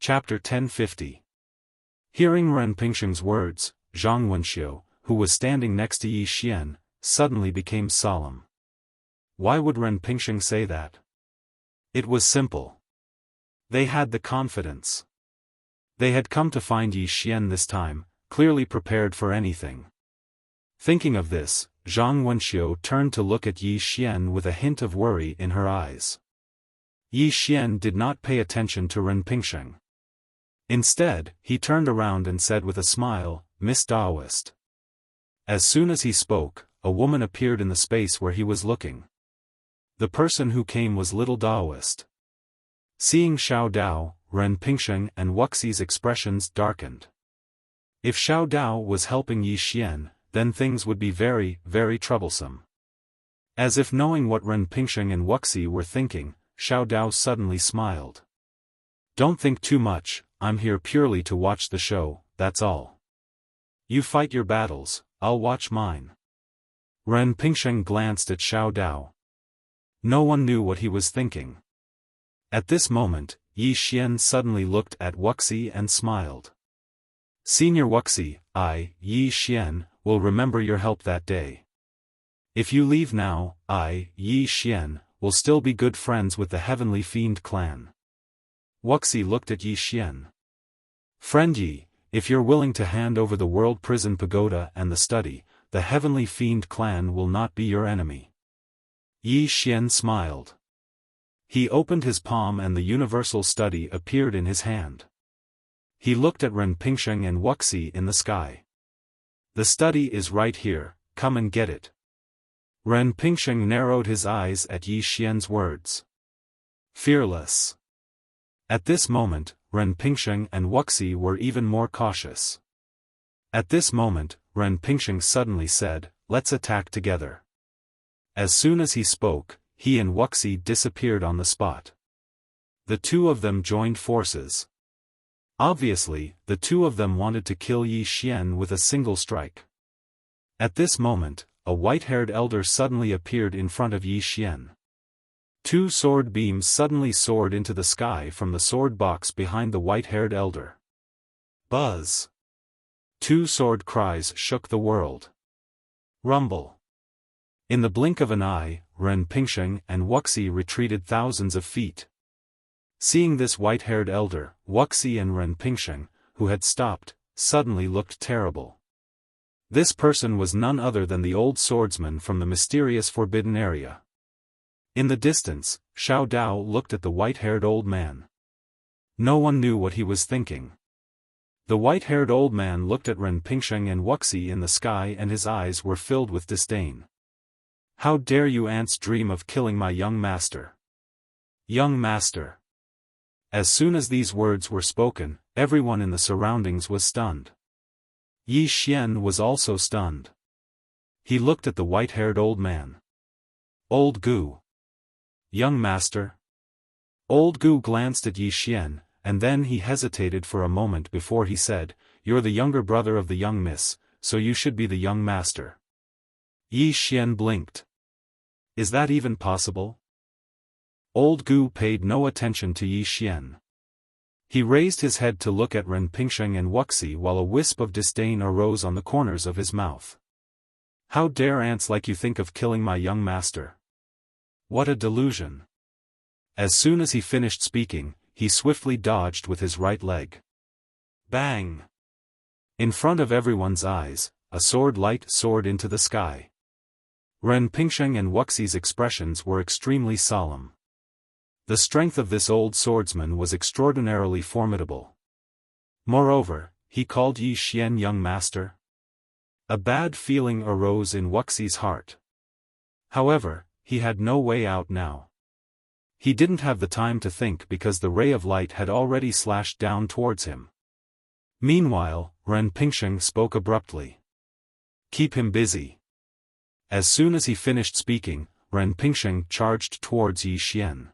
Chapter 1050. Hearing Ren Pingsheng's words, Zhang Wenxiu, who was standing next to Yi Xian, suddenly became solemn. Why would Ren Pingsheng say that? It was simple. They had the confidence. They had come to find Yi Xian this time, clearly prepared for anything. Thinking of this, Zhang Wenxiu turned to look at Yi Xian with a hint of worry in her eyes. Yi Xian did not pay attention to Ren Pingsheng. Instead, he turned around and said with a smile, "Miss Daoist." As soon as he spoke, a woman appeared in the space where he was looking. The person who came was little Daoist. Seeing Xiao Dao, Ren Pingsheng and Wuxia's expressions darkened. If Xiao Dao was helping Yi Xian, then things would be very, very troublesome. As if knowing what Ren Pingsheng and Wuxia were thinking, Xiao Dao suddenly smiled. "Don't think too much, I'm here purely to watch the show, that's all. You fight your battles, I'll watch mine." Ren Pingsheng glanced at Xiao Dao. No one knew what he was thinking. At this moment, Yi Xian suddenly looked at Wuxia and smiled. "Senior Wuxia, I, Yi Xian, will remember your help that day. If you leave now, I, Yi Xian, will still be good friends with the Heavenly Fiend clan." Wuxia looked at Yi Xian. "Friend Yi, if you're willing to hand over the World Prison Pagoda and the study, the Heavenly Fiend clan will not be your enemy." Yi Xian smiled. He opened his palm and the universal study appeared in his hand. He looked at Ren Pingsheng and Wuxia in the sky. "The study is right here, come and get it." Ren Pingsheng narrowed his eyes at Yi Xian's words. Fearless. At this moment, Ren Pingsheng and Wuxia were even more cautious. At this moment, Ren Pingsheng suddenly said, "Let's attack together." As soon as he spoke, he and Wuxia disappeared on the spot. The two of them joined forces. Obviously, the two of them wanted to kill Yi Xian with a single strike. At this moment, a white-haired elder suddenly appeared in front of Yi Xian. Two sword beams suddenly soared into the sky from the sword box behind the white-haired elder. Buzz! Two sword cries shook the world. Rumble! In the blink of an eye, Ren Pingsheng and Wuxia retreated thousands of feet. Seeing this white-haired elder, Wuxia and Ren Pingsheng, who had stopped, suddenly looked terrible. This person was none other than the old swordsman from the mysterious forbidden area. In the distance, Xiao Dao looked at the white-haired old man. No one knew what he was thinking. The white-haired old man looked at Ren Pingsheng and Wuxia in the sky and his eyes were filled with disdain. "How dare you ants dream of killing my young master? Young master!" As soon as these words were spoken, everyone in the surroundings was stunned. Yi Xian was also stunned. He looked at the white-haired old man. "Old Gu. Young master?" Old Gu glanced at Yi Xian, and then he hesitated for a moment before he said, "You're the younger brother of the young miss, so you should be the young master." Yi Xian blinked. Is that even possible? Old Gu paid no attention to Yi Xian. He raised his head to look at Ren Pingsheng and Wuxia while a wisp of disdain arose on the corners of his mouth. "How dare ants like you think of killing my young master? What a delusion." As soon as he finished speaking, he swiftly dodged with his right leg. Bang! In front of everyone's eyes, a sword light soared into the sky. Ren Pingsheng and Wuxia's expressions were extremely solemn. The strength of this old swordsman was extraordinarily formidable. Moreover, he called Yi Xian young master. A bad feeling arose in Wuxia's heart. However, he had no way out now. He didn't have the time to think because the ray of light had already slashed down towards him. Meanwhile, Ren Pingsheng spoke abruptly. "Keep him busy." As soon as he finished speaking, Ren Pingsheng charged towards Yi Xian.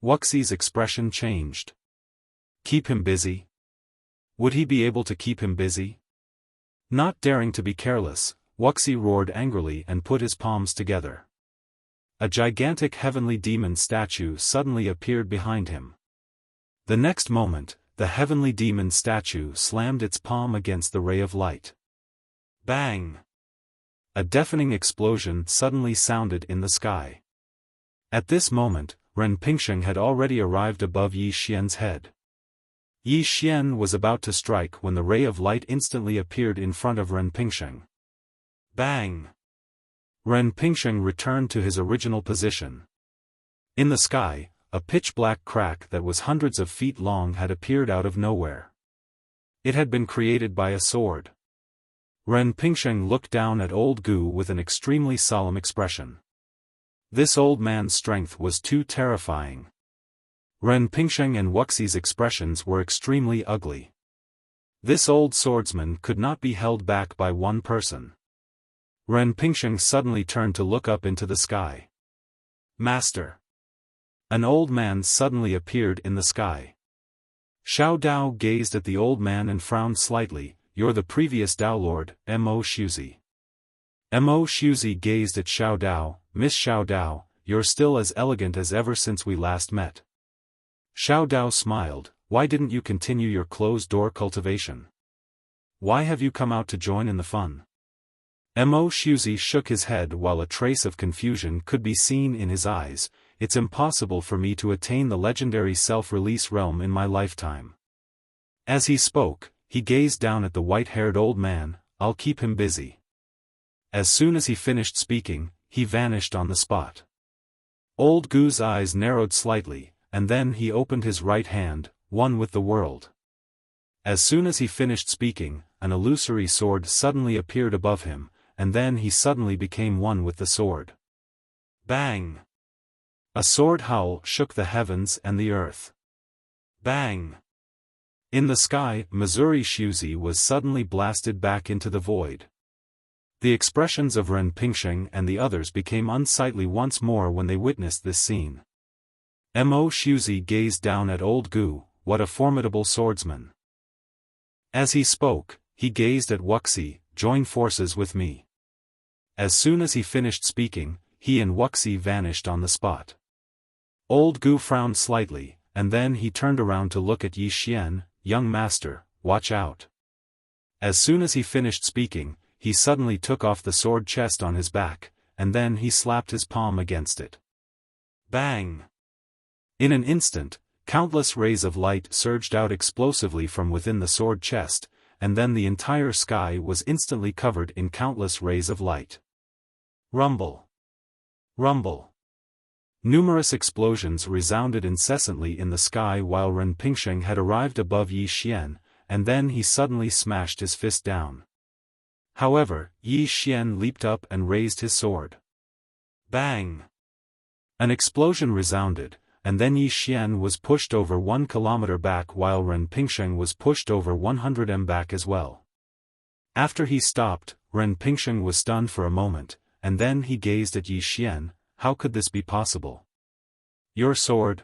Wuxia's expression changed. Keep him busy? Would he be able to keep him busy? Not daring to be careless, Wuxia roared angrily and put his palms together. A gigantic heavenly demon statue suddenly appeared behind him. The next moment, the heavenly demon statue slammed its palm against the ray of light. Bang! A deafening explosion suddenly sounded in the sky. At this moment, Ren Pingsheng had already arrived above Yi Xian's head. Yi Xian was about to strike when the ray of light instantly appeared in front of Ren Pingsheng. Bang! Ren Pingsheng returned to his original position. In the sky, a pitch-black crack that was hundreds of feet long had appeared out of nowhere. It had been created by a sword. Ren Pingsheng looked down at old Gu with an extremely solemn expression. This old man's strength was too terrifying. Ren Pingsheng and Wuxia's expressions were extremely ugly. This old swordsman could not be held back by one person. Ren Pingsheng suddenly turned to look up into the sky. Master! An old man suddenly appeared in the sky. Xiao Dao gazed at the old man and frowned slightly. You're the previous Dao Lord, Mo Shuzi. Mo Shuzi gazed at Xiao Dao. Miss Xiao Dao, you're still as elegant as ever since we last met. Xiao Dao smiled. Why didn't you continue your closed-door cultivation? Why have you come out to join in the fun? Mo Shuzi shook his head while a trace of confusion could be seen in his eyes. It's impossible for me to attain the legendary self-release realm in my lifetime. As he spoke, he gazed down at the white-haired old man. I'll keep him busy. As soon as he finished speaking, he vanished on the spot. Old Gu's eyes narrowed slightly, and then he opened his right hand, one with the world. As soon as he finished speaking, an illusory sword suddenly appeared above him, and then he suddenly became one with the sword. Bang! A sword howl shook the heavens and the earth. Bang! In the sky, Missouri Shuzi was suddenly blasted back into the void. The expressions of Ren Pingsheng and the others became unsightly once more when they witnessed this scene. Mo Shuzi gazed down at old Gu. What a formidable swordsman. As he spoke, he gazed at Wuxia. Join forces with me. As soon as he finished speaking, he and Wuxia vanished on the spot. Old Gu frowned slightly, and then he turned around to look at Yi Xian. Young master, watch out. As soon as he finished speaking, he suddenly took off the sword chest on his back, and then he slapped his palm against it. Bang! In an instant, countless rays of light surged out explosively from within the sword chest, and then the entire sky was instantly covered in countless rays of light. Rumble! Rumble! Numerous explosions resounded incessantly in the sky while Ren Pingsheng had arrived above Yi Xian, and then he suddenly smashed his fist down. However, Yi Xian leaped up and raised his sword. Bang! An explosion resounded, and then Yi Xian was pushed over 1 kilometer back while Ren Pingsheng was pushed over 100 m back as well. After he stopped, Ren Pingsheng was stunned for a moment, and then he gazed at Yi Xian. How could this be possible? Your sword?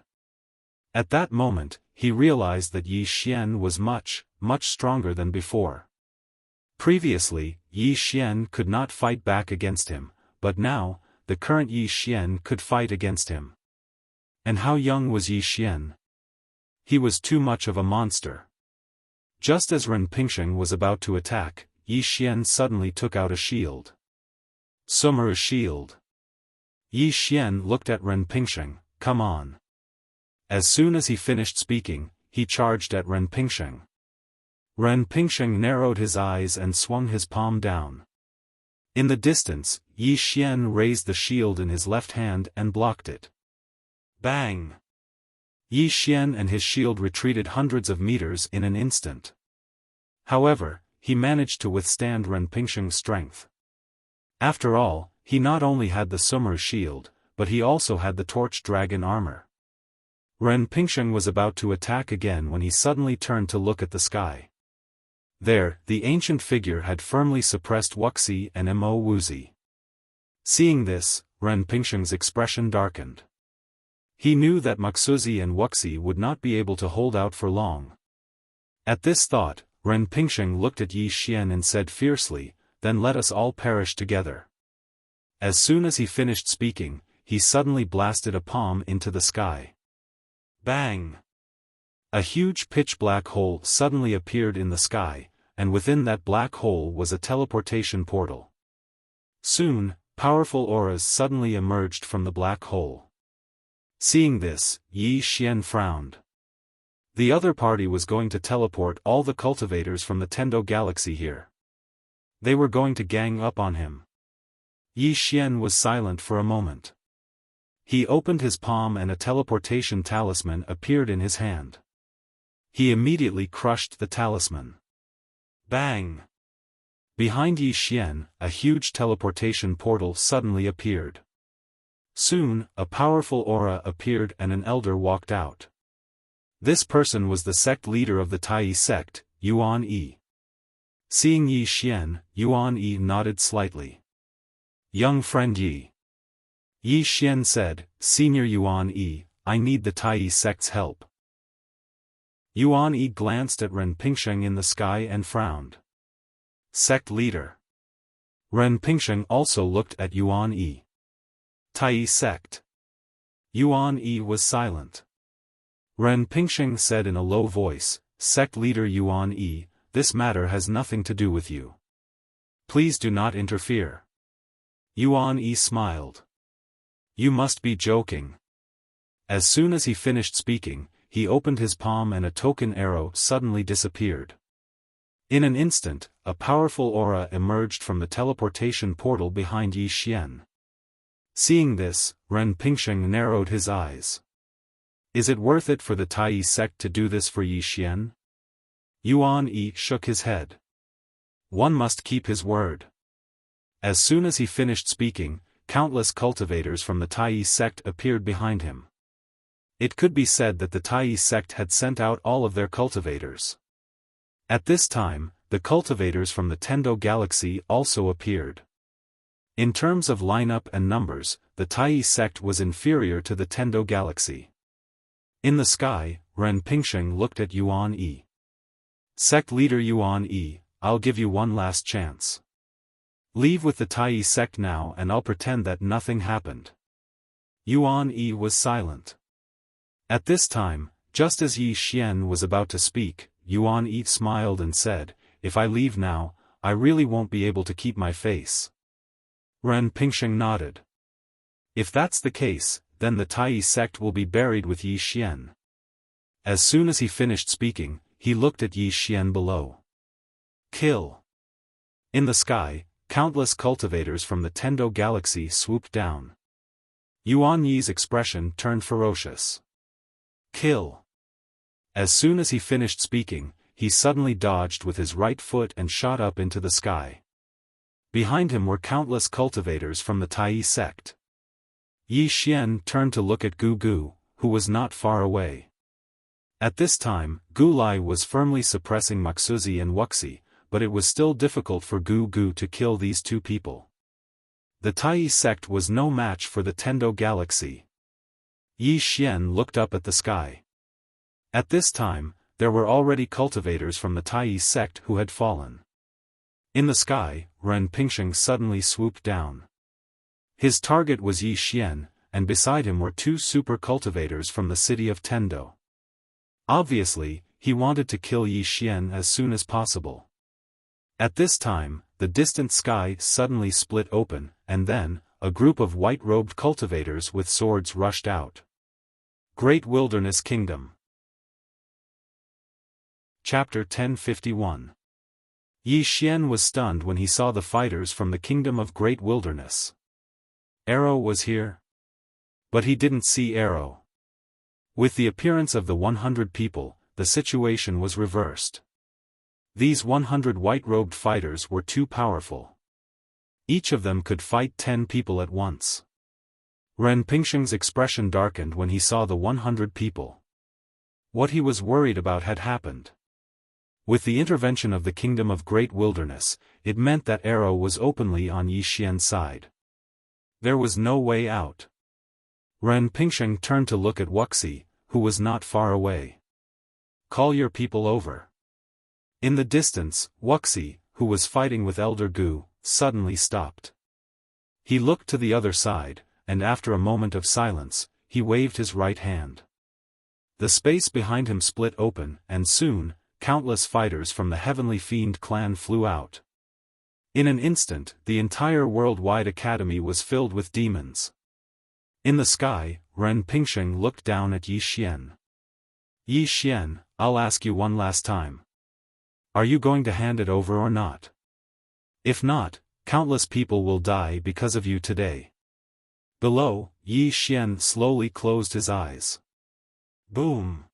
At that moment, he realized that Yi Xian was much, much stronger than before. Previously, Yi Xian could not fight back against him, but now, the current Yi Xian could fight against him. And how young was Yi Xian? He was too much of a monster. Just as Ren Pingsheng was about to attack, Yi Xian suddenly took out a shield. Sumeru's shield. Yi Xian looked at Ren Pingsheng. Come on. As soon as he finished speaking, he charged at Ren Pingsheng. Ren Pingsheng narrowed his eyes and swung his palm down. In the distance, Yi Xian raised the shield in his left hand and blocked it. Bang! Yi Xian and his shield retreated hundreds of meters in an instant. However, he managed to withstand Ren Pingsheng's strength. After all, he not only had the Sumeru shield, but he also had the Torch Dragon armor. Ren Pingsheng was about to attack again when he suddenly turned to look at the sky. There, the ancient figure had firmly suppressed Wuxia and Mo Wuzi. Seeing this, Ren Pingsheng's expression darkened. He knew that Muxuzi and Wuxia would not be able to hold out for long. At this thought, Ren Pingsheng looked at Yi Xian and said fiercely, "Then let us all perish together." As soon as he finished speaking, he suddenly blasted a palm into the sky. Bang! A huge pitch-black hole suddenly appeared in the sky, and within that black hole was a teleportation portal. Soon, powerful auras suddenly emerged from the black hole. Seeing this, Yi Xian frowned. The other party was going to teleport all the cultivators from the Tendo galaxy here. They were going to gang up on him. Yi Xian was silent for a moment. He opened his palm and a teleportation talisman appeared in his hand. He immediately crushed the talisman. Bang! Behind Yi Xian, a huge teleportation portal suddenly appeared. Soon, a powerful aura appeared and an elder walked out. This person was the sect leader of the Tai sect, Yuan Yi. Seeing Yi Xian, Yuan Yi nodded slightly. "Young friend Yi." Yi Xian said, "Senior Yuan Yi, I need the Tai sect's help." Yuan Yi glanced at Ren Pingsheng in the sky and frowned. Sect leader. Ren Pingsheng also looked at Yuan Yi. Tai sect. Yuan Yi was silent. Ren Pingsheng said in a low voice, "Sect leader Yuan Yi, this matter has nothing to do with you. Please do not interfere." Yuan Yi smiled. "You must be joking." As soon as he finished speaking, he opened his palm and a token arrow suddenly disappeared. In an instant, a powerful aura emerged from the teleportation portal behind Yi Xian. Seeing this, Ren Pingsheng narrowed his eyes. Is it worth it for the Tai sect to do this for Yi Xian? Yuan Yi shook his head. One must keep his word. As soon as he finished speaking, countless cultivators from the Tai sect appeared behind him. It could be said that the Tai sect had sent out all of their cultivators. At this time, the cultivators from the Tendo galaxy also appeared. In terms of lineup and numbers, the Tai sect was inferior to the Tendo galaxy. In the sky, Ren Pingsheng looked at Yuan Yi. Sect leader Yuan Yi, I'll give you one last chance. Leave with the Tai sect now and I'll pretend that nothing happened. Yuan Yi was silent. At this time, just as Yi Xian was about to speak, Yuan Yi smiled and said, "If I leave now, I really won't be able to keep my face." Ren Pingsheng nodded. "If that's the case, then the Tai sect will be buried with Yi Xian." As soon as he finished speaking, he looked at Yi Xian below. Kill. In the sky, countless cultivators from the Tendo galaxy swooped down. Yuan Yi's expression turned ferocious. Kill. As soon as he finished speaking, he suddenly dodged with his right foot and shot up into the sky. Behind him were countless cultivators from the Tai sect. Yi Xian turned to look at Gu Gu, who was not far away. At this time, Gu Lai was firmly suppressing Maxuzi and Wuxia, but it was still difficult for Gu Gu to kill these two people. The Tai sect was no match for the Tendo galaxy. Yi Xian looked up at the sky. At this time, there were already cultivators from the Tai sect who had fallen. In the sky, Ren Pingsheng suddenly swooped down. His target was Yi Xian, and beside him were two super cultivators from the city of Tendo. Obviously, he wanted to kill Yi Xian as soon as possible. At this time, the distant sky suddenly split open, and then, a group of white-robed cultivators with swords rushed out. Great Wilderness Kingdom. Chapter 1051. Yi Xian was stunned when he saw the fighters from the Kingdom of Great Wilderness. Arrow was here? But he didn't see Arrow. With the appearance of the 100 people, the situation was reversed. These 100 white-robed fighters were too powerful. Each of them could fight 10 people at once. Ren Pingsheng's expression darkened when he saw the 100 people. What he was worried about had happened. With the intervention of the Kingdom of Great Wilderness, it meant that Arrow was openly on Yi Xian's side. There was no way out. Ren Pingsheng turned to look at Wuxia, who was not far away. Call your people over. In the distance, Wuxia, who was fighting with Elder Gu, suddenly stopped. He looked to the other side, and after a moment of silence, he waved his right hand. The space behind him split open, and soon, countless fighters from the Heavenly Fiend clan flew out. In an instant, the entire worldwide academy was filled with demons. In the sky, Ren Pingsheng looked down at Yi Xian. Yi Xian, I'll ask you one last time. Are you going to hand it over or not? If not, countless people will die because of you today. Below, Yi Xian slowly closed his eyes. Boom!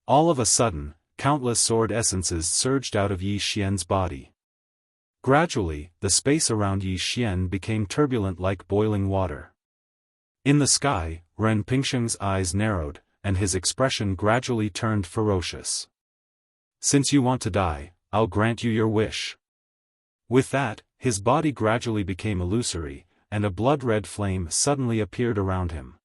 All of a sudden, countless sword essences surged out of Yi Xian's body. Gradually, the space around Yi Xian became turbulent like boiling water. In the sky, Ren Pingsheng's eyes narrowed, and his expression gradually turned ferocious. Since you want to die, I'll grant you your wish. With that, his body gradually became illusory, and a blood-red flame suddenly appeared around him.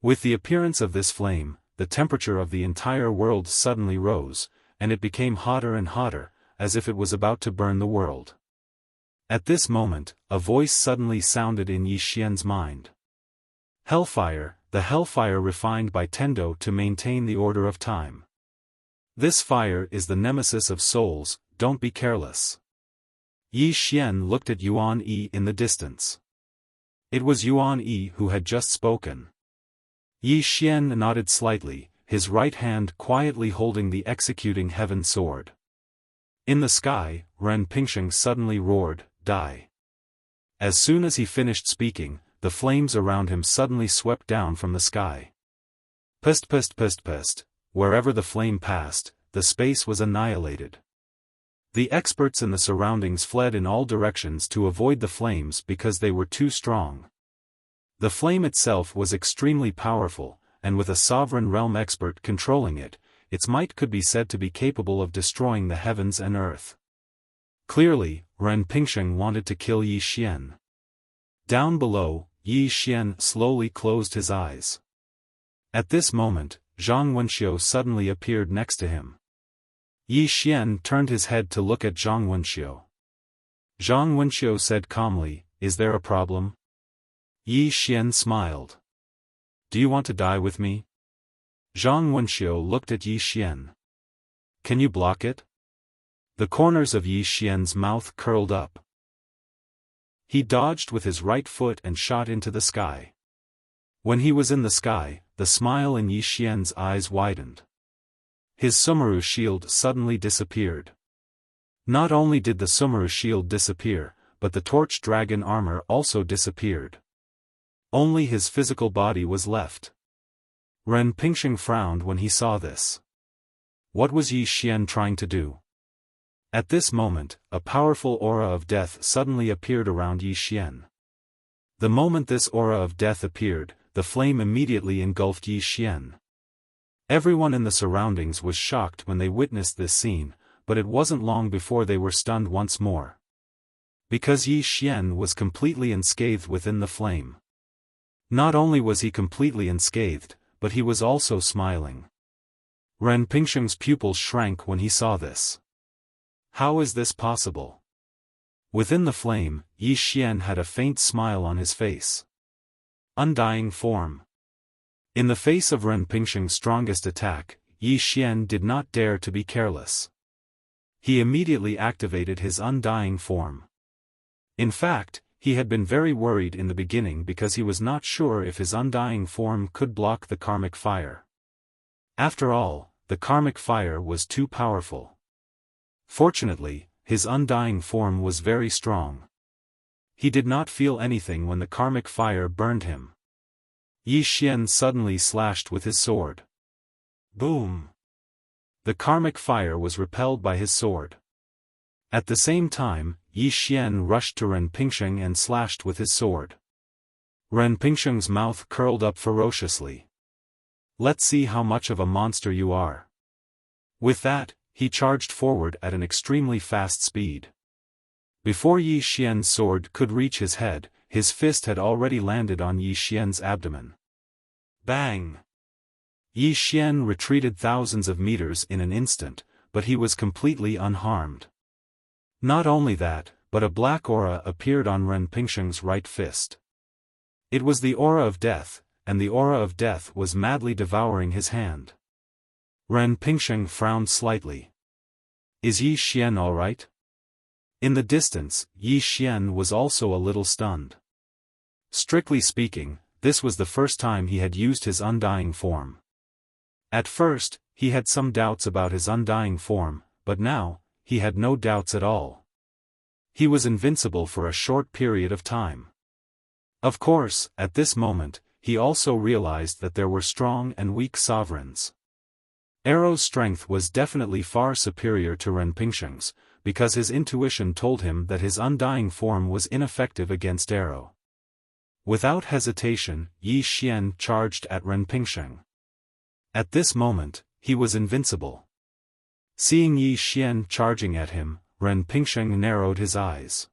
With the appearance of this flame, the temperature of the entire world suddenly rose, and it became hotter and hotter, as if it was about to burn the world. At this moment, a voice suddenly sounded in Yi Xian's mind. Hellfire, the hellfire refined by Tendo to maintain the order of time. This fire is the nemesis of souls, don't be careless. Yi Xian looked at Yuan Yi in the distance. It was Yuan Yi who had just spoken. Yi Xian nodded slightly, his right hand quietly holding the executing heaven sword. In the sky, Ren Pingsheng suddenly roared, "Die!" As soon as he finished speaking, the flames around him suddenly swept down from the sky. Pest pest pest pest, wherever the flame passed, the space was annihilated. The experts in the surroundings fled in all directions to avoid the flames because they were too strong. The flame itself was extremely powerful, and with a sovereign realm expert controlling it, its might could be said to be capable of destroying the heavens and earth. Clearly, Ren Pingsheng wanted to kill Yi Xian. Down below, Yi Xian slowly closed his eyes. At this moment, Zhang Wenxiu suddenly appeared next to him. Yi Xian turned his head to look at Zhang Wenxiu. Zhang Wenxiu said calmly, "Is there a problem?" Yi Xian smiled. "Do you want to die with me?" Zhang Wenxiu looked at Yi Xian. "Can you block it?" The corners of Yi Xian's mouth curled up. He dodged with his right foot and shot into the sky. When he was in the sky, the smile in Yi Xian's eyes widened. His Sumeru shield suddenly disappeared. Not only did the Sumeru shield disappear, but the torch dragon armor also disappeared. Only his physical body was left. Ren Pingsheng frowned when he saw this. What was Yi Xian trying to do? At this moment, a powerful aura of death suddenly appeared around Yi Xian. The moment this aura of death appeared, the flame immediately engulfed Yi Xian. Everyone in the surroundings was shocked when they witnessed this scene, but it wasn't long before they were stunned once more. Because Yi Xian was completely unscathed within the flame. Not only was he completely unscathed, but he was also smiling. Ren Pingsheng's pupils shrank when he saw this. How is this possible? Within the flame, Yi Xian had a faint smile on his face. Undying form. In the face of Ren Pingsheng's strongest attack, Yi Xian did not dare to be careless. He immediately activated his undying form. In fact, he had been very worried in the beginning because he was not sure if his undying form could block the karmic fire. After all, the karmic fire was too powerful. Fortunately, his undying form was very strong. He did not feel anything when the karmic fire burned him. Yi Xian suddenly slashed with his sword. Boom! The karmic fire was repelled by his sword. At the same time, Yi Xian rushed to Ren Pingsheng and slashed with his sword. Ren Pingsheng's mouth curled up ferociously. "Let's see how much of a monster you are." With that, he charged forward at an extremely fast speed. Before Yi Xian's sword could reach his head, his fist had already landed on Yi Xian's abdomen. Bang! Yi Xian retreated thousands of meters in an instant, but he was completely unharmed. Not only that, but a black aura appeared on Ren Pingsheng's right fist. It was the aura of death, and the aura of death was madly devouring his hand. Ren Pingsheng frowned slightly. Is Yi Xian all right? In the distance, Yi Xian was also a little stunned. Strictly speaking, this was the first time he had used his undying form. At first, he had some doubts about his undying form, but now, he had no doubts at all. He was invincible for a short period of time. Of course, at this moment, he also realized that there were strong and weak sovereigns. Arrow's strength was definitely far superior to Ren Pingsheng's, because his intuition told him that his undying form was ineffective against Arrow. Without hesitation, Yi Xian charged at Ren Pingsheng. At this moment, he was invincible. Seeing Yi Xian charging at him, Ren Pingsheng narrowed his eyes.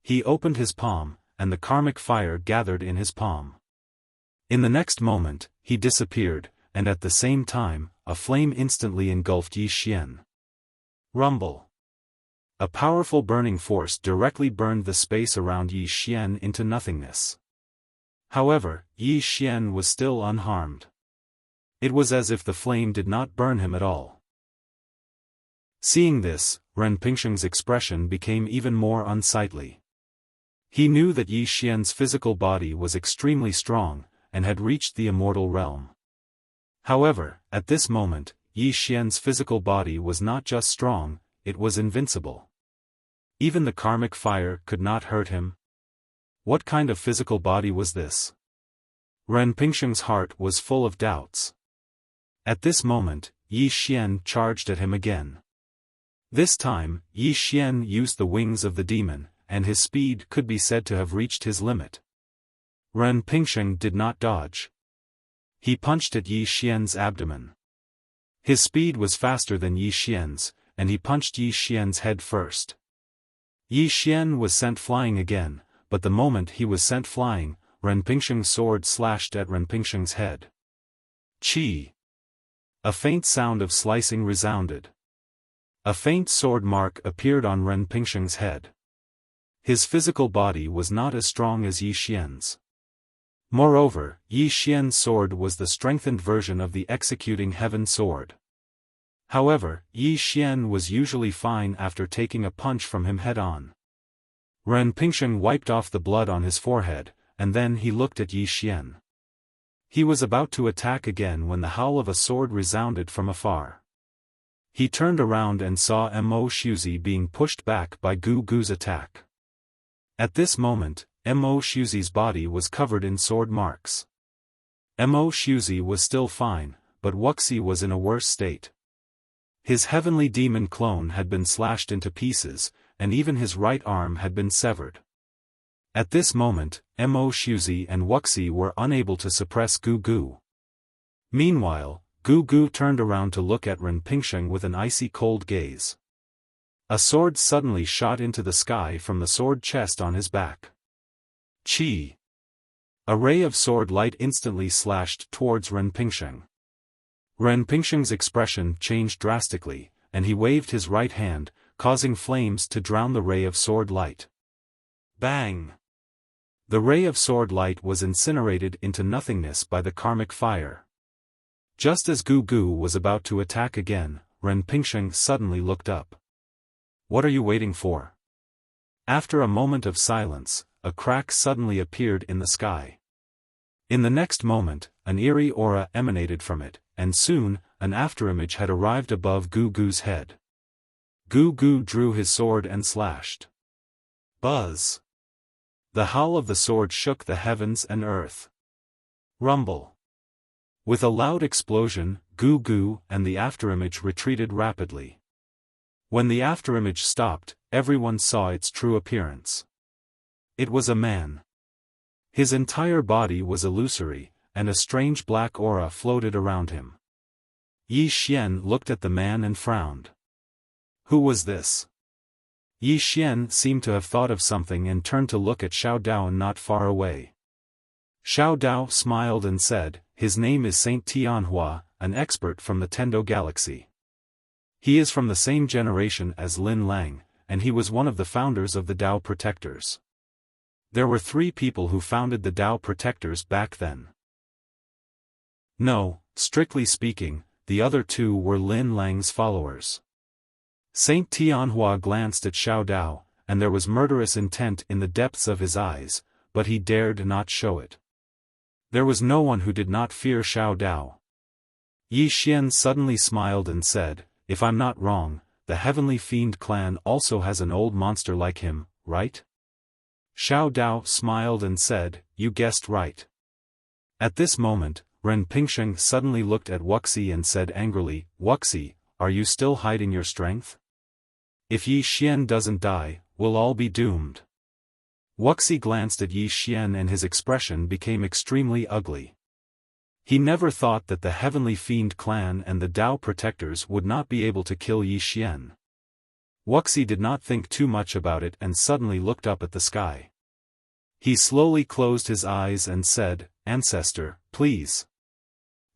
He opened his palm, and the karmic fire gathered in his palm. In the next moment, he disappeared, and at the same time, a flame instantly engulfed Yi Xian. Rumble. A powerful burning force directly burned the space around Yi Xian into nothingness. However, Yi Xian was still unharmed. It was as if the flame did not burn him at all. Seeing this, Ren Pingsheng's expression became even more unsightly. He knew that Yi Xian's physical body was extremely strong, and had reached the immortal realm. However, at this moment, Yi Xian's physical body was not just strong, it was invincible. Even the karmic fire could not hurt him. What kind of physical body was this? Ren Pingsheng's heart was full of doubts. At this moment, Yi Xian charged at him again. This time, Yi Xian used the wings of the demon, and his speed could be said to have reached his limit. Ren Pingsheng did not dodge. He punched at Yi Xian's abdomen. His speed was faster than Yi Xian's, and he punched Yi Xian's head first. Yi Xian was sent flying again, but the moment he was sent flying, Ren Pingsheng's sword slashed at Ren Pingsheng's head. Chi! A faint sound of slicing resounded. A faint sword mark appeared on Ren Pingsheng's head. His physical body was not as strong as Yi Xian's. Moreover, Yi Xian's sword was the strengthened version of the executing heaven sword. However, Yi Xian was usually fine after taking a punch from him head-on. Ren Pingsheng wiped off the blood on his forehead, and then he looked at Yi Xian. He was about to attack again when the howl of a sword resounded from afar. He turned around and saw Mo Shuzi being pushed back by Gu Gu's attack. At this moment, Mo Shuzi's body was covered in sword marks. Mo Shuzi was still fine, but Wuxia was in a worse state. His heavenly demon clone had been slashed into pieces, and even his right arm had been severed. At this moment, Mo Shuzi and Wuxia were unable to suppress Gu Gu. Meanwhile, Gu Gu turned around to look at Ren Pingsheng with an icy cold gaze. A sword suddenly shot into the sky from the sword chest on his back. Chi! A ray of sword light instantly slashed towards Ren Pingsheng. Ren Pingsheng's expression changed drastically, and he waved his right hand, causing flames to drown the ray of sword light. Bang! The ray of sword light was incinerated into nothingness by the karmic fire. Just as Gu Gu was about to attack again, Ren Pingsheng suddenly looked up. What are you waiting for? After a moment of silence, a crack suddenly appeared in the sky. In the next moment, an eerie aura emanated from it, and soon, an afterimage had arrived above Gu Gu's head. Gu Gu drew his sword and slashed. Buzz! The howl of the sword shook the heavens and earth. Rumble! With a loud explosion, Gu Gu and the afterimage retreated rapidly. When the afterimage stopped, everyone saw its true appearance. It was a man. His entire body was illusory, and a strange black aura floated around him. Yi Xian looked at the man and frowned. Who was this? Yi Xian seemed to have thought of something and turned to look at Xiao Dao not far away. Xiao Dao smiled and said, "His name is Saint Tianhua, an expert from the Tendo Galaxy. He is from the same generation as Lin Lang, and he was one of the founders of the Dao Protectors." There were 3 people who founded the Dao Protectors back then. No, strictly speaking, the other two were Lin Lang's followers. Saint Tianhua glanced at Xiao Dao, and there was murderous intent in the depths of his eyes, but he dared not show it. There was no one who did not fear Xiao Dao. Yi Xian suddenly smiled and said, "If I'm not wrong, the Heavenly Fiend clan also has an old monster like him, right?" Xiao Dao smiled and said, "You guessed right." At this moment, Ren Pingsheng suddenly looked at Wuxia and said angrily, "Wuxia, are you still hiding your strength? If Yi Xian doesn't die, we'll all be doomed." Wuxia glanced at Yi Xian and his expression became extremely ugly. He never thought that the Heavenly Fiend clan and the Dao protectors would not be able to kill Yi Xian. Wuxia did not think too much about it and suddenly looked up at the sky. He slowly closed his eyes and said, "Ancestor, please."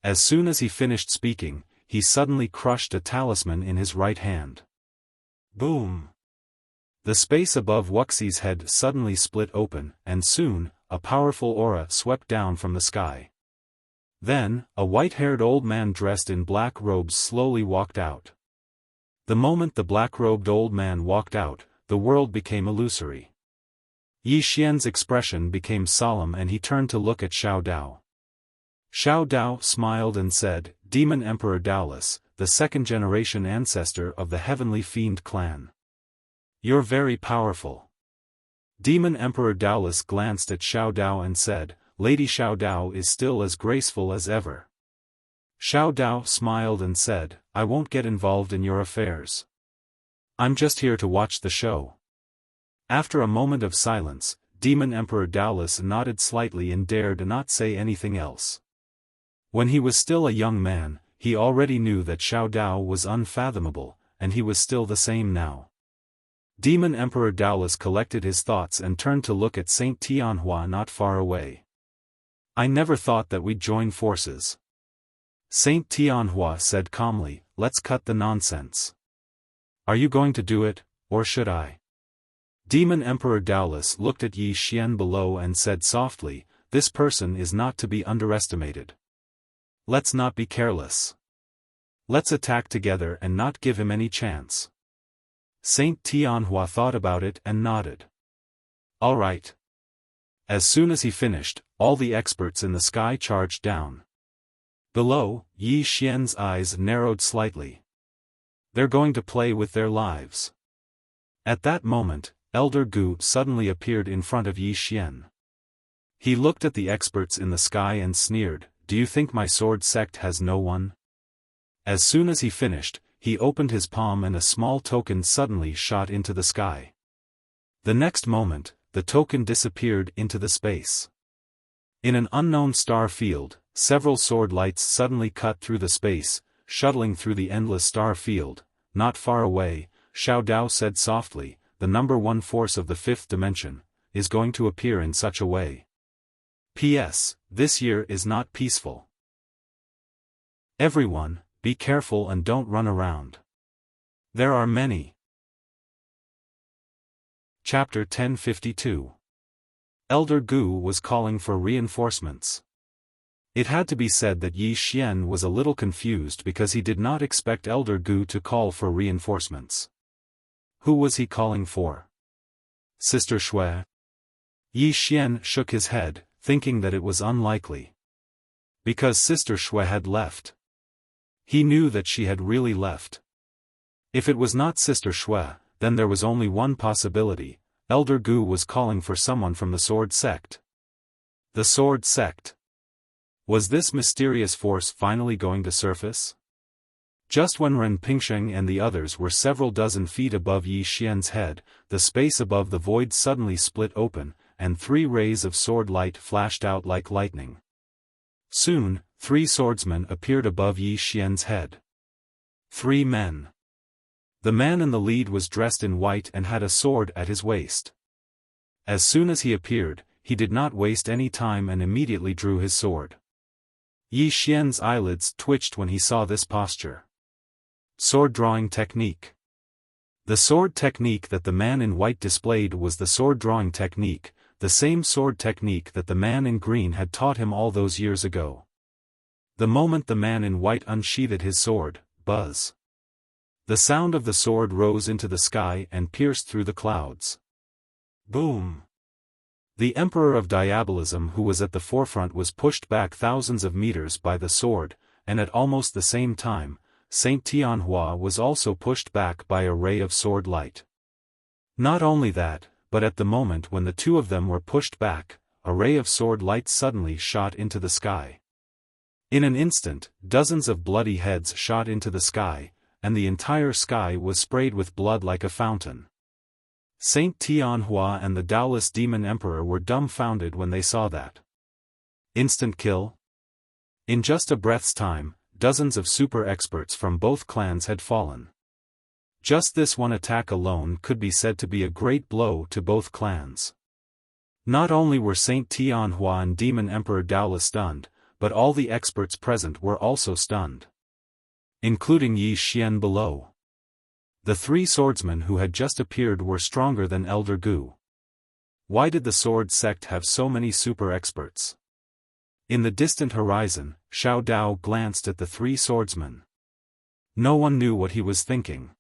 As soon as he finished speaking, he suddenly crushed a talisman in his right hand. Boom! The space above Wuxia's head suddenly split open, and soon, a powerful aura swept down from the sky. Then, a white-haired old man dressed in black robes slowly walked out. The moment the black-robed old man walked out, the world became illusory. Yi Xian's expression became solemn and he turned to look at Xiao Dao. Xiao Dao smiled and said, "Demon Emperor Daolus, the second-generation ancestor of the Heavenly Fiend clan. You're very powerful." Demon Emperor Daolus glanced at Xiao Dao and said, "Lady Xiao Dao is still as graceful as ever." Xiao Dao smiled and said, "I won't get involved in your affairs. I'm just here to watch the show." After a moment of silence, Demon Emperor Daolus nodded slightly and dared not say anything else. When he was still a young man, he already knew that Xiao Dao was unfathomable, and he was still the same now. Demon Emperor Daolus collected his thoughts and turned to look at Saint Tianhua not far away. "I never thought that we'd join forces." Saint Tianhua said calmly, "Let's cut the nonsense." "Are you going to do it, or should I?" Demon Emperor Daolus looked at Yi Xian below and said softly, "This person is not to be underestimated. Let's not be careless. Let's attack together and not give him any chance." Saint Tianhua thought about it and nodded. "All right." As soon as he finished, all the experts in the sky charged down. Below, Yi Xian's eyes narrowed slightly. They're going to play with their lives. At that moment, Elder Gu suddenly appeared in front of Yi Xian. He looked at the experts in the sky and sneered, "Do you think my sword sect has no one?" As soon as he finished, he opened his palm and a small token suddenly shot into the sky. The next moment, the token disappeared into the space. In an unknown star field, several sword lights suddenly cut through the space, shuttling through the endless star field. Not far away, Xiao Dao said softly, "The number one force of the fifth dimension is going to appear in such a way. P.S. This year is not peaceful. Everyone, be careful and don't run around. There are many." Chapter 1052. Elder Gu was calling for reinforcements. It had to be said that Yi Xian was a little confused because he did not expect Elder Gu to call for reinforcements. Who was he calling for? Sister Shui? Yi Xian shook his head, thinking that it was unlikely. Because Sister Shui had left. He knew that she had really left. If it was not Sister Shui, then there was only one possibility: Elder Gu was calling for someone from the Sword Sect. The Sword Sect. Was this mysterious force finally going to surface? Just when Ren Pingsheng and the others were several dozen feet above Yi Xian's head, the space above the void suddenly split open, and 3 rays of sword light flashed out like lightning. Soon, 3 swordsmen appeared above Yi Xian's head. 3 men. The man in the lead was dressed in white and had a sword at his waist. As soon as he appeared, he did not waste any time and immediately drew his sword. Yi Xian's eyelids twitched when he saw this posture. Sword drawing technique. The sword technique that the man in white displayed was the sword drawing technique, the same sword technique that the man in green had taught him all those years ago. The moment the man in white unsheathed his sword, buzz. The sound of the sword rose into the sky and pierced through the clouds. Boom! The Emperor of Diabolism who was at the forefront was pushed back thousands of meters by the sword, and at almost the same time, Saint Tianhua was also pushed back by a ray of sword light. Not only that, but at the moment when the two of them were pushed back, a ray of sword light suddenly shot into the sky. In an instant, dozens of bloody heads shot into the sky, and the entire sky was sprayed with blood like a fountain. Saint Tianhua and the Taoist Demon Emperor were dumbfounded when they saw that. Instant kill? In just a breath's time, dozens of super experts from both clans had fallen. Just this one attack alone could be said to be a great blow to both clans. Not only were Saint Tianhua and Demon Emperor Daola stunned, but all the experts present were also stunned. Including Yi Xian below. The three swordsmen who had just appeared were stronger than Elder Gu. Why did the sword sect have so many super experts? In the distant horizon, Xiao Dao glanced at the three swordsmen. No one knew what he was thinking.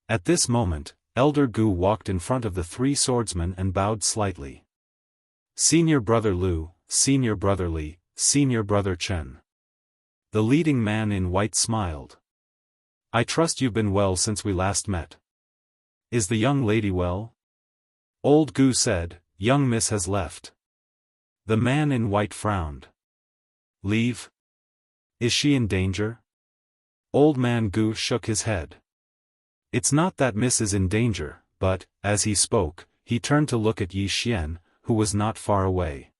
At this moment, Elder Gu walked in front of the three swordsmen and bowed slightly. Senior Brother Lu, Senior Brother Li, Senior Brother Chen. The leading man in white smiled. I trust you've been well since we last met. Is the young lady well? Old Gu said, young miss has left. The man in white frowned. Leave? Is she in danger? Old man Gu shook his head. It's not that miss is in danger, but, as he spoke, he turned to look at Yi Xian, who was not far away.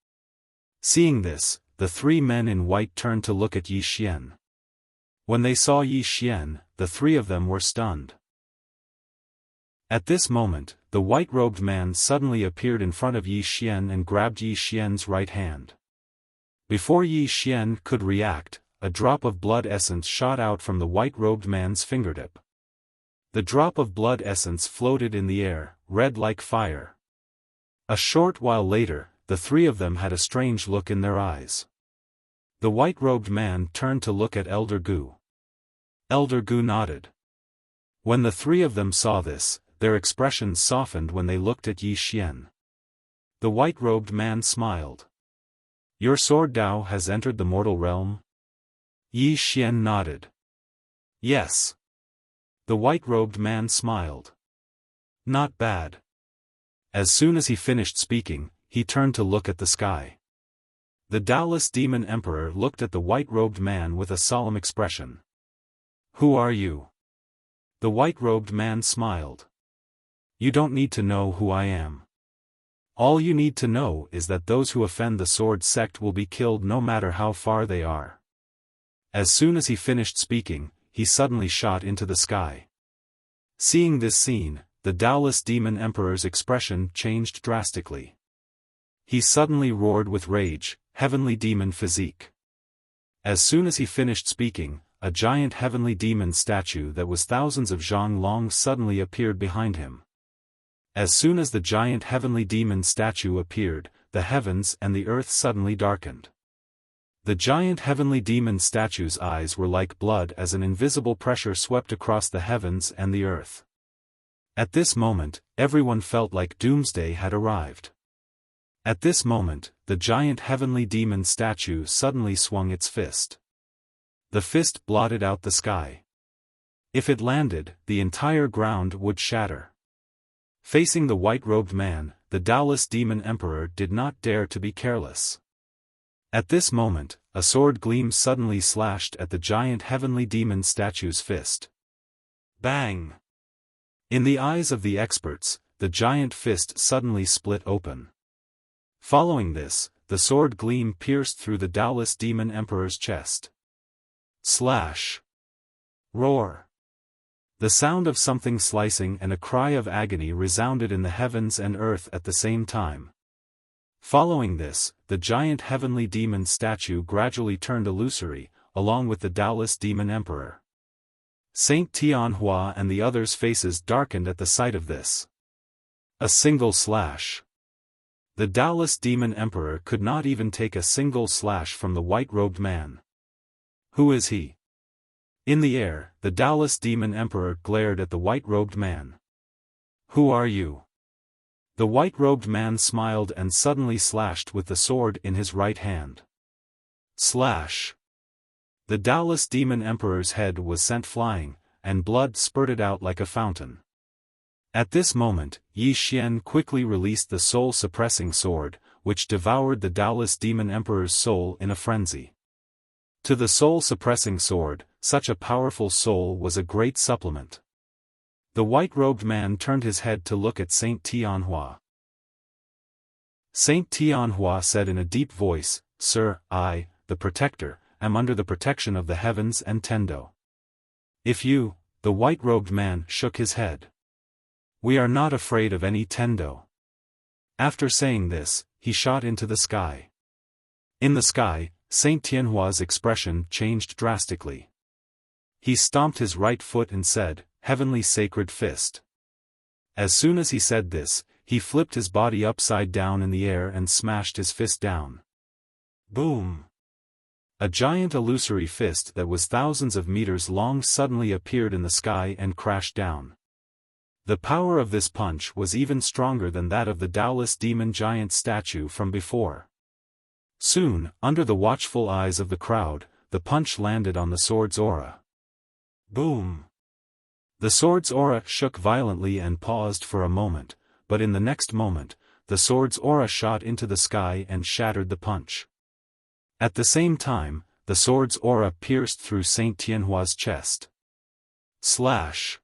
Seeing this, the three men in white turned to look at Yi Xian. When they saw Yi Xian, the three of them were stunned. At this moment, the white-robed man suddenly appeared in front of Yi Xian and grabbed Yi Xian's right hand. Before Yi Xian could react, a drop of blood essence shot out from the white-robed man's fingertip. The drop of blood essence floated in the air, red like fire. A short while later, the three of them had a strange look in their eyes. The white-robed man turned to look at Elder Gu. Elder Gu nodded. When the three of them saw this, their expressions softened when they looked at Yi Xian. The white-robed man smiled. Your sword Dao has entered the mortal realm? Yi Xian nodded. Yes. The white-robed man smiled. Not bad. As soon as he finished speaking, he turned to look at the sky. The Taoist Demon Emperor looked at the white-robed man with a solemn expression. Who are you? The white-robed man smiled. You don't need to know who I am. All you need to know is that those who offend the sword sect will be killed no matter how far they are. As soon as he finished speaking, he suddenly shot into the sky. Seeing this scene, the Taoist Demon Emperor's expression changed drastically. He suddenly roared with rage, heavenly demon physique. As soon as he finished speaking, a giant heavenly demon statue that was thousands of zhang long suddenly appeared behind him. As soon as the giant heavenly demon statue appeared, the heavens and the earth suddenly darkened. The giant heavenly demon statue's eyes were like blood as an invisible pressure swept across the heavens and the earth. At this moment, everyone felt like doomsday had arrived. At this moment, the giant heavenly demon statue suddenly swung its fist. The fist blotted out the sky. If it landed, the entire ground would shatter. Facing the white-robed man, the Taoist Demon Emperor did not dare to be careless. At this moment, a sword gleam suddenly slashed at the giant heavenly demon statue's fist. Bang! In the eyes of the experts, the giant fist suddenly split open. Following this, the sword gleam pierced through the Taoist Demon Emperor's chest. Slash! Roar! The sound of something slicing and a cry of agony resounded in the heavens and earth at the same time. Following this, the giant heavenly demon statue gradually turned illusory, along with the Taoist Demon Emperor. Saint Tianhua and the others' faces darkened at the sight of this. A single slash. The Taoist Demon Emperor could not even take a single slash from the white-robed man. Who is he? In the air, the Taoist demon emperor glared at the white-robed man. Who are you? The white-robed man smiled and suddenly slashed with the sword in his right hand. Slash! The Taoist demon emperor's head was sent flying, and blood spurted out like a fountain. At this moment, Yi Xian quickly released the soul-suppressing sword, which devoured the Taoist demon emperor's soul in a frenzy. To the soul-suppressing sword, such a powerful soul was a great supplement. The white-robed man turned his head to look at Saint Tianhua. Saint Tianhua said in a deep voice, "Sir, I, the protector, am under the protection of the heavens and Tendo. If you," the white-robed man shook his head. "We are not afraid of any Tendo." After saying this, he shot into the sky. In the sky, Saint Tianhua's expression changed drastically. He stomped his right foot and said, "Heavenly Sacred Fist." As soon as he said this, he flipped his body upside down in the air and smashed his fist down. Boom! A giant illusory fist that was thousands of meters long suddenly appeared in the sky and crashed down. The power of this punch was even stronger than that of the Taoist demon giant statue from before. Soon, under the watchful eyes of the crowd, the punch landed on the sword's aura. Boom! The sword's aura shook violently and paused for a moment, but in the next moment, the sword's aura shot into the sky and shattered the punch. At the same time, the sword's aura pierced through Saint Tianhua's chest. Slash!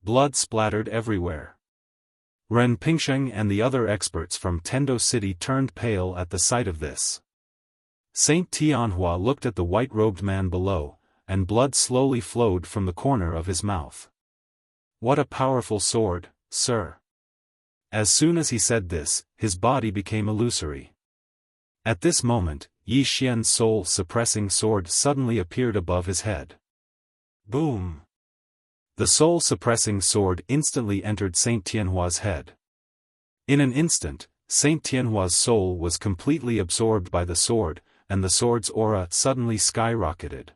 Blood splattered everywhere. Ren Pingsheng and the other experts from Tendo City turned pale at the sight of this. Saint Tianhua looked at the white-robed man below, and blood slowly flowed from the corner of his mouth. "What a powerful sword, sir!" As soon as he said this, his body became illusory. At this moment, Yi Xian's soul-suppressing sword suddenly appeared above his head. Boom! The soul-suppressing sword instantly entered Saint Tianhua's head. In an instant, Saint Tianhua's soul was completely absorbed by the sword, and the sword's aura suddenly skyrocketed.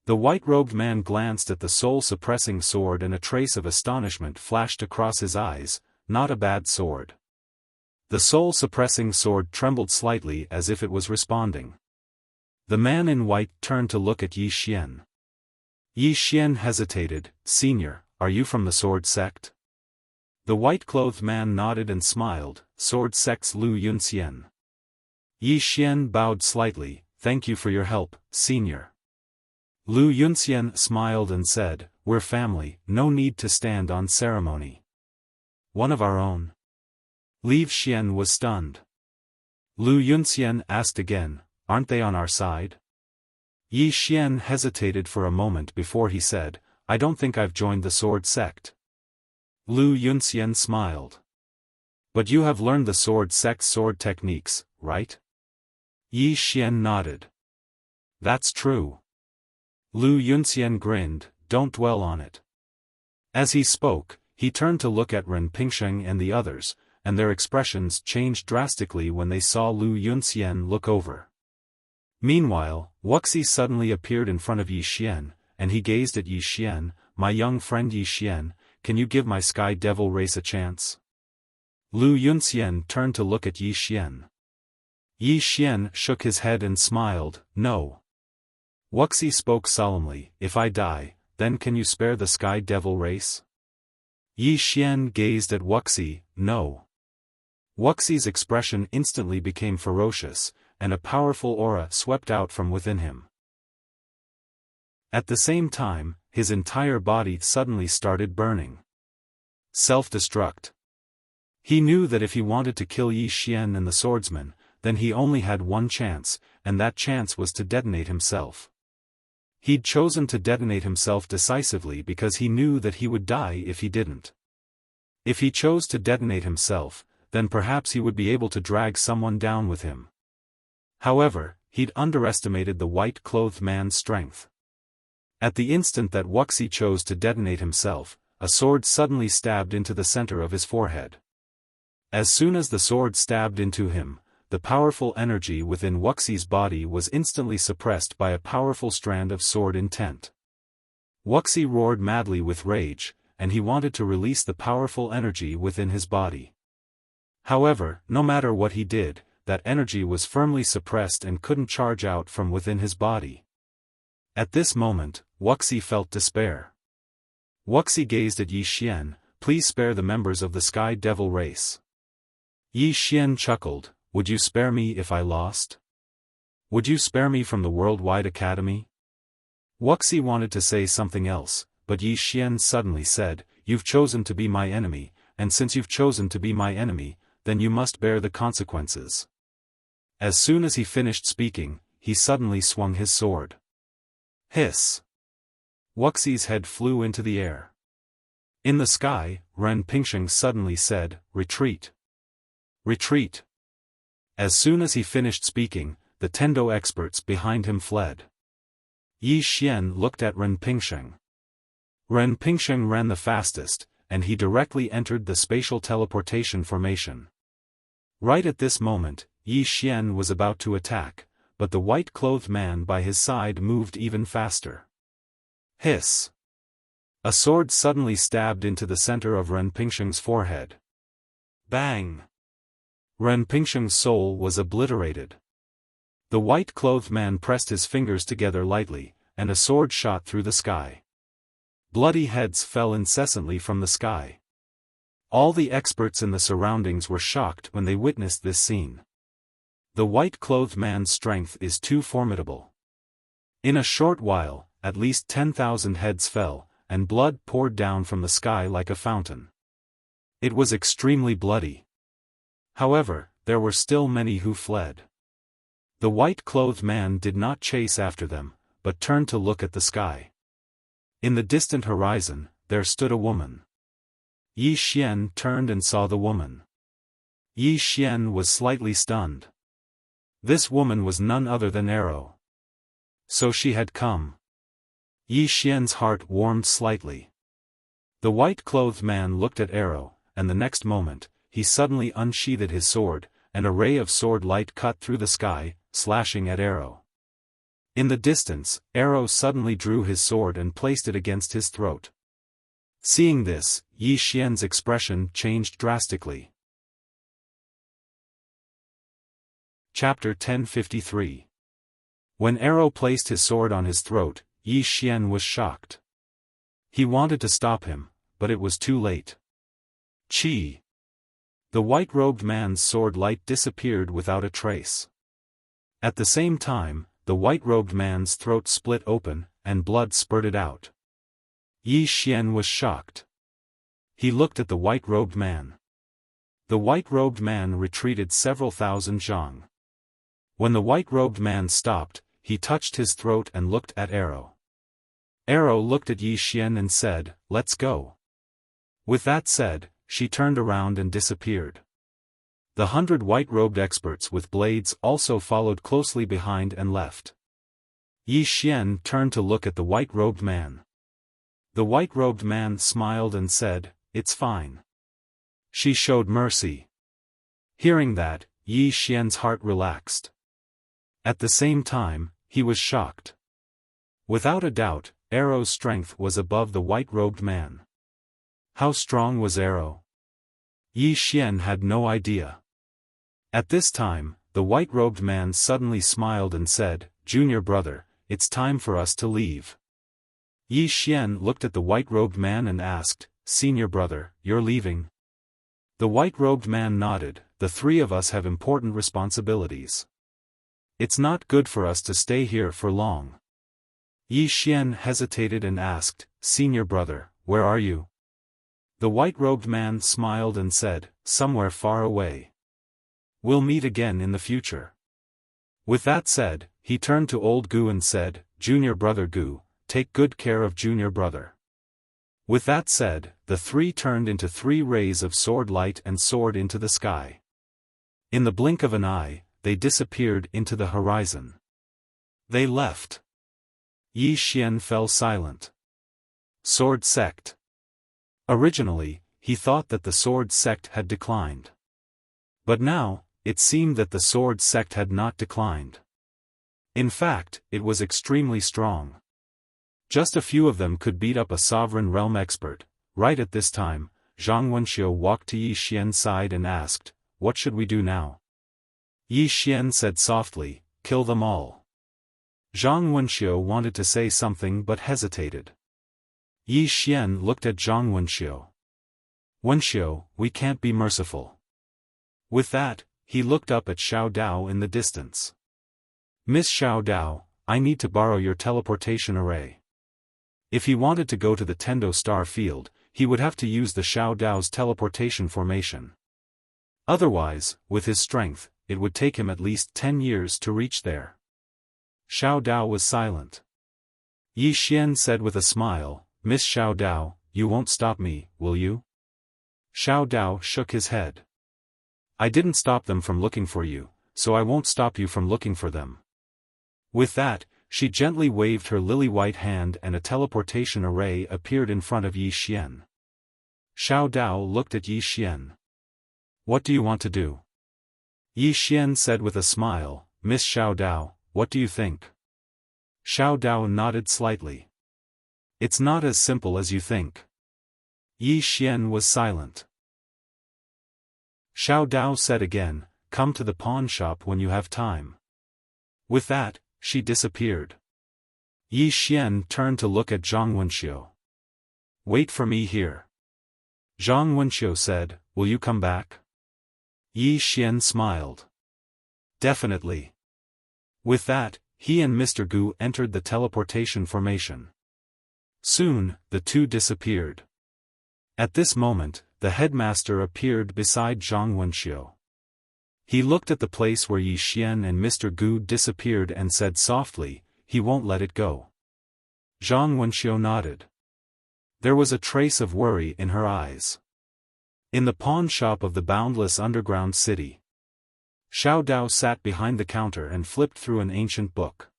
The white-robed man glanced at the soul-suppressing sword and a trace of astonishment flashed across his eyes. Not a bad sword. The soul-suppressing sword trembled slightly as if it was responding. The man in white turned to look at Yi Xian. Yi Xian hesitated. "Senior, are you from the sword sect?" The white-clothed man nodded and smiled. "Sword sect's Lu Yunxian." Yi Xian bowed slightly. "Thank you for your help, senior." Lu Yunxian smiled and said, "We're family, no need to stand on ceremony." "One of our own?" Li Xian was stunned. Lu Yunxian asked again, "Aren't they on our side?" Yi Xian hesitated for a moment before he said, "I don't think I've joined the sword sect." Lu Yunxian smiled. "But you have learned the sword sect's sword techniques, right?" Yi Xian nodded. "That's true." Lu Yunxian grinned. "Don't dwell on it." As he spoke, he turned to look at Ren Pingsheng and the others, and their expressions changed drastically when they saw Lu Yunxian look over. Meanwhile, Wuxia suddenly appeared in front of Yi Xian, and he gazed at Yi Xian. "My young friend Yi Xian, can you give my Sky Devil race a chance?" Lu Yunxian turned to look at Yi Xian. Yi Xian shook his head and smiled. "No." Wuxia spoke solemnly, "If I die, then can you spare the Sky Devil race?" Yi Xian gazed at Wuxia. "No." Wuxia's expression instantly became ferocious, and a powerful aura swept out from within him. At the same time, his entire body suddenly started burning. Self-destruct. He knew that if he wanted to kill Yi Xian and the swordsman, then he only had one chance, and that chance was to detonate himself. He'd chosen to detonate himself decisively because he knew that he would die if he didn't. If he chose to detonate himself, then perhaps he would be able to drag someone down with him. However, he'd underestimated the white-clothed man's strength. At the instant that Wuxia chose to detonate himself, a sword suddenly stabbed into the center of his forehead. As soon as the sword stabbed into him, the powerful energy within Wuxia's body was instantly suppressed by a powerful strand of sword intent. Wuxia roared madly with rage, and he wanted to release the powerful energy within his body. However, no matter what he did, that energy was firmly suppressed and couldn't charge out from within his body. At this moment, Wuxia felt despair. Wuxia gazed at Yi Xian. Please spare the members of the Sky Devil race. Yi Xian chuckled, would you spare me if I lost? Would you spare me from the Worldwide Academy? Wuxia wanted to say something else, but Yi Xian suddenly said, you've chosen to be my enemy, and since you've chosen to be my enemy, then you must bear the consequences. As soon as he finished speaking, he suddenly swung his sword. Hiss! Wuxia's head flew into the air. In the sky, Ren Pingsheng suddenly said, retreat. Retreat. As soon as he finished speaking, the Tendo experts behind him fled. Yi Xian looked at Ren Pingsheng. Ren Pingsheng ran the fastest, and he directly entered the spatial teleportation formation. Right at this moment, Yi Xian was about to attack, but the white-clothed man by his side moved even faster. Hiss! A sword suddenly stabbed into the center of Ren Pingsheng's forehead. Bang! Ren Pingsheng's soul was obliterated. The white-clothed man pressed his fingers together lightly, and a sword shot through the sky. Bloody heads fell incessantly from the sky. All the experts in the surroundings were shocked when they witnessed this scene. The white-clothed man's strength is too formidable. In a short while, at least 10,000 heads fell, and blood poured down from the sky like a fountain. It was extremely bloody. However, there were still many who fled. The white-clothed man did not chase after them, but turned to look at the sky. In the distant horizon, there stood a woman. Yi Xian turned and saw the woman. Yi Xian was slightly stunned. This woman was none other than Arrow. So she had come. Yi Xian's heart warmed slightly. The white-clothed man looked at Arrow, and the next moment, he suddenly unsheathed his sword, and a ray of sword light cut through the sky, slashing at Arrow. In the distance, Arrow suddenly drew his sword and placed it against his throat. Seeing this, Yi Xian's expression changed drastically. Chapter 1053. When Arrow placed his sword on his throat, Yi Xian was shocked. He wanted to stop him, but it was too late. Chi! The white-robed man's sword light disappeared without a trace. At the same time, the white-robed man's throat split open, and blood spurted out. Yi Xian was shocked. He looked at the white-robed man. The white-robed man retreated several thousand zhang. When the white-robed man stopped, he touched his throat and looked at Arrow. Arrow looked at Yi Xian and said, let's go. With that said, she turned around and disappeared. The 100 white-robed experts with blades also followed closely behind and left. Yi Xian turned to look at the white-robed man. The white-robed man smiled and said, it's fine. She showed mercy. Hearing that, Yi Xian's heart relaxed. At the same time, he was shocked. Without a doubt, Arrow's strength was above the white-robed man. How strong was Arrow? Yi Xian had no idea. At this time, the white-robed man suddenly smiled and said, Junior brother, it's time for us to leave. Yi Xian looked at the white-robed man and asked, Senior brother, you're leaving? The white-robed man nodded, the three of us have important responsibilities. It's not good for us to stay here for long. Yi Xian hesitated and asked, Senior brother, where are you? The white-robed man smiled and said, somewhere far away. We'll meet again in the future. With that said, he turned to old Gu and said, Junior brother Gu, take good care of junior brother. With that said, the three turned into 3 rays of sword light and soared into the sky. In the blink of an eye, they disappeared into the horizon. They left. Yi Xian fell silent. Sword sect. Originally, he thought that the sword sect had declined. But now, it seemed that the sword sect had not declined. In fact, it was extremely strong. Just a few of them could beat up a sovereign realm expert. Right at this time, Zhang Wenxiu walked to Yi Xian's side and asked, "What should we do now?" Yi Xian said softly, "Kill them all." Zhang Wenxiu wanted to say something but hesitated. Yi Xian looked at Zhang Wenxiu. "Wenxiu, we can't be merciful." With that, he looked up at Xiao Dao in the distance. "Miss Xiao Dao, I need to borrow your teleportation array." If he wanted to go to the Tendo star field, he would have to use the Xiao Dao's teleportation formation. Otherwise, with his strength, it would take him at least 10 years to reach there. Xiao Dao was silent. Yi Xian said with a smile, "Miss Xiao Dao, you won't stop me, will you?" Xiao Dao shook his head. "I didn't stop them from looking for you, so I won't stop you from looking for them." With that, she gently waved her lily-white hand and a teleportation array appeared in front of Yi Xian. Xiao Dao looked at Yi Xian. "What do you want to do?" Yi Xian said with a smile, "Miss Xiao Dao, what do you think?" Xiao Dao nodded slightly. "It's not as simple as you think." Yi Xian was silent. Xiao Dao said again, "Come to the pawn shop when you have time." With that, she disappeared. Yi Xian turned to look at Zhang Wenxiu. "Wait for me here." Zhang Wenxiu said, "Will you come back?" Yi Xian smiled. "Definitely." With that, he and Mr. Gu entered the teleportation formation. Soon, the two disappeared. At this moment, the headmaster appeared beside Zhang Wenxiu. He looked at the place where Yi Xian and Mr. Gu disappeared and said softly, "He won't let it go." Zhang Wenxiu nodded. There was a trace of worry in her eyes. In the pawn shop of the boundless underground city, Xiao Dao sat behind the counter and flipped through an ancient book.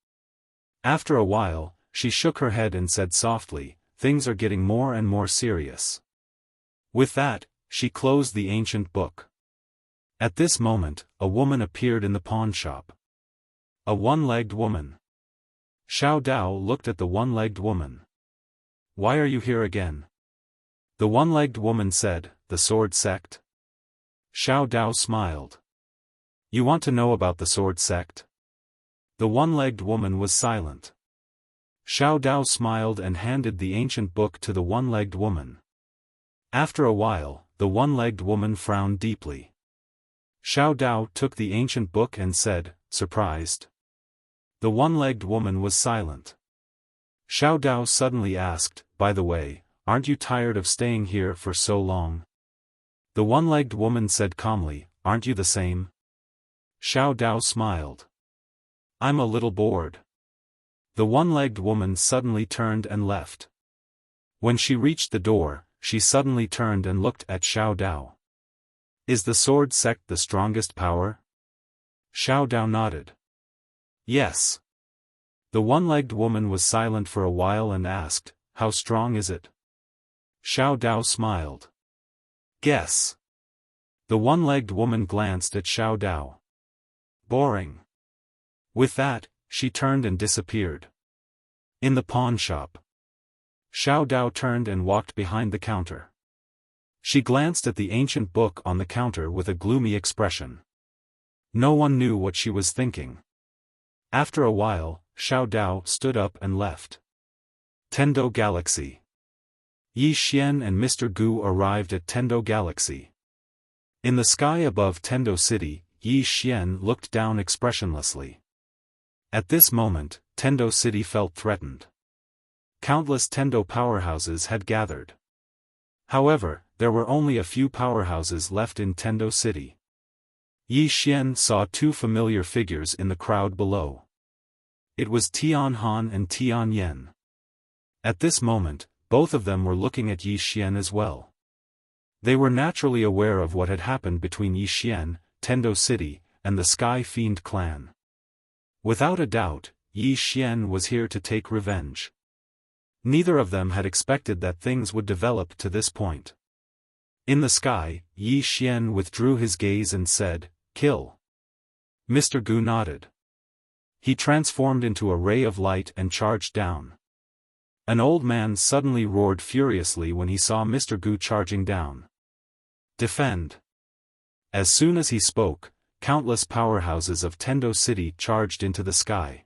After a while, she shook her head and said softly, "Things are getting more and more serious." With that, she closed the ancient book. At this moment, a woman appeared in the pawn shop. A one-legged woman. Xiao Dao looked at the one-legged woman. "Why are you here again?" The one-legged woman said, "The sword sect." Xiao Dao smiled. "You want to know about the sword sect?" The one-legged woman was silent. Xiao Dao smiled and handed the ancient book to the one-legged woman. After a while, the one-legged woman frowned deeply. Xiao Dao took the ancient book and said, "Surprised?" The one-legged woman was silent. Xiao Dao suddenly asked, "By the way, aren't you tired of staying here for so long?" The one-legged woman said calmly, "Aren't you the same?" Xiao Dao smiled. "I'm a little bored." The one-legged woman suddenly turned and left. When she reached the door, she suddenly turned and looked at Xiao Dao. "Is the sword sect the strongest power?" Xiao Dao nodded. "Yes." The one-legged woman was silent for a while and asked, "How strong is it?" Xiao Dao smiled. "Guess." The one-legged woman glanced at Xiao Dao. "Boring." With that, she turned and disappeared. In the pawn shop, Xiao Dao turned and walked behind the counter. She glanced at the ancient book on the counter with a gloomy expression. No one knew what she was thinking. After a while, Xiao Dao stood up and left. Tendo Galaxy. Yi Xian and Mr. Gu arrived at Tendo Galaxy. In the sky above Tendo City, Yi Xian looked down expressionlessly. At this moment, Tendo City felt threatened. Countless Tendo powerhouses had gathered. However, there were only a few powerhouses left in Tendo City. Yi Xian saw two familiar figures in the crowd below. It was Tian Han and Tian Yen. At this moment, both of them were looking at Yi Xian as well. They were naturally aware of what had happened between Yi Xian, Tendo City, and the Sky Fiend clan. Without a doubt, Yi Xian was here to take revenge. Neither of them had expected that things would develop to this point. In the sky, Yi Xian withdrew his gaze and said, "Kill." Mr. Gu nodded. He transformed into a ray of light and charged down. An old man suddenly roared furiously when he saw Mr. Gu charging down. Defend! As soon as he spoke, countless powerhouses of Tendo City charged into the sky.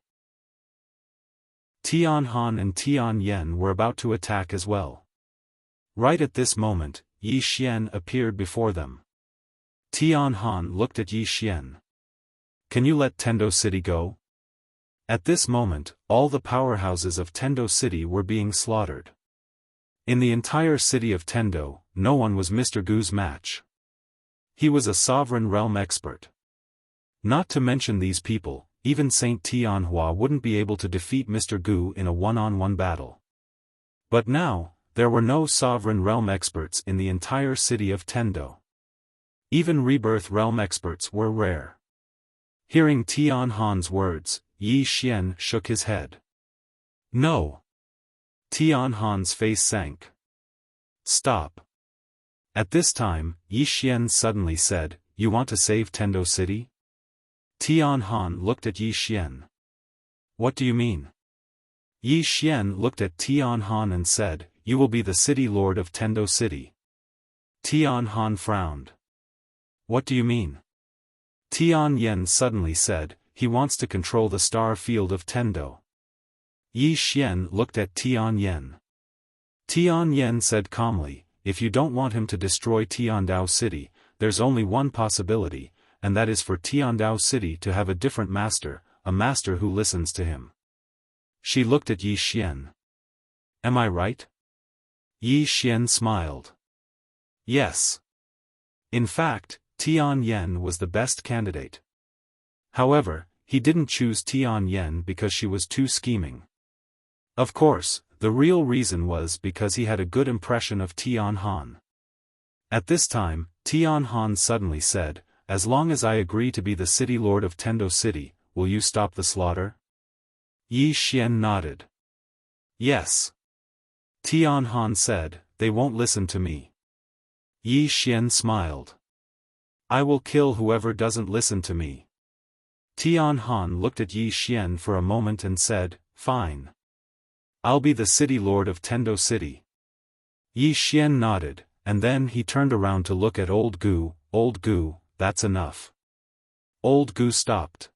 Tian Han and Tian Yen were about to attack as well. Right at this moment, Yi Xian appeared before them. Tian Han looked at Yi Xian. Can you let Tendo City go? At this moment, all the powerhouses of Tendo City were being slaughtered. In the entire city of Tendo, no one was Mr. Gu's match. He was a sovereign realm expert. Not to mention these people, even Saint Tianhua wouldn't be able to defeat Mr. Gu in a one-on-one battle. But now, there were no sovereign realm experts in the entire city of Tendo. Even rebirth realm experts were rare. Hearing Tian Han's words, Yi Xian shook his head. No. Tian Han's face sank. Stop. At this time, Yi Xian suddenly said, You want to save Tendo City? Tian Han looked at Yi Xian. What do you mean? Yi Xian looked at Tian Han and said, You will be the city lord of Tendo City. Tian Han frowned. What do you mean? Tian Yen suddenly said, He wants to control the star field of Tendo. Yi Xian looked at Tian Yen. Tian Yen said calmly, If you don't want him to destroy Tiandao City, there's only one possibility, and that is for Tiandao City to have a different master, a master who listens to him. She looked at Yi Xian. Am I right? Yi Xian smiled. Yes. In fact, Tian Yen was the best candidate. However, he didn't choose Tian Yen because she was too scheming. Of course, the real reason was because he had a good impression of Tian Han. At this time, Tian Han suddenly said, As long as I agree to be the city lord of Tendo City, will you stop the slaughter? Yi Xian nodded. Yes. Tian Han said, They won't listen to me. Yi Xian smiled. I will kill whoever doesn't listen to me. Tian Han looked at Yi Xian for a moment and said, Fine. I'll be the city lord of Tendo City. Yi Xian nodded, and then he turned around to look at Old Gu. Old Gu, that's enough. Old Gu stopped.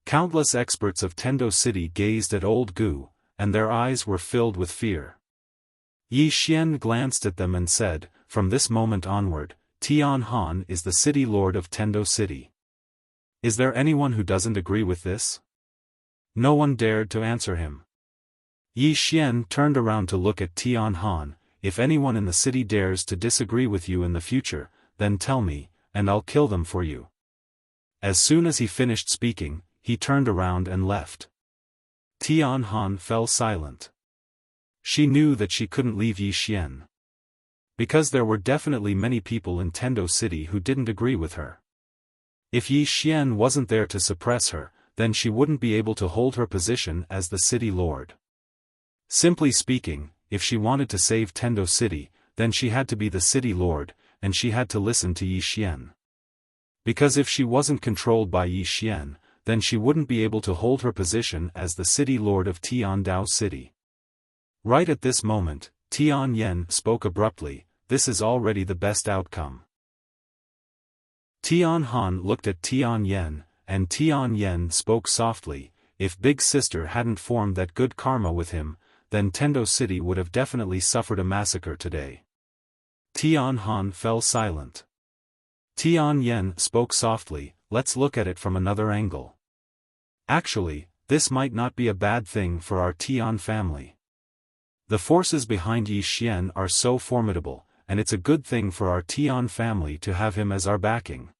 Countless experts of Tendo City gazed at Old Gu, and their eyes were filled with fear. Yi Xian glanced at them and said, From this moment onward, Tian Han is the city lord of Tendo City. Is there anyone who doesn't agree with this? No one dared to answer him. Yi Xian turned around to look at Tian Han. If anyone in the city dares to disagree with you in the future, then tell me, and I'll kill them for you. As soon as he finished speaking, he turned around and left. Tian Han fell silent. She knew that she couldn't leave Yi Xian. Because there were definitely many people in Tendo City who didn't agree with her. If Yi Xian wasn't there to suppress her, then she wouldn't be able to hold her position as the city lord. Simply speaking, if she wanted to save Tendo City, then she had to be the city lord, and she had to listen to Yi Xian. Because if she wasn't controlled by Yi Xian, then she wouldn't be able to hold her position as the city lord of Tiandao City. Right at this moment, Tian Yen spoke abruptly, This is already the best outcome. Tian Han looked at Tian Yen, and Tian Yen spoke softly, If Big Sister hadn't formed that good karma with him, then Tendo City would have definitely suffered a massacre today. Tian Han fell silent. Tian Yen spoke softly, Let's look at it from another angle. Actually, this might not be a bad thing for our Tian family. The forces behind Yi Xian are so formidable, and it's a good thing for our Tian family to have him as our backing.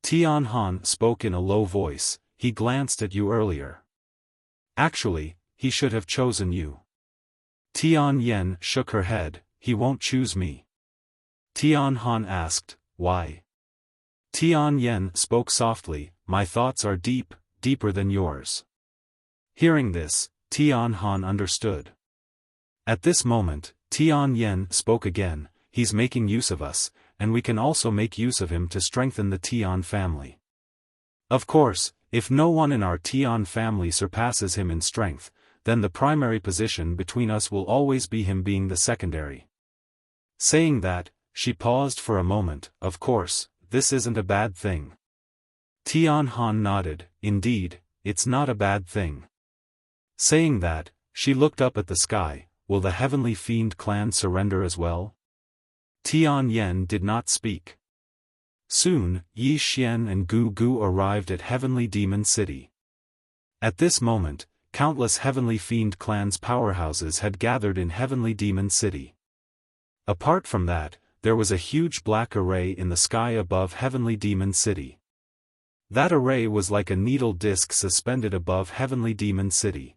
Tian Han spoke in a low voice, He glanced at you earlier. Actually, he should have chosen you. Tian Yen shook her head, He won't choose me. Tian Han asked, Why? Tian Yen spoke softly, My thoughts are deep, deeper than yours. Hearing this, Tian Han understood. At this moment, Tian Yen spoke again, He's making use of us, and we can also make use of him to strengthen the Tian family. Of course, if no one in our Tian family surpasses him in strength, then the primary position between us will always be him being the secondary. Saying that, she paused for a moment. Of course, this isn't a bad thing. Tian Han nodded. Indeed, it's not a bad thing. Saying that, she looked up at the sky. Will the Heavenly Fiend clan surrender as well? Tian Yen did not speak. Soon, Yi Xian and Gu Gu arrived at Heavenly Demon City. At this moment, countless Heavenly Fiend clans' powerhouses had gathered in Heavenly Demon City. Apart from that, there was a huge black array in the sky above Heavenly Demon City. That array was like a needle disc suspended above Heavenly Demon City.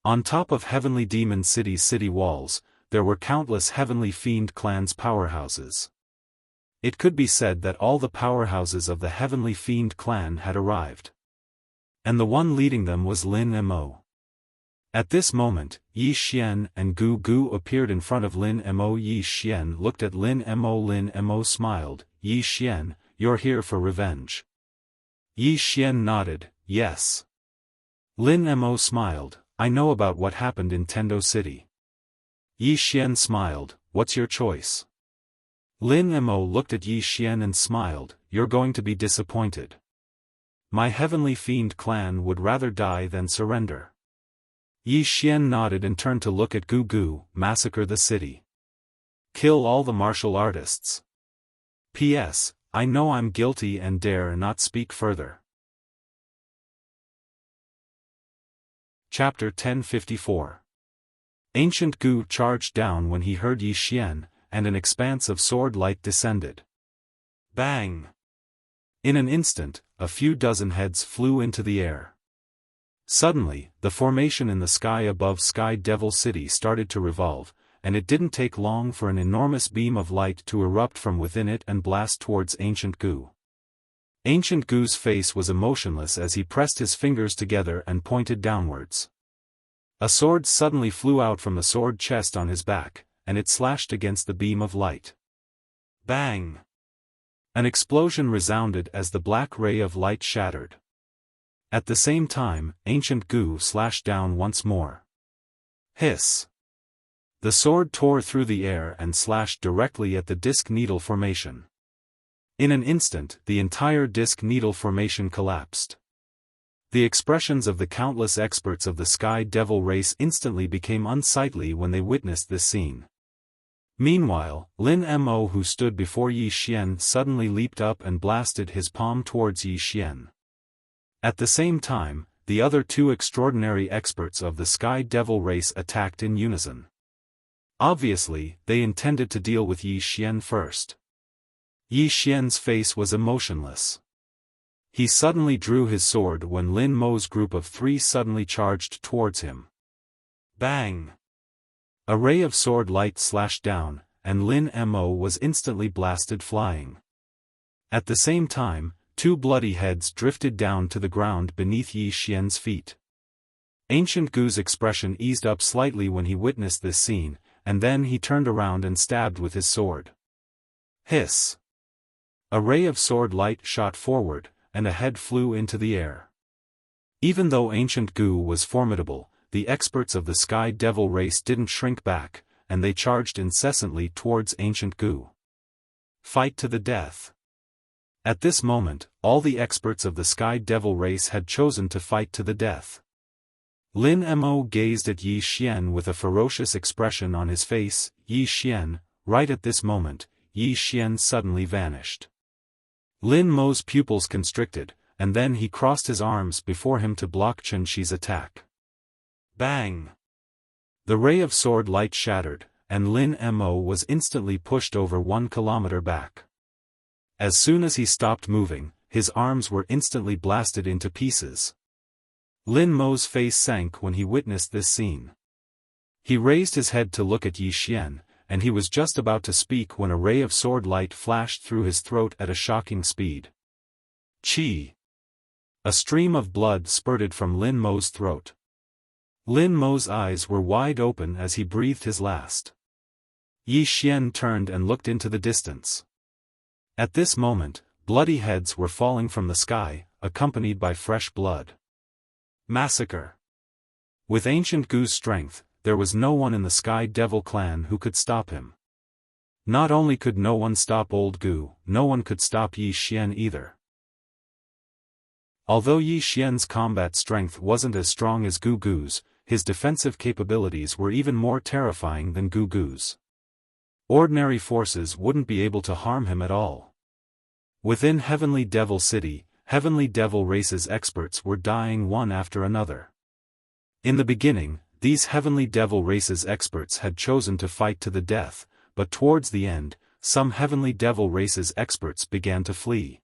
On top of Heavenly Demon City's city walls, there were countless Heavenly Fiend clans' powerhouses. It could be said that all the powerhouses of the Heavenly Fiend clan had arrived. And the one leading them was Lin Mo. At this moment, Yi Xian and Gu Gu appeared in front of Lin Mo. Yi Xian looked at Lin Mo. Lin Mo smiled. Yi Xian, you're here for revenge. Yi Xian nodded, yes. Lin Mo smiled, I know about what happened in Tendo City. Yi Xian smiled, what's your choice? Lin Mo looked at Yi Xian and smiled, you're going to be disappointed. My Heavenly Fiend clan would rather die than surrender. Yi Xian nodded and turned to look at Gu Gu. Massacre the city. Kill all the martial artists. P.S. I know I'm guilty and dare not speak further. Chapter 1054. Ancient Gu charged down when he heard Yi Xian, and an expanse of sword light descended. Bang! In an instant, a few dozen heads flew into the air. Suddenly, the formation in the sky above Sky Devil City started to revolve, and it didn't take long for an enormous beam of light to erupt from within it and blast towards Ancient Gu. Ancient Gu's face was emotionless as he pressed his fingers together and pointed downwards. A sword suddenly flew out from the sword chest on his back, and it slashed against the beam of light. Bang! An explosion resounded as the black ray of light shattered. At the same time, Ancient Gu slashed down once more. Hiss! The sword tore through the air and slashed directly at the disc needle formation. In an instant, the entire disc needle formation collapsed. The expressions of the countless experts of the Sky Devil race instantly became unsightly when they witnessed this scene. Meanwhile, Lin Mo, who stood before Yi Xian, suddenly leaped up and blasted his palm towards Yi Xian. At the same time, the other two extraordinary experts of the Sky Devil race attacked in unison. Obviously, they intended to deal with Yi Xian first. Yi Xian's face was emotionless. He suddenly drew his sword when Lin Mo's group of three suddenly charged towards him. Bang! A ray of sword light slashed down, and Lin Mo was instantly blasted flying. At the same time, two bloody heads drifted down to the ground beneath Yi Xian's feet. Ancient Gu's expression eased up slightly when he witnessed this scene, and then he turned around and stabbed with his sword. Hiss! A ray of sword light shot forward, and a head flew into the air. Even though Ancient Gu was formidable, the experts of the Sky Devil race didn't shrink back, and they charged incessantly towards Ancient Gu. Fight to the death. At this moment, all the experts of the Sky Devil race had chosen to fight to the death. Lin Mo gazed at Yi Xian with a ferocious expression on his face. Yi Xian, right at this moment, Yi Xian suddenly vanished. Lin Mo's pupils constricted, and then he crossed his arms before him to block Chen Shi's attack. Bang! The ray of sword light shattered, and Lin Mo was instantly pushed over 1 kilometer back. As soon as he stopped moving, his arms were instantly blasted into pieces. Lin Mo's face sank when he witnessed this scene. He raised his head to look at Yi Xian, and he was just about to speak when a ray of sword light flashed through his throat at a shocking speed. Chi! A stream of blood spurted from Lin Mo's throat. Lin Mo's eyes were wide open as he breathed his last. Yi Xian turned and looked into the distance. At this moment, bloody heads were falling from the sky, accompanied by fresh blood. Massacre. With Ancient Gu's strength, there was no one in the Sky Devil clan who could stop him. Not only could no one stop Old Gu, no one could stop Yi Xian either. Although Yi Xian's combat strength wasn't as strong as Gu Gu's, his defensive capabilities were even more terrifying than Gu Gu's. Ordinary forces wouldn't be able to harm him at all. Within Heavenly Devil City, Heavenly Devil race's experts were dying one after another. In the beginning, these Heavenly Devil race's experts had chosen to fight to the death, but towards the end, some Heavenly Devil race's experts began to flee.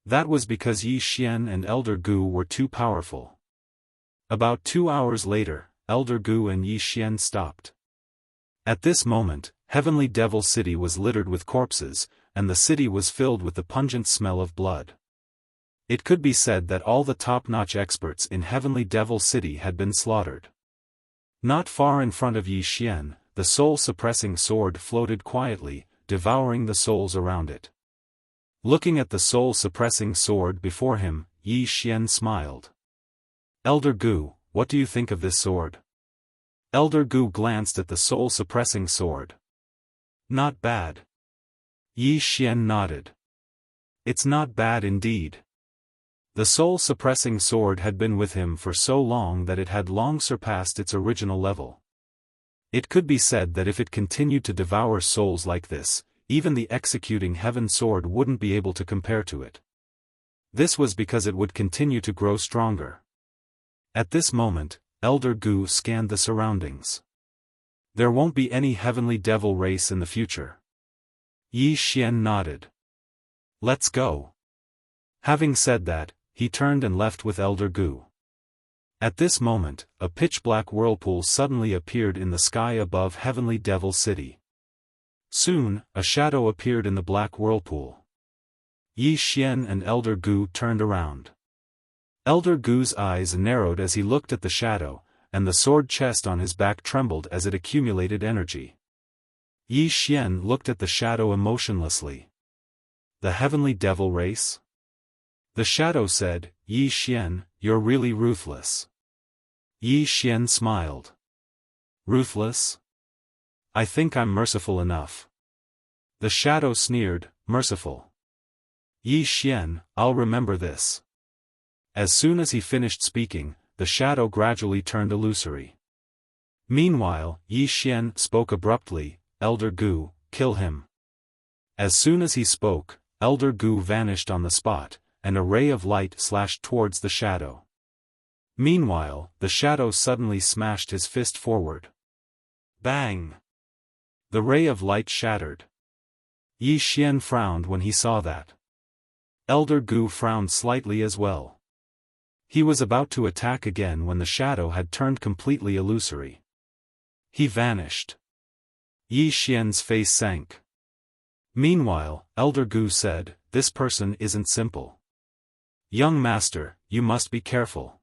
That was because Yi Xian and Elder Gu were too powerful. About 2 hours later, Elder Gu and Yi Xian stopped. At this moment, Heavenly Devil City was littered with corpses, and the city was filled with the pungent smell of blood. It could be said that all the top-notch experts in Heavenly Devil City had been slaughtered. Not far in front of Yi Xian, the soul-suppressing sword floated quietly, devouring the souls around it. Looking at the soul-suppressing sword before him, Yi Xian smiled. Elder Gu, what do you think of this sword? Elder Gu glanced at the soul-suppressing sword. Not bad. Yi Xian nodded. It's not bad indeed. The soul-suppressing sword had been with him for so long that it had long surpassed its original level. It could be said that if it continued to devour souls like this, even the executing heaven sword wouldn't be able to compare to it. This was because it would continue to grow stronger. At this moment, Elder Gu scanned the surroundings. There won't be any Heavenly Devil race in the future. Yi Xian nodded. Let's go. Having said that, he turned and left with Elder Gu. At this moment, a pitch-black whirlpool suddenly appeared in the sky above Heavenly Devil City. Soon, a shadow appeared in the black whirlpool. Yi Xian and Elder Gu turned around. Elder Gu's eyes narrowed as he looked at the shadow, and the sword chest on his back trembled as it accumulated energy. Yi Xian looked at the shadow emotionlessly. The Heavenly Devil race? The shadow said, Yi Xian, you're really ruthless. Yi Xian smiled. Ruthless? I think I'm merciful enough. The shadow sneered, merciful. Yi Xian, I'll remember this. As soon as he finished speaking, the shadow gradually turned illusory. Meanwhile, Yi Xian spoke abruptly, Elder Gu, kill him. As soon as he spoke, Elder Gu vanished on the spot, and a ray of light slashed towards the shadow. Meanwhile, the shadow suddenly smashed his fist forward. Bang! The ray of light shattered. Yi Xian frowned when he saw that. Elder Gu frowned slightly as well. He was about to attack again when the shadow had turned completely illusory. He vanished. Yi Xian's face sank. Meanwhile, Elder Gu said, this person isn't simple. Young master, you must be careful.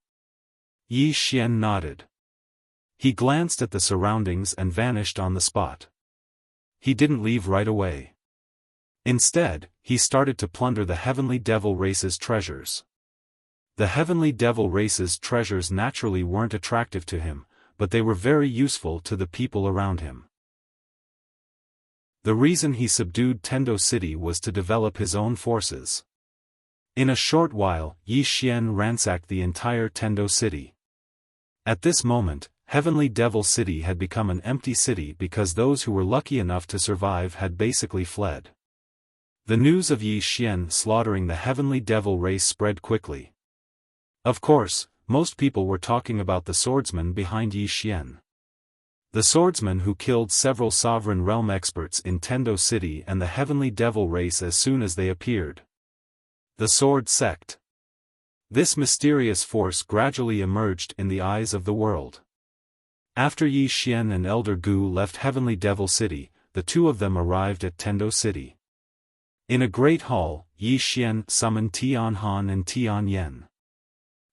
Yi Xian nodded. He glanced at the surroundings and vanished on the spot. He didn't leave right away. Instead, he started to plunder the Heavenly Devil race's treasures. The Heavenly Devil race's treasures naturally weren't attractive to him, but they were very useful to the people around him. The reason he subdued Tendo City was to develop his own forces. In a short while, Yi Xian ransacked the entire Tendo City. At this moment, Heavenly Devil City had become an empty city because those who were lucky enough to survive had basically fled. The news of Yi Xian slaughtering the Heavenly Devil race spread quickly. Of course, most people were talking about the swordsman behind Yi Xian. The swordsman who killed several Sovereign Realm experts in Tendo City and the Heavenly Devil race as soon as they appeared. The Sword Sect. This mysterious force gradually emerged in the eyes of the world. After Yi Xian and Elder Gu left Heavenly Devil City, the two of them arrived at Tendo City. In a great hall, Yi Xian summoned Tian Han and Tian Yen.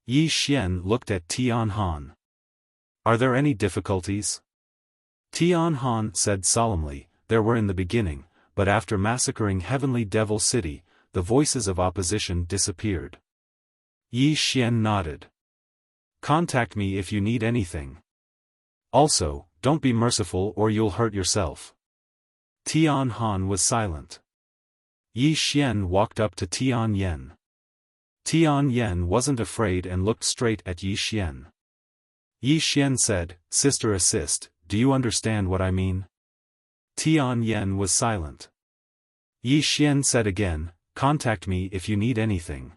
Yi Xian looked at Tian Han. Are there any difficulties? Tian Han said solemnly, there were in the beginning, but after massacring Heavenly Devil City, the voices of opposition disappeared. Yi Xian nodded. Contact me if you need anything. Also, don't be merciful or you'll hurt yourself. Tian Han was silent. Yi Xian walked up to Tian Yen. Tian Yen wasn't afraid and looked straight at Yi Xian. Yi Xian said, Sister Assist, do you understand what I mean? Tian Yen was silent. Yi Xian said again, contact me if you need anything.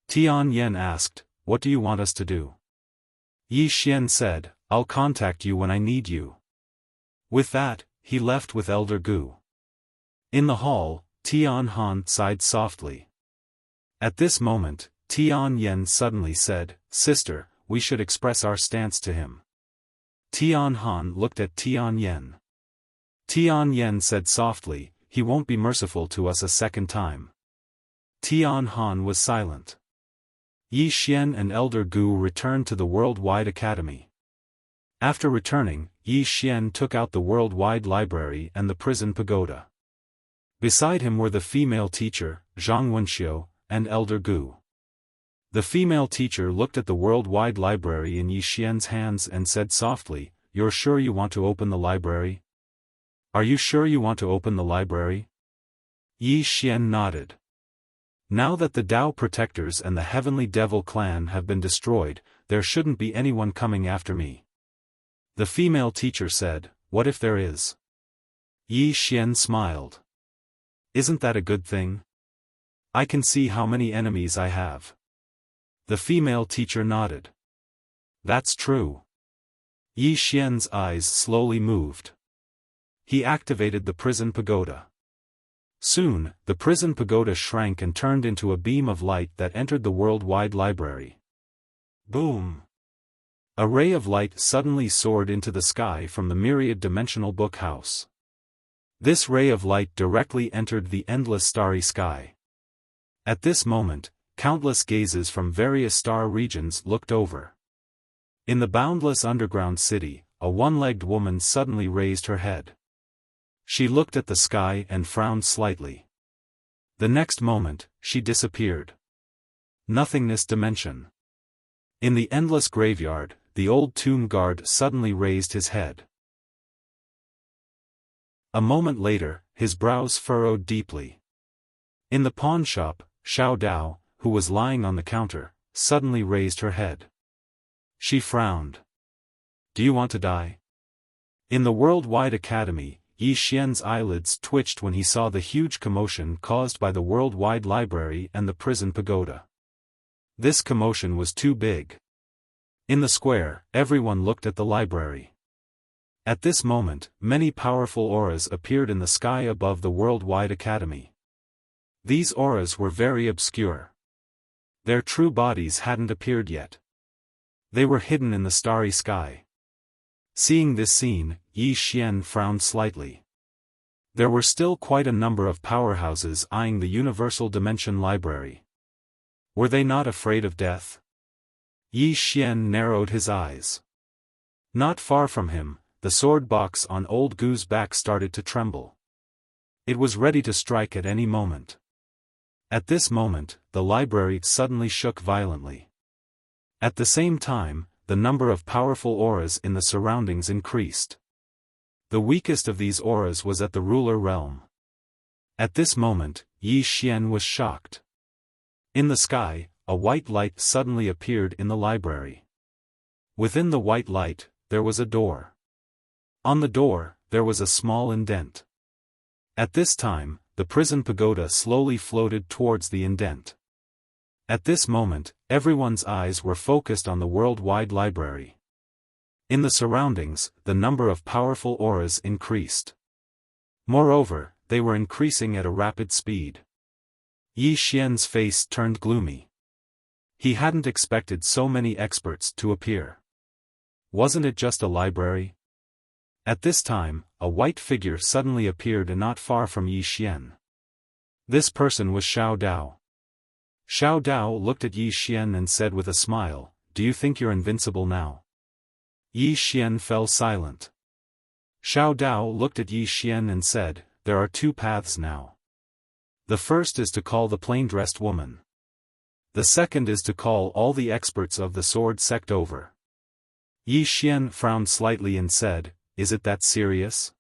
Tian Yen asked, what do you want us to do? Yi Xian said, I'll contact you when I need you. With that, he left with Elder Gu. In the hall, Tian Han sighed softly. At this moment, Tian Yen suddenly said, Sister, we should express our stance to him. Tian Han looked at Tian Yen. Tian Yen said softly, he won't be merciful to us a second time. Tian Han was silent. Yi Xian and Elder Gu returned to the Worldwide Academy. After returning, Yi Xian took out the Worldwide Library and the Prison Pagoda. Beside him were the female teacher, Zhang Wenxiu, and Elder Gu. The female teacher looked at the Worldwide Library in Yi Xian's hands and said softly, You're sure you want to open the library? Are you sure you want to open the library? Yi Xian nodded. Now that the Tao Protectors and the Heavenly Devil clan have been destroyed, there shouldn't be anyone coming after me. The female teacher said, What if there is? Yi Xian smiled. Isn't that a good thing? I can see how many enemies I have. The female teacher nodded. That's true. Yi Xian's eyes slowly moved. He activated the prison pagoda. Soon, the prison pagoda shrank and turned into a beam of light that entered the Worldwide Library. Boom! A ray of light suddenly soared into the sky from the myriad-dimensional book house. This ray of light directly entered the endless starry sky. At this moment, countless gazes from various star regions looked over. In the boundless underground city, a one-legged woman suddenly raised her head. She looked at the sky and frowned slightly. The next moment, she disappeared. Nothingness dimension. In the endless graveyard, the old tomb guard suddenly raised his head. A moment later, his brows furrowed deeply. In the pawn shop, Xiao Dao, who was lying on the counter, suddenly raised her head. She frowned. Do you want to die? In the Worldwide Academy, Yi Xian's eyelids twitched when he saw the huge commotion caused by the Worldwide Library and the prison pagoda. This commotion was too big. In the square, everyone looked at the library. At this moment, many powerful auras appeared in the sky above the Worldwide Academy. These auras were very obscure. Their true bodies hadn't appeared yet. They were hidden in the starry sky. Seeing this scene, Yi Xian frowned slightly. There were still quite a number of powerhouses eyeing the Universal Dimension Library. Were they not afraid of death? Yi Xian narrowed his eyes. Not far from him, the sword box on old Gu's back started to tremble. It was ready to strike at any moment. At this moment, the library suddenly shook violently. At the same time, the number of powerful auras in the surroundings increased. The weakest of these auras was at the ruler realm. At this moment, Yi Xian was shocked. In the sky, a white light suddenly appeared in the library. Within the white light, there was a door. On the door, there was a small indent. At this time, the prison pagoda slowly floated towards the indent. At this moment, everyone's eyes were focused on the Worldwide Library. In the surroundings, the number of powerful auras increased. Moreover, they were increasing at a rapid speed. Yi Xian's face turned gloomy. He hadn't expected so many experts to appear. Wasn't it just a library? At this time, a white figure suddenly appeared not far from Yi Xian. This person was Xiao Dao. Xiao Dao looked at Yi Xian and said with a smile, Do you think you're invincible now? Yi Xian fell silent. Xiao Dao looked at Yi Xian and said, There are two paths now. The first is to call the plain-dressed woman. The second is to call all the experts of the sword sect over. Yi Xian frowned slightly and said, "Is it that serious?"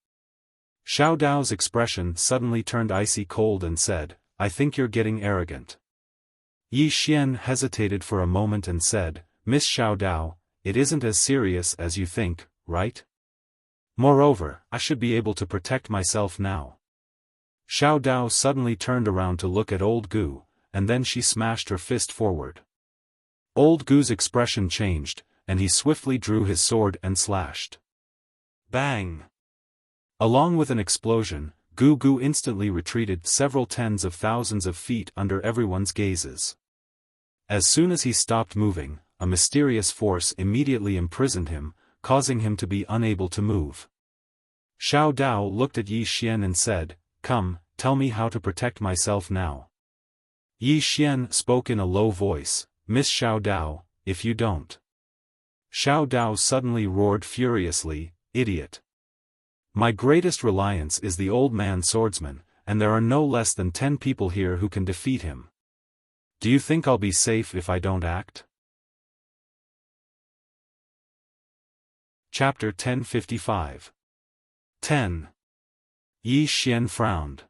Xiao Dao's expression suddenly turned icy cold and said, "I think you're getting arrogant." Yi Xian hesitated for a moment and said, "Miss Xiao Dao, it isn't as serious as you think, right? Moreover, I should be able to protect myself now." Xiao Dao suddenly turned around to look at old Gu, and then she smashed her fist forward. Old Gu's expression changed, and he swiftly drew his sword and slashed. Bang! Along with an explosion, Gu instantly retreated several tens of thousands of feet under everyone's gazes. As soon as he stopped moving, a mysterious force immediately imprisoned him, causing him to be unable to move. Xiao Dao looked at Yi Xian and said, "Come, tell me how to protect myself now." Yi Xian spoke in a low voice, "Miss Xiao Dao, if you don't." Xiao Dao suddenly roared furiously, "Idiot! My greatest reliance is the old man swordsman, and there are no less than 10 people here who can defeat him. Do you think I'll be safe if I don't act?" Chapter 1055. 10. Yi Xian frowned.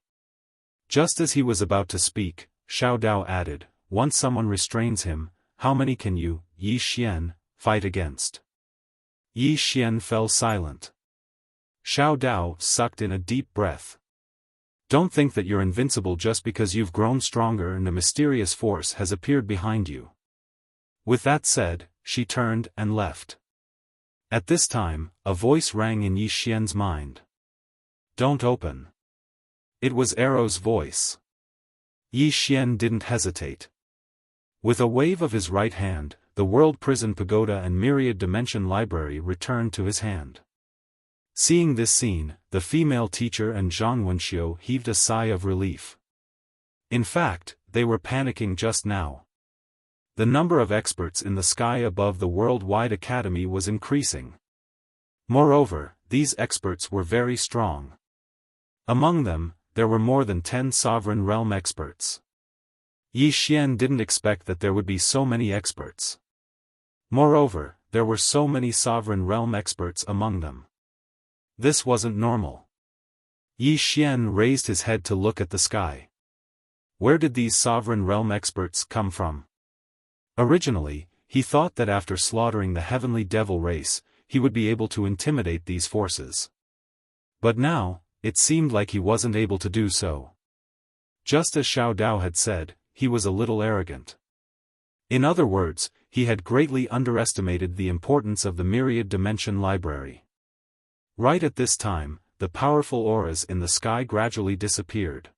Just as he was about to speak, Xiao Dao added, "Once someone restrains him, how many can you, Yi Xian, fight against?" Yi Xian fell silent. Xiao Dao sucked in a deep breath. "Don't think that you're invincible just because you've grown stronger and a mysterious force has appeared behind you." With that said, she turned and left. At this time, a voice rang in Yi Xian's mind. "Don't open." It was Arrow's voice. Yi Xian didn't hesitate. With a wave of his right hand, the World Prison Pagoda and Myriad Dimension Library returned to his hand. Seeing this scene, the female teacher and Zhang Wenxiu heaved a sigh of relief. In fact, they were panicking just now. The number of experts in the sky above the worldwide academy was increasing. Moreover, these experts were very strong. Among them, there were more than 10 sovereign realm experts. Yi Xian didn't expect that there would be so many experts. Moreover, there were so many sovereign realm experts among them. This wasn't normal. Yi Xian raised his head to look at the sky. Where did these sovereign realm experts come from? Originally, he thought that after slaughtering the heavenly devil race, he would be able to intimidate these forces. But now, it seemed like he wasn't able to do so. Just as Xiao Dao had said, he was a little arrogant. In other words, he had greatly underestimated the importance of the Myriad Dimension Library. Right at this time, the powerful auras in the sky gradually disappeared.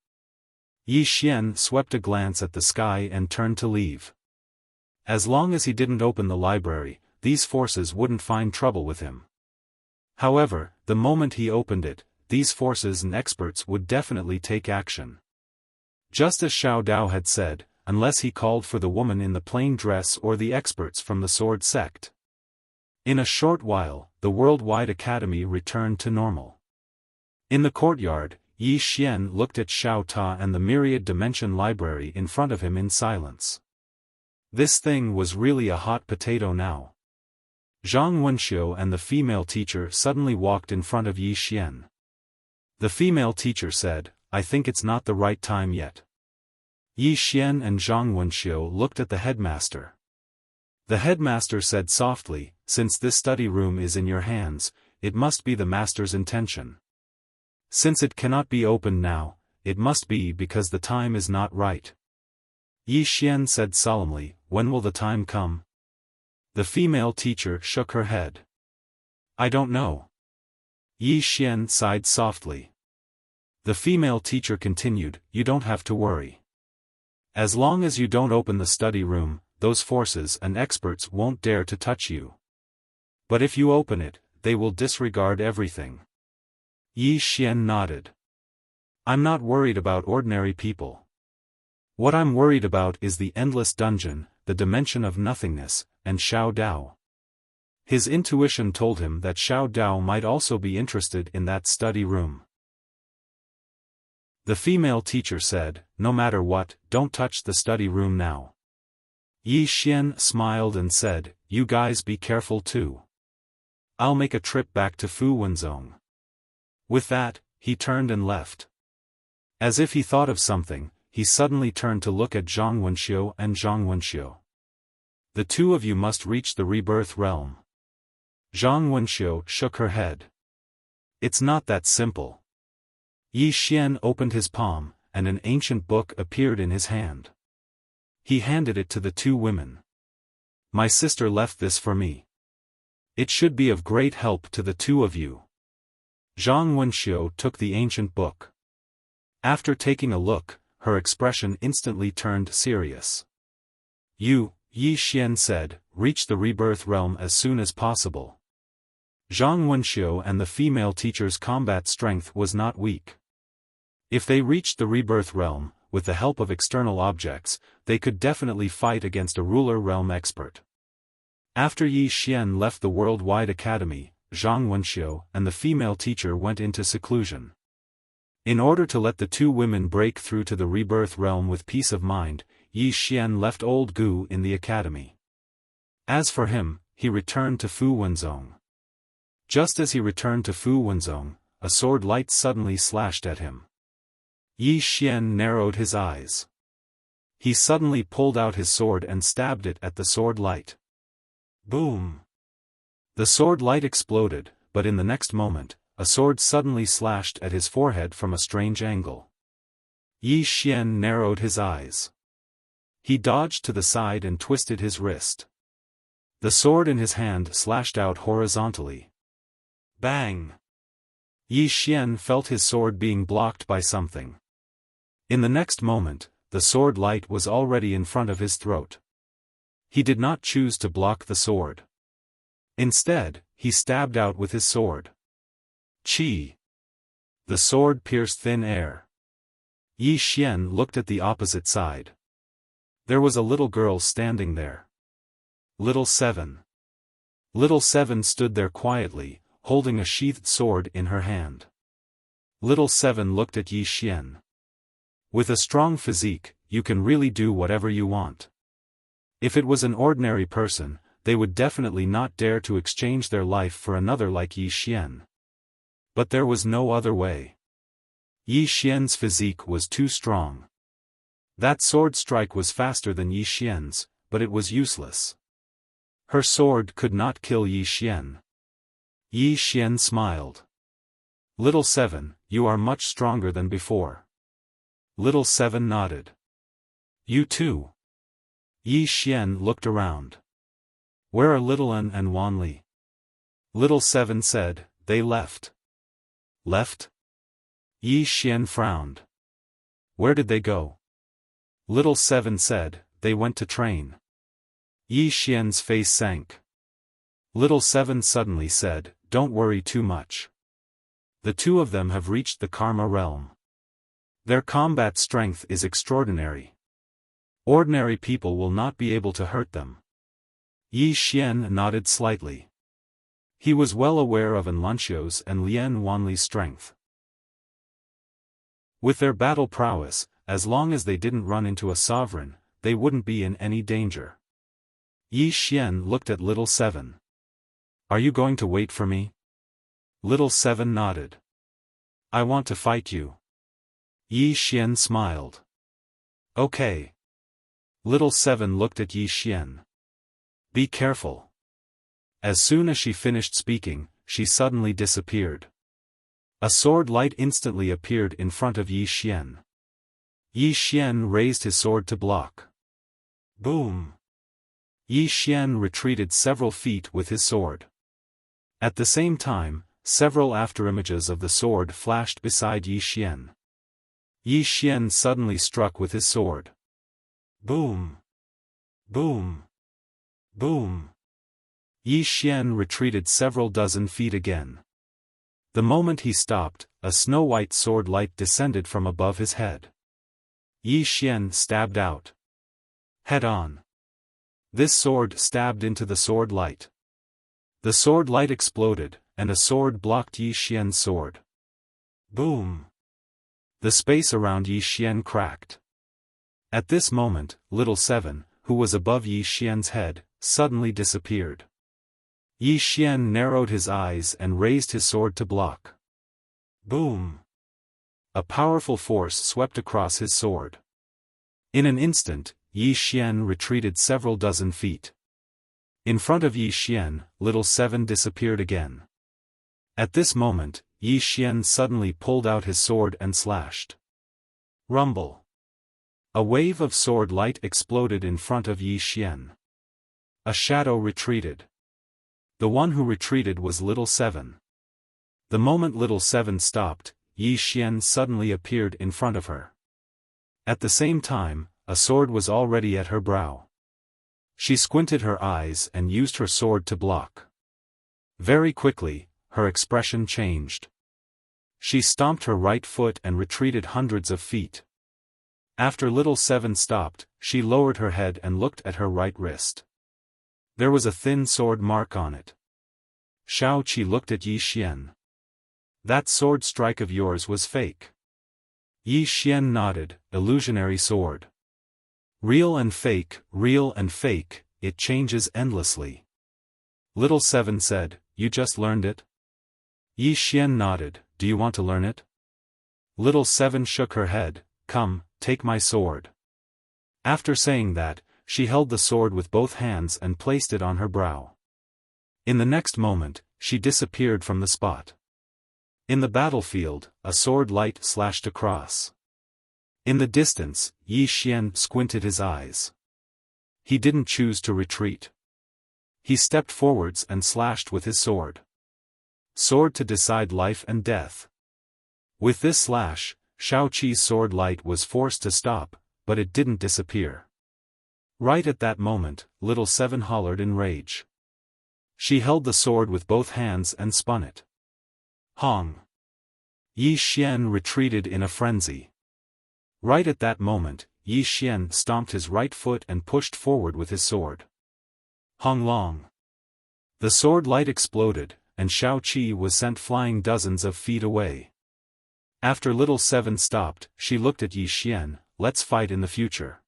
Yi Xian swept a glance at the sky and turned to leave. As long as he didn't open the library, these forces wouldn't find trouble with him. However, the moment he opened it, these forces and experts would definitely take action. Just as Xiao Dao had said, unless he called for the woman in the plain dress or the experts from the sword sect. In a short while, the worldwide academy returned to normal. In the courtyard, Yi Xian looked at Xiao Ta and the Myriad Dimension Library in front of him in silence. This thing was really a hot potato now. Zhang Wenxiu and the female teacher suddenly walked in front of Yi Xian. The female teacher said, "I think it's not the right time yet." Yi Xian and Zhang Wenxiu looked at the headmaster. The headmaster said softly, "Since this study room is in your hands, it must be the master's intention. Since it cannot be opened now, it must be because the time is not right." Yi Xian said solemnly, "When will the time come?" The female teacher shook her head. "I don't know." Yi Xian sighed softly. The female teacher continued, "You don't have to worry. As long as you don't open the study room, those forces and experts won't dare to touch you. But if you open it, they will disregard everything." Yi Xian nodded. "I'm not worried about ordinary people. What I'm worried about is the endless dungeon, the dimension of nothingness, and Xiao Dao." His intuition told him that Xiao Dao might also be interested in that study room. The female teacher said, "No matter what, don't touch the study room now. Yi Xian smiled and said, "You guys be careful too. I'll make a trip back to Fu Wenzong." With that, he turned and left. As if he thought of something, he suddenly turned to look at Zhang Wenxiu and Zhang Wenxiu. "The two of you must reach the rebirth realm." Zhang Wenxiu shook her head. "It's not that simple." Yi Xian opened his palm, and an ancient book appeared in his hand. He handed it to the two women. "My sister left this for me. It should be of great help to the two of you." Zhang Wenxiu took the ancient book. After taking a look, her expression instantly turned serious. "You," Yi Xian said, "reach the rebirth realm as soon as possible." Zhang Wenxiu and the female teacher's combat strength was not weak. If they reached the rebirth realm, with the help of external objects, they could definitely fight against a ruler realm expert. After Yi Xian left the worldwide academy, Zhang Wenxiu and the female teacher went into seclusion. In order to let the two women break through to the rebirth realm with peace of mind, Yi Xian left old Gu in the academy. As for him, he returned to Fu Wenzong. Just as he returned to Fu Wenzong, a sword light suddenly slashed at him. Yi Xian narrowed his eyes. He suddenly pulled out his sword and stabbed it at the sword light. Boom! The sword light exploded, but in the next moment, a sword suddenly slashed at his forehead from a strange angle. Yi Xian narrowed his eyes. He dodged to the side and twisted his wrist. The sword in his hand slashed out horizontally. Bang! Yi Xian felt his sword being blocked by something. In the next moment, the sword light was already in front of his throat. He did not choose to block the sword. Instead, he stabbed out with his sword. Chi! The sword pierced thin air. Yi Xian looked at the opposite side. There was a little girl standing there. Little Seven. Little Seven stood there quietly, holding a sheathed sword in her hand. Little Seven looked at Yi Xian. "With a strong physique, you can really do whatever you want. If it was an ordinary person, they would definitely not dare to exchange their life for another like Yi Xian. But there was no other way. Yi Xian's physique was too strong. That sword strike was faster than Yi Xian's, but it was useless. Her sword could not kill Yi Xian." Yi Xian smiled. "Little Seven, you are much stronger than before." Little Seven nodded. "You too." Yi Xian looked around. "Where are Little An and Wan Li?" Little Seven said, "They left." "Left?" Yi Xian frowned. "Where did they go?" Little Seven said, "They went to train." Yi Xian's face sank. Little Seven suddenly said, "Don't worry too much. The two of them have reached the Karma realm. Their combat strength is extraordinary. Ordinary people will not be able to hurt them." Yi Xian nodded slightly. He was well aware of An Lanxiu's and Lian Wanli's strength. With their battle prowess, as long as they didn't run into a sovereign, they wouldn't be in any danger. Yi Xian looked at Little Seven. "Are you going to wait for me?" Little Seven nodded. "I want to fight you." Yi Xian smiled. "Okay." Little Seven looked at Yi Xian. "Be careful." As soon as she finished speaking, she suddenly disappeared. A sword light instantly appeared in front of Yi Xian. Yi Xian raised his sword to block. Boom! Yi Xian retreated several feet with his sword. At the same time, several afterimages of the sword flashed beside Yi Xian. Yi Xian suddenly struck with his sword. Boom! Boom! Boom! Yi Xian retreated several dozen feet again. The moment he stopped, a snow-white sword light descended from above his head. Yi Xian stabbed out. Head-on. This sword stabbed into the sword light. The sword light exploded, and a sword blocked Yi Xian's sword. Boom! The space around Yi Xian cracked. At this moment, Little Seven, who was above Yi Xian's head, suddenly disappeared. Yi Xian narrowed his eyes and raised his sword to block. Boom! A powerful force swept across his sword. In an instant, Yi Xian retreated several dozen feet. In front of Yi Xian, Little Seven disappeared again. At this moment, Yi Xian suddenly pulled out his sword and slashed. Rumble! A wave of sword light exploded in front of Yi Xian. A shadow retreated. The one who retreated was Little Seven. The moment Little Seven stopped, Yi Xian suddenly appeared in front of her. At the same time, a sword was already at her brow. She squinted her eyes and used her sword to block. Very quickly, her expression changed. She stomped her right foot and retreated hundreds of feet. After Little Seven stopped, she lowered her head and looked at her right wrist. There was a thin sword mark on it. Shao Qi looked at Yi Xian. That sword strike of yours was fake. Yi Xian nodded, illusionary sword. Real and fake, it changes endlessly. Little Seven said, you just learned it? Yi Xian nodded, do you want to learn it? Little Seven shook her head, come, take my sword. After saying that, she held the sword with both hands and placed it on her brow. In the next moment, she disappeared from the spot. In the battlefield, a sword light slashed across. In the distance, Yi Xian squinted his eyes. He didn't choose to retreat. He stepped forwards and slashed with his sword. Sword to decide life and death. With this slash, Shao Qi's sword light was forced to stop, but it didn't disappear. Right at that moment, Little Seven hollered in rage. She held the sword with both hands and spun it. Hong! Yi Xian retreated in a frenzy. Right at that moment, Yi Xian stomped his right foot and pushed forward with his sword. Hong Long! The sword light exploded, and Shao Qi was sent flying dozens of feet away. After Little Seven stopped, she looked at Yi Xian, let's fight in the future.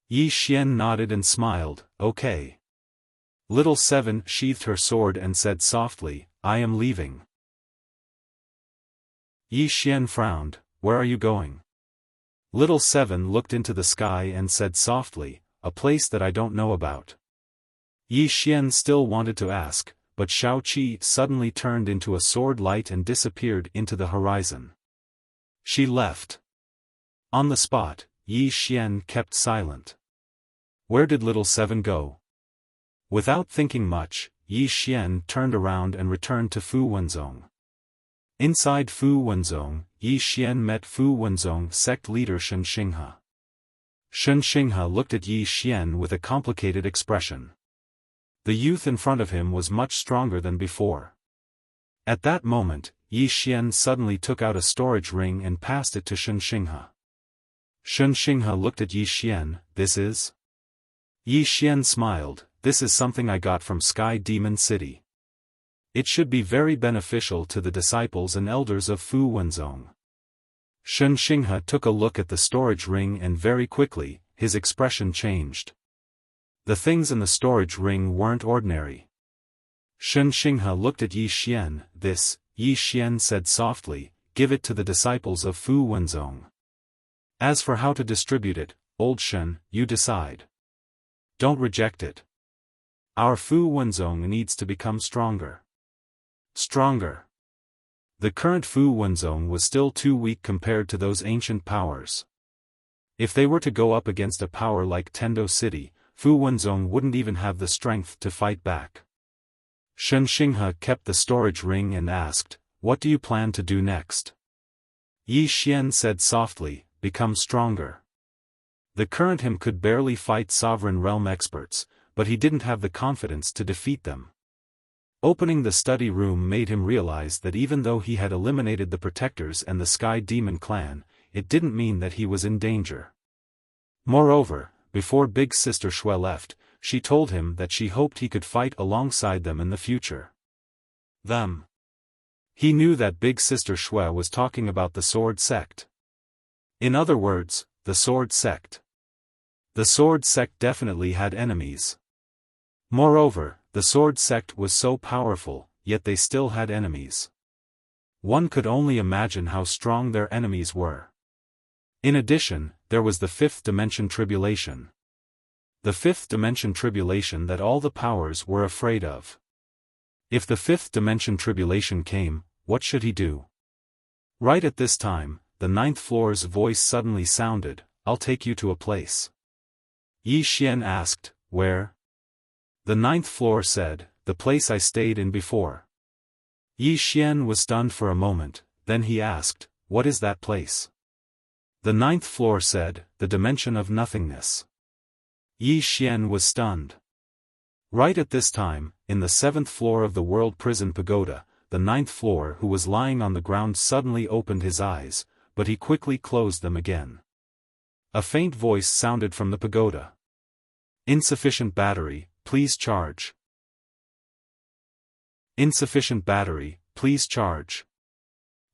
Yi Xian nodded and smiled, okay. Little Seven sheathed her sword and said softly, I am leaving. Yi Xian frowned, where are you going? Little Seven looked into the sky and said softly, a place that I don't know about. Yi Xian still wanted to ask, but Shao Qi suddenly turned into a sword light and disappeared into the horizon. She left. On the spot, Yi Xian kept silent. Where did Little Seven go? Without thinking much, Yi Xian turned around and returned to Fu Wenzong. Inside Fu Wenzong, Yi Xian met Fu Wenzong sect leader Shen Xinghe. Shen Xinghe looked at Yi Xian with a complicated expression. The youth in front of him was much stronger than before. At that moment, Yi Xian suddenly took out a storage ring and passed it to Shen Xinghe. Shen Xinghe looked at Yi Xian, this is? Yi Xian smiled, this is something I got from Sky Demon City. It should be very beneficial to the disciples and elders of Fu Wenzong. Shen Xinghe took a look at the storage ring and very quickly, his expression changed. The things in the storage ring weren't ordinary. Shen Xinghe looked at Yi Xian, this, Yi Xian said softly, give it to the disciples of Fu Wenzong. As for how to distribute it, old Shen, you decide. Don't reject it. Our Fu Wenzong needs to become stronger. Stronger. The current Fu Wenzong was still too weak compared to those ancient powers. If they were to go up against a power like Tendo City, Fu Wenzong wouldn't even have the strength to fight back. Shen Xinghe kept the storage ring and asked, what do you plan to do next? Yi Xian said softly, become stronger. The current him could barely fight Sovereign Realm experts, but he didn't have the confidence to defeat them. Opening the study room made him realize that even though he had eliminated the Protectors and the Sky Demon clan, it didn't mean that he was in danger. Moreover, before Big Sister Shui left, she told him that she hoped he could fight alongside them in the future. Them. He knew that Big Sister Shui was talking about the Sword Sect. In other words, the Sword Sect. The sword sect definitely had enemies. Moreover, the sword sect was so powerful, yet they still had enemies. One could only imagine how strong their enemies were. In addition, there was the fifth dimension tribulation. The fifth dimension tribulation that all the powers were afraid of. If the fifth dimension tribulation came, what should he do? Right at this time, the ninth floor's voice suddenly sounded, "I'll take you to a place." Yi Xian asked, "Where?" The ninth floor said, "The place I stayed in before." Yi Xian was stunned for a moment, then he asked, "What is that place?" The ninth floor said, "The dimension of nothingness." Yi Xian was stunned. Right at this time, in the seventh floor of the World Prison Pagoda, the ninth floor who was lying on the ground suddenly opened his eyes, but he quickly closed them again. A faint voice sounded from the pagoda. "Insufficient battery, please charge." "Insufficient battery, please charge."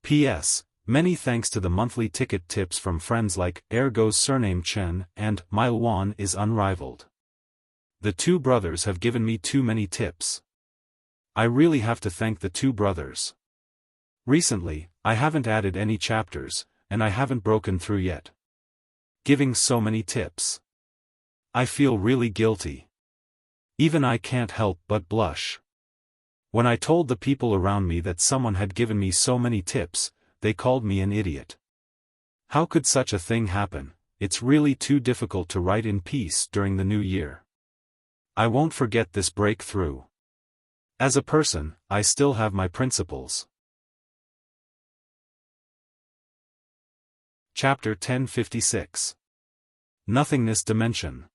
P.S. Many thanks to the monthly ticket tips from friends like Ergo's surname Chen and My Yuan is unrivaled. The two brothers have given me too many tips. I really have to thank the two brothers. Recently, I haven't added any chapters, and I haven't broken through yet. Giving so many tips. I feel really guilty. Even I can't help but blush. When I told the people around me that someone had given me so many tips, they called me an idiot. How could such a thing happen? It's really too difficult to write in peace during the new year. I won't forget this breakthrough. As a person, I still have my principles. Chapter 1056. Nothingness Dimension.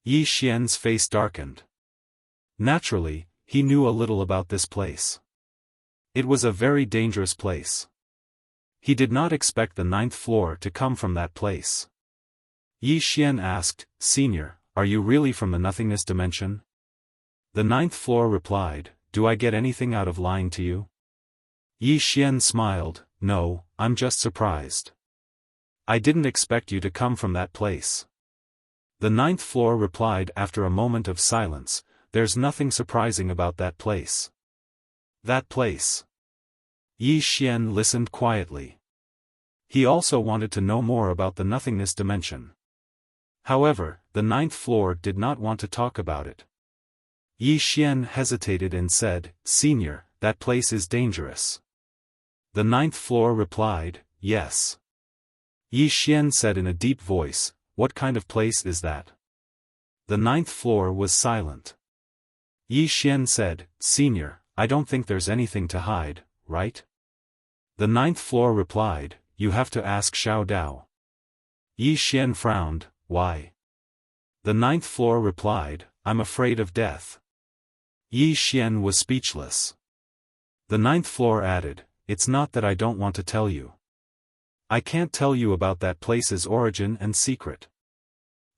Yi Xian's face darkened. Naturally, he knew a little about this place. It was a very dangerous place. He did not expect the ninth floor to come from that place. Yi Xian asked, "Senior, are you really from the nothingness dimension?" The ninth floor replied, "Do I get anything out of lying to you?" Yi Xian smiled, "No, I'm just surprised. I didn't expect you to come from that place." The ninth floor replied after a moment of silence, "There's nothing surprising about that place." That place. Yi Xian listened quietly. He also wanted to know more about the nothingness dimension. However, the ninth floor did not want to talk about it. Yi Xian hesitated and said, "Senior, that place is dangerous." The ninth floor replied, "Yes." Yi Xian said in a deep voice, "What kind of place is that?" The ninth floor was silent. Yi Xian said, "Senior, I don't think there's anything to hide, right?" The ninth floor replied, "You have to ask Xiao Dao." Yi Xian frowned, "Why?" The ninth floor replied, "I'm afraid of death." Yi Xian was speechless. The ninth floor added, "It's not that I don't want to tell you. I can't tell you about that place's origin and secret.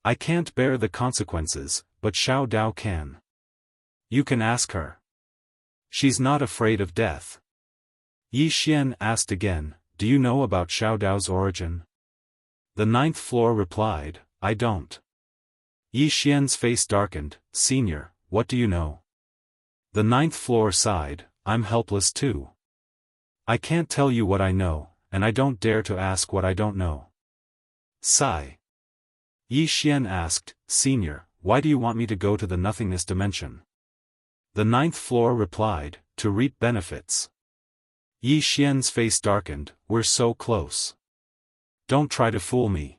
I can't bear the consequences, but Xiao Dao can. You can ask her. She's not afraid of death." Yi Xian asked again, "Do you know about Xiao Dao's origin?" The ninth floor replied, "I don't." Yi Xian's face darkened, "Senior, what do you know?" The ninth floor sighed, "I'm helpless too. I can't tell you what I know, and I don't dare to ask what I don't know." Sigh. Yi Xian asked, "Senior, why do you want me to go to the nothingness dimension?" The ninth floor replied, "To reap benefits." Yi Xian's face darkened, "We're so close. Don't try to fool me."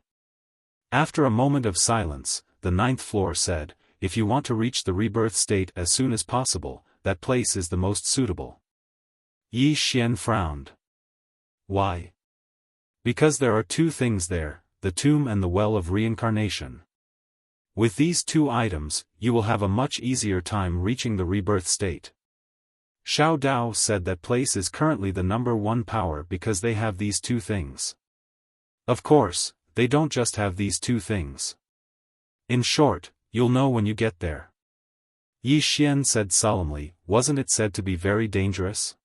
After a moment of silence, the ninth floor said, "If you want to reach the rebirth state as soon as possible, that place is the most suitable." Yi Xian frowned. "Why?" "Because there are two things there, the tomb and the well of reincarnation. With these two items, you will have a much easier time reaching the rebirth state." Xiao Dao said that place is currently the #1 power because they have these two things. Of course, they don't just have these two things. In short, you'll know when you get there. Yi Xian said solemnly, "Wasn't it said to be very dangerous?"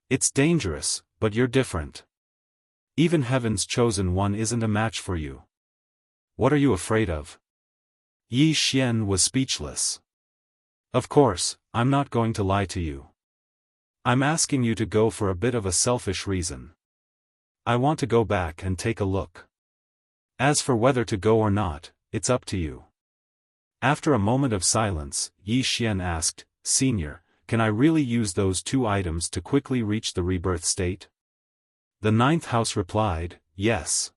"It's dangerous, but you're different. Even heaven's chosen one isn't a match for you." What are you afraid of? Yi Xian was speechless. Of course, I'm not going to lie to you. I'm asking you to go for a bit of a selfish reason. I want to go back and take a look. As for whether to go or not, it's up to you. After a moment of silence, Yi Xian asked, Senior, can I really use those 2 items to quickly reach the rebirth state? The 9th house replied, yes.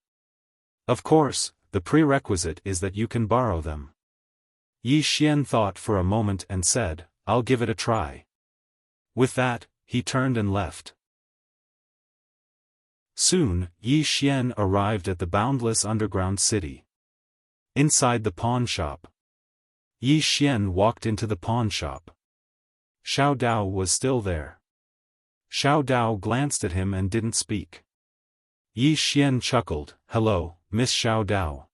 Of course, the prerequisite is that you can borrow them. Yi Xian thought for a moment and said, I'll give it a try. With that, he turned and left. Soon, Yi Xian arrived at the boundless underground city. Inside the pawn shop. Yi Xian walked into the pawn shop. Xiao Dao was still there. Xiao Dao glanced at him and didn't speak. Yi Xian chuckled, Hello, Miss Xiao Dao.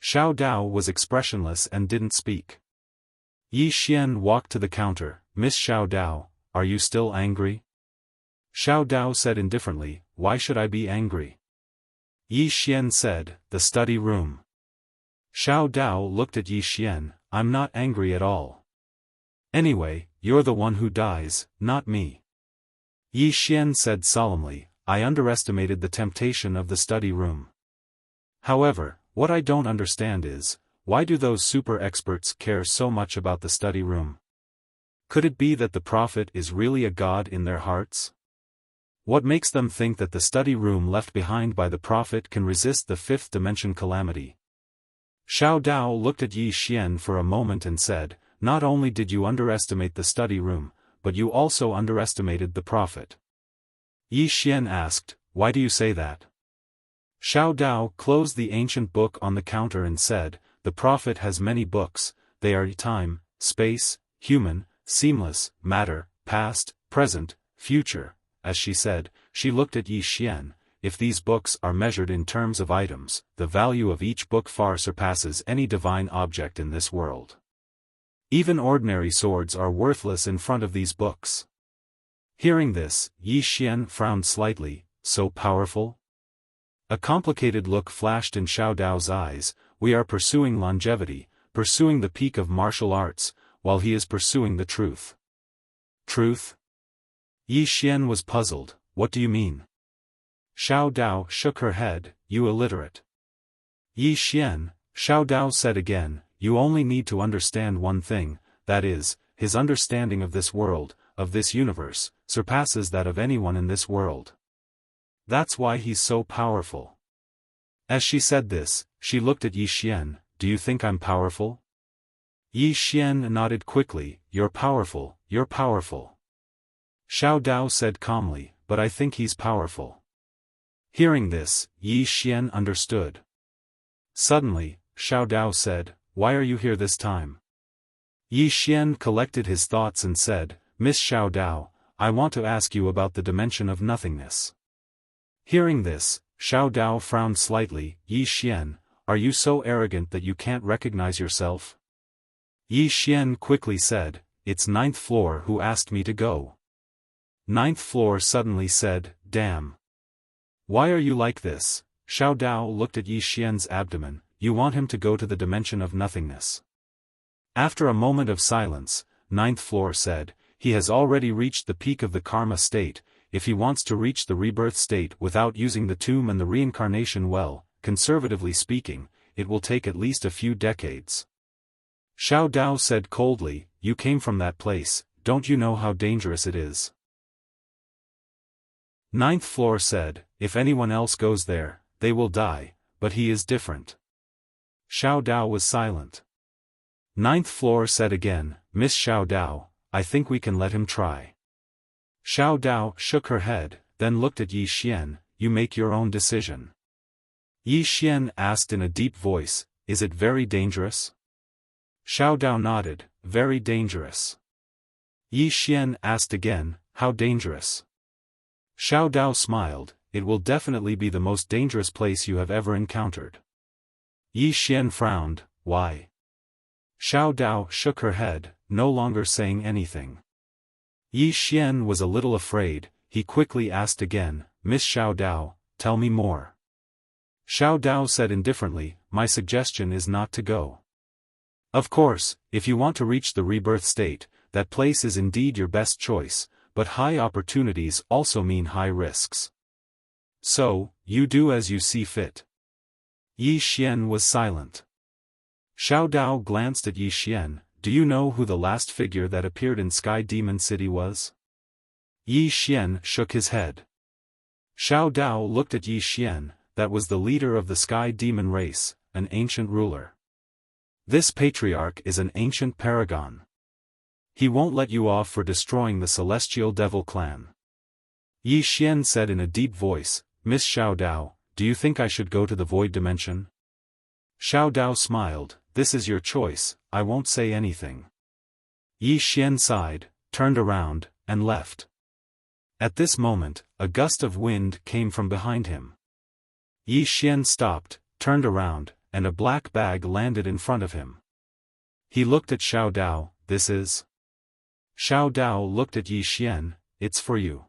Xiao Dao was expressionless and didn't speak. Yi Xian walked to the counter, Miss Xiao Dao, are you still angry? Xiao Dao said indifferently, Why should I be angry? Yi Xian said, The study room. Xiao Dao looked at Yi Xian, I'm not angry at all. Anyway, you're the one who dies, not me. Yi Xian said solemnly, I underestimated the temptation of the study room. However, what I don't understand is, why do those super experts care so much about the study room? Could it be that the prophet is really a god in their hearts? What makes them think that the study room left behind by the prophet can resist the 5th dimension calamity? Xiao Dao looked at Yi Xian for a moment and said, Not only did you underestimate the study room, but you also underestimated the prophet. Yi Xian asked, Why do you say that? Xiao Dao closed the ancient book on the counter and said, The prophet has many books, they are time, space, human, seamless, matter, past, present, future. As she said, she looked at Yi Xian, if these books are measured in terms of items, the value of each book far surpasses any divine object in this world. Even ordinary swords are worthless in front of these books. Hearing this, Yi Xian frowned slightly, so powerful? A complicated look flashed in Xiao Dao's eyes, we are pursuing longevity, pursuing the peak of martial arts, while he is pursuing the truth. Truth? Yi Xian was puzzled, what do you mean? Xiao Dao shook her head, you illiterate. Yi Xian, Xiao Dao said again, you only need to understand one thing, that is, his understanding of this world, of this universe, surpasses that of anyone in this world. That's why he's so powerful. As she said this, she looked at Yi Xian, do you think I'm powerful? Yi Xian nodded quickly, you're powerful, you're powerful. Xiao Dao said calmly, but I think he's powerful. Hearing this, Yi Xian understood. Suddenly, Xiao Dao said, why are you here this time? Yi Xian collected his thoughts and said, Miss Xiao Dao, I want to ask you about the dimension of nothingness. Hearing this, Xiao Dao frowned slightly, Yi Xian, are you so arrogant that you can't recognize yourself? Yi Xian quickly said, it's 9th floor who asked me to go. 9th floor suddenly said, damn. Why are you like this? Xiao Dao looked at Yi Xian's abdomen, you want him to go to the dimension of nothingness. After a moment of silence, 9th floor said, he has already reached the peak of the karma state, if he wants to reach the rebirth state without using the tomb and the reincarnation well, conservatively speaking, it will take at least a few decades. Xiao Dao said coldly, you came from that place, don't you know how dangerous it is? 9th floor said, if anyone else goes there, they will die, but he is different. Xiao Dao was silent. 9th floor said again, Miss Xiao Dao, I think we can let him try. Xiao Dao shook her head, then looked at Yi Xian, you make your own decision. Yi Xian asked in a deep voice, is it very dangerous? Xiao Dao nodded, very dangerous. Yi Xian asked again, how dangerous? Xiao Dao smiled, it will definitely be the most dangerous place you have ever encountered. Yi Xian frowned, why? Xiao Dao shook her head, no longer saying anything. Yi Xian was a little afraid, he quickly asked again, Miss Xiao Dao, tell me more. Xiao Dao said indifferently, my suggestion is not to go. Of course, if you want to reach the rebirth state, that place is indeed your best choice, but high opportunities also mean high risks. So, you do as you see fit. Yi Xian was silent. Xiao Dao glanced at Yi Xian. Do you know who the last figure that appeared in Sky Demon City was? Yi Xian shook his head. Xiao Dao looked at Yi Xian. That was the leader of the Sky Demon race, an ancient ruler. This patriarch is an ancient paragon. He won't let you off for destroying the Celestial Devil clan. Yi Xian said in a deep voice, Miss Xiao Dao, do you think I should go to the void dimension? Xiao Dao smiled, this is your choice, I won't say anything. Yi Xian sighed, turned around, and left. At this moment, a gust of wind came from behind him. Yi Xian stopped, turned around, and a black bag landed in front of him. He looked at Xiao Dao, this is? Xiao Dao looked at Yi Xian, it's for you.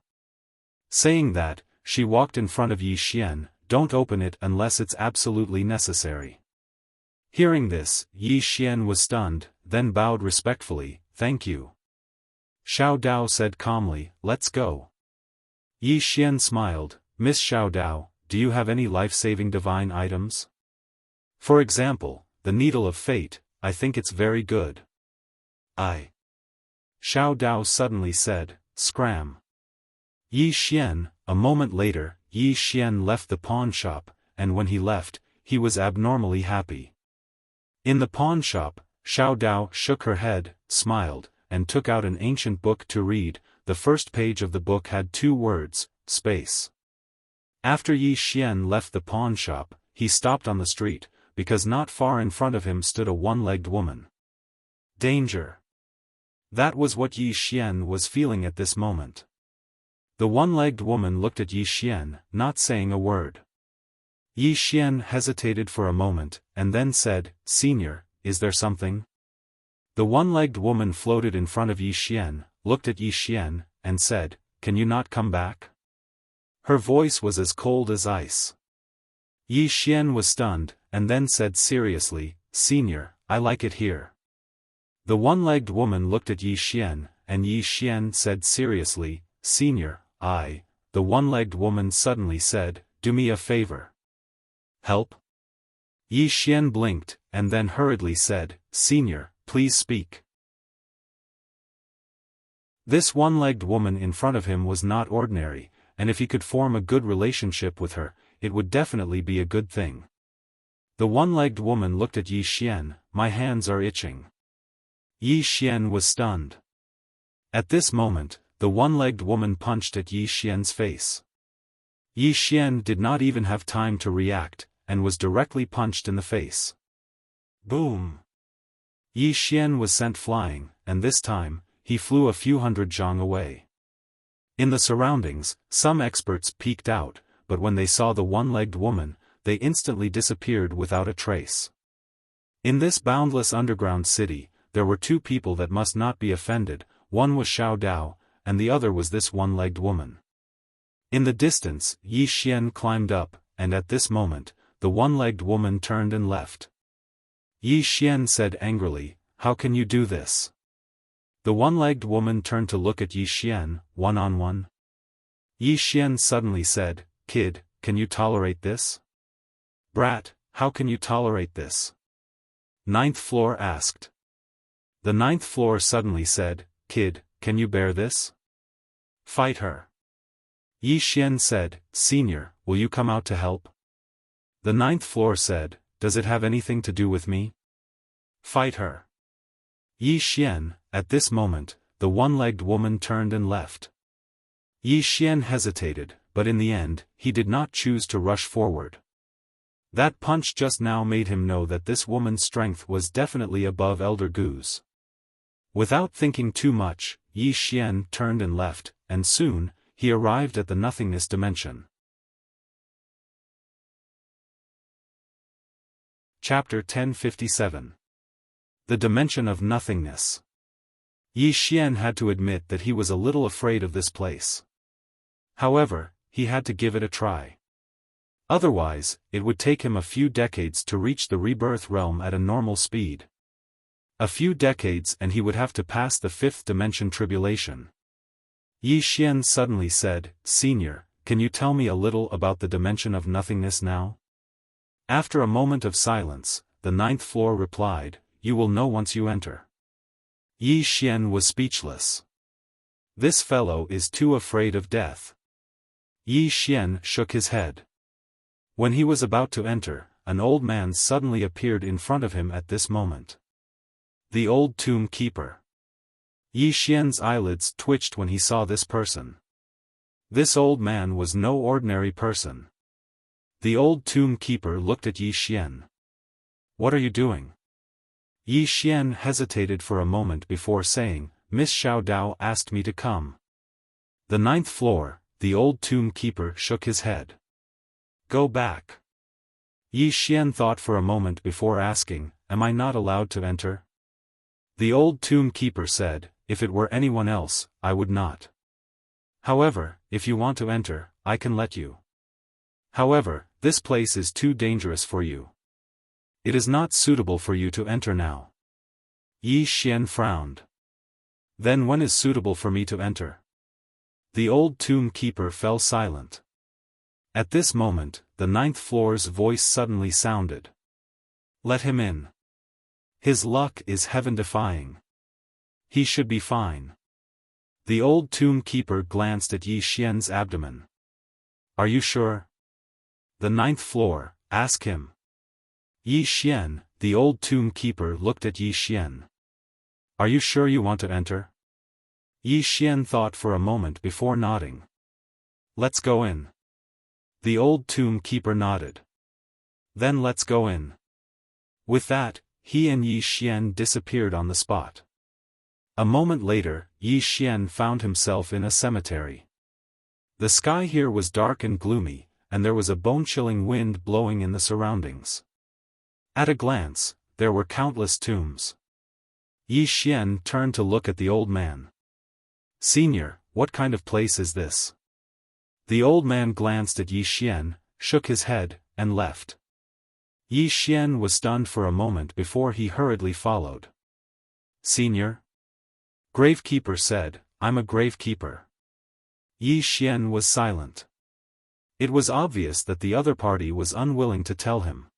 Saying that, she walked in front of Yi Xian, don't open it unless it's absolutely necessary. Hearing this, Yi Xian was stunned, then bowed respectfully, thank you. Xiao Dao said calmly, let's go. Yi Xian smiled, Miss Xiao Dao, do you have any life-saving divine items? For example, the Needle of Fate, I think it's very good. Xiao Dao suddenly said, scram. Yi Xian, a moment later, Yi Xian left the pawn shop, and when he left, he was abnormally happy. In the pawn shop, Xiao Dao shook her head, smiled, and took out an ancient book to read. The first page of the book had 2 words, space. After Yi Xian left the pawn shop, he stopped on the street, because not far in front of him stood a one-legged woman. Danger. That was what Yi Xian was feeling at this moment. The one-legged woman looked at Yi Xian, not saying a word. Yi Xian hesitated for a moment, and then said, Senior, is there something? The one-legged woman floated in front of Yi Xian, looked at Yi Xian, and said, can you not come back? Her voice was as cold as ice. Yi Xian was stunned, and then said seriously, Senior, I like it here. The one-legged woman looked at Yi Xian, and Yi Xian said seriously, Senior, the one-legged woman suddenly said, do me a favor. Help? Yi Xian blinked, and then hurriedly said, Senior, please speak. This one-legged woman in front of him was not ordinary, and if he could form a good relationship with her, it would definitely be a good thing. The one-legged woman looked at Yi Xian, my hands are itching. Yi Xian was stunned. At this moment, the one-legged woman punched at Yi Xian's face. Yi Xian did not even have time to react, and was directly punched in the face. Boom! Yi Xian was sent flying, and this time, he flew a few hundred zhang away. In the surroundings, some experts peeked out, but when they saw the one-legged woman, they instantly disappeared without a trace. In this boundless underground city, there were 2 people that must not be offended, one was Xiao Dao, and the other was this one-legged woman. In the distance, Yi Xian climbed up, and at this moment, the one-legged woman turned and left. Yi Xian said angrily, how can you do this? The one-legged woman turned to look at Yi Xian, one-on-one. Yi Xian suddenly said, Kid, can you tolerate this? Brat, how can you tolerate this? 9th floor asked. The 9th floor suddenly said, Kid, can you bear this? Fight her. Yi Xian said, Senior, will you come out to help? The 9th floor said, does it have anything to do with me? Fight her. Yi Xian, at this moment, the one-legged woman turned and left. Yi Xian hesitated, but in the end, he did not choose to rush forward. That punch just now made him know that this woman's strength was definitely above Elder Gu's. Without thinking too much, Yi Xian turned and left, and soon, he arrived at the nothingness dimension. Chapter 1057. The Dimension of Nothingness. Yi Xian had to admit that he was a little afraid of this place. However, he had to give it a try. Otherwise, it would take him a few decades to reach the rebirth realm at a normal speed. A few decades and he would have to pass the fifth dimension tribulation. Yi Xian suddenly said, "Senior, can you tell me a little about the dimension of nothingness now?" After a moment of silence, the ninth floor replied, "You will know once you enter." Yi Xian was speechless. This fellow is too afraid of death. Yi Xian shook his head. When he was about to enter, an old man suddenly appeared in front of him at this moment. The old tomb keeper. Yi Xian's eyelids twitched when he saw this person. This old man was no ordinary person. The old tomb keeper looked at Yi Xian. "What are you doing?" Yi Xian hesitated for a moment before saying, "Miss Xiao Dao asked me to come." The ninth floor, the old tomb keeper shook his head. "Go back." Yi Xian thought for a moment before asking, "Am I not allowed to enter?" The old tomb keeper said, "If it were anyone else, I would not. However, if you want to enter, I can let you. However, this place is too dangerous for you. It is not suitable for you to enter now." Yi Xian frowned. "Then when is suitable for me to enter?" The old tomb keeper fell silent. At this moment, the ninth floor's voice suddenly sounded. "Let him in. His luck is heaven-defying. He should be fine." The old tomb keeper glanced at Yi Xian's abdomen. "Are you sure?" "The ninth floor, ask him." Yi Xian, the old tomb keeper looked at Yi Xian. "Are you sure you want to enter?" Yi Xian thought for a moment before nodding. "Let's go in." The old tomb keeper nodded. "Then let's go in." With that, he and Yi Xian disappeared on the spot. A moment later, Yi Xian found himself in a cemetery. The sky here was dark and gloomy, and there was a bone-chilling wind blowing in the surroundings. At a glance, there were countless tombs. Yi Xian turned to look at the old man. "Senior, what kind of place is this?" The old man glanced at Yi Xian, shook his head, and left. Yi Xian was stunned for a moment before he hurriedly followed. "Senior?" Gravekeeper said, "I'm a gravekeeper." Yi Xian was silent. It was obvious that the other party was unwilling to tell him.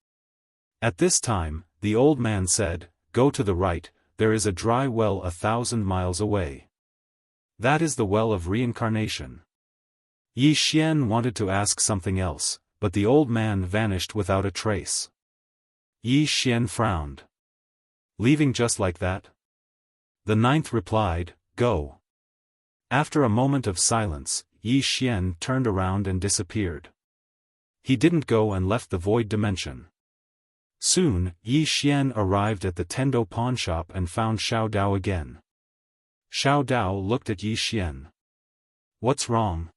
At this time, the old man said, "Go to the right, there is a dry well 1,000 miles away. That is the well of reincarnation." Yi Xian wanted to ask something else, but the old man vanished without a trace. Yi Xian frowned. "Leaving just like that?" The ninth replied, "Go." After a moment of silence, Yi Xian turned around and disappeared. He didn't go and left the void dimension. Soon, Yi Xian arrived at the Tendo pawnshop and found Xiao Dao again. Xiao Dao looked at Yi Xian. "What's wrong?"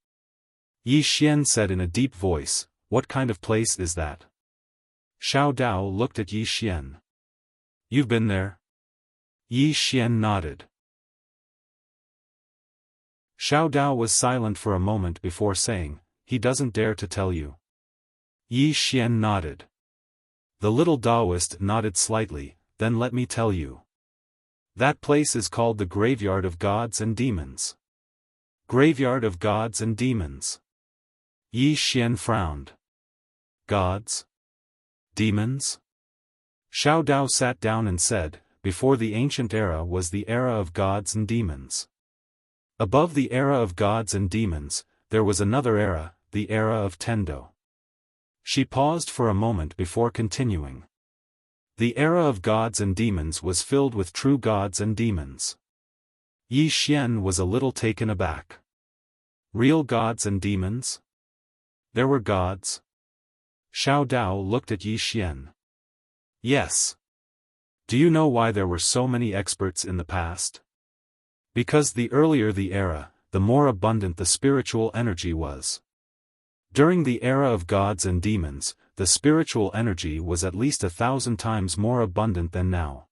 Yi Xian said in a deep voice, "What kind of place is that?" Xiao Dao looked at Yi Xian. "You've been there?" Yi Xian nodded. Xiao Dao was silent for a moment before saying, "He doesn't dare to tell you." Yi Xian nodded. The little Taoist nodded slightly, "Then let me tell you. That place is called the Graveyard of Gods and Demons." Graveyard of Gods and Demons. Yi Xian frowned. "Gods? Demons?" Xiao Dao sat down and said, "Before the ancient era was the era of gods and demons. Above the era of gods and demons, there was another era, the era of Tendo." She paused for a moment before continuing. "The era of gods and demons was filled with true gods and demons." Yi Xian was a little taken aback. Real gods and demons? There were gods? Xiao Dao looked at Yi Xian. "Yes. Do you know why there were so many experts in the past? Because the earlier the era, the more abundant the spiritual energy was. During the era of gods and demons, the spiritual energy was at least 1,000 times more abundant than now.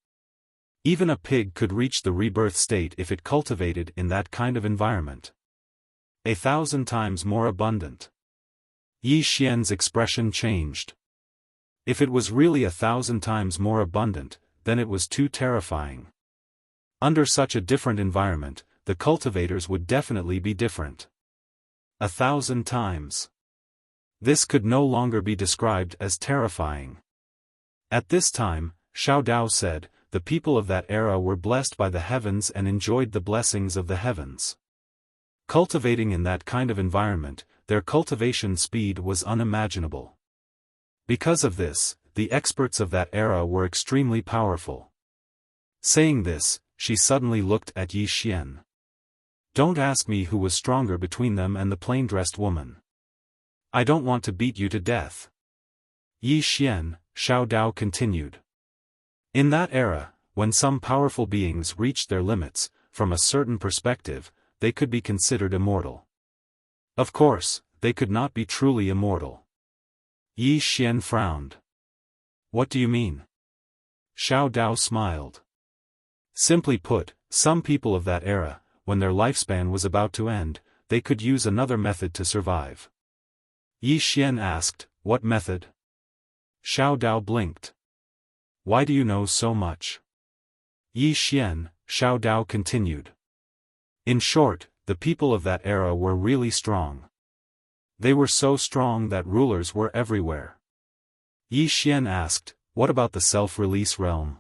Even a pig could reach the rebirth state if it cultivated in that kind of environment. 1,000 times more abundant." Yi Xian's expression changed. If it was really 1,000 times more abundant, then it was too terrifying. Under such a different environment, the cultivators would definitely be different. 1,000 times. This could no longer be described as terrifying. At this time, Xiao Dao said, the people of that era were blessed by the heavens and enjoyed the blessings of the heavens. Cultivating in that kind of environment, their cultivation speed was unimaginable. Because of this, the experts of that era were extremely powerful. Saying this, she suddenly looked at Yi Xian. Don't ask me who was stronger between them and the plain-dressed woman. I don't want to beat you to death. Yi Xian, Xiao Dao continued. In that era, when some powerful beings reached their limits, from a certain perspective, they could be considered immortal. Of course, they could not be truly immortal. Yi Xian frowned. What do you mean? Xiao Dao smiled. Simply put, some people of that era, when their lifespan was about to end, they could use another method to survive. Yi Xian asked, what method? Xiao Dao blinked. Why do you know so much? Yi Xian, Xiao Dao continued. In short, the people of that era were really strong. They were so strong that rulers were everywhere. Yi Xian asked, what about the self-release realm?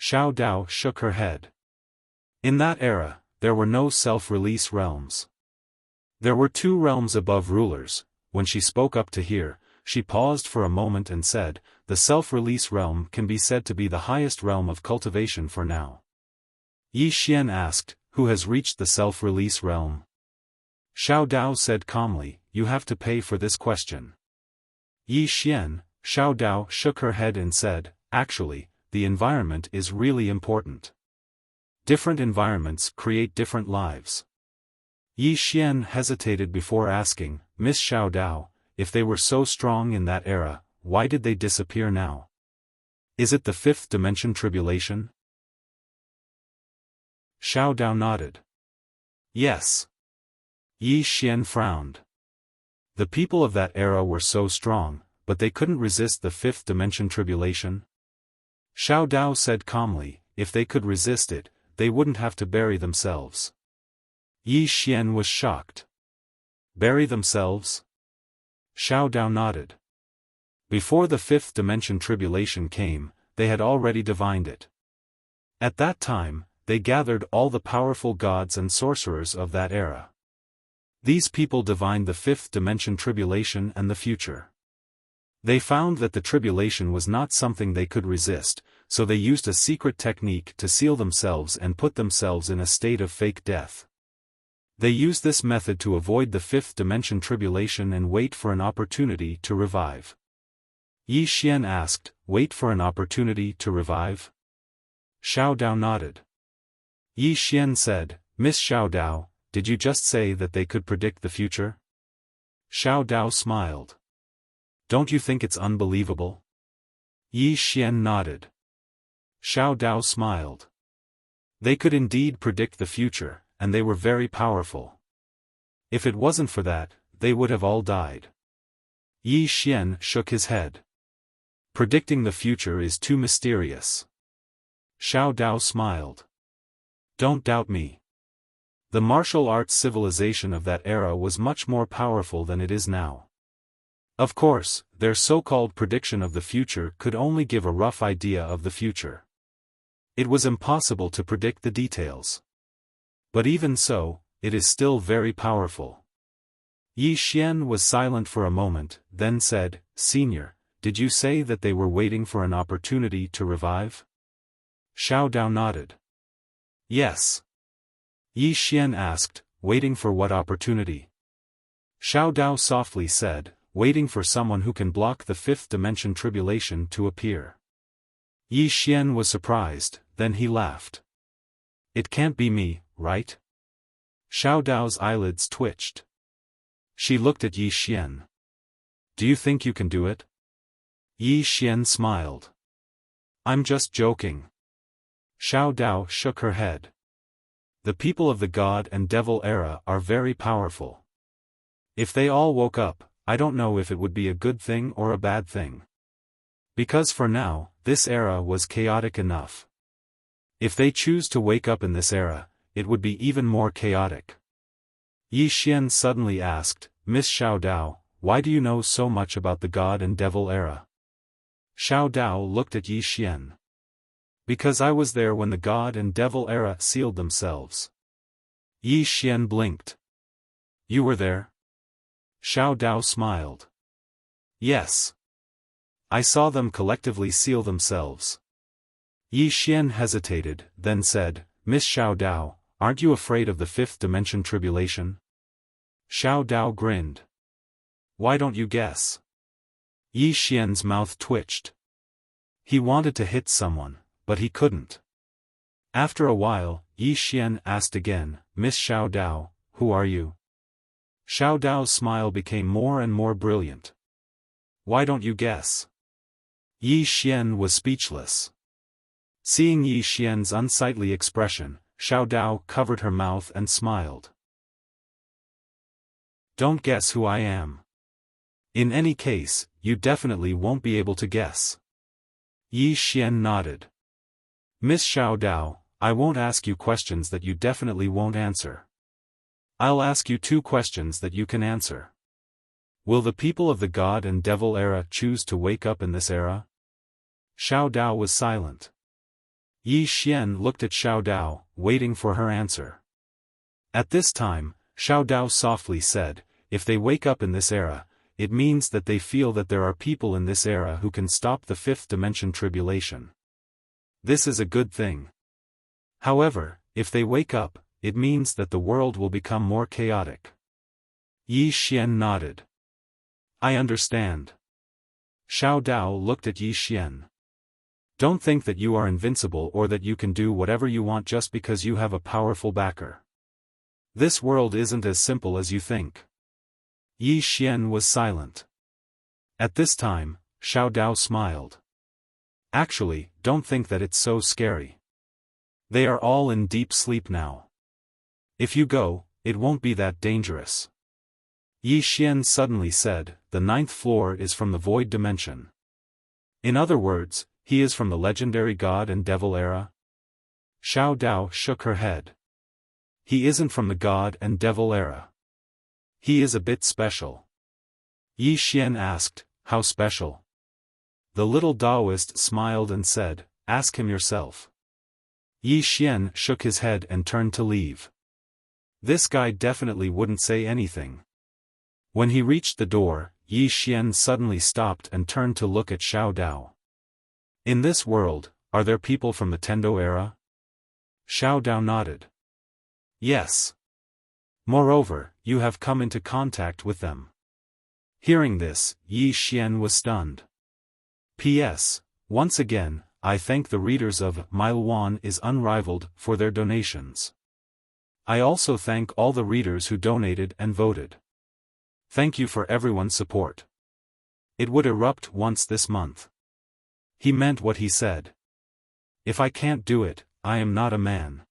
Xiao Dao shook her head. In that era, there were no self-release realms. There were 2 realms above rulers. When she spoke up to hear, she paused for a moment and said, the self-release realm can be said to be the highest realm of cultivation for now. Yi Xian asked, who has reached the self-release realm? Xiao Dao said calmly, you have to pay for this question. Yi Xian, Xiao Dao shook her head and said, actually, the environment is really important. Different environments create different lives. Yi Xian hesitated before asking, Miss Xiao Dao, if they were so strong in that era, why did they disappear now? Is it the 5th dimension tribulation? Xiao Dao nodded. Yes. Yi Xian frowned. The people of that era were so strong, but they couldn't resist the 5th dimension tribulation? Xiao Dao said calmly, if they could resist it, they wouldn't have to bury themselves. Yi Xian was shocked. Bury themselves? Xiao Dao nodded. Before the 5th dimension tribulation came, they had already divined it. At that time, they gathered all the powerful gods and sorcerers of that era. These people divined the 5th dimension tribulation and the future. They found that the tribulation was not something they could resist, so they used a secret technique to seal themselves and put themselves in a state of fake death. They used this method to avoid the 5th dimension tribulation and wait for an opportunity to revive. Yi Xian asked, wait for an opportunity to revive? Xiao Dao nodded. Yi Xian said, Miss Xiao Dao, did you just say that they could predict the future? Xiao Dao smiled. Don't you think it's unbelievable? Yi Xian nodded. Xiao Dao smiled. They could indeed predict the future, and they were very powerful. If it wasn't for that, they would have all died. Yi Xian shook his head. Predicting the future is too mysterious. Xiao Dao smiled. Don't doubt me. The martial arts civilization of that era was much more powerful than it is now. Of course, their so-called prediction of the future could only give a rough idea of the future. It was impossible to predict the details. But even so, it is still very powerful. Yi Xian was silent for a moment, then said, Senior, did you say that they were waiting for an opportunity to revive? Xiao Dao nodded. Yes. Yi Xian asked, waiting for what opportunity? Xiao Dao softly said, waiting for someone who can block the 5th dimension tribulation to appear. Yi Xian was surprised, then he laughed. It can't be me, right? Xiao Dao's eyelids twitched. She looked at Yi Xian. Do you think you can do it? Yi Xian smiled. I'm just joking. Xiao Dao shook her head. The people of the God and Devil era are very powerful. If they all woke up, I don't know if it would be a good thing or a bad thing. Because for now, this era was chaotic enough. If they choose to wake up in this era, it would be even more chaotic. Yi Xian suddenly asked, Miss Xiao Dao, why do you know so much about the God and Devil era? Xiao Dao looked at Yi Xian. Because I was there when the God and Devil era sealed themselves. Yi Xian blinked. You were there? Xiao Dao smiled. Yes. I saw them collectively seal themselves. Yi Xian hesitated, then said, Miss Xiao Dao, aren't you afraid of the fifth dimension tribulation? Xiao Dao grinned. Why don't you guess? Yi Xian's mouth twitched. He wanted to hit someone, but he couldn't. After a while, Yi Xian asked again, Miss Xiao Dao, who are you? Xiao Dao's smile became more and more brilliant. Why don't you guess? Yi Xian was speechless. Seeing Yi Xian's unsightly expression, Xiao Dao covered her mouth and smiled. Don't guess who I am. In any case, you definitely won't be able to guess. Yi Xian nodded. Miss Xiao Dao, I won't ask you questions that you definitely won't answer. I'll ask you 2 questions that you can answer. Will the people of the God and Devil era choose to wake up in this era? Xiao Dao was silent. Yi Xian looked at Xiao Dao, waiting for her answer. At this time, Xiao Dao softly said, if they wake up in this era, it means that they feel that there are people in this era who can stop the fifth dimension tribulation. This is a good thing. However, if they wake up, it means that the world will become more chaotic. Yi Xian nodded. I understand. Xiao Dao looked at Yi Xian. Don't think that you are invincible or that you can do whatever you want just because you have a powerful backer. This world isn't as simple as you think. Yi Xian was silent. At this time, Xiao Dao smiled. Actually, don't think that it's so scary. They are all in deep sleep now. If you go, it won't be that dangerous. Yi Xian suddenly said, the 9th floor is from the void dimension. In other words, he is from the legendary God and Devil era? Xiao Dao shook her head. He isn't from the God and Devil era. He is a bit special. Yi Xian asked, how special? The little Taoist smiled and said, ask him yourself. Yi Xian shook his head and turned to leave. This guy definitely wouldn't say anything. When he reached the door, Yi Xian suddenly stopped and turned to look at Xiao Dao. In this world, are there people from the Tendo era? Xiao Dao nodded. Yes. Moreover, you have come into contact with them. Hearing this, Yi Xian was stunned. P.S. Once again, I thank the readers of My Luan is Unrivaled for their donations. I also thank all the readers who donated and voted. Thank you for everyone's support. It would erupt once this month. He meant what he said. If I can't do it, I am not a man.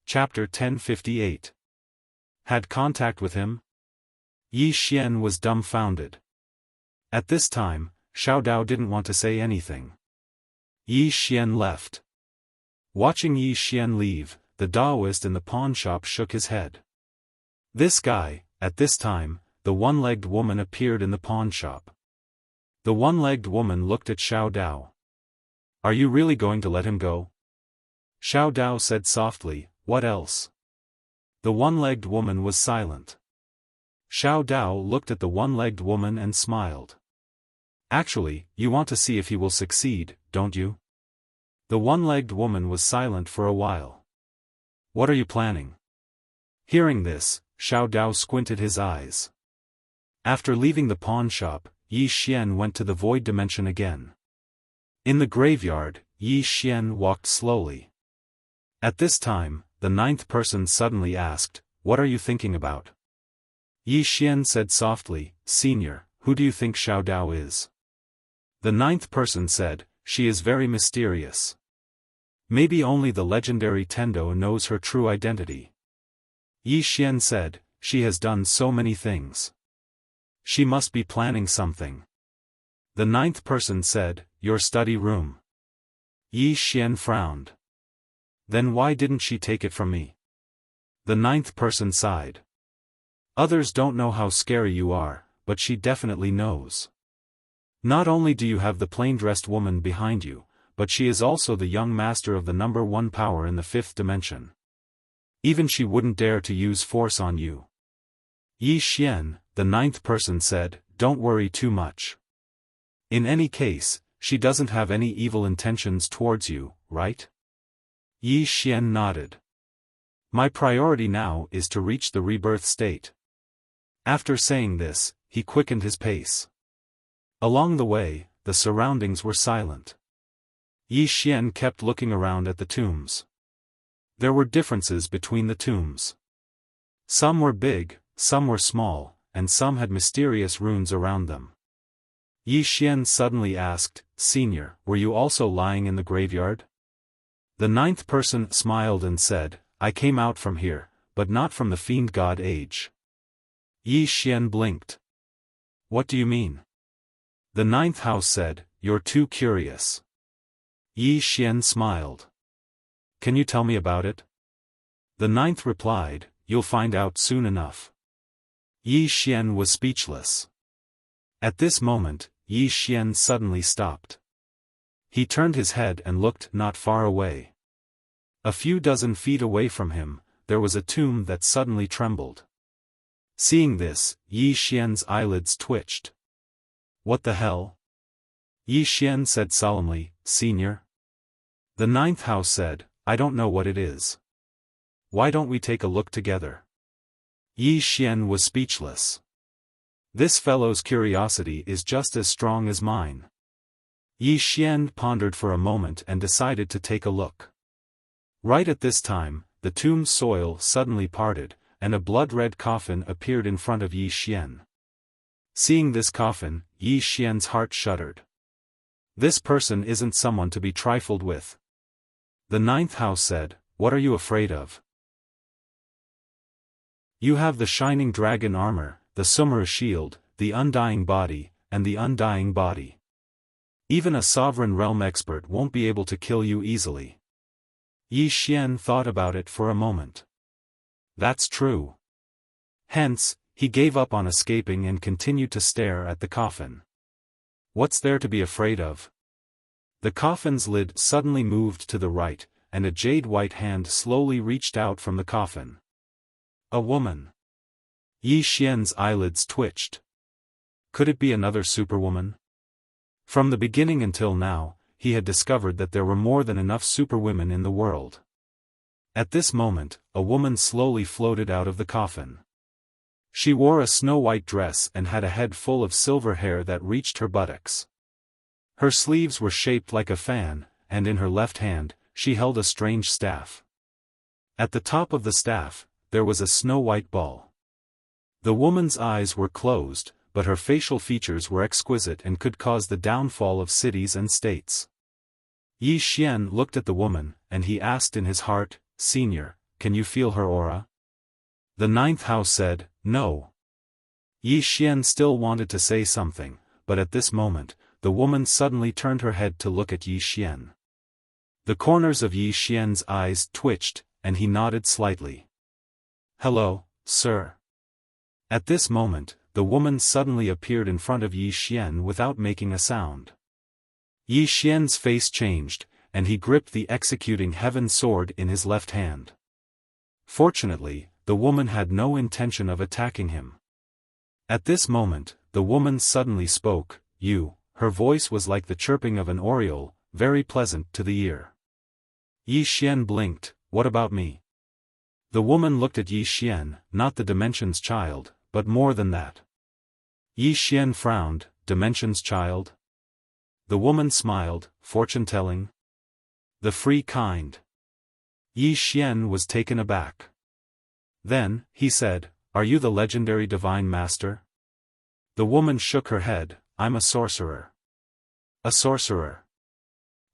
Chapter 1058. Had contact with him? Yi Xian was dumbfounded. At this time, Xiao Dao didn't want to say anything. Yi Xian left. Watching Yi Xian leave, the Taoist in the pawn shop shook his head. This guy, at this time, the one-legged woman appeared in the pawn shop. The one-legged woman looked at Xiao Dao. Are you really going to let him go? Xiao Dao said softly, what else? The one-legged woman was silent. Xiao Dao looked at the one-legged woman and smiled. Actually, you want to see if he will succeed, don't you? The one-legged woman was silent for a while. What are you planning? Hearing this, Xiao Dao squinted his eyes. After leaving the pawn shop, Yi Xian went to the void dimension again. In the graveyard, Yi Xian walked slowly. At this time, the 9th person suddenly asked, what are you thinking about? Yi Xian said softly, Senior, who do you think Xiao Dao is? The 9th person said, she is very mysterious. Maybe only the legendary Tendo knows her true identity. Yi Xian said, she has done so many things. She must be planning something. The ninth person said, your study room. Yi Xian frowned. Then why didn't she take it from me? The ninth person sighed. Others don't know how scary you are, but she definitely knows. Not only do you have the plain-dressed woman behind you, but she is also the young master of the number one power in the fifth dimension. Even she wouldn't dare to use force on you. Yi Xian, the ninth person said, don't worry too much. In any case, she doesn't have any evil intentions towards you, right? Yi Xian nodded. My priority now is to reach the rebirth state. After saying this, he quickened his pace. Along the way, the surroundings were silent. Yi Xian kept looking around at the tombs. There were differences between the tombs. Some were big, some were small, and some had mysterious runes around them. Yi Xian suddenly asked, Senior, were you also lying in the graveyard? The ninth person smiled and said, I came out from here, but not from the fiend god age. Yi Xian blinked. What do you mean? The ninth house said, you're too curious. Yi Xian smiled. Can you tell me about it? The ninth replied, you'll find out soon enough. Yi Xian was speechless. At this moment, Yi Xian suddenly stopped. He turned his head and looked not far away. A few dozen feet away from him, there was a tomb that suddenly trembled. Seeing this, Yi Xian's eyelids twitched. What the hell? Yi Xian said solemnly, Senior. The ninth house said, I don't know what it is. Why don't we take a look together? Yi Xian was speechless. This fellow's curiosity is just as strong as mine. Yi Xian pondered for a moment and decided to take a look. Right at this time, the tomb's soil suddenly parted, and a blood-red coffin appeared in front of Yi Xian. Seeing this coffin, Yi Xian's heart shuddered. This person isn't someone to be trifled with. The ninth house said, what are you afraid of? You have the shining dragon armor, the Sumera shield, the undying body, and the undying body. Even a sovereign realm expert won't be able to kill you easily. Yi Xian thought about it for a moment. That's true. Hence, he gave up on escaping and continued to stare at the coffin. What's there to be afraid of? The coffin's lid suddenly moved to the right, and a jade-white hand slowly reached out from the coffin. A woman. Yi Xian's eyelids twitched. Could it be another superwoman? From the beginning until now, he had discovered that there were more than enough superwomen in the world. At this moment, a woman slowly floated out of the coffin. She wore a snow-white dress and had a head full of silver hair that reached her buttocks. Her sleeves were shaped like a fan, and in her left hand, she held a strange staff. At the top of the staff, there was a snow-white ball. The woman's eyes were closed, but her facial features were exquisite and could cause the downfall of cities and states. Yi Xian looked at the woman, and he asked in his heart, Senior, can you feel her aura? The ninth house said, no. Yi Xian still wanted to say something, but at this moment, the woman suddenly turned her head to look at Yi Xian. The corners of Yi Xian's eyes twitched, and he nodded slightly. Hello, sir. At this moment, the woman suddenly appeared in front of Yi Xian without making a sound. Yi Xian's face changed, and he gripped the executing heaven sword in his left hand. Fortunately, the woman had no intention of attacking him. At this moment, the woman suddenly spoke, her voice was like the chirping of an oriole, very pleasant to the ear. Yi Xian blinked, what about me? The woman looked at Yi Xian, not the Dimension's child, but more than that. Yi Xian frowned, Dimension's child? The woman smiled, fortune-telling? The free kind. Yi Xian was taken aback. Then, he said, are you the legendary divine master? The woman shook her head, I'm a sorcerer. A sorcerer.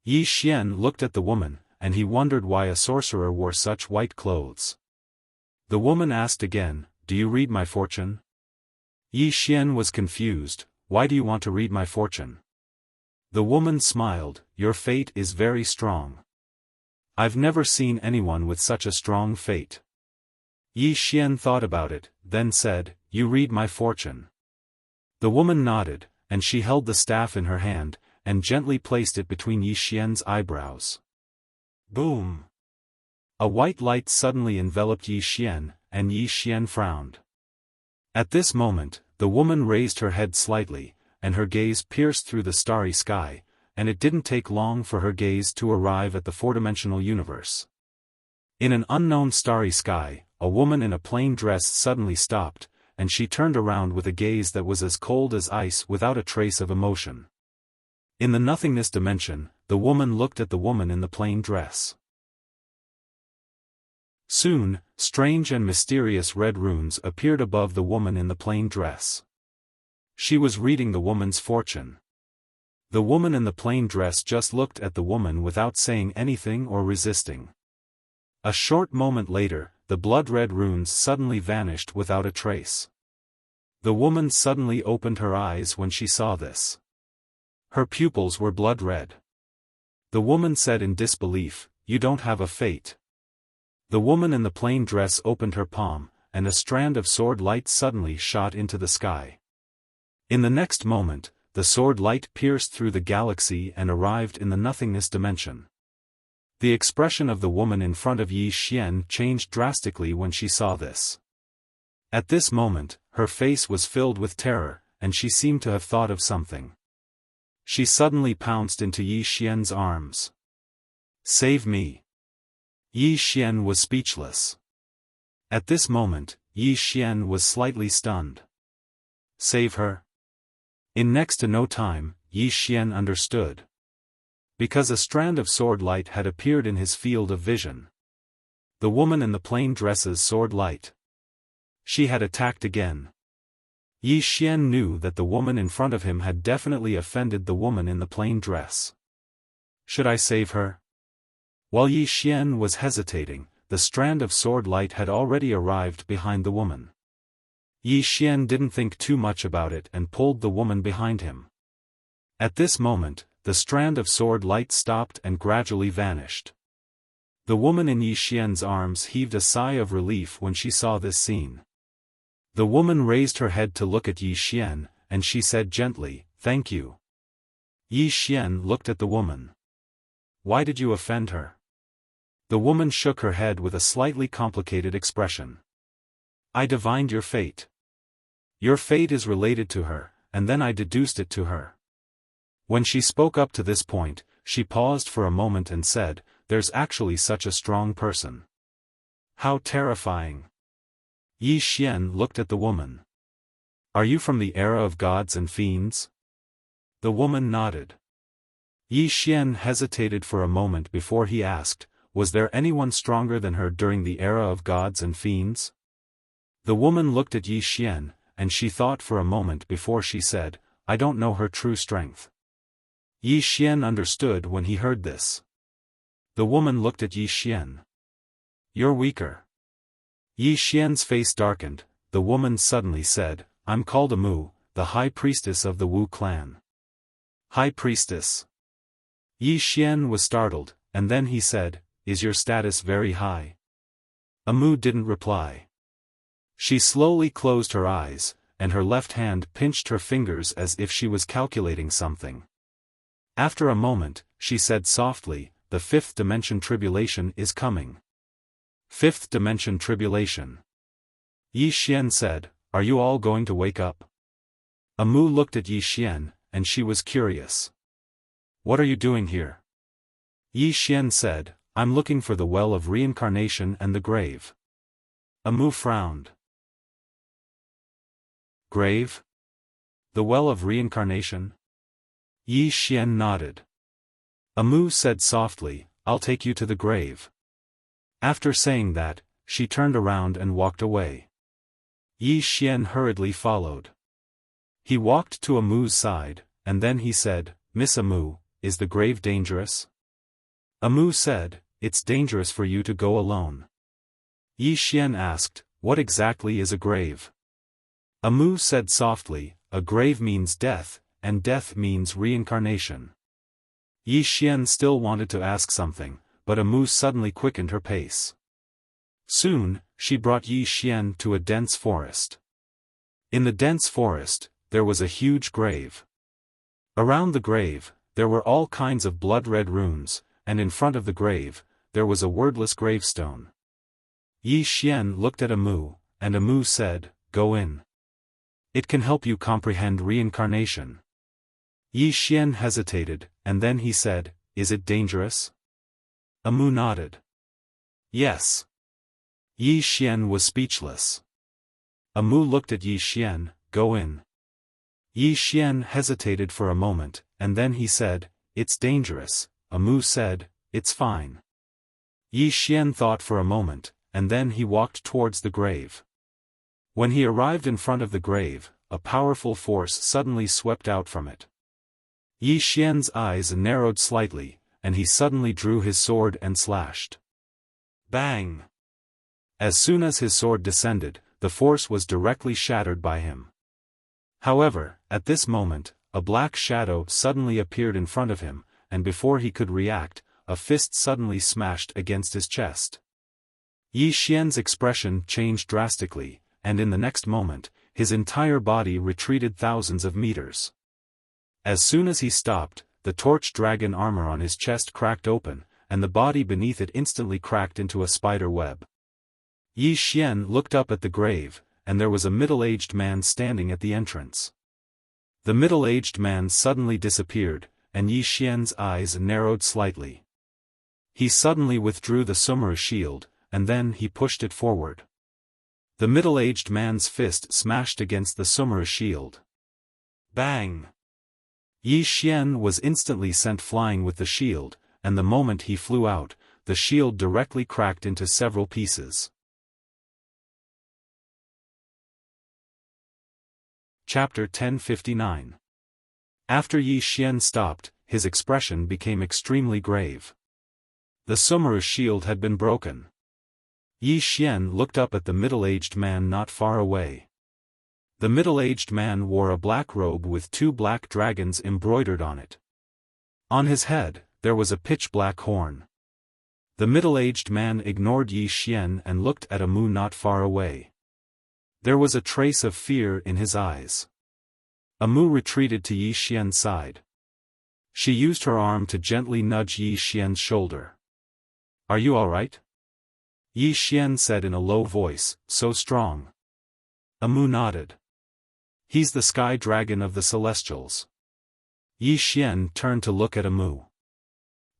Yi Xian looked at the woman, and he wondered why a sorcerer wore such white clothes. The woman asked again, "Do you read my fortune?" Yi Xian was confused. "Why do you want to read my fortune?" The woman smiled, "Your fate is very strong. I've never seen anyone with such a strong fate." Yi Xian thought about it, then said, "You read my fortune." The woman nodded, and she held the staff in her hand, and gently placed it between Yi Xian's eyebrows. Boom! A white light suddenly enveloped Yi Xian, and Yi Xian frowned. At this moment, the woman raised her head slightly, and her gaze pierced through the starry sky, and it didn't take long for her gaze to arrive at the four-dimensional universe. In an unknown starry sky, a woman in a plain dress suddenly stopped, and she turned around with a gaze that was as cold as ice without a trace of emotion. In the nothingness dimension, the woman looked at the woman in the plain dress. Soon, strange and mysterious red runes appeared above the woman in the plain dress. She was reading the woman's fortune. The woman in the plain dress just looked at the woman without saying anything or resisting. A short moment later, the blood-red runes suddenly vanished without a trace. The woman suddenly opened her eyes when she saw this. Her pupils were blood-red. The woman said in disbelief, "You don't have a fate." The woman in the plain dress opened her palm, and a strand of sword light suddenly shot into the sky. In the next moment, the sword light pierced through the galaxy and arrived in the nothingness dimension. The expression of the woman in front of Yi Xian changed drastically when she saw this. At this moment, her face was filled with terror, and she seemed to have thought of something. She suddenly pounced into Yi Xian's arms. "Save me!" Yi Xian was speechless. At this moment, Yi Xian was slightly stunned. Save her? In next to no time, Yi Xian understood. Because a strand of sword light had appeared in his field of vision. The woman in the plain dress's sword light. She had attacked again. Yi Xian knew that the woman in front of him had definitely offended the woman in the plain dress. Should I save her? While Yi Xian was hesitating, the strand of sword light had already arrived behind the woman. Yi Xian didn't think too much about it and pulled the woman behind him. At this moment, the strand of sword light stopped and gradually vanished. The woman in Yi Xian's arms heaved a sigh of relief when she saw this scene. The woman raised her head to look at Yi Xian, and she said gently, "Thank you." Yi Xian looked at the woman. "Why did you offend her?" The woman shook her head with a slightly complicated expression. "I divined your fate. Your fate is related to her, and then I deduced it to her." When she spoke up to this point, she paused for a moment and said, "There's actually such a strong person. How terrifying." Yi Xian looked at the woman. "Are you from the era of gods and fiends?" The woman nodded. Yi Xian hesitated for a moment before he asked, "Was there anyone stronger than her during the era of gods and fiends?" The woman looked at Yi Xian, and she thought for a moment before she said, "I don't know her true strength." Yi Xian understood when he heard this. The woman looked at Yi Xian. "You're weaker." Yi Xian's face darkened. The woman suddenly said, "I'm called Amu, the high priestess of the Wu clan." High priestess. Yi Xian was startled, and then he said, "Is your status very high?" Amu didn't reply. She slowly closed her eyes, and her left hand pinched her fingers as if she was calculating something. After a moment, she said softly, "The fifth dimension tribulation is coming." Fifth dimension tribulation. Yi Xian said, "Are you all going to wake up?" Amu looked at Yi Xian, and she was curious. "What are you doing here?" Yi Xian said, "I'm looking for the well of reincarnation and the grave." Amu frowned. Grave? The well of reincarnation? Yi Xian nodded. Amu said softly, "I'll take you to the grave." After saying that, she turned around and walked away. Yi Xian hurriedly followed. He walked to Amu's side, and then he said, "Miss Amu, is the grave dangerous?" Amu said, "It's dangerous for you to go alone." Yi Xian asked, "What exactly is a grave?" Amu said softly, "A grave means death, and death means reincarnation." Yi Xian still wanted to ask something, but Amu suddenly quickened her pace. Soon, she brought Yi Xian to a dense forest. In the dense forest, there was a huge grave. Around the grave, there were all kinds of blood-red runes, and in front of the grave, there was a wordless gravestone. Yi Xian looked at Amu, and Amu said, "Go in. It can help you comprehend reincarnation." Yi Xian hesitated, and then he said, "Is it dangerous?" Amu nodded. "Yes." Yi Xian was speechless. Amu looked at Yi Xian, "Go in." Yi Xian hesitated for a moment, and then he said, "It's dangerous." Amu said, "It's fine." Yi Xian thought for a moment, and then he walked towards the grave. When he arrived in front of the grave, a powerful force suddenly swept out from it. Yi Xian's eyes narrowed slightly, and he suddenly drew his sword and slashed. Bang! As soon as his sword descended, the force was directly shattered by him. However, at this moment, a black shadow suddenly appeared in front of him, and before he could react, a fist suddenly smashed against his chest. Yi Xian's expression changed drastically, and in the next moment, his entire body retreated thousands of meters. As soon as he stopped, the torch dragon armor on his chest cracked open, and the body beneath it instantly cracked into a spider web. Yi Xian looked up at the grave, and there was a middle-aged man standing at the entrance. The middle-aged man suddenly disappeared, and Yi Xian's eyes narrowed slightly. He suddenly withdrew the Sumeru shield, and then he pushed it forward. The middle-aged man's fist smashed against the Sumeru shield. Bang! Yi Xian was instantly sent flying with the shield, and the moment he flew out, the shield directly cracked into several pieces. Chapter 1059. After Yi Xian stopped, his expression became extremely grave. The Sumeru shield had been broken. Yi Xian looked up at the middle-aged man not far away. The middle-aged man wore a black robe with 2 black dragons embroidered on it. On his head, there was a pitch-black horn. The middle-aged man ignored Yi Xian and looked at Amu not far away. There was a trace of fear in his eyes. Amu retreated to Yi Xian's side. She used her arm to gently nudge Yi Xian's shoulder. "Are you all right?" Yi Xian said in a low voice, "So strong." Amu nodded. "He's the sky dragon of the Celestials." Yi Xian turned to look at Amu.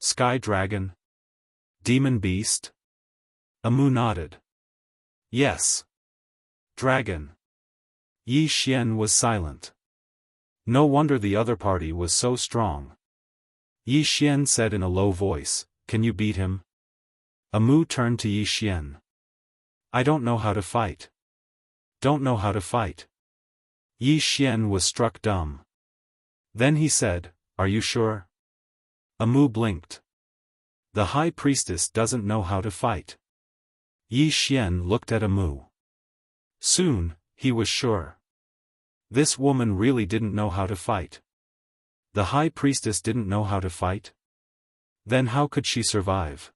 "Sky dragon? Demon beast?" Amu nodded. "Yes. Dragon." Yi Xian was silent. No wonder the other party was so strong. Yi Xian said in a low voice, "Can you beat him?" Amu turned to Yi Xian. "I don't know how to fight." "Don't know how to fight?" Yi Xian was struck dumb. Then he said, "Are you sure?" Amu blinked. "The High Priestess doesn't know how to fight." Yi Xian looked at Amu. Soon, he was sure. This woman really didn't know how to fight. The High Priestess didn't know how to fight? Then how could she survive?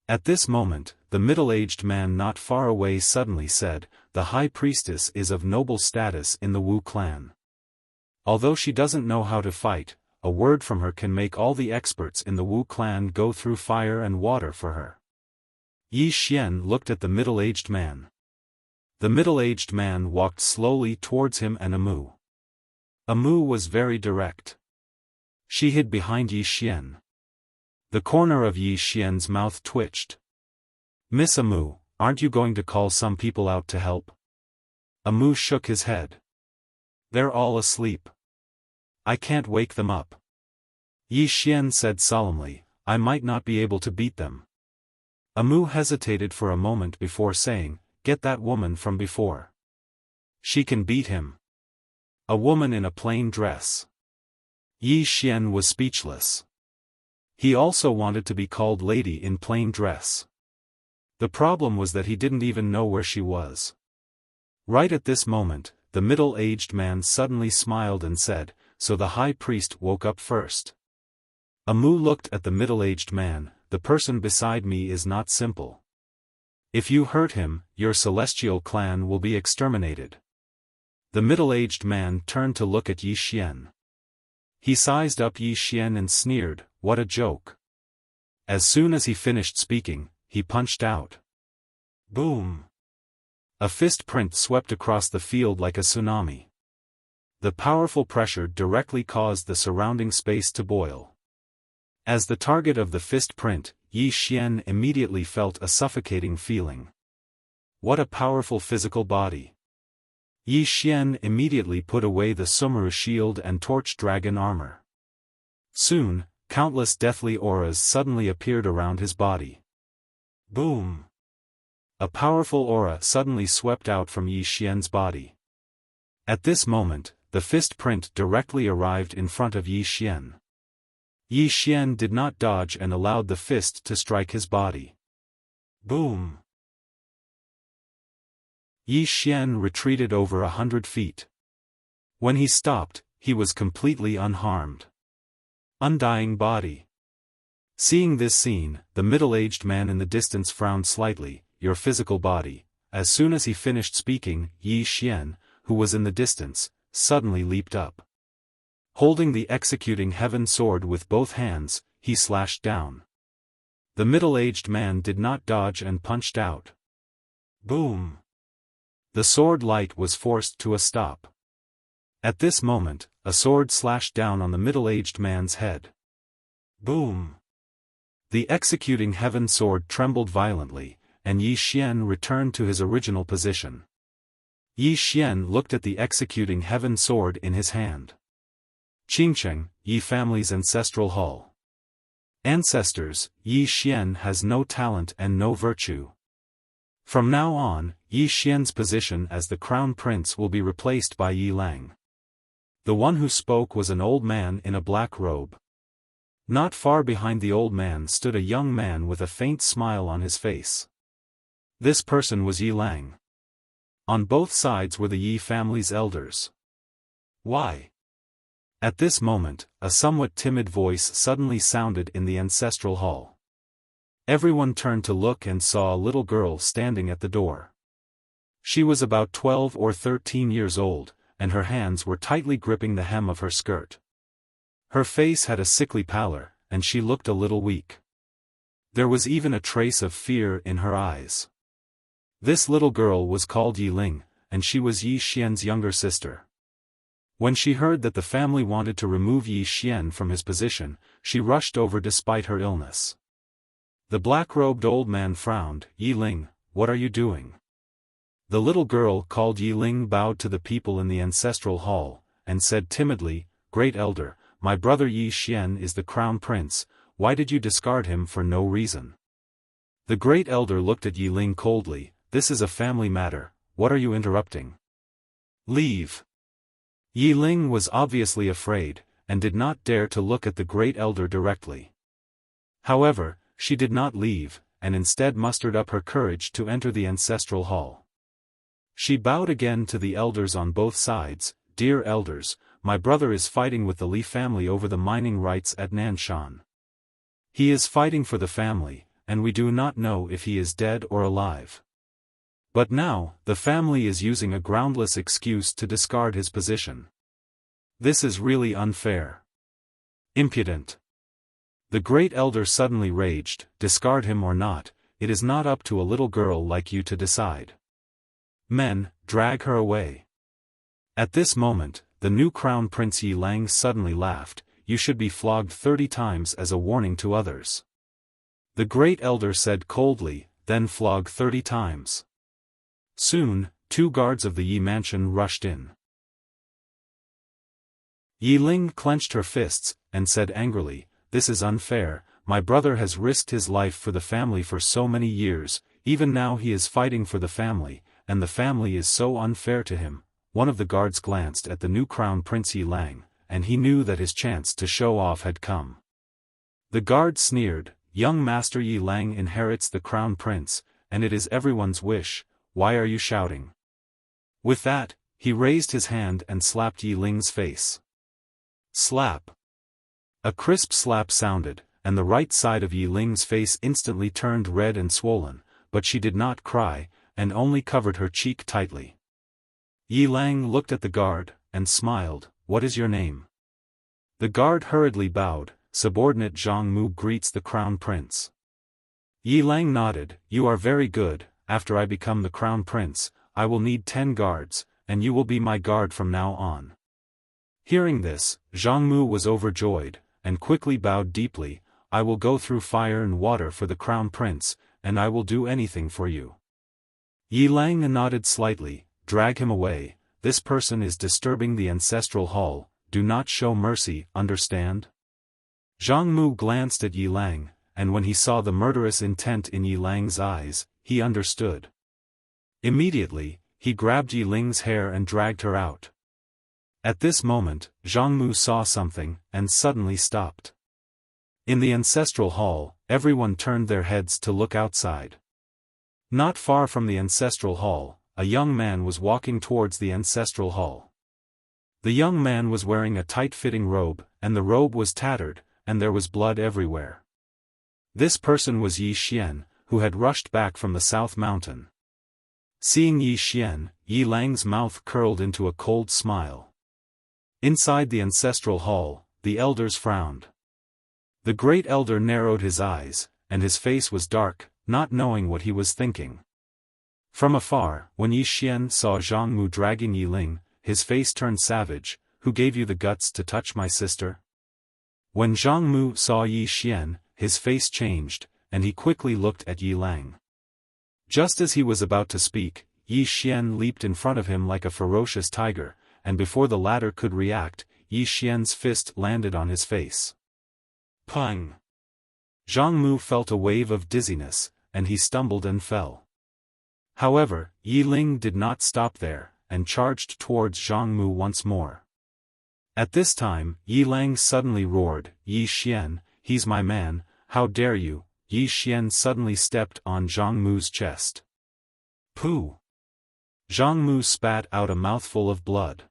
At this moment, the middle-aged man not far away suddenly said, "The High Priestess is of noble status in the Wu clan. Although she doesn't know how to fight, a word from her can make all the experts in the Wu clan go through fire and water for her." Yi Xian looked at the middle-aged man. The middle-aged man walked slowly towards him and Amu. Amu was very direct. She hid behind Yi Xian. The corner of Yi Xian's mouth twitched. "Miss Amu, aren't you going to call some people out to help?" Amu shook his head. "They're all asleep. I can't wake them up." Yi Xian said solemnly, "I might not be able to beat them." Amu hesitated for a moment before saying, "Get that woman from before. She can beat him." A woman in a plain dress. Yi Xian was speechless. He also wanted to be called lady in plain dress. The problem was that he didn't even know where she was. Right at this moment, the middle-aged man suddenly smiled and said, "So the high priest woke up first." Amu looked at the middle-aged man. "The person beside me is not simple. If you hurt him, your celestial clan will be exterminated." The middle-aged man turned to look at Yi Xian. He sized up Yi Xian and sneered, "What a joke." As soon as he finished speaking, he punched out. Boom! A fist print swept across the field like a tsunami. The powerful pressure directly caused the surrounding space to boil. As the target of the fist print, Yi Xian immediately felt a suffocating feeling. What a powerful physical body! Yi Xian immediately put away the Sumeru shield and torch dragon armor. Soon, countless deathly auras suddenly appeared around his body. Boom! A powerful aura suddenly swept out from Yi Xian's body. At this moment, the fist print directly arrived in front of Yi Xian. Yi Xian did not dodge and allowed the fist to strike his body. Boom! Yi Xian retreated over 100 feet. When he stopped, he was completely unharmed. Undying body. Seeing this scene, the middle-aged man in the distance frowned slightly. "Your physical body." As soon as he finished speaking, Yi Xian, who was in the distance, suddenly leaped up. Holding the executing heaven sword with both hands, he slashed down. The middle-aged man did not dodge and punched out. Boom! The sword light was forced to a stop. At this moment, a sword slashed down on the middle-aged man's head. Boom! The executing heaven sword trembled violently, and Yi Xian returned to his original position. Yi Xian looked at the executing heaven sword in his hand. Qingcheng, Yi family's ancestral hall. Ancestors, Yi Xian has no talent and no virtue. From now on, Yi Xian's position as the crown prince will be replaced by Yi Lang. The one who spoke was an old man in a black robe. Not far behind the old man stood a young man with a faint smile on his face. This person was Yi Lang. On both sides were the Yi family's elders. Why? At this moment, a somewhat timid voice suddenly sounded in the ancestral hall. Everyone turned to look and saw a little girl standing at the door. She was about 12 or 13 years old, and her hands were tightly gripping the hem of her skirt. Her face had a sickly pallor, and she looked a little weak. There was even a trace of fear in her eyes. This little girl was called Yi Ling, and she was Yi Xian's younger sister. When she heard that the family wanted to remove Yi Xian from his position, she rushed over despite her illness. The black-robed old man frowned. "Yi Ling, what are you doing?" The little girl called Yi Ling bowed to the people in the ancestral hall, and said timidly, "Great elder, my brother Yi Xian is the crown prince. Why did you discard him for no reason?" The great elder looked at Yi Ling coldly. "This is a family matter, what are you interrupting? Leave." Yi Ling was obviously afraid, and did not dare to look at the great elder directly. However, she did not leave, and instead mustered up her courage to enter the ancestral hall. She bowed again to the elders on both sides. "Dear elders, my brother is fighting with the Li family over the mining rights at Nanshan. He is fighting for the family, and we do not know if he is dead or alive. But now, the family is using a groundless excuse to discard his position. This is really unfair. Impudent." The great elder suddenly raged. "Discard him or not, it is not up to a little girl like you to decide. Men, drag her away." At this moment, the new crown prince Yi Lang suddenly laughed. "You should be flogged 30 times as a warning to others." The great elder said coldly, "Then flog 30 times. Soon, 2 guards of the Yi mansion rushed in. Yi Ling clenched her fists, and said angrily, "This is unfair, my brother has risked his life for the family for so many years, even now he is fighting for the family, and the family is so unfair to him." One of the guards glanced at the new crown prince Yi Lang, and he knew that his chance to show off had come. The guard sneered, "Young master Yi Lang inherits the crown prince, and it is everyone's wish, why are you shouting? With that, he raised his hand and slapped Yi Ling's face. Slap. A crisp slap sounded, and the right side of Yi Ling's face instantly turned red and swollen, but she did not cry, and only covered her cheek tightly. Yi Lang looked at the guard, and smiled, "What is your name?" The guard hurriedly bowed. "Subordinate Zhang Mu greets the Crown Prince." Yi Lang nodded, "You are very good. After I become the Crown Prince, I will need 10 guards, and you will be my guard from now on." Hearing this, Zhang Mu was overjoyed, and quickly bowed deeply. "I will go through fire and water for the Crown Prince, and I will do anything for you." Yi Lang nodded slightly. "Drag him away. This person is disturbing the ancestral hall. Do not show mercy, understand?" Zhang Mu glanced at Yi Lang, and when he saw the murderous intent in Yi Lang's eyes, he understood. Immediately, he grabbed Yi Ling's hair and dragged her out. At this moment, Zhang Mu saw something, and suddenly stopped. In the ancestral hall, everyone turned their heads to look outside. Not far from the ancestral hall, a young man was walking towards the ancestral hall. The young man was wearing a tight-fitting robe, and the robe was tattered, and there was blood everywhere. This person was Yi Xian, who had rushed back from the South Mountain. Seeing Yi Xian, Yi Lang's mouth curled into a cold smile. Inside the ancestral hall, the elders frowned. The great elder narrowed his eyes, and his face was dark, not knowing what he was thinking. From afar, when Yi Xian saw Zhang Mu dragging Yi Ling, his face turned savage. "Who gave you the guts to touch my sister?" When Zhang Mu saw Yi Xian, his face changed, and he quickly looked at Yi Lang. Just as he was about to speak, Yi Xian leaped in front of him like a ferocious tiger, and before the latter could react, Yi Xian's fist landed on his face. Pang! Zhang Mu felt a wave of dizziness, and he stumbled and fell. However, Yi Ling did not stop there, and charged towards Zhang Mu once more. At this time, Yi Lang suddenly roared, "Yi Xian, he's my man, how dare you!" Yi Xian suddenly stepped on Zhang Mu's chest. Pooh! Zhang Mu spat out a mouthful of blood.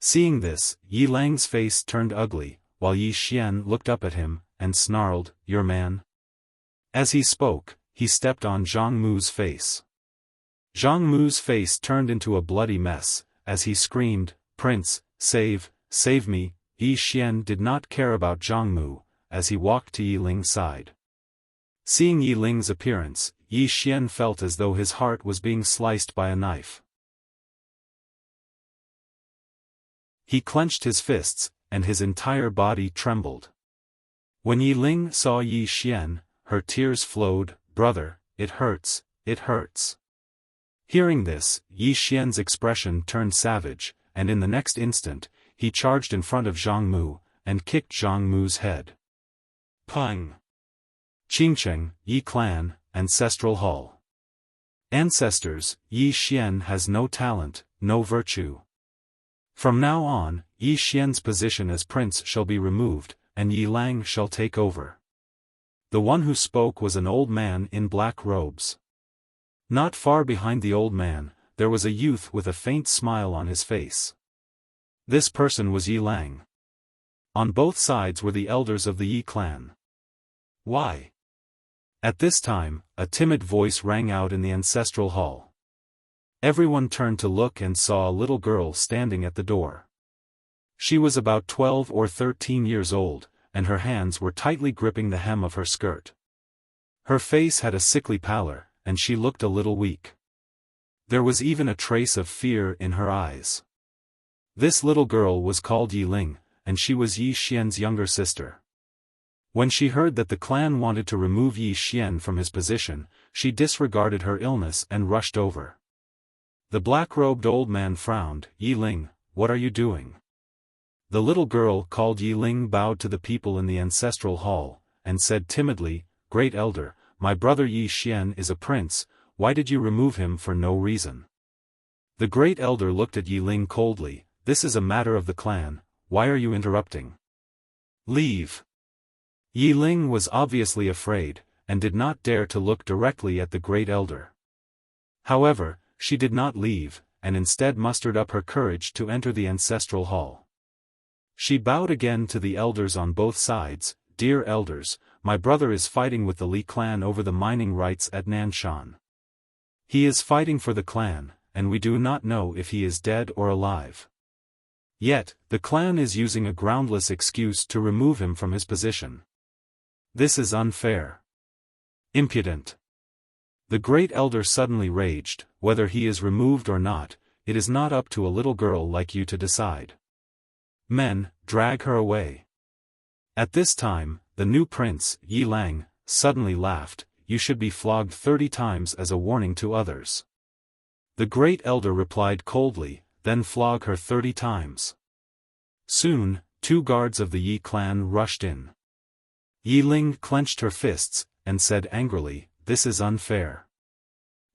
Seeing this, Yi Lang's face turned ugly, while Yi Xian looked up at him, and snarled, "Your man?" As he spoke, he stepped on Zhang Mu's face. Zhang Mu's face turned into a bloody mess, as he screamed, "Prince, save me!" Yi Xian did not care about Zhang Mu, as he walked to Yi Ling's side. Seeing Yi Ling's appearance, Yi Xian felt as though his heart was being sliced by a knife. He clenched his fists, and his entire body trembled. When Yi Ling saw Yi Xian, her tears flowed. "Brother, it hurts, it hurts." Hearing this, Yi Xian's expression turned savage, and in the next instant, he charged in front of Zhang Mu, and kicked Zhang Mu's head. Pang! Qingcheng, Yi Clan, Ancestral Hall. Ancestors, Yi Xian has no talent, no virtue. From now on, Yi Xian's position as prince shall be removed, and Yi Lang shall take over. The one who spoke was an old man in black robes. Not far behind the old man, there was a youth with a faint smile on his face. This person was Yi Lang. On both sides were the elders of the Yi clan. Why? At this time, a timid voice rang out in the ancestral hall. Everyone turned to look and saw a little girl standing at the door. She was about 12 or 13 years old, and her hands were tightly gripping the hem of her skirt. Her face had a sickly pallor, and she looked a little weak. There was even a trace of fear in her eyes. This little girl was called Yi Ling, and she was Yi Xian's younger sister. When she heard that the clan wanted to remove Yi Xian from his position, she disregarded her illness and rushed over. The black-robed old man frowned. "Yi Ling, what are you doing?" The little girl called Yi Ling bowed to the people in the ancestral hall, and said timidly, "Great elder, my brother Yi Xian is a prince, why did you remove him for no reason?" The great elder looked at Yi Ling coldly. "This is a matter of the clan, why are you interrupting? Leave." Yi Ling was obviously afraid, and did not dare to look directly at the great elder. However, she did not leave, and instead mustered up her courage to enter the ancestral hall. She bowed again to the elders on both sides. "Dear elders, my brother is fighting with the Li clan over the mining rights at Nanshan. He is fighting for the clan, and we do not know if he is dead or alive. Yet, the clan is using a groundless excuse to remove him from his position. This is unfair. Impudent." The great elder suddenly raged. "Whether he is removed or not, it is not up to a little girl like you to decide. Men, drag her away." At this time, the new prince, Yi Lang, suddenly laughed. "You should be flogged 30 times as a warning to others." The great elder replied coldly, "Then flog her 30 times. Soon, 2 guards of the Yi clan rushed in. Yi Ling clenched her fists, and said angrily, "This is unfair.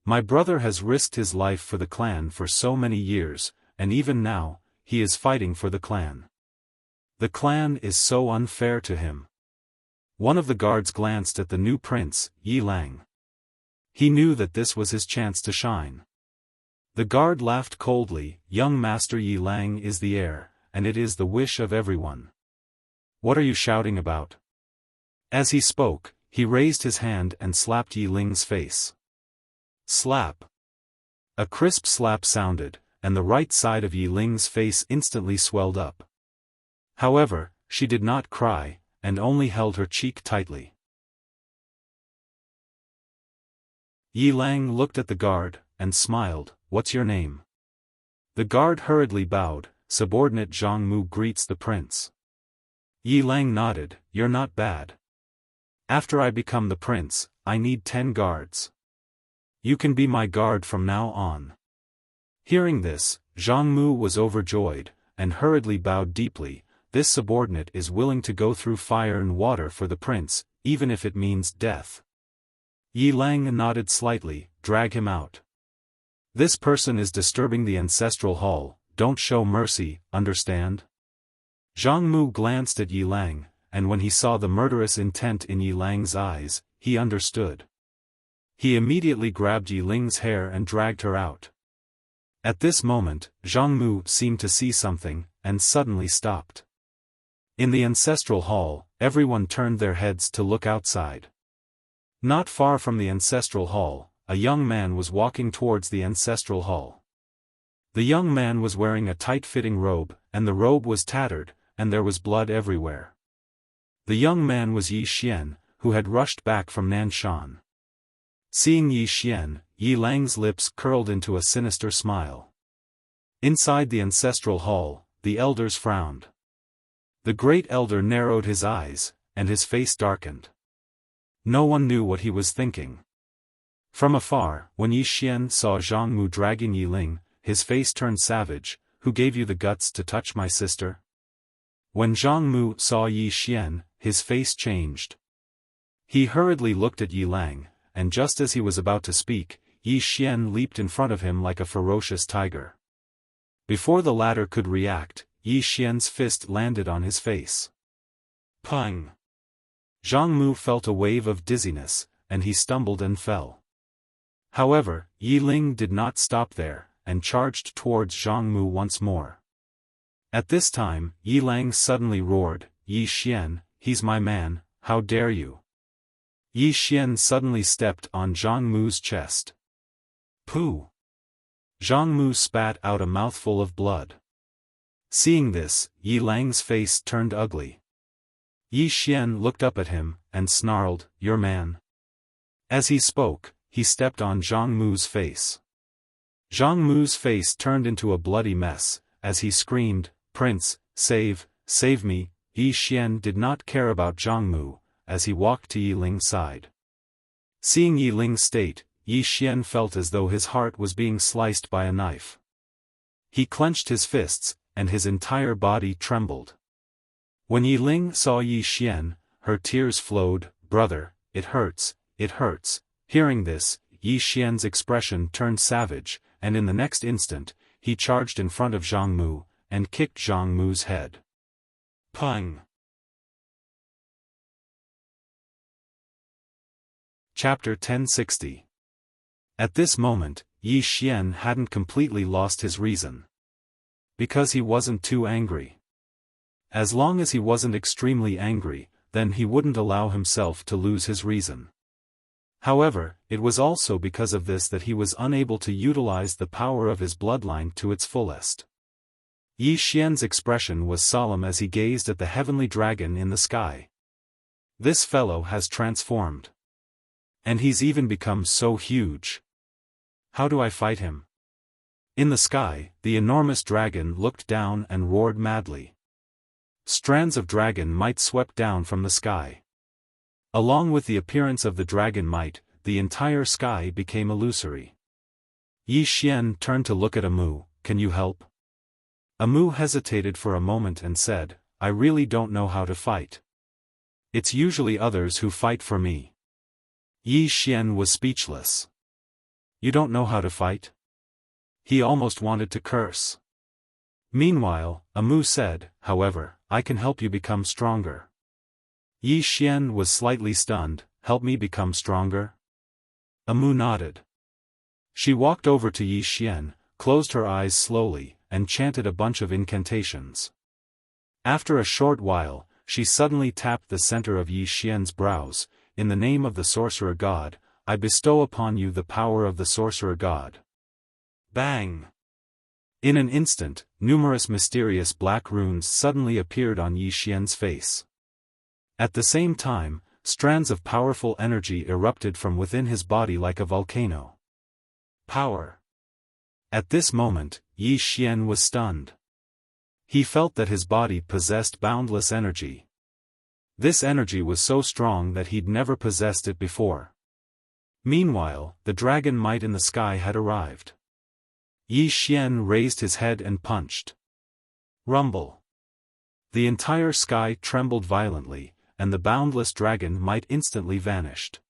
My brother has risked his life for the clan for so many years, and even now, he is fighting for the clan. The clan is so unfair to him." One of the guards glanced at the new prince, Yi Lang. He knew that this was his chance to shine. The guard laughed coldly. "Young Master Yi Lang is the heir, and it is the wish of everyone. What are you shouting about?" As he spoke, he raised his hand and slapped Yi Ling's face. Slap! A crisp slap sounded, and the right side of Yi Ling's face instantly swelled up. However, she did not cry, and only held her cheek tightly. Yi Lang looked at the guard, and smiled. "What's your name?" The guard hurriedly bowed. "Subordinate Zhang Mu greets the prince." Yi Lang nodded. "You're not bad. After I become the prince, I need 10 guards. You can be my guard from now on." Hearing this, Zhang Mu was overjoyed, and hurriedly bowed deeply. "This subordinate is willing to go through fire and water for the prince, even if it means death." Yi Lang nodded slightly. "Drag him out. This person is disturbing the ancestral hall. Don't show mercy, understand?" Zhang Mu glanced at Yi Lang, and when he saw the murderous intent in Yi Lang's eyes, he understood. He immediately grabbed Yi Ling's hair and dragged her out. At this moment, Zhang Mu seemed to see something, and suddenly stopped. In the ancestral hall, everyone turned their heads to look outside. Not far from the ancestral hall, a young man was walking towards the ancestral hall. The young man was wearing a tight-fitting robe, and the robe was tattered, and there was blood everywhere. The young man was Yi Xian, who had rushed back from Nanshan. Seeing Yi Xian, Yi Lang's lips curled into a sinister smile. Inside the ancestral hall, the elders frowned. The great elder narrowed his eyes, and his face darkened. No one knew what he was thinking. From afar, when Yi Xian saw Zhang Mu dragging Yi Ling, his face turned savage. "Who gave you the guts to touch my sister?" When Zhang Mu saw Yi Xian, his face changed. He hurriedly looked at Yi Lang, and just as he was about to speak, Yi Xian leaped in front of him like a ferocious tiger. Before the latter could react, Yi Xian's fist landed on his face. Pang! Zhang Mu felt a wave of dizziness, and he stumbled and fell. However, Yi Ling did not stop there, and charged towards Zhang Mu once more. At this time, Yi Lang suddenly roared, "Yi Xian, he's my man, how dare you!" Yi Xian suddenly stepped on Zhang Mu's chest. Pooh! Zhang Mu spat out a mouthful of blood. Seeing this, Yi Lang's face turned ugly. Yi Xian looked up at him, and snarled, "Your man." As he spoke, he stepped on Zhang Mu's face. Zhang Mu's face turned into a bloody mess, as he screamed, "Prince, save me." Yi Xian did not care about Zhang Mu, as he walked to Yi Ling's side. Seeing Yi Ling's state, Yi Xian felt as though his heart was being sliced by a knife. He clenched his fists, and his entire body trembled. When Yi Ling saw Yi Xian, her tears flowed. "Brother, it hurts, it hurts." Hearing this, Yi Xian's expression turned savage, and in the next instant, he charged in front of Zhang Mu, and kicked Zhang Mu's head. Pang! Chapter 1060. At this moment, Yi Xian hadn't completely lost his reason. Because he wasn't too angry. As long as he wasn't extremely angry, then he wouldn't allow himself to lose his reason. However, it was also because of this that he was unable to utilize the power of his bloodline to its fullest. Yi Xian's expression was solemn as he gazed at the heavenly dragon in the sky. This fellow has transformed. And he's even become so huge. How do I fight him? In the sky, the enormous dragon looked down and roared madly. Strands of dragon might swept down from the sky. Along with the appearance of the dragon might, the entire sky became illusory. Yi Xian turned to look at Amu. Can you help? Amu hesitated for a moment and said, I really don't know how to fight. It's usually others who fight for me. Yi Xian was speechless. You don't know how to fight? He almost wanted to curse. Meanwhile, Amu said, however, I can help you become stronger. Yi Xian was slightly stunned. Help me become stronger? Amu nodded. She walked over to Yi Xian, closed her eyes slowly, and chanted a bunch of incantations. After a short while, she suddenly tapped the center of Yi Xian's brows. In the name of the sorcerer god, I bestow upon you the power of the sorcerer god. Bang! In an instant, numerous mysterious black runes suddenly appeared on Yi Xian's face. At the same time, strands of powerful energy erupted from within his body like a volcano. Power! At this moment, Yi Xian was stunned. He felt that his body possessed boundless energy. This energy was so strong that he'd never possessed it before. Meanwhile, the dragon might in the sky had arrived. Yi Xian raised his head and punched. Rumble. The entire sky trembled violently, and the boundless dragon might instantly vanished.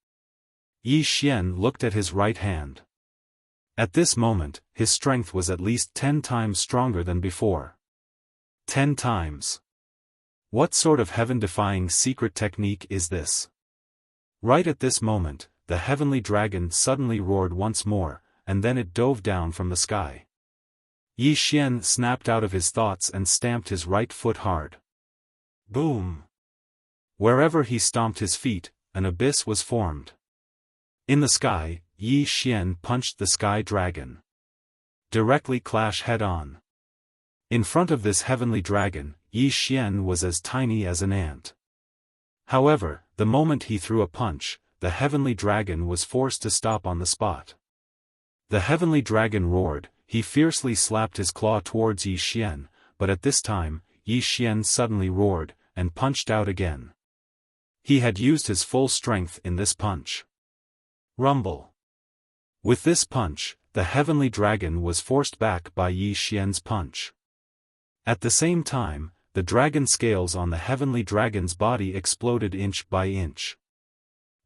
Yi Xian looked at his right hand. At this moment, his strength was at least 10 times stronger than before. 10 times. What sort of heaven-defying secret technique is this? Right at this moment, the heavenly dragon suddenly roared once more, and then it dove down from the sky. Yi Xian snapped out of his thoughts and stamped his right foot hard. Boom! Wherever he stomped his feet, an abyss was formed. In the sky, Yi Xian punched the sky dragon. Directly clash head-on. In front of this heavenly dragon, Yi Xian was as tiny as an ant. However, the moment he threw a punch, the heavenly dragon was forced to stop on the spot. The heavenly dragon roared. He fiercely slapped his claw towards Yi Xian, but at this time, Yi Xian suddenly roared, and punched out again. He had used his full strength in this punch. Rumble. With this punch, the heavenly dragon was forced back by Yi Xian's punch. At the same time, the dragon scales on the heavenly dragon's body exploded inch by inch.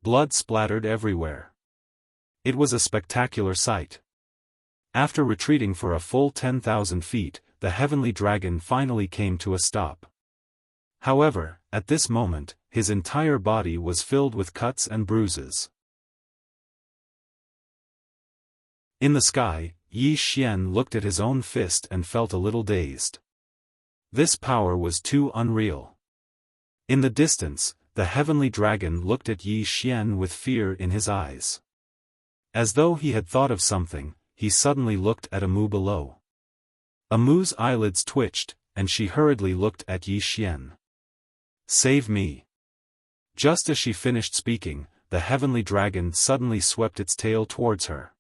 Blood splattered everywhere. It was a spectacular sight. After retreating for a full 10,000 feet, the heavenly dragon finally came to a stop. However, at this moment, his entire body was filled with cuts and bruises. In the sky, Yi Xian looked at his own fist and felt a little dazed. This power was too unreal. In the distance, the heavenly dragon looked at Yi Xian with fear in his eyes. As though he had thought of something, he suddenly looked at Amu below. Amu's eyelids twitched, and she hurriedly looked at Yi Xian. Save me! Just as she finished speaking, the heavenly dragon suddenly swept its tail towards her.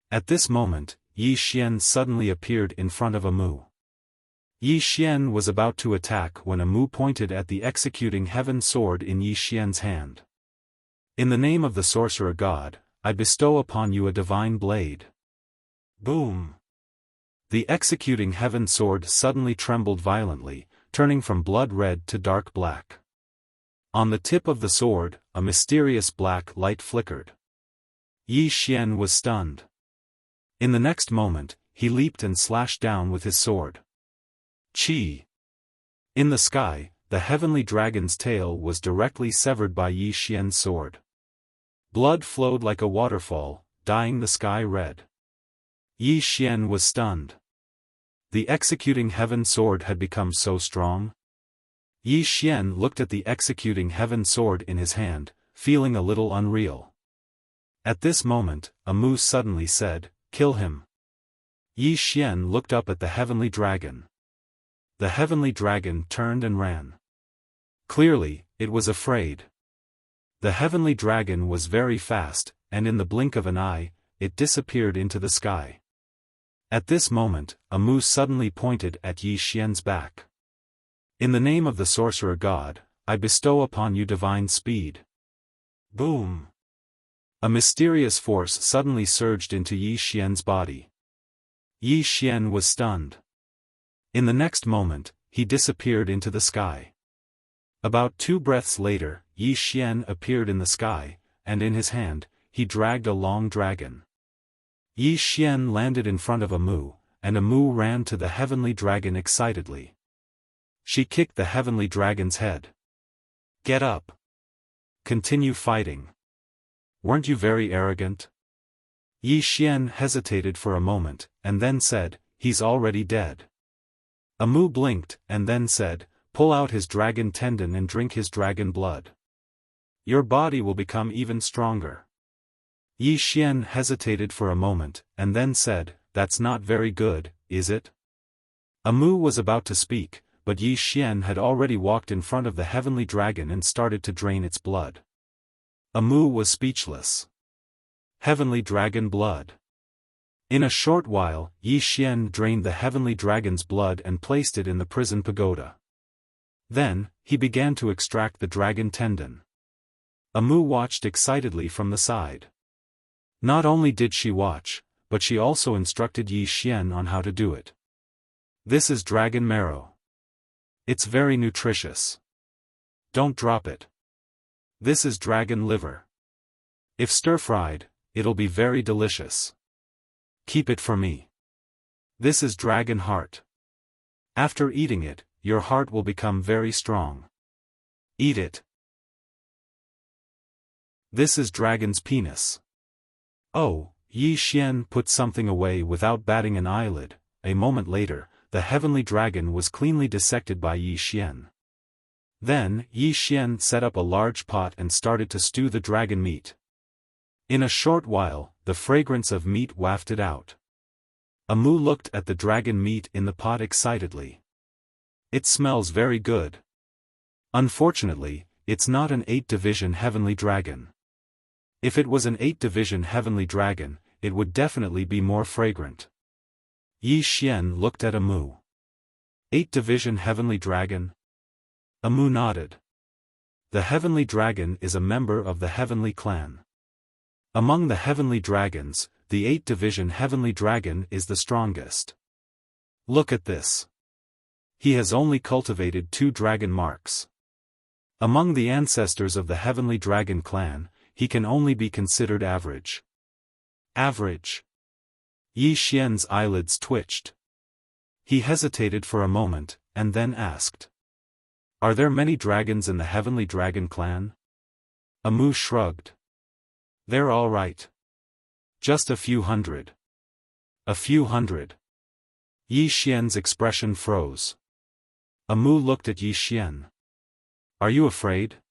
At this moment, Yi Xian suddenly appeared in front of Amu. Yi Xian was about to attack when Amu pointed at the executing heaven sword in Yi Xian's hand. In the name of the sorcerer god, I bestow upon you a divine blade. Boom! The executing heaven sword suddenly trembled violently, turning from blood red to dark black. On the tip of the sword, a mysterious black light flickered. Yi Xian was stunned. In the next moment, he leaped and slashed down with his sword. Chi! In the sky, the heavenly dragon's tail was directly severed by Yi Xian's sword. Blood flowed like a waterfall, dyeing the sky red. Yi Xian was stunned. The executing heaven sword had become so strong. Yi Xian looked at the executing heaven sword in his hand, feeling a little unreal. At this moment, a moose suddenly said, "Kill him." Yi Xian looked up at the heavenly dragon. The heavenly dragon turned and ran. Clearly, it was afraid. The heavenly dragon was very fast, and in the blink of an eye, it disappeared into the sky. At this moment, a moose suddenly pointed at Yi Xian's back. "In the name of the sorcerer god, I bestow upon you divine speed." Boom! A mysterious force suddenly surged into Yi Xian's body. Yi Xian was stunned. In the next moment, he disappeared into the sky. About 2 breaths later, Yi Xian appeared in the sky, and in his hand, he dragged a long dragon. Yi Xian landed in front of a moo, and a moo ran to the heavenly dragon excitedly. She kicked the heavenly dragon's head. "Get up! Continue fighting. Weren't you very arrogant?" Yi Xian hesitated for a moment, and then said, "He's already dead." A moo blinked, and then said, "Pull out his dragon tendon and drink his dragon blood. Your body will become even stronger." Yi Xian hesitated for a moment, and then said, "That's not very good, is it?" A moo was about to speak, but Yi Xian had already walked in front of the heavenly dragon and started to drain its blood. A moo was speechless. Heavenly dragon blood. In a short while, Yi Xian drained the heavenly dragon's blood and placed it in the prison pagoda. Then, he began to extract the dragon tendon. A moo watched excitedly from the side. Not only did she watch, but she also instructed Yi Xian on how to do it. "This is dragon marrow. It's very nutritious. Don't drop it. This is dragon liver. If stir-fried, it'll be very delicious. Keep it for me. This is dragon heart. After eating it, your heart will become very strong. Eat it. This is dragon's penis." Oh, Yi Xian put something away without batting an eyelid. A moment later, the heavenly dragon was cleanly dissected by Yi Xian. Then, Yi Xian set up a large pot and started to stew the dragon meat. In a short while, the fragrance of meat wafted out. A moo looked at the dragon meat in the pot excitedly. "It smells very good. Unfortunately, it's not an 8-division heavenly dragon. If it was an 8-division heavenly dragon, it would definitely be more fragrant." Yi Xian looked at a moo. 8-division heavenly dragon? A moo nodded. The heavenly dragon is a member of the heavenly clan. Among the heavenly dragons, the 8-division heavenly dragon is the strongest. Look at this. He has only cultivated 2 dragon marks. Among the ancestors of the heavenly dragon clan, he can only be considered average. Average. Yi Xian's eyelids twitched. He hesitated for a moment, and then asked, "Are there many dragons in the heavenly dragon clan?" A moo shrugged. "They're all right. Just a few hundred." "A few hundred." Yi Xian's expression froze. A moo looked at Yi Xian. "Are you afraid?"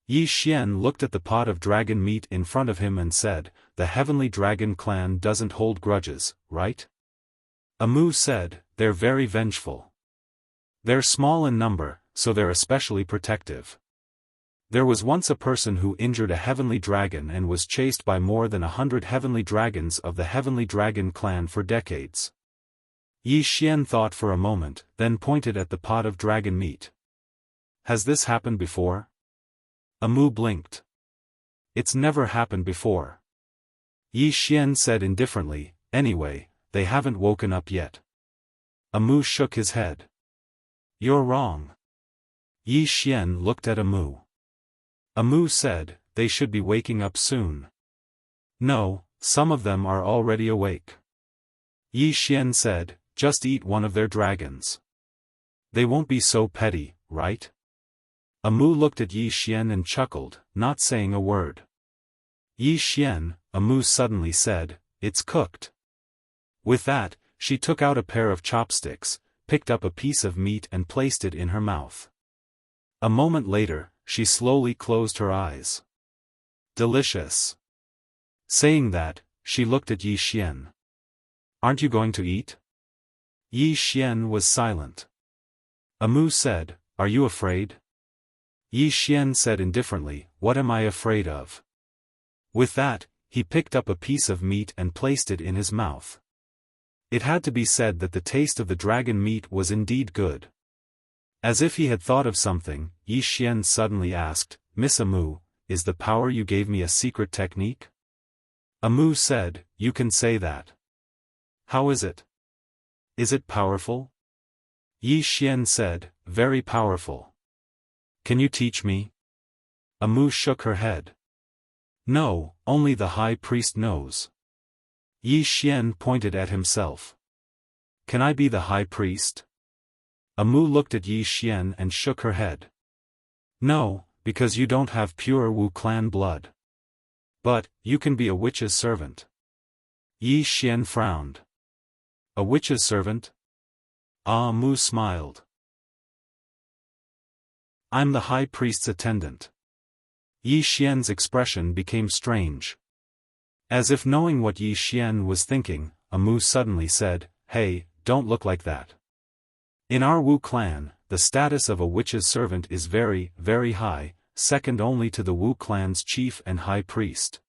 Yi Xian looked at the pot of dragon meat in front of him and said, "The heavenly dragon clan doesn't hold grudges, right?" A moo said, "They're very vengeful. They're small in number, so they're especially protective. There was once a person who injured a heavenly dragon and was chased by more than 100 heavenly dragons of the heavenly dragon clan for decades." Yi Xian thought for a moment, then pointed at the pot of dragon meat. "Has this happened before?" A moo blinked. "It's never happened before." Yi Xian said indifferently, "Anyway, they haven't woken up yet." A moo shook his head. "You're wrong." Yi Xian looked at a moo. A moo said, "They should be waking up soon." "No, some of them are already awake." Yi Xian said, "Just eat one of their dragons. They won't be so petty, right?" A moo looked at Yi Xian and chuckled, not saying a word. Yi Xian, Amu suddenly said, "It's cooked." With that, she took out a pair of chopsticks, picked up a piece of meat and placed it in her mouth. A moment later, she slowly closed her eyes. "Delicious." Saying that, she looked at Yi Xian. "Aren't you going to eat?" Yi Xian was silent. Amu said, "Are you afraid?" Yi Xian said indifferently, "What am I afraid of?" With that, he picked up a piece of meat and placed it in his mouth. It had to be said that the taste of the dragon meat was indeed good. As if he had thought of something, Yi Xian suddenly asked, "Miss Amu, is the power you gave me a secret technique?" Amu said, "You can say that." "How is it? Is it powerful?" Yi Xian said, "Very powerful." "Can you teach me?" Amu shook her head. "No, only the high priest knows." Yi Xian pointed at himself. "Can I be the high priest?" Amu looked at Yi Xian and shook her head. "No, because you don't have pure Wu clan blood. But, you can be a witch's servant." Yi Xian frowned. "A witch's servant?" Amu smiled. "I'm the high priest's attendant." Yi Xian's expression became strange. As if knowing what Yi Xian was thinking, Amu suddenly said, "Hey, don't look like that. In our Wu clan, the status of a witch's servant is very, very high, second only to the Wu clan's chief and high priest.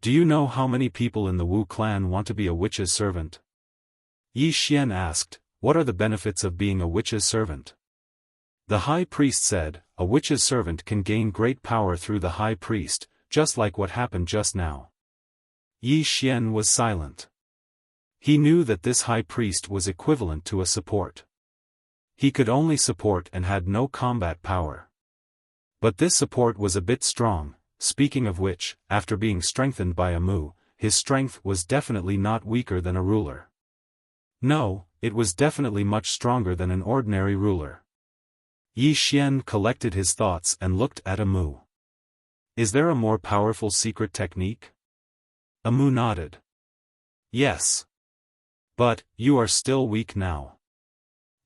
Do you know how many people in the Wu clan want to be a witch's servant?" Yi Xian asked, "What are the benefits of being a witch's servant?" The high priest said, "A witch's servant can gain great power through the high priest, just like what happened just now." Yi Xian was silent. He knew that this high priest was equivalent to a support. He could only support and had no combat power. But this support was a bit strong, speaking of which, after being strengthened by Amu, his strength was definitely not weaker than a ruler. No, it was definitely much stronger than an ordinary ruler. Yi Xian collected his thoughts and looked at Amu. "Is there a more powerful secret technique?" Amu nodded. "Yes. But, you are still weak now.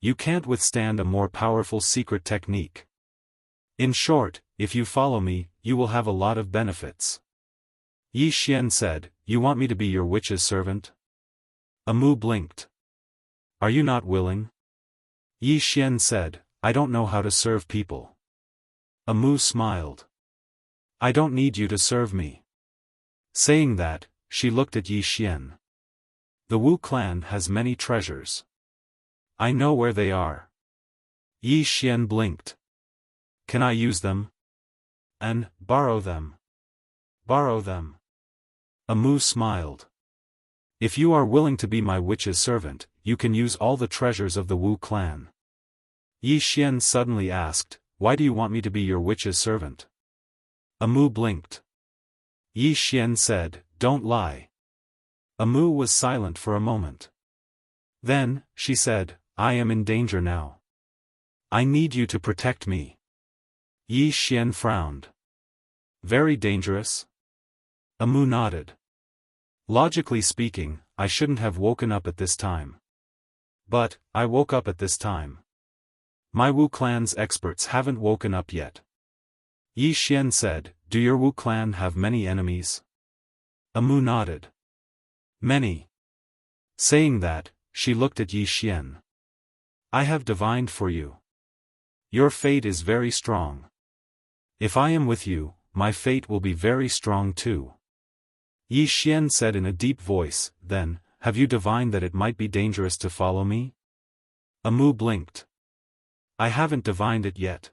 You can't withstand a more powerful secret technique. In short, if you follow me, you will have a lot of benefits." Yi Xian said, "You want me to be your witch's servant?" Amu blinked. "Are you not willing?" Yi Xian said, "I don't know how to serve people." Amu smiled. "I don't need you to serve me." Saying that, she looked at Yi Xian. "The Wu clan has many treasures. I know where they are." Yi Xian blinked. "Can I use them?" "And, borrow them." "Borrow them." Amu smiled. "If you are willing to be my witch's servant, you can use all the treasures of the Wu clan." Yi Xian suddenly asked, "Why do you want me to be your witch's servant?" Amu blinked. Yi Xian said, "Don't lie." Amu was silent for a moment. Then, she said, "I am in danger now. I need you to protect me." Yi Xian frowned. "Very dangerous?" Amu nodded. "Logically speaking, I shouldn't have woken up at this time. But, I woke up at this time. My Wu clan's experts haven't woken up yet." Yi Xian said, "Do your Wu clan have many enemies?" Amu nodded. "Many." Saying that, she looked at Yi Xian. "I have divined for you. Your fate is very strong. If I am with you, my fate will be very strong too." Yi Xian said in a deep voice, "Then, have you divined that it might be dangerous to follow me?" Amu blinked. "I haven't divined it yet."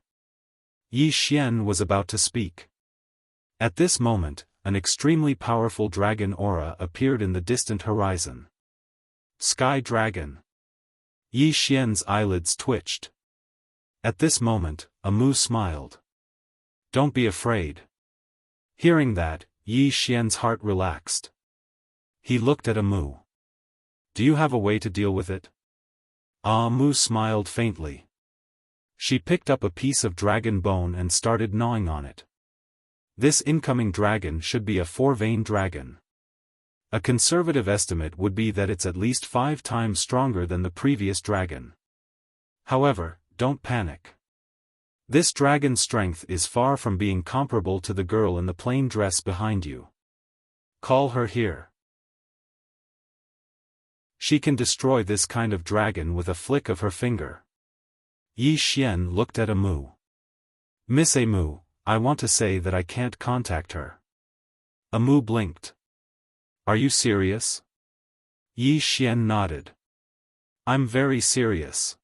Yi Xian was about to speak. At this moment, an extremely powerful dragon aura appeared in the distant horizon. Sky Dragon. Yi Xian's eyelids twitched. At this moment, Amu smiled. "Don't be afraid." Hearing that, Yi Xian's heart relaxed. He looked at Amu. "Do you have a way to deal with it?" Amu smiled faintly. She picked up a piece of dragon bone and started gnawing on it. This incoming dragon should be a 4-vein dragon. A conservative estimate would be that it's at least 5 times stronger than the previous dragon. However, don't panic. This dragon's strength is far from being comparable to the girl in the plain dress behind you. Call her here. She can destroy this kind of dragon with a flick of her finger. Yi Xian looked at Amu. Miss Amu, I want to say that I can't contact her. Amu blinked. Are you serious? Yi Xian nodded. I'm very serious.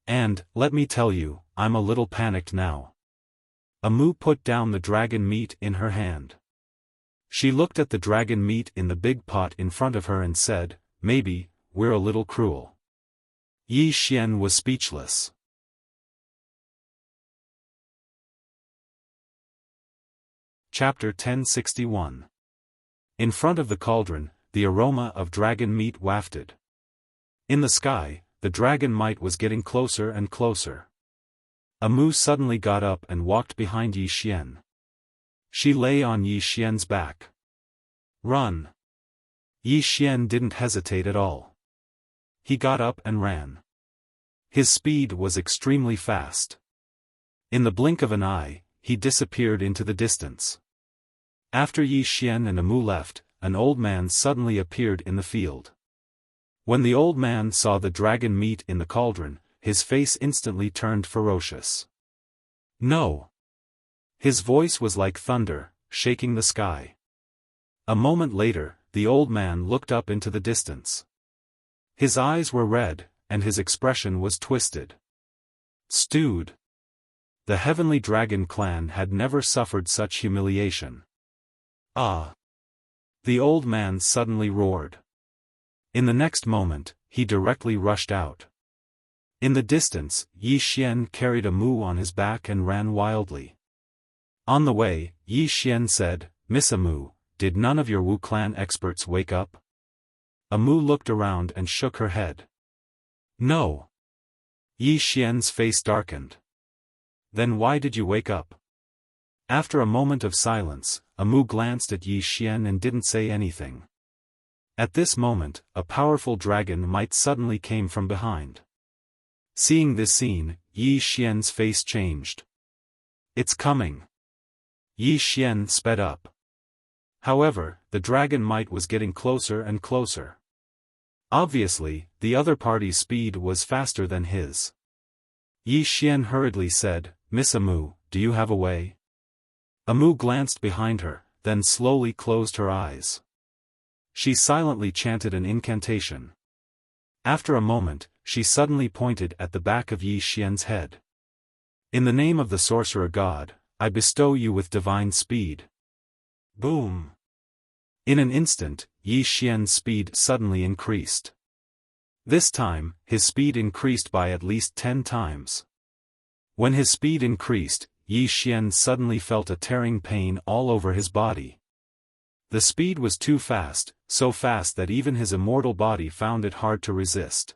And, let me tell you, I'm a little panicked now. Amu put down the dragon meat in her hand. She looked at the dragon meat in the big pot in front of her and said, maybe, we're a little cruel. Yi Xian was speechless. Chapter 1061. In front of the cauldron, the aroma of dragon meat wafted. In the sky, the dragon might was getting closer and closer. Amu suddenly got up and walked behind Yi Xian. She lay on Yi Xian's back. Run! Yi Xian didn't hesitate at all. He got up and ran. His speed was extremely fast. In the blink of an eye, he disappeared into the distance. After Yi Xian and Amu left, an old man suddenly appeared in the field. When the old man saw the dragon meat in the cauldron, his face instantly turned ferocious. No! His voice was like thunder, shaking the sky. A moment later, the old man looked up into the distance. His eyes were red, and his expression was twisted. Stewed! The Heavenly Dragon clan had never suffered such humiliation. Ah! The old man suddenly roared. In the next moment, he directly rushed out. In the distance, Yi Xian carried Amu on his back and ran wildly. On the way, Yi Xian said, Miss Amu, did none of your Wu clan experts wake up? Amu looked around and shook her head. No. Yi Xian's face darkened. Then why did you wake up? After a moment of silence, Amu glanced at Yi Xian and didn't say anything. At this moment, a powerful dragon might suddenly came from behind. Seeing this scene, Yi Xian's face changed. It's coming. Yi Xian sped up. However, the dragon might was getting closer and closer. Obviously, the other party's speed was faster than his. Yi Xian hurriedly said, Miss Amu, do you have a way? Amu glanced behind her, then slowly closed her eyes. She silently chanted an incantation. After a moment, she suddenly pointed at the back of Yi Xian's head. In the name of the sorcerer god, I bestow you with divine speed. Boom! In an instant, Yi Xian's speed suddenly increased. This time, his speed increased by at least 10 times. When his speed increased, Yi Xian suddenly felt a tearing pain all over his body. The speed was too fast, so fast that even his immortal body found it hard to resist.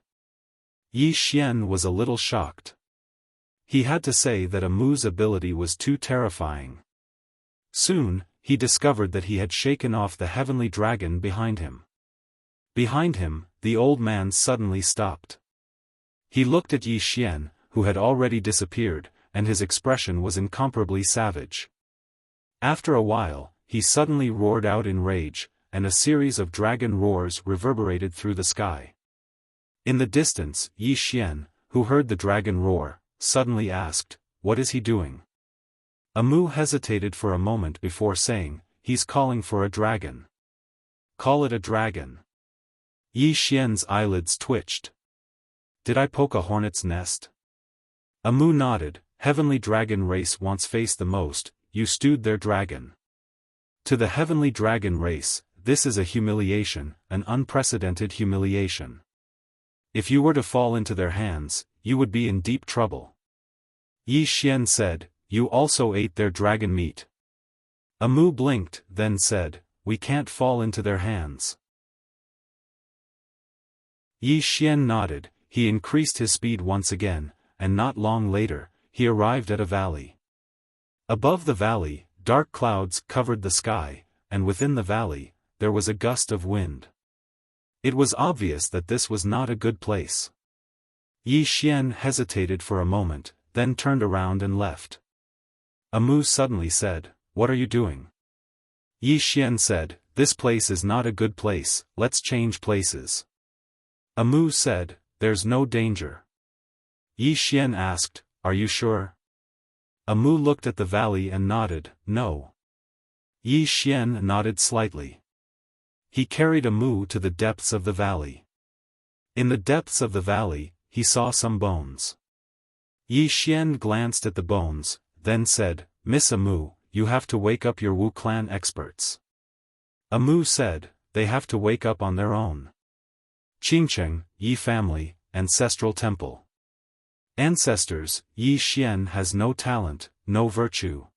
Yi Xian was a little shocked. He had to say that Amu's ability was too terrifying. Soon, he discovered that he had shaken off the heavenly dragon behind him. Behind him, the old man suddenly stopped. He looked at Yi Xian, who had already disappeared, and his expression was incomparably savage. After a while, he suddenly roared out in rage, and a series of dragon roars reverberated through the sky. In the distance, Yi Xian, who heard the dragon roar, suddenly asked, What is he doing? Amu hesitated for a moment before saying, He's calling for a dragon. Call it a dragon. Yi Xian's eyelids twitched. Did I poke a hornet's nest? Amu nodded. Heavenly dragon race once faced the most, you stewed their dragon. To the heavenly dragon race, this is a humiliation, an unprecedented humiliation. If you were to fall into their hands, you would be in deep trouble. Yi Xian said, You also ate their dragon meat. Amu blinked, then said, We can't fall into their hands. Yi Xian nodded. He increased his speed once again, and not long later, he arrived at a valley. Above the valley, Dark clouds covered the sky, and within the valley, there was a gust of wind. It was obvious that this was not a good place. Yi Xian hesitated for a moment, then turned around and left. Amu suddenly said, "What are you doing?" Yi Xian said, "This place is not a good place, let's change places." Amu said, "There's no danger." Yi Xian asked, "Are you sure?" Amu looked at the valley and nodded, "No." Yi Xian nodded slightly. He carried Amu to the depths of the valley. In the depths of the valley, he saw some bones. Yi Xian glanced at the bones, then said, "Miss Amu, you have to wake up your Wu clan experts." Amu said, "They have to wake up on their own." Qingcheng, Yi family, ancestral temple. Ancestors, Yi Xian has no talent, no virtue.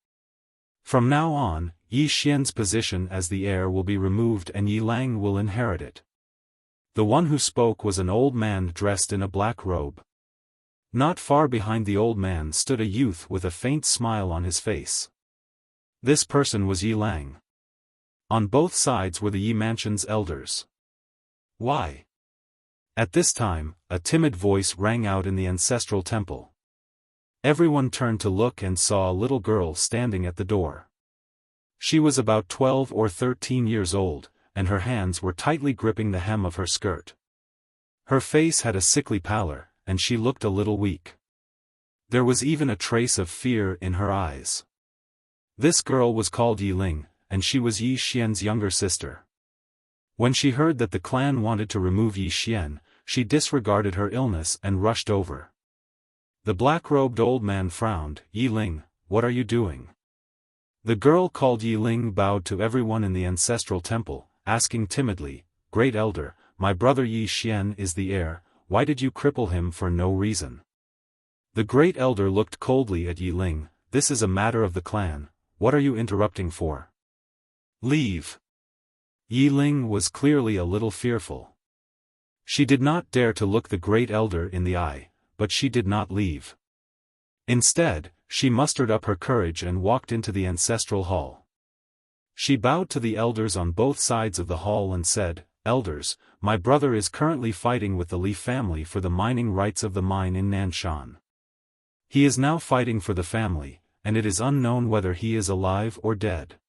From now on, Yi Xian's position as the heir will be removed and Yi Lang will inherit it. The one who spoke was an old man dressed in a black robe. Not far behind the old man stood a youth with a faint smile on his face. This person was Yi Lang. On both sides were the Yi mansion's elders. "Why?" At this time, a timid voice rang out in the ancestral temple. Everyone turned to look and saw a little girl standing at the door. She was about 12 or 13 years old, and her hands were tightly gripping the hem of her skirt. Her face had a sickly pallor, and she looked a little weak. There was even a trace of fear in her eyes. This girl was called Yi Ling, and she was Yi Xian's younger sister. When she heard that the clan wanted to remove Yi Xian, she disregarded her illness and rushed over. The black-robed old man frowned. "Yi Ling, what are you doing?" The girl called Yi Ling bowed to everyone in the ancestral temple, asking timidly, "Great elder, my brother Yi Xian is the heir, why did you cripple him for no reason?" The great elder looked coldly at Yi Ling. "This is a matter of the clan, what are you interrupting for? Leave." Yi Ling was clearly a little fearful. She did not dare to look the great elder in the eye, but she did not leave. Instead, she mustered up her courage and walked into the ancestral hall. She bowed to the elders on both sides of the hall and said, "Elders, my brother is currently fighting with the Li family for the mining rights of the mine in Nanshan. He is now fighting for the family, and it is unknown whether he is alive or dead.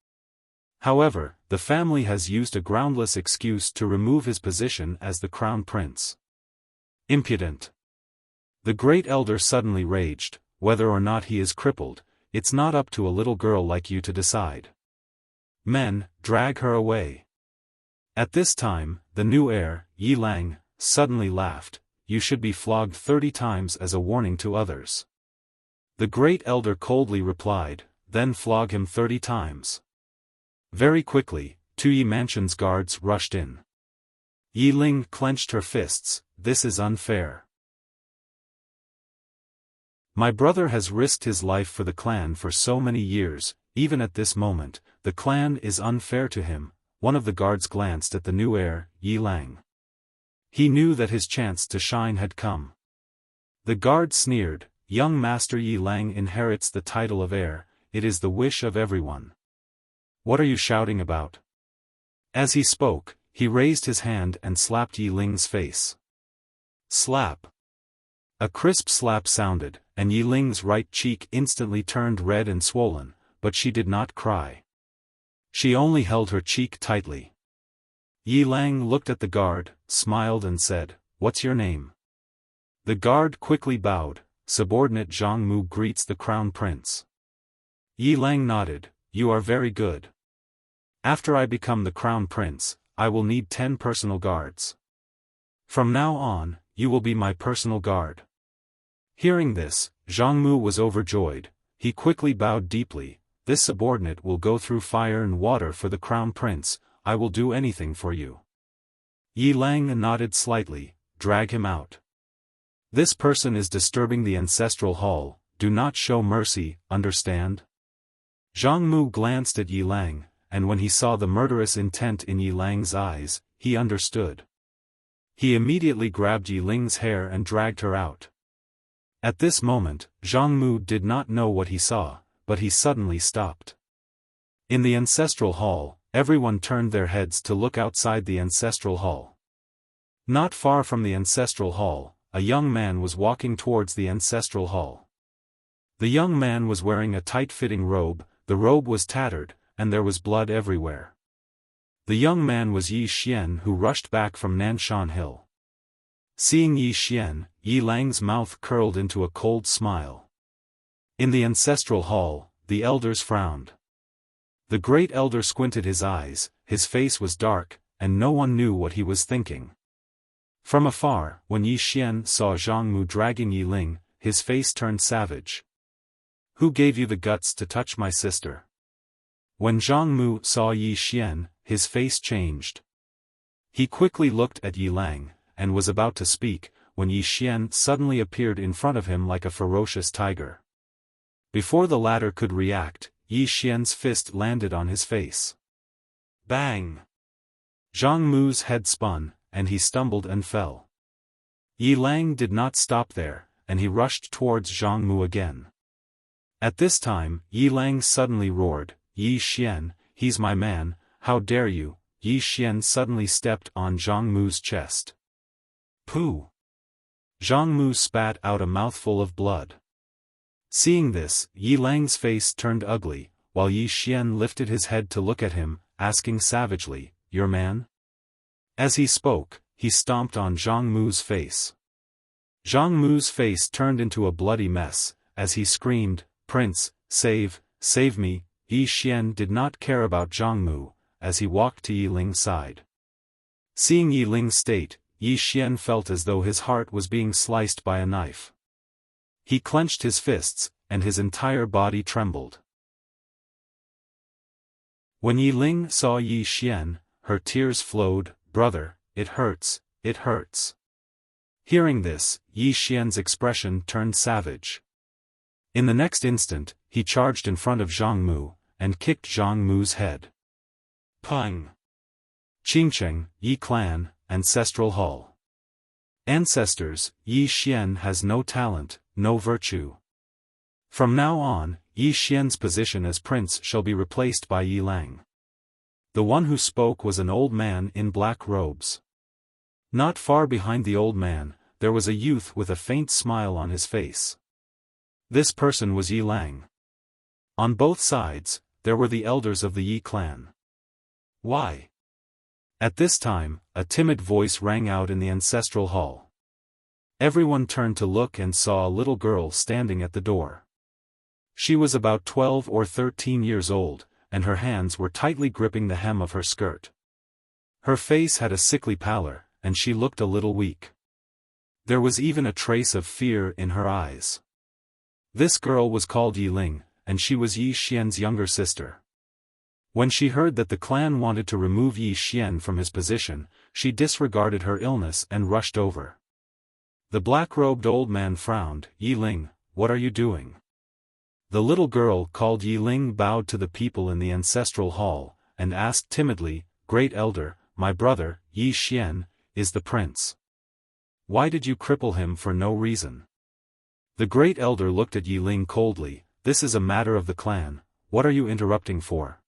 However, the family has used a groundless excuse to remove his position as the crown prince. Impudent." The great elder suddenly raged, "Whether or not he is crippled, it's not up to a little girl like you to decide. Men, drag her away." At this time, the new heir, Yi Lang, suddenly laughed, "You should be flogged 30 times as a warning to others." The great elder coldly replied, "Then flog him 30 times. Very quickly, 2 Yi Mansion's guards rushed in. Yi Ling clenched her fists, "This is unfair. My brother has risked his life for the clan for so many years, even at this moment, the clan is unfair to him." One of the guards glanced at the new heir, Yi Lang. He knew that his chance to shine had come. The guard sneered, "Young Master Yi Lang inherits the title of heir, it is the wish of everyone. What are you shouting about?" As he spoke, he raised his hand and slapped Yi Ling's face. Slap. A crisp slap sounded, and Yi Ling's right cheek instantly turned red and swollen, but she did not cry. She only held her cheek tightly. Yi Lang looked at the guard, smiled and said, "What's your name?" The guard quickly bowed, "Subordinate Zhang Mu greets the crown prince." Yi Lang nodded, "You are very good. After I become the crown prince, I will need 10 personal guards. From now on, you will be my personal guard." Hearing this, Zhang Mu was overjoyed. He quickly bowed deeply, "This subordinate will go through fire and water for the crown prince, I will do anything for you." Yi Lang nodded slightly, "Drag him out. This person is disturbing the ancestral hall, do not show mercy, understand?" Zhang Mu glanced at Yi Lang, and when he saw the murderous intent in Yi Lang's eyes, he understood. He immediately grabbed Yi Ling's hair and dragged her out. At this moment, Zhang Mu did not know what he saw, but he suddenly stopped. In the ancestral hall, everyone turned their heads to look outside the ancestral hall. Not far from the ancestral hall, a young man was walking towards the ancestral hall. The young man was wearing a tight-fitting robe, the robe was tattered, and there was blood everywhere. The young man was Yi Xian, who rushed back from Nanshan Hill. Seeing Yi Xian, Yi Lang's mouth curled into a cold smile. In the ancestral hall, the elders frowned. The great elder squinted his eyes, his face was dark, and no one knew what he was thinking. From afar, when Yi Xian saw Zhang Mu dragging Yi Ling, his face turned savage. "Who gave you the guts to touch my sister?" When Zhang Mu saw Yi Xian, his face changed. He quickly looked at Yi Lang, and was about to speak, when Yi Xian suddenly appeared in front of him like a ferocious tiger. Before the latter could react, Yi Xian's fist landed on his face. Bang! Zhang Mu's head spun, and he stumbled and fell. Yi Lang did not stop there, and he rushed towards Zhang Mu again. At this time, Yi Lang suddenly roared, "Yi Xian, he's my man, how dare you!" Yi Xian suddenly stepped on Zhang Mu's chest. Pooh! Zhang Mu spat out a mouthful of blood. Seeing this, Yi Lang's face turned ugly, while Yi Xian lifted his head to look at him, asking savagely, "Your man?" As he spoke, he stomped on Zhang Mu's face. Zhang Mu's face turned into a bloody mess, as he screamed, "Prince, save me!" Yi Xian did not care about Zhang Mu, as he walked to Yi Ling's side. Seeing Yi Ling's state, Yi Xian felt as though his heart was being sliced by a knife. He clenched his fists, and his entire body trembled. When Yi Ling saw Yi Xian, her tears flowed, "Brother, it hurts, it hurts." Hearing this, Yi Xian's expression turned savage. In the next instant, he charged in front of Zhang Mu, and kicked Zhang Mu's head. Pang! Qingcheng, Yi Clan, Ancestral Hall. Ancestors, Yi Xian has no talent, no virtue. From now on, Yi Xian's position as prince shall be replaced by Yi Lang. The one who spoke was an old man in black robes. Not far behind the old man, there was a youth with a faint smile on his face. This person was Yi Lang. On both sides, there were the elders of the Yi clan. Why? At this time, a timid voice rang out in the ancestral hall. Everyone turned to look and saw a little girl standing at the door. She was about 12 or 13 years old, and her hands were tightly gripping the hem of her skirt. Her face had a sickly pallor, and she looked a little weak. There was even a trace of fear in her eyes. This girl was called Yi Ling, and she was Yi Xian's younger sister. When she heard that the clan wanted to remove Yi Xian from his position, she disregarded her illness and rushed over. The black-robed old man frowned. "Yi Ling, what are you doing?" The little girl called Yi Ling bowed to the people in the ancestral hall, and asked timidly, "Great elder, my brother, Yi Xian, is the prince. Why did you cripple him for no reason?" The great elder looked at Yi Ling coldly. "This is a matter of the clan, what are you interrupting for?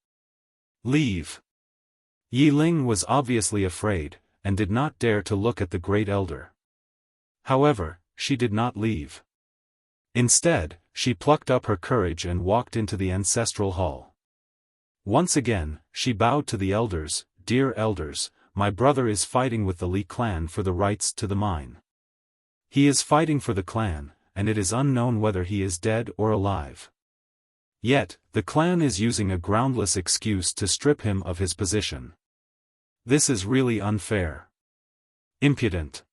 Leave." Yi Ling was obviously afraid, and did not dare to look at the great elder. However, she did not leave. Instead, she plucked up her courage and walked into the ancestral hall. Once again, she bowed to the elders. "Dear elders, my brother is fighting with the Li clan for the rights to the mine. He is fighting for the clan, and it is unknown whether he is dead or alive. Yet, the clan is using a groundless excuse to strip him of his position. This is really unfair. Impudent."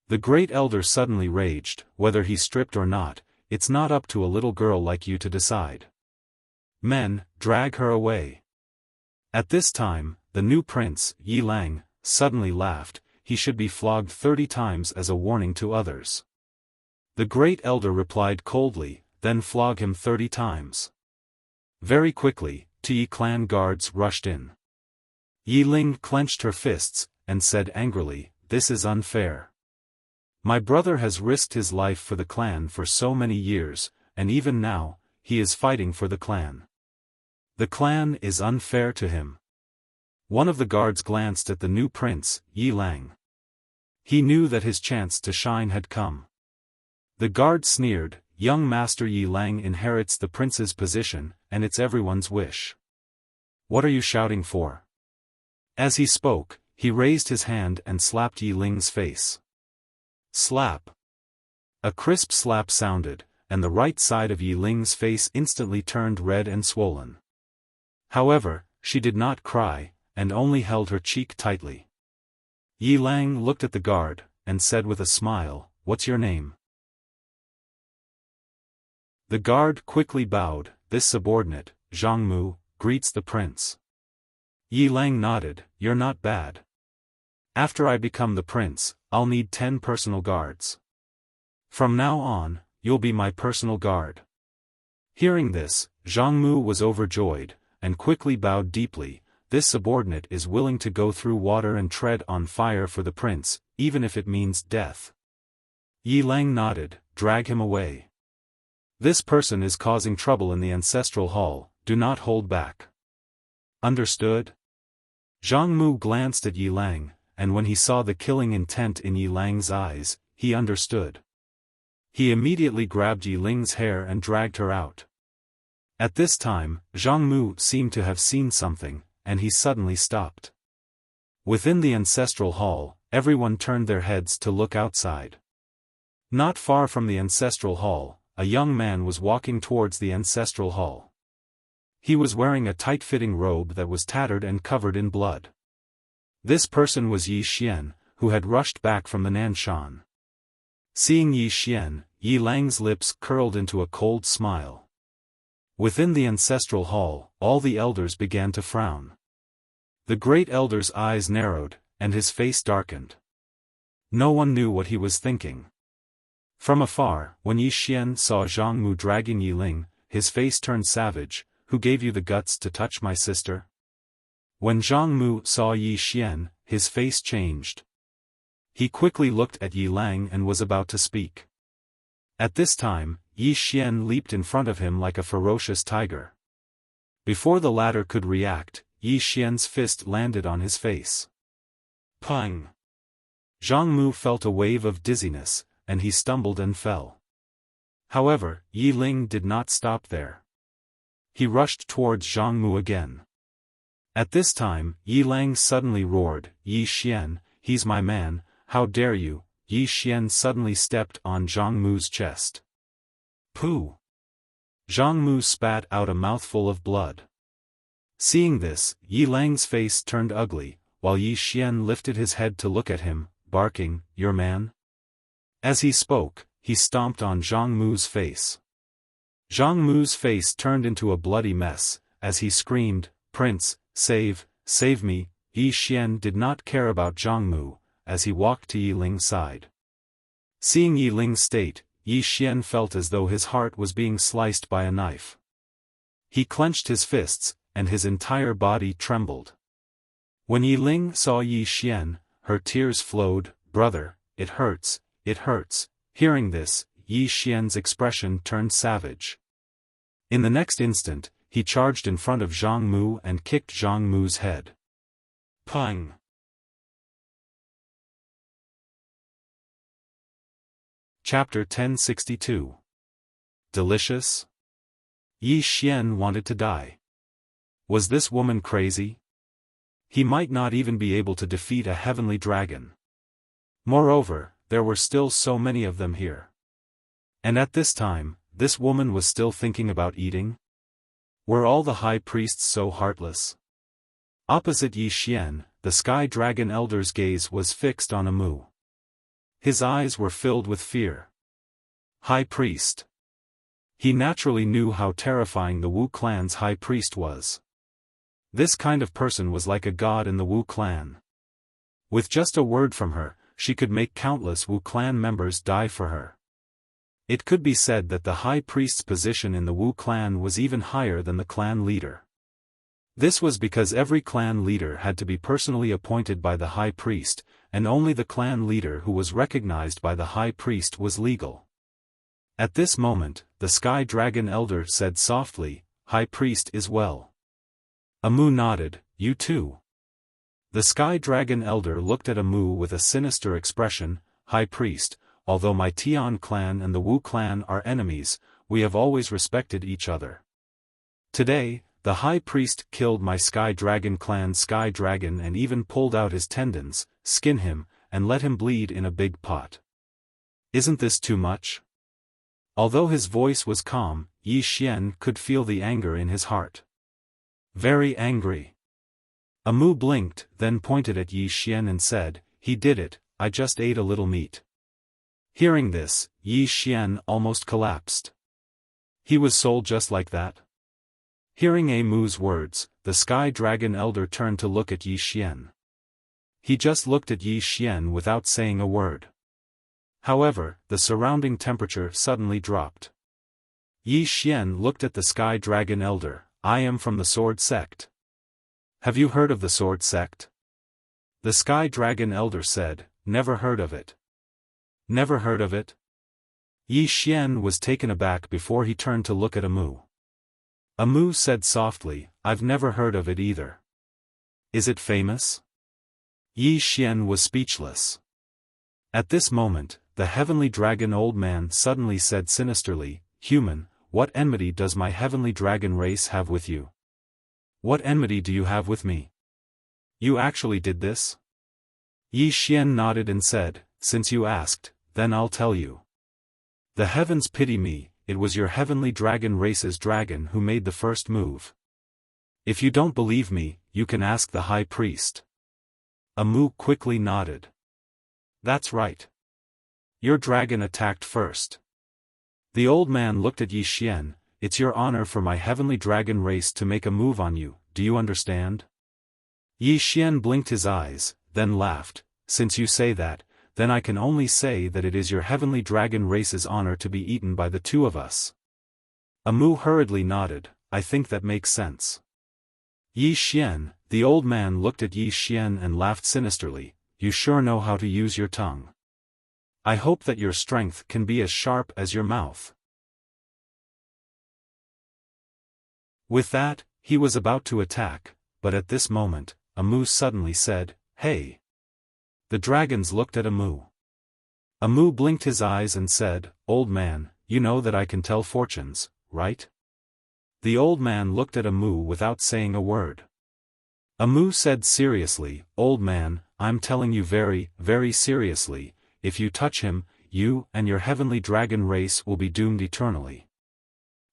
The great elder suddenly raged. "Whether he's stripped or not, it's not up to a little girl like you to decide. Men, drag her away." At this time, the new prince, Yi Lang, suddenly laughed. "He should be flogged 30 times as a warning to others." The great elder replied coldly, "Then flog him 30 times. Very quickly, two Yi clan guards rushed in. Yi Ling clenched her fists, and said angrily, "This is unfair. My brother has risked his life for the clan for so many years, and even now, he is fighting for the clan. The clan is unfair to him. One of the guards glanced at the new prince, Yi Lang. He knew that his chance to shine had come. The guard sneered, young Master Yi Lang inherits the prince's position, and it's everyone's wish. What are you shouting for? As he spoke, he raised his hand and slapped Yi Ling's face. Slap. A crisp slap sounded, and the right side of Yi Ling's face instantly turned red and swollen. However, she did not cry, and only held her cheek tightly. Yi Lang looked at the guard, and said with a smile, "What's your name?" The guard quickly bowed. "This subordinate, Zhang Mu, greets the prince." Yi Lang nodded. "You're not bad. After I become the prince, I'll need 10 personal guards. From now on, you'll be my personal guard." Hearing this, Zhang Mu was overjoyed, and quickly bowed deeply. This subordinate is willing to go through water and tread on fire for the prince, even if it means death. Yi Lang nodded. "Drag him away. This person is causing trouble in the ancestral hall, do not hold back." "Understood?" Zhang Mu glanced at Yi Lang, and when he saw the killing intent in Yi Lang's eyes, he understood. He immediately grabbed Yi Ling's hair and dragged her out. At this time, Zhang Mu seemed to have seen something, and he suddenly stopped. Within the ancestral hall, everyone turned their heads to look outside. Not far from the ancestral hall, a young man was walking towards the ancestral hall. He was wearing a tight-fitting robe that was tattered and covered in blood. This person was Yi Xian, who had rushed back from the Nanshan. Seeing Yi Xian, Yi Lang's lips curled into a cold smile. Within the ancestral hall, all the elders began to frown. The great elder's eyes narrowed, and his face darkened. No one knew what he was thinking. From afar, when Yi Xian saw Zhang Mu dragging Yi Ling, his face turned savage. "Who gave you the guts to touch my sister?" When Zhang Mu saw Yi Xian, his face changed. He quickly looked at Yi Lang and was about to speak. At this time, Yi Xian leaped in front of him like a ferocious tiger. Before the latter could react, Yi Xian's fist landed on his face. Pang! Zhang Mu felt a wave of dizziness, and he stumbled and fell. However, Yi Ling did not stop there. He rushed towards Zhang Mu again. At this time, Yi Lang suddenly roared, "Yi Xian, he's my man, how dare you!" Yi Xian suddenly stepped on Zhang Mu's chest. Pooh! Zhang Mu spat out a mouthful of blood. Seeing this, Yi Lang's face turned ugly, while Yi Xian lifted his head to look at him, barking, "Your man?" As he spoke, he stomped on Zhang Mu's face. Zhang Mu's face turned into a bloody mess, as he screamed, "Prince, save me!" Yi Xian did not care about Zhang Mu, as he walked to Yi Ling's side. Seeing Yi Ling's state, Yi Xian felt as though his heart was being sliced by a knife. He clenched his fists, and his entire body trembled. When Yi Ling saw Yi Xian, her tears flowed. "Brother, it hurts, it hurts." Hearing this, Yi Xian's expression turned savage. In the next instant, he charged in front of Zhang Mu and kicked Zhang Mu's head. Pang! Chapter 1062. Delicious? Yi Xian wanted to die. Was this woman crazy? He might not even be able to defeat a heavenly dragon. Moreover, there were still so many of them here. And at this time, this woman was still thinking about eating? Were all the high priests so heartless? Opposite Yi Xian, the Sky Dragon Elder's gaze was fixed on Mu. His eyes were filled with fear. High Priest. He naturally knew how terrifying the Wu clan's High Priest was. This kind of person was like a god in the Wu clan. With just a word from her, she could make countless Wu clan members die for her. It could be said that the High Priest's position in the Wu clan was even higher than the clan leader. This was because every clan leader had to be personally appointed by the High Priest, and only the clan leader who was recognized by the High Priest was legal. At this moment, the Sky Dragon Elder said softly, "High Priest is well." Amu nodded, you too. The Sky Dragon Elder looked at Amu with a sinister expression, High Priest, although my Tian clan and the Wu clan are enemies, we have always respected each other. Today, the High Priest killed my Sky Dragon clan's Sky Dragon and even pulled out his tendons, skinned him, and let him bleed in a big pot. Isn't this too much? Although his voice was calm, Yi Xian could feel the anger in his heart. Very angry. Amu blinked, then pointed at Yi Xian and said, he did it, I just ate a little meat. Hearing this, Yi Xian almost collapsed. He was sold just like that? Hearing Amu's words, the Sky Dragon Elder turned to look at Yi Xian. He just looked at Yi Xian without saying a word. However, the surrounding temperature suddenly dropped. Yi Xian looked at the Sky Dragon Elder, I am from the Sword Sect. Have you heard of the Sword Sect? The Sky Dragon Elder said, never heard of it. Never heard of it? Yi Xian was taken aback before he turned to look at Amu. Amu said softly, I've never heard of it either. Is it famous? Yi Xian was speechless. At this moment, the Heavenly Dragon Old Man suddenly said sinisterly, Human, what enmity does my Heavenly Dragon race have with you? What enmity do you have with me? You actually did this? Yi Xian nodded and said, since you asked, then I'll tell you. The heavens pity me, it was your Heavenly Dragon race's dragon who made the first move. If you don't believe me, you can ask the High Priest. Amu quickly nodded. That's right. Your dragon attacked first. The old man looked at Yi Xian, it's your honor for my Heavenly Dragon race to make a move on you, do you understand? Yi Xian blinked his eyes, then laughed, since you say that, then I can only say that it is your Heavenly Dragon race's honor to be eaten by the two of us. Amu hurriedly nodded, I think that makes sense. Yi Xian, the old man looked at Yi Xian and laughed sinisterly, you sure know how to use your tongue. I hope that your strength can be as sharp as your mouth. With that, he was about to attack, but at this moment, Amu suddenly said, hey. The dragons looked at Amu. Amu blinked his eyes and said, old man, you know that I can tell fortunes, right? The old man looked at Amu without saying a word. Amu said seriously, old man, I'm telling you very, very seriously, if you touch him, you and your Heavenly Dragon race will be doomed eternally.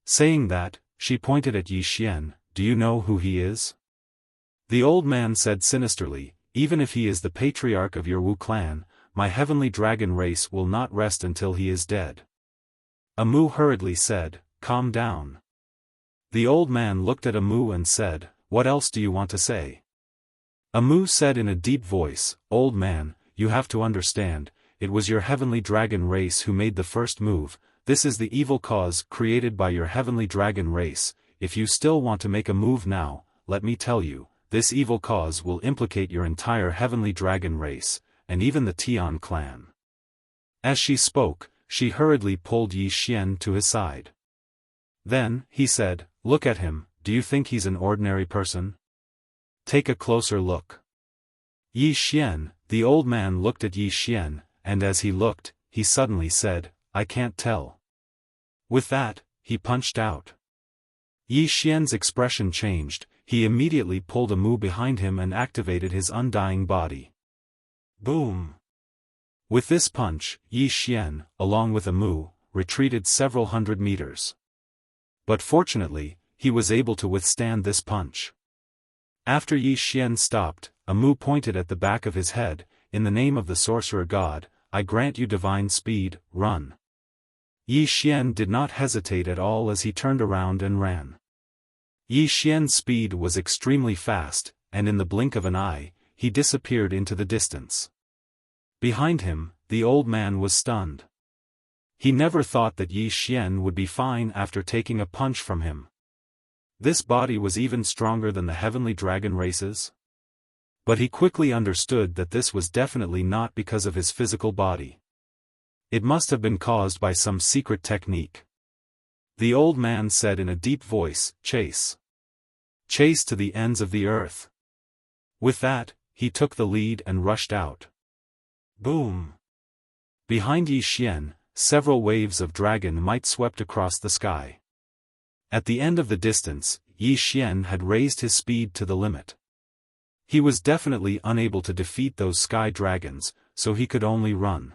Saying that, she pointed at Yi Xian, do you know who he is? The old man said sinisterly, even if he is the patriarch of your Wu clan, my Heavenly Dragon race will not rest until he is dead. Amu hurriedly said, calm down. The old man looked at Amu and said, what else do you want to say? Amu said in a deep voice, old man, you have to understand, it was your Heavenly Dragon race who made the first move, this is the evil cause created by your Heavenly Dragon race, if you still want to make a move now, let me tell you, this evil cause will implicate your entire Heavenly Dragon race, and even the Tian clan. As she spoke, she hurriedly pulled Yi Xian to his side. Then, he said, look at him, do you think he's an ordinary person? Take a closer look. Yi Xian, the old man looked at Yi Xian, and as he looked, he suddenly said, I can't tell. With that, he punched out. Yi Xian's expression changed, he immediately pulled Amu behind him and activated his undying body. Boom! With this punch, Yi Xian, along with Amu, retreated several hundred meters. But fortunately, he was able to withstand this punch. After Yi Xian stopped, Amu pointed at the back of his head, in the name of the sorcerer god, I grant you divine speed, run. Yi Xian did not hesitate at all as he turned around and ran. Yi Xian's speed was extremely fast, and in the blink of an eye, he disappeared into the distance. Behind him, the old man was stunned. He never thought that Yi Xian would be fine after taking a punch from him. This body was even stronger than the Heavenly Dragon races. But he quickly understood that this was definitely not because of his physical body. It must have been caused by some secret technique. The old man said in a deep voice, chase. Chase to the ends of the earth. With that, he took the lead and rushed out. Boom! Behind Yi Xian, several waves of dragon might swept across the sky. At the end of the distance, Yi Xian had raised his speed to the limit. He was definitely unable to defeat those sky dragons, so he could only run.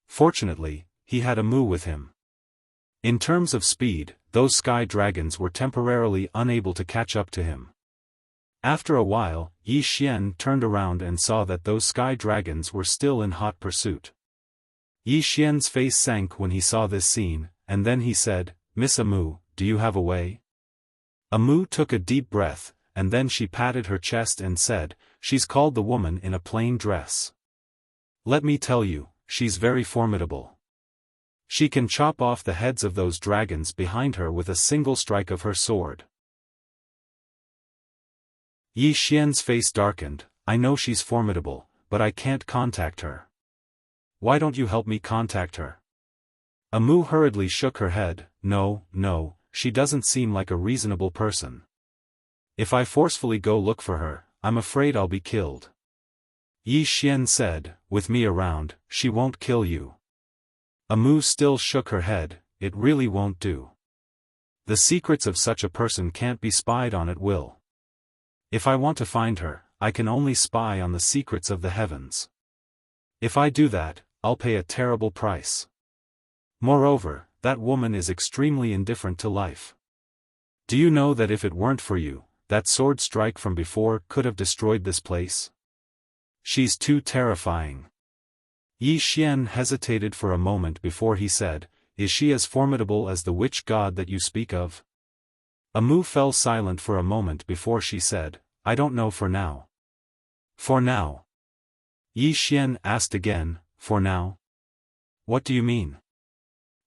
Fortunately, he had a Mu with him. In terms of speed, those sky dragons were temporarily unable to catch up to him. After a while, Yi Xian turned around and saw that those sky dragons were still in hot pursuit. Yi Xian's face sank when he saw this scene, and then he said, "Miss Amu, do you have a way?" Amu took a deep breath, and then she patted her chest and said, "She's called the woman in a plain dress. Let me tell you, she's very formidable. She can chop off the heads of those dragons behind her with a single strike of her sword." Yi Xian's face darkened. "I know she's formidable, but I can't contact her. Why don't you help me contact her?" Amu hurriedly shook her head. No, she doesn't seem like a reasonable person. If I forcefully go look for her, I'm afraid I'll be killed." Yi Xian said, "With me around, she won't kill you." Amu still shook her head. "It really won't do. The secrets of such a person can't be spied on at will. If I want to find her, I can only spy on the secrets of the heavens. If I do that, I'll pay a terrible price. Moreover, that woman is extremely indifferent to life. Do you know that if it weren't for you, that sword strike from before could have destroyed this place? She's too terrifying." Yi Xian hesitated for a moment before he said, "Is she as formidable as the witch god that you speak of?" Amu fell silent for a moment before she said, "I don't know for now." "For now?" Yi Xian asked again, "For now? What do you mean?"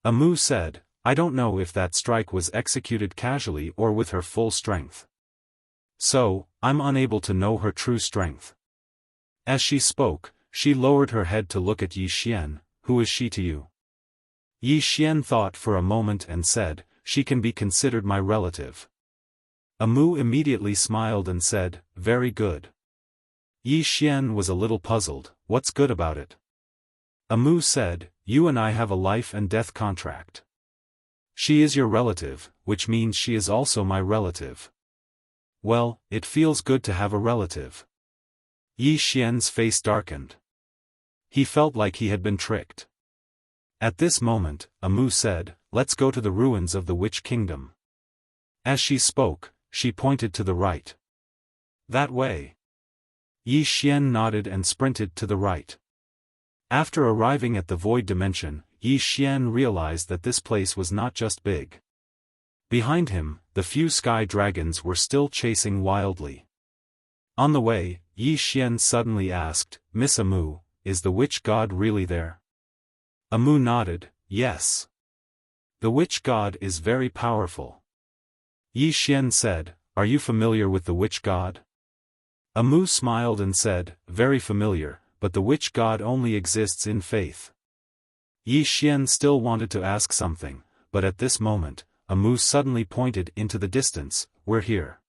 Amu said, "I don't know if that strike was executed casually or with her full strength. So, I'm unable to know her true strength." As she spoke, she lowered her head to look at Yi Xian. "Who is she to you?" Yi Xian thought for a moment and said, "She can be considered my relative." Amu immediately smiled and said, "Very good." Yi Xian was a little puzzled. "What's good about it?" Amu said, "You and I have a life and death contract. She is your relative, which means she is also my relative. Well, it feels good to have a relative." Yi Xian's face darkened. He felt like he had been tricked. At this moment, Amu said, "Let's go to the ruins of the Witch Kingdom." As she spoke, she pointed to the right. "That way." Yi Xian nodded and sprinted to the right. After arriving at the void dimension, Yi Xian realized that this place was not just big. Behind him, the few sky dragons were still chasing wildly. On the way, Yi Xian suddenly asked, "Miss Amu, is the witch god really there?" Amu nodded, "Yes. The witch god is very powerful." Yi Xian said, "Are you familiar with the witch god?" Amu smiled and said, "Very familiar, but the witch god only exists in faith." Yi Xian still wanted to ask something, but at this moment, Amu suddenly pointed into the distance. "We're here."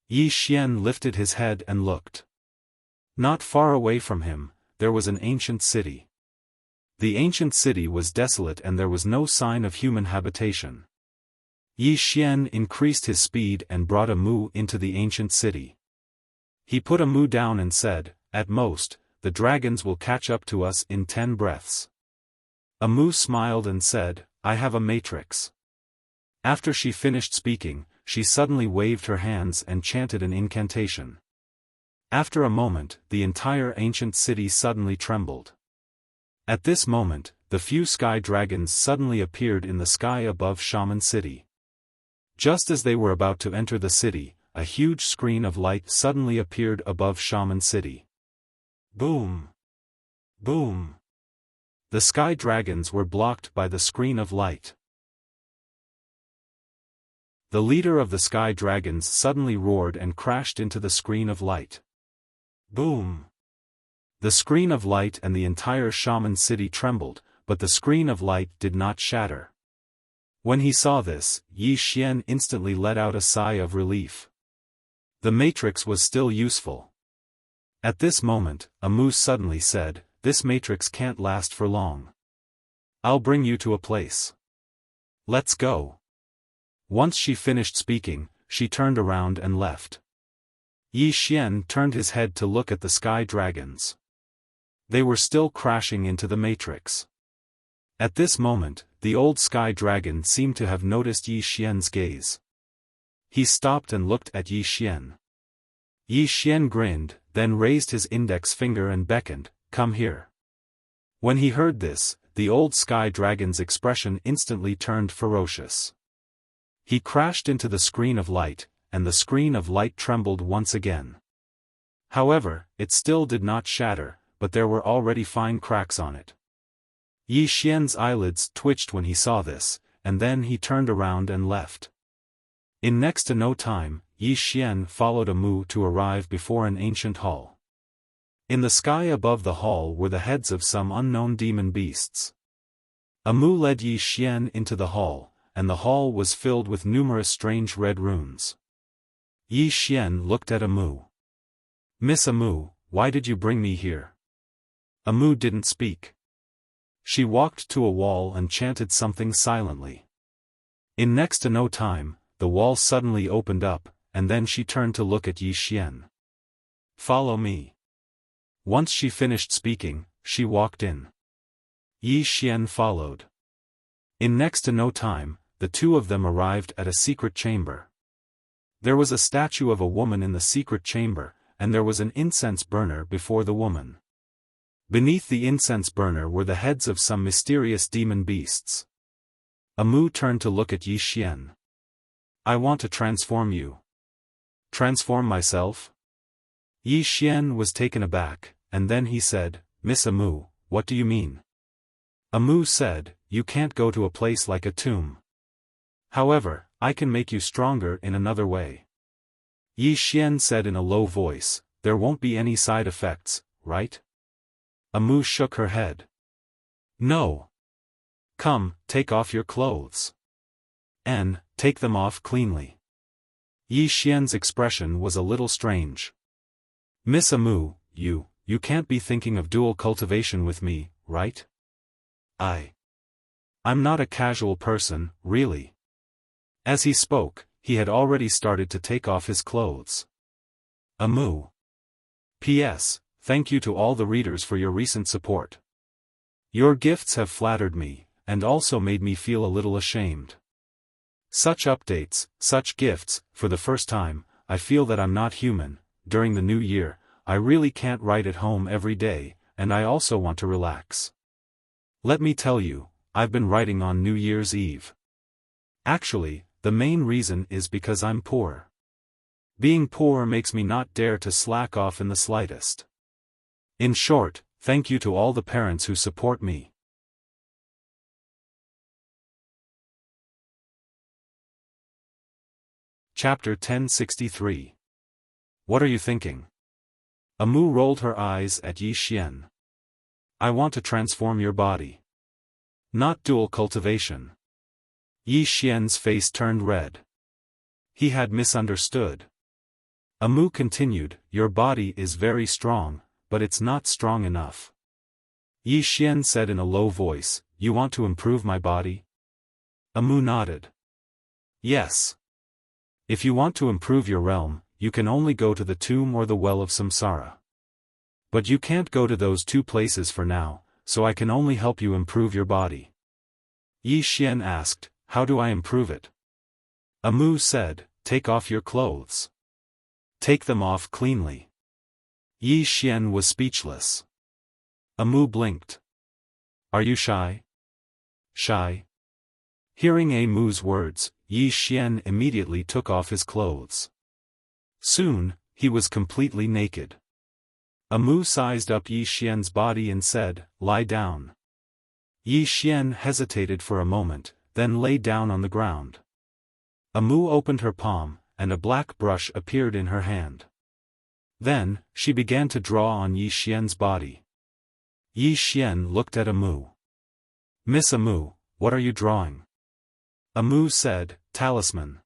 Yi Xian lifted his head and looked. Not far away from him, there was an ancient city. The ancient city was desolate and there was no sign of human habitation. Yi Xian increased his speed and brought Amu into the ancient city. He put Amu down and said, "At most, the dragons will catch up to us in 10 breaths." Amu smiled and said, "I have a matrix." After she finished speaking, she suddenly waved her hands and chanted an incantation. After a moment, the entire ancient city suddenly trembled. At this moment, the few sky dragons suddenly appeared in the sky above Shaman City. Just as they were about to enter the city, a huge screen of light suddenly appeared above Shaman City. Boom! Boom! The sky dragons were blocked by the screen of light. The leader of the sky dragons suddenly roared and crashed into the screen of light. Boom! The screen of light and the entire Shaman City trembled, but the screen of light did not shatter. When he saw this, Yi Xian instantly let out a sigh of relief. The matrix was still useful. At this moment, Amu suddenly said, "This matrix can't last for long. I'll bring you to a place. Let's go." Once she finished speaking, she turned around and left. Yi Xian turned his head to look at the sky dragons. They were still crashing into the matrix. At this moment, the old sky dragon seemed to have noticed Yi Xian's gaze. He stopped and looked at Yi Xian. Yi Xian grinned, then raised his index finger and beckoned, "Come here." When he heard this, the old sky dragon's expression instantly turned ferocious. He crashed into the screen of light, and the screen of light trembled once again. However, it still did not shatter, but there were already fine cracks on it. Yi Xian's eyelids twitched when he saw this, and then he turned around and left. In next to no time, Yi Xian followed Amu to arrive before an ancient hall. In the sky above the hall were the heads of some unknown demon beasts. Amu led Yi Xian into the hall, and the hall was filled with numerous strange red runes. Yi Xian looked at Amu. "Miss Amu, why did you bring me here?" Amu didn't speak. She walked to a wall and chanted something silently. In next to no time, the wall suddenly opened up, and then she turned to look at Yi Xian. "Follow me." Once she finished speaking, she walked in. Yi Xian followed. In next to no time, the two of them arrived at a secret chamber. There was a statue of a woman in the secret chamber, and there was an incense burner before the woman. Beneath the incense burner were the heads of some mysterious demon beasts. Amu turned to look at Yi Xian. "I want to transform you." "Transform myself?" Yi Xian was taken aback, and then he said, "Miss Amu, what do you mean?" Amu said, "You can't go to a place like a tomb. However, I can make you stronger in another way." Yi Xian said in a low voice, "There won't be any side effects, right?" Amu shook her head. "No. Come, take off your clothes. And, take them off cleanly." Yi Xian's expression was a little strange. "Miss Amu, you can't be thinking of dual cultivation with me, right?" I'm not a casual person, really." As he spoke, he had already started to take off his clothes. Amu. P.S. Thank you to all the readers for your recent support. Your gifts have flattered me, and also made me feel a little ashamed. Such updates, such gifts, for the first time, I feel that I'm not human. During the new year, I really can't write at home every day, and I also want to relax. Let me tell you, I've been writing on New Year's Eve. Actually, the main reason is because I'm poor. Being poor makes me not dare to slack off in the slightest. In short, thank you to all the parents who support me. Chapter 1063. What are you thinking? Amu rolled her eyes at Yi Xian. I want to transform your body. Not dual cultivation. Yi Xian's face turned red. He had misunderstood. Amu continued, your body is very strong, but it's not strong enough. Yi Xian said in a low voice, you want to improve my body? Amu nodded. Yes. If you want to improve your realm, you can only go to the tomb or the well of samsara. But you can't go to those two places for now, so I can only help you improve your body. Yi Xian asked, how do I improve it? Amu said, take off your clothes. Take them off cleanly. Yi Xian was speechless. Amu blinked. Are you shy? Shy? Hearing Amu's words, Yi Xian immediately took off his clothes. Soon, he was completely naked. Amu sized up Yi Xian's body and said, lie down. Yi Xian hesitated for a moment, then lay down on the ground. Amu opened her palm, and a black brush appeared in her hand. Then, she began to draw on Yi Xian's body. Yi Xian looked at Amu. Miss Amu, what are you drawing? Amu said, talisman.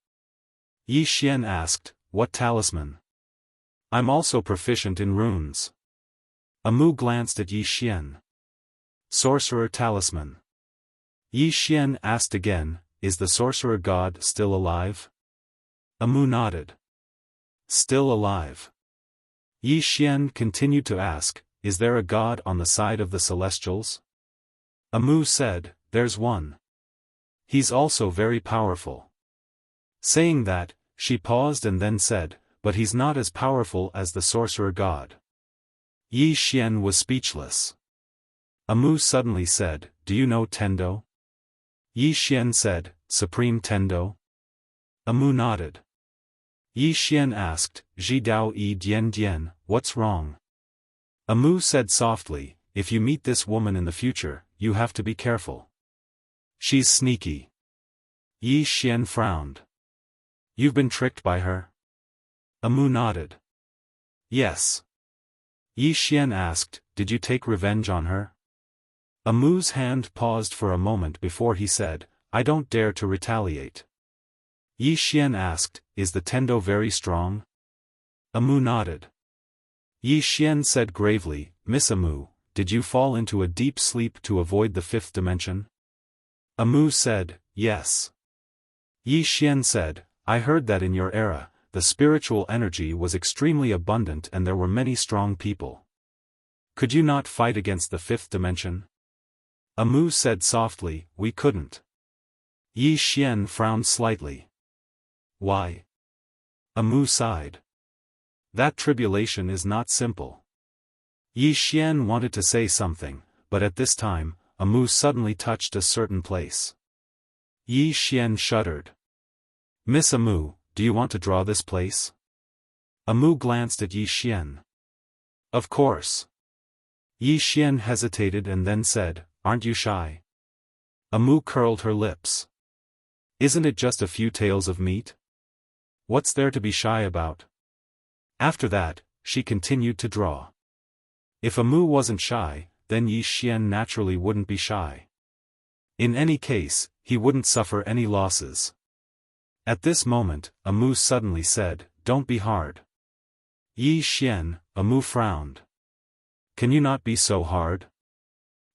Yi Xian asked, what talisman? I'm also proficient in runes. Amu glanced at Yi Xian. Sorcerer Talisman. Yi Xian asked again, is the sorcerer god still alive? Amu nodded. Still alive. Yi Xian continued to ask, is there a god on the side of the celestials? Amu said, there's one. He's also very powerful. Saying that, she paused and then said, but he's not as powerful as the sorcerer god. Yi Xian was speechless. Amu suddenly said, do you know Tendo? Yi Xian said, Supreme Tendo? Amu nodded. Yi Xian asked, Ji Dao Yi Dian Dian, what's wrong? Amu said softly, if you meet this woman in the future, you have to be careful. She's sneaky. Yi Xian frowned. You've been tricked by her? Amu nodded. Yes. Yi Xian asked, did you take revenge on her? Amu's hand paused for a moment before he said, I don't dare to retaliate. Yi Xian asked, is the Tendo very strong? Amu nodded. Yi Xian said gravely, Miss Amu, did you fall into a deep sleep to avoid the fifth dimension? Amu said, yes. Yi Xian said, I heard that in your era, the spiritual energy was extremely abundant and there were many strong people. Could you not fight against the fifth dimension? Amu said softly, we couldn't. Yi Xian frowned slightly. Why? Amu sighed. That tribulation is not simple. Yi Xian wanted to say something, but at this time, Amu suddenly touched a certain place. Yi Xian shuddered. Miss Amu, do you want to draw this place? Amu glanced at Yi Xian. Of course. Yi Xian hesitated and then said, aren't you shy? Amu curled her lips. Isn't it just a few taels of meat? What's there to be shy about? After that, she continued to draw. If Amu wasn't shy, then Yi Xian naturally wouldn't be shy. In any case, he wouldn't suffer any losses. At this moment, Amu suddenly said, don't be hard. Yi Xian, Amu frowned. Can you not be so hard?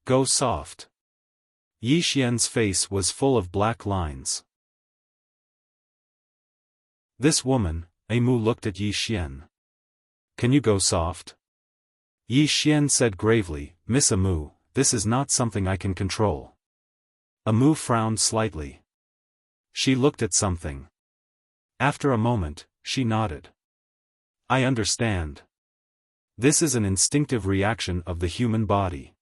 Go soft. Yi Xian's face was full of black lines. This woman, Amu looked at Yi Xian. Can you go soft? Yi Xian said gravely, Miss Amu, this is not something I can control. Amu frowned slightly. She looked at something. After a moment, she nodded. I understand. This is an instinctive reaction of the human body.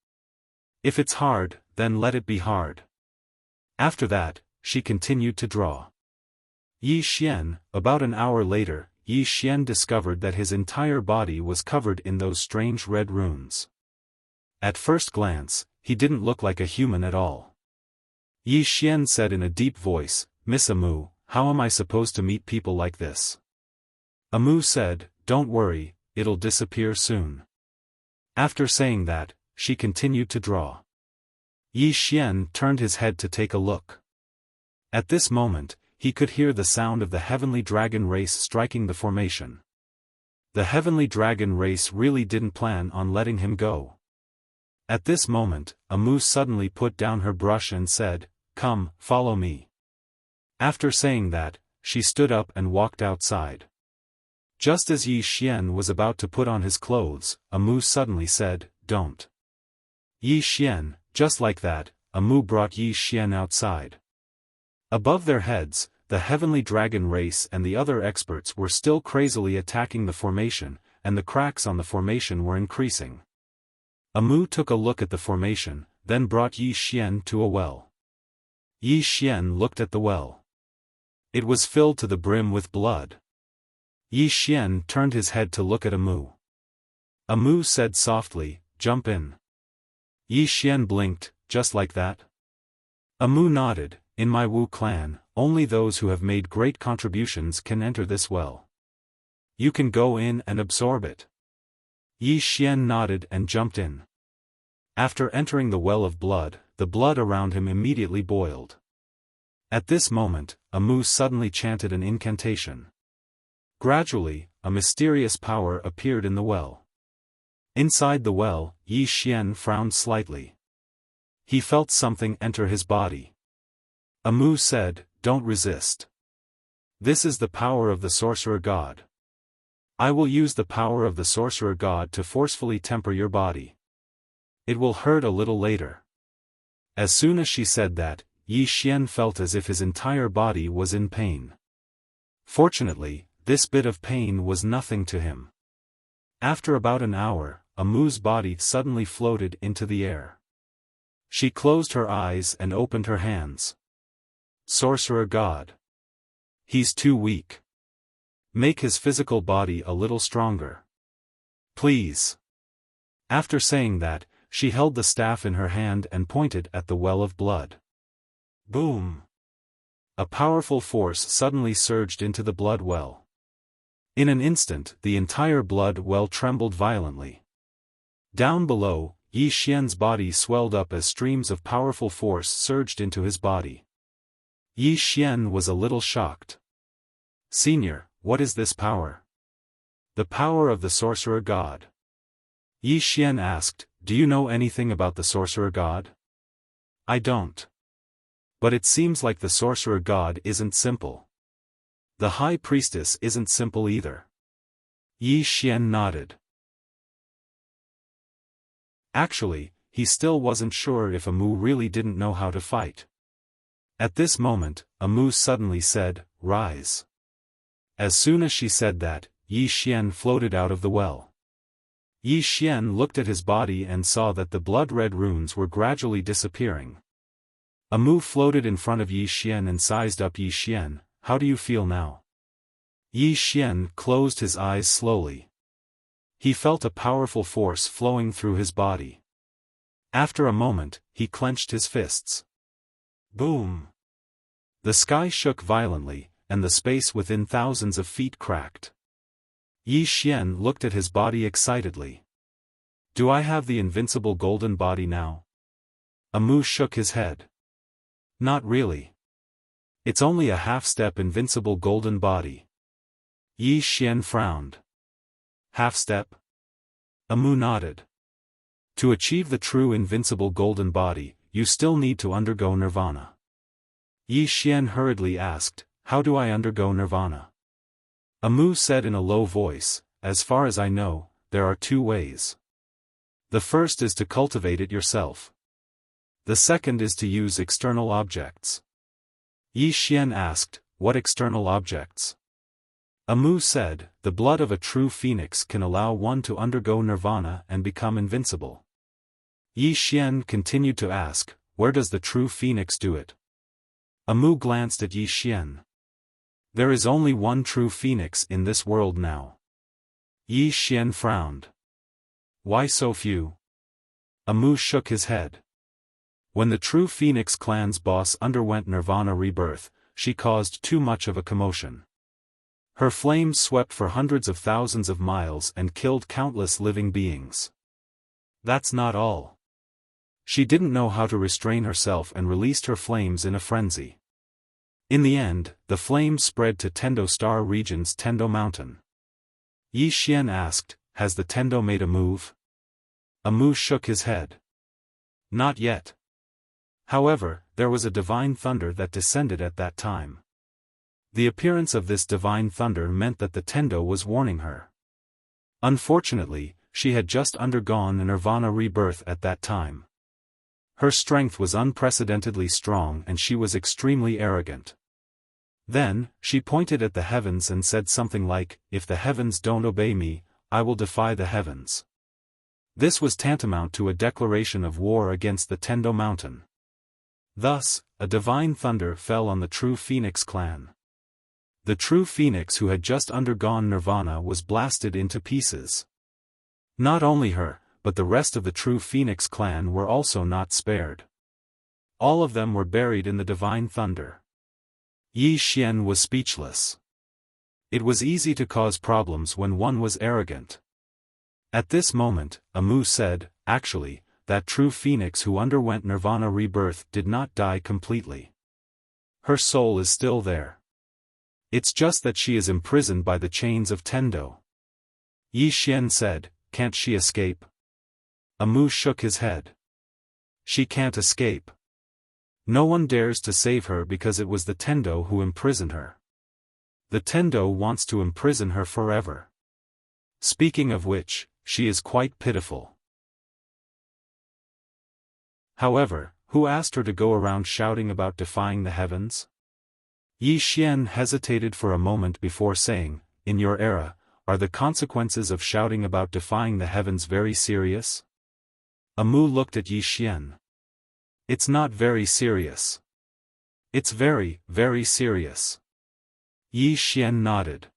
If it's hard, then let it be hard. After that, she continued to draw. Yi Xian, about an hour later, Yi Xian discovered that his entire body was covered in those strange red runes. At first glance, he didn't look like a human at all. Yi Xian said in a deep voice, Miss Amu, how am I supposed to meet people like this? Amu said, don't worry, it'll disappear soon. After saying that, she continued to draw. Yi Xian turned his head to take a look. At this moment, he could hear the sound of the heavenly dragon race striking the formation. The heavenly dragon race really didn't plan on letting him go. At this moment, Amu suddenly put down her brush and said, come, follow me. After saying that, she stood up and walked outside. Just as Yi Xian was about to put on his clothes, Amu suddenly said, don't. Yi Xian, just like that, Amu brought Yi Xian outside. Above their heads, the heavenly dragon race and the other experts were still crazily attacking the formation, and the cracks on the formation were increasing. Amu took a look at the formation, then brought Yi Xian to a well. Yi Xian looked at the well. It was filled to the brim with blood. Yi Xian turned his head to look at Amu. Amu said softly, jump in. Yi Xian blinked, just like that? Amu nodded, in my Wu clan, only those who have made great contributions can enter this well. You can go in and absorb it. Yi Xian nodded and jumped in. After entering the well of blood, the blood around him immediately boiled. At this moment, Amu suddenly chanted an incantation. Gradually, a mysterious power appeared in the well. Inside the well, Yi Xian frowned slightly. He felt something enter his body. Amu said, "Don't resist. This is the power of the sorcerer god. I will use the power of the sorcerer god to forcefully temper your body. It will hurt a little later." As soon as she said that, Yi Xian felt as if his entire body was in pain. Fortunately, this bit of pain was nothing to him. After about an hour, Amu's body suddenly floated into the air. She closed her eyes and opened her hands. "Sorcerer god. He's too weak. Make his physical body a little stronger. Please." After saying that, she held the staff in her hand and pointed at the well of blood. Boom! A powerful force suddenly surged into the blood well. In an instant, the entire blood well trembled violently. Down below, Yi Xian's body swelled up as streams of powerful force surged into his body. Yi Xian was a little shocked. "Senior, what is this power?" "The power of the sorcerer god." Yi Xian asked, "Do you know anything about the sorcerer god?" "I don't. But it seems like the sorcerer god isn't simple. The high priestess isn't simple either." Yi Xian nodded. Actually, he still wasn't sure if Amu really didn't know how to fight. At this moment, Amu suddenly said, "Rise." As soon as she said that, Yi Xian floated out of the well. Yi Xian looked at his body and saw that the blood-red runes were gradually disappearing. Amu floated in front of Yi Xian and sized up Yi Xian. "How do you feel now?" Yi Xian closed his eyes slowly. He felt a powerful force flowing through his body. After a moment, he clenched his fists. Boom! The sky shook violently, and the space within thousands of feet cracked. Yi Xian looked at his body excitedly. "Do I have the invincible golden body now?" Amu shook his head. "Not really. It's only a half-step invincible golden body." Yi Xian frowned. "Half-step?" Amu nodded. "To achieve the true invincible golden body, you still need to undergo nirvana." Yi Xian hurriedly asked, "How do I undergo nirvana?" Amu said in a low voice, "As far as I know, there are two ways. The first is to cultivate it yourself. The second is to use external objects." Yi Xian asked, "What external objects?" Amu said, "The blood of a true phoenix can allow one to undergo nirvana and become invincible." Yi Xian continued to ask, "Where does the true phoenix do it?" Amu glanced at Yi Xian. "There is only one true phoenix in this world now." Yi Xian frowned. "Why so few?" Amu shook his head. "When the true Phoenix clan's boss underwent nirvana rebirth, she caused too much of a commotion. Her flames swept for hundreds of thousands of miles and killed countless living beings. That's not all. She didn't know how to restrain herself and released her flames in a frenzy. In the end, the flames spread to Tendo Star Region's Tendo Mountain." Yi Xian asked, "Has the Tendo made a move?" Amu shook his head. "Not yet. However, there was a divine thunder that descended at that time. The appearance of this divine thunder meant that the Tendo was warning her. Unfortunately, she had just undergone a nirvana rebirth at that time. Her strength was unprecedentedly strong and she was extremely arrogant. Then, she pointed at the heavens and said something like, 'If the heavens don't obey me, I will defy the heavens.' This was tantamount to a declaration of war against the Tendo Mountain. Thus, a divine thunder fell on the true Phoenix clan. The true Phoenix who had just undergone nirvana was blasted into pieces. Not only her, but the rest of the true Phoenix clan were also not spared. All of them were buried in the divine thunder. Yi Xian was speechless. It was easy to cause problems when one was arrogant. At this moment, Amu said, "Actually, that true Phoenix who underwent nirvana rebirth did not die completely. Her soul is still there. It's just that she is imprisoned by the chains of Tendo. Yi Xian said, can't she escape? Amu shook his head. She can't escape. No one dares to save her because it was the Tendo who imprisoned her. The Tendo wants to imprison her forever. Speaking of which, she is quite pitiful. However, who asked her to go around shouting about defying the heavens? Yi Xian hesitated for a moment before saying, in your era, are the consequences of shouting about defying the heavens very serious? Amu looked at Yi Xian. It's not very serious. It's very, very serious. Yi Xian nodded.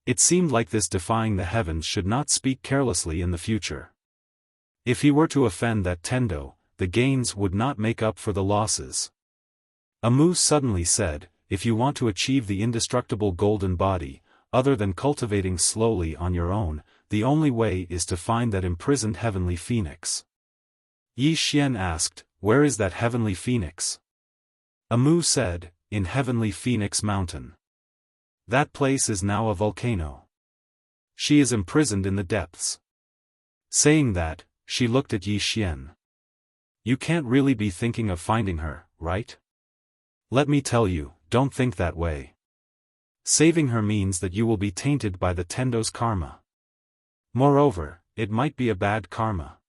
It seemed like this defying the heavens should not speak carelessly in the future. If he were to offend that Tendo, the gains would not make up for the losses. Amu suddenly said, if you want to achieve the indestructible golden body, other than cultivating slowly on your own, the only way is to find that imprisoned heavenly phoenix. Yi Xian asked, where is that heavenly phoenix? Amu said, in Heavenly Phoenix Mountain. That place is now a volcano. She is imprisoned in the depths. Saying that, she looked at Yi Xian. You can't really be thinking of finding her, right? Let me tell you, don't think that way. Saving her means that you will be tainted by the Tendo's karma. Moreover, it might be a bad karma.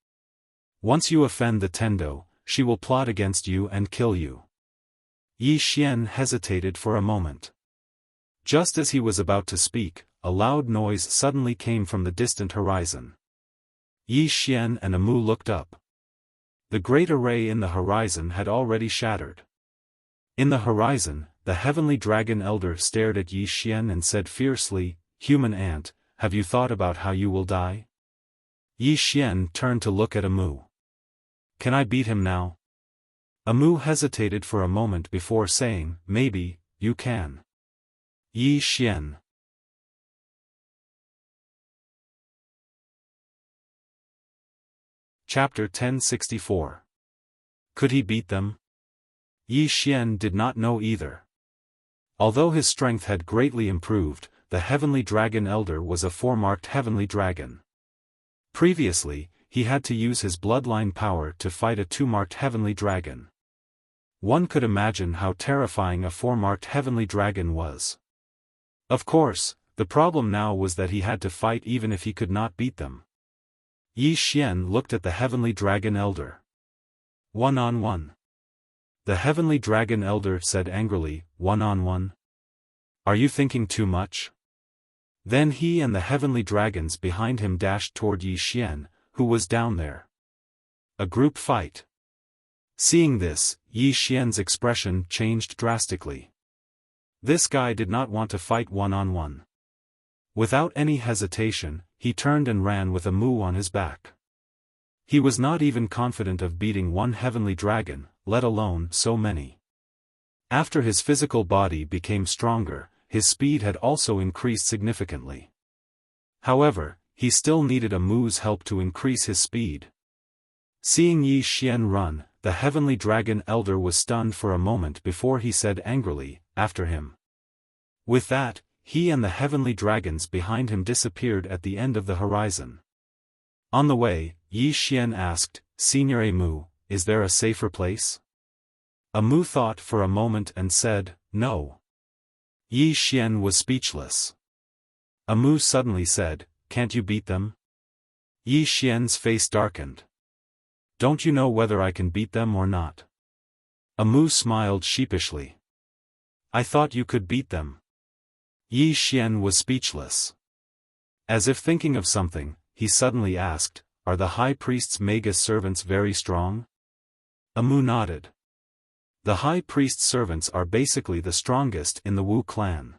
Once you offend the Tendo, she will plot against you and kill you. Yi Xian hesitated for a moment. Just as he was about to speak, a loud noise suddenly came from the distant horizon. Yi Xian and Amu looked up. The great array in the horizon had already shattered. In the horizon, the heavenly dragon elder stared at Yi Xian and said fiercely, human ant, have you thought about how you will die? Yi Xian turned to look at Amu. Can I beat him now? Amu hesitated for a moment before saying, maybe, you can. Yi Xian. Chapter 1064. Could he beat them? Yi Xian did not know either. Although his strength had greatly improved, the heavenly dragon elder was a 4-marked heavenly dragon. Previously, he had to use his bloodline power to fight a 2-marked heavenly dragon. One could imagine how terrifying a 4-marked heavenly dragon was. Of course, the problem now was that he had to fight even if he could not beat them. Yi Xian looked at the heavenly dragon elder. 1-on-1. The heavenly dragon elder said angrily, 1-on-1? Are you thinking too much? Then he and the heavenly dragons behind him dashed toward Yi Xian, who was down there. A group fight. Seeing this, Yi Xian's expression changed drastically. This guy did not want to fight 1-on-1. Without any hesitation, he turned and ran with Amu on his back. He was not even confident of beating one heavenly dragon, let alone so many. After his physical body became stronger, his speed had also increased significantly. However, he still needed Amu's help to increase his speed. Seeing Yi Xian run, the heavenly dragon elder was stunned for a moment before he said angrily, after him. With that, he and the heavenly dragons behind him disappeared at the end of the horizon. On the way, Yi Xian asked, Senior Amu, is there a safer place? Amu thought for a moment and said, no. Yi Xian was speechless. Amu suddenly said, can't you beat them? Yi Xian's face darkened. Don't you know whether I can beat them or not? Amu smiled sheepishly. I thought you could beat them. Yi Xian was speechless. As if thinking of something, he suddenly asked, are the high priest's mega servants very strong? Amu nodded. The high priest's servants are basically the strongest in the Wu clan.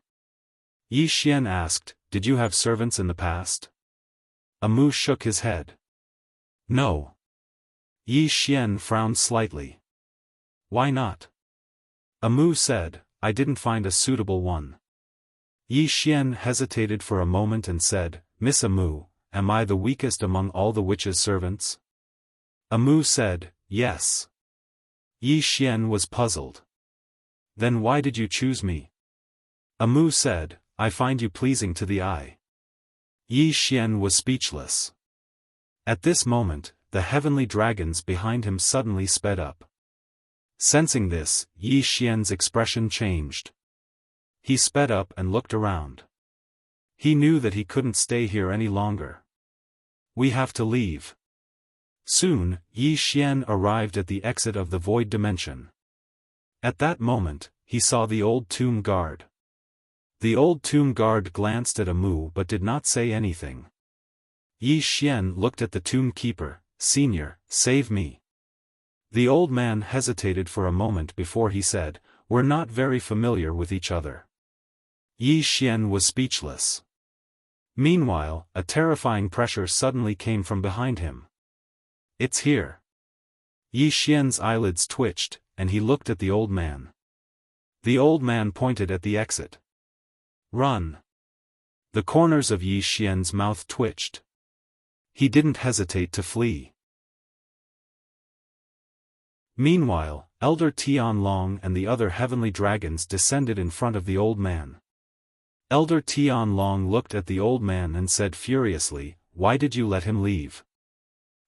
Yi Xian asked, did you have servants in the past? Amu shook his head. No. Yi Xian frowned slightly. Why not? Amu said, I didn't find a suitable one. Yi Xian hesitated for a moment and said, Miss Amu, am I the weakest among all the witch's servants? Amu said, yes. Yi Xian was puzzled. Then why did you choose me? Amu said, I find you pleasing to the eye. Yi Xian was speechless. At this moment, the heavenly dragons behind him suddenly sped up. Sensing this, Yi Xian's expression changed. He sped up and looked around. He knew that he couldn't stay here any longer. We have to leave. Soon, Yi Xian arrived at the exit of the void dimension. At that moment, he saw the old tomb guard. The old tomb guard glanced at Amu but did not say anything. Yi Xian looked at the tomb keeper. Senior, save me. The old man hesitated for a moment before he said, We're not very familiar with each other. Yi Xian was speechless. Meanwhile, a terrifying pressure suddenly came from behind him. It's here. Yi Xian's eyelids twitched, and he looked at the old man. The old man pointed at the exit. Run. The corners of Yi Xian's mouth twitched. He didn't hesitate to flee. Meanwhile, Elder Tianlong and the other heavenly dragons descended in front of the old man. Elder Tianlong looked at the old man and said furiously, Why did you let him leave?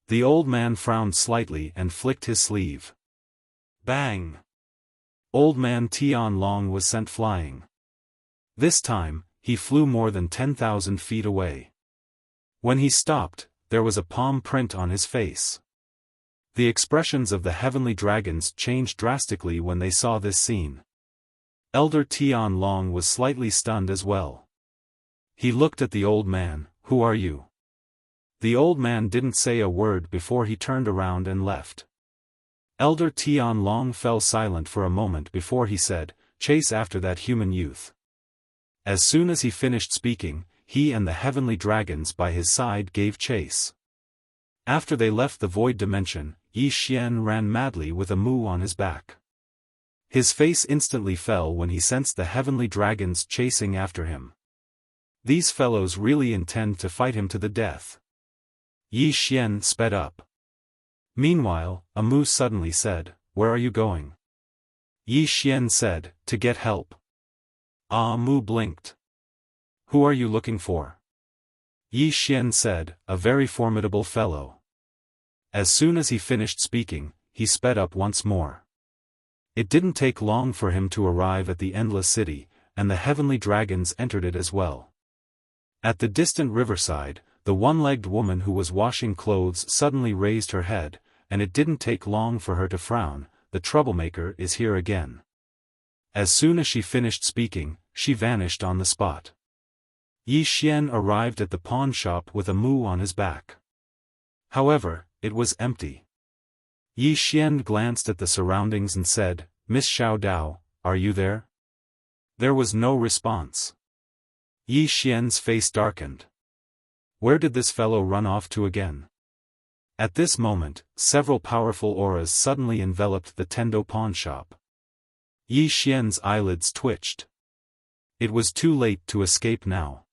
The old man frowned slightly and flicked his sleeve. Bang! Old man Tianlong was sent flying. This time, he flew more than 10,000 feet away. When he stopped, there was a palm print on his face. The expressions of the heavenly dragons changed drastically when they saw this scene. Elder Tianlong was slightly stunned as well. He looked at the old man, Who are you? The old man didn't say a word before he turned around and left. Elder Tianlong fell silent for a moment before he said, Chase after that human youth. As soon as he finished speaking, he and the heavenly dragons by his side gave chase. After they left the void dimension, Yi Xian ran madly with Amu on his back. His face instantly fell when he sensed the heavenly dragons chasing after him. These fellows really intend to fight him to the death. Yi Xian sped up. Meanwhile, Amu suddenly said, Where are you going? Yi Xian said, To get help. Amu blinked. Who are you looking for? Yi Xian said, A very formidable fellow. As soon as he finished speaking, he sped up once more. It didn't take long for him to arrive at the Endless City, and the heavenly dragons entered it as well. At the distant riverside, the one-legged woman who was washing clothes suddenly raised her head, and it didn't take long for her to frown, The troublemaker is here again. As soon as she finished speaking, she vanished on the spot. Yi Xian arrived at the pawn shop with Amu on his back. However, it was empty. Yi Xian glanced at the surroundings and said, Miss Xiao Dao, are you there? There was no response. Yi Xian's face darkened. Where did this fellow run off to again? At this moment, several powerful auras suddenly enveloped the Tendo pawn shop. Yi Xian's eyelids twitched. It was too late to escape now.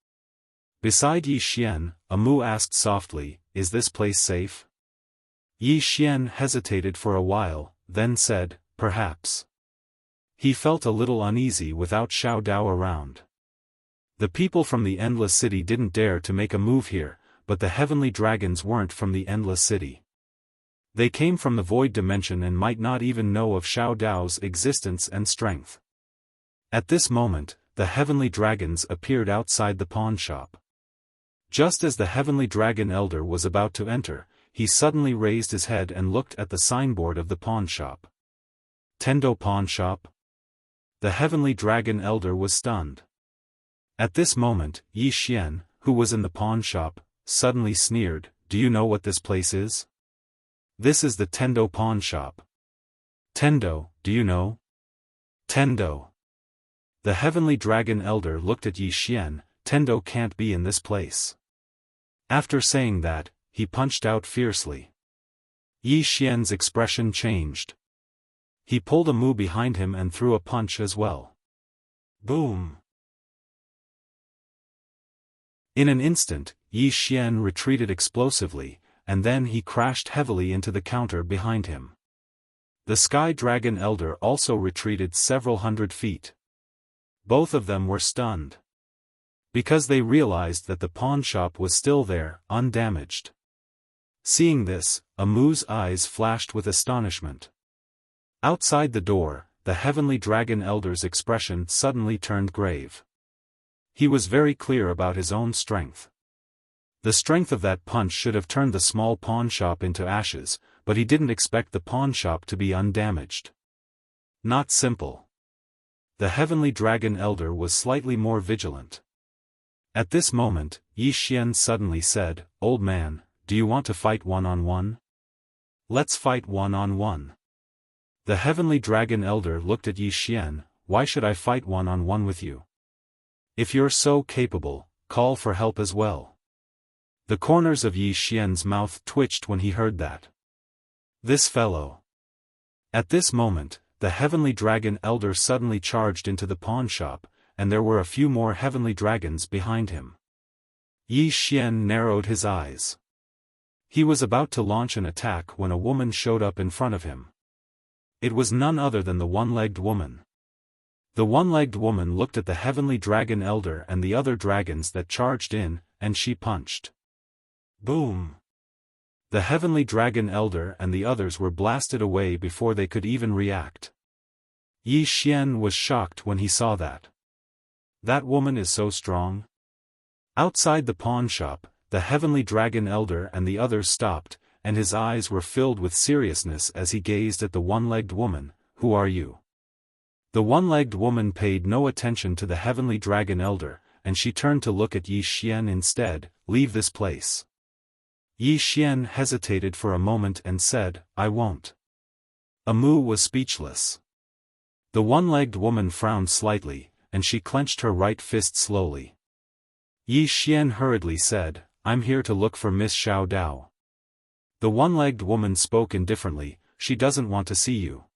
Beside Yi Xian, Amu asked softly, Is this place safe? Yi Xian hesitated for a while, then said, Perhaps. He felt a little uneasy without Xiao Dao around. The people from the Endless City didn't dare to make a move here, but the heavenly dragons weren't from the Endless City. They came from the void dimension and might not even know of Xiao Dao's existence and strength. At this moment, the heavenly dragons appeared outside the pawn shop. Just as the heavenly dragon elder was about to enter, he suddenly raised his head and looked at the signboard of the pawn shop. Tendo pawn shop? The heavenly dragon elder was stunned. At this moment, Yi Xian, who was in the pawn shop, suddenly sneered, Do you know what this place is? This is the Tendo pawn shop. Tendo, do you know? Tendo. The heavenly dragon elder looked at Yi Xian, Tendo can't be in this place. After saying that, he punched out fiercely. Yi Xian's expression changed. He pulled Amu behind him and threw a punch as well. Boom! In an instant, Yi Xian retreated explosively, and then he crashed heavily into the counter behind him. The Sky Dragon Elder also retreated several hundred feet. Both of them were stunned. Because they realized that the pawnshop was still there, undamaged. Seeing this, Amu's eyes flashed with astonishment. Outside the door, the Heavenly Dragon Elder's expression suddenly turned grave. He was very clear about his own strength. The strength of that punch should have turned the small pawnshop into ashes, but he didn't expect the pawnshop to be undamaged. Not simple. The Heavenly Dragon Elder was slightly more vigilant. At this moment, Yi Xian suddenly said, "Old man, do you want to fight one-on-one? Let's fight one-on-one." The Heavenly Dragon Elder looked at Yi Xian. "Why should I fight one-on-one with you? If you're so capable, call for help as well." The corners of Yi Xian's mouth twitched when he heard that. This fellow. At this moment, the Heavenly Dragon Elder suddenly charged into the pawnshop, and there were a few more Heavenly Dragons behind him. Yi Xian narrowed his eyes. He was about to launch an attack when a woman showed up in front of him. It was none other than the one-legged woman. The one-legged woman looked at the Heavenly Dragon Elder and the other dragons that charged in, and she punched. Boom! The Heavenly Dragon Elder and the others were blasted away before they could even react. Yi Xian was shocked when he saw that. That woman is so strong? Outside the pawnshop, the Heavenly Dragon Elder and the others stopped, and his eyes were filled with seriousness as he gazed at the one-legged woman. "Who are you?" The one-legged woman paid no attention to the Heavenly Dragon Elder, and she turned to look at Yi Xian instead. "Leave this place." Yi Xian hesitated for a moment and said, "I won't." Amu was speechless. The one-legged woman frowned slightly, and she clenched her right fist slowly. Yi Xian hurriedly said, "I'm here to look for Miss Xiao Dao." The one-legged woman spoke indifferently, "She doesn't want to see you."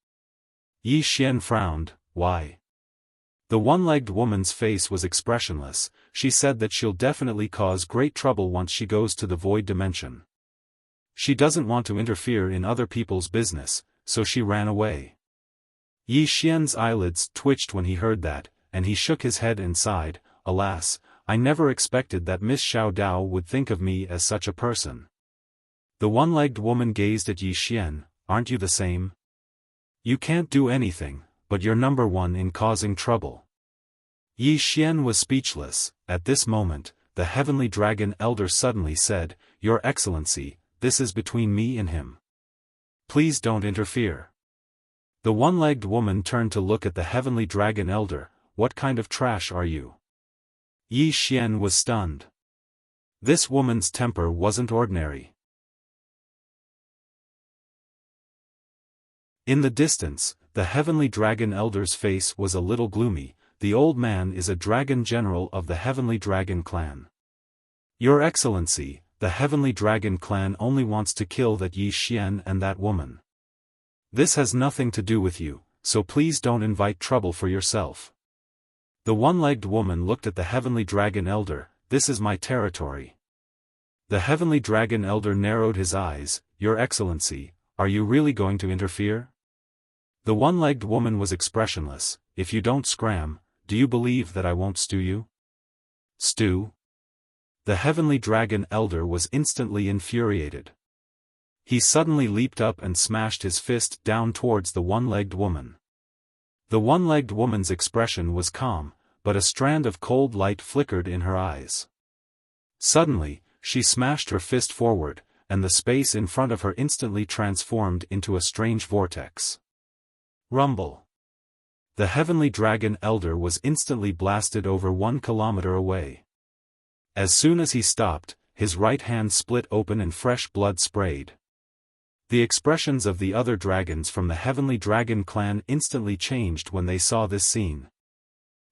Yi Xian frowned, "Why?" The one-legged woman's face was expressionless. She said that she'll definitely cause great trouble once she goes to the void dimension. She doesn't want to interfere in other people's business, so she ran away. Yi Xian's eyelids twitched when he heard that, and he shook his head and sighed, "Alas, I never expected that Miss Xiao Dao would think of me as such a person." The one-legged woman gazed at Yi Xian. "Aren't you the same? You can't do anything, but you're number one in causing trouble." Yi Xian was speechless. At this moment, the Heavenly Dragon Elder suddenly said, "Your Excellency, this is between me and him. Please don't interfere." The one-legged woman turned to look at the Heavenly Dragon Elder. "What kind of trash are you?" Yi Xian was stunned. This woman's temper wasn't ordinary. In the distance, the Heavenly Dragon Elder's face was a little gloomy. The old man is a dragon general of the Heavenly Dragon clan. "Your Excellency, the Heavenly Dragon clan only wants to kill that Yi Xian and that woman. This has nothing to do with you, so please don't invite trouble for yourself." The one-legged woman looked at the Heavenly Dragon Elder. "This is my territory." The Heavenly Dragon Elder narrowed his eyes. "Your Excellency, are you really going to interfere?" The one-legged woman was expressionless. "If you don't scram, do you believe that I won't stew you?" "Stew?" The Heavenly Dragon Elder was instantly infuriated. He suddenly leaped up and smashed his fist down towards the one-legged woman. The one-legged woman's expression was calm, but a strand of cold light flickered in her eyes. Suddenly, she smashed her fist forward, and the space in front of her instantly transformed into a strange vortex. Rumble. The Heavenly Dragon Elder was instantly blasted over 1 kilometer away. As soon as he stopped, his right hand split open and fresh blood sprayed. The expressions of the other dragons from the Heavenly Dragon clan instantly changed when they saw this scene.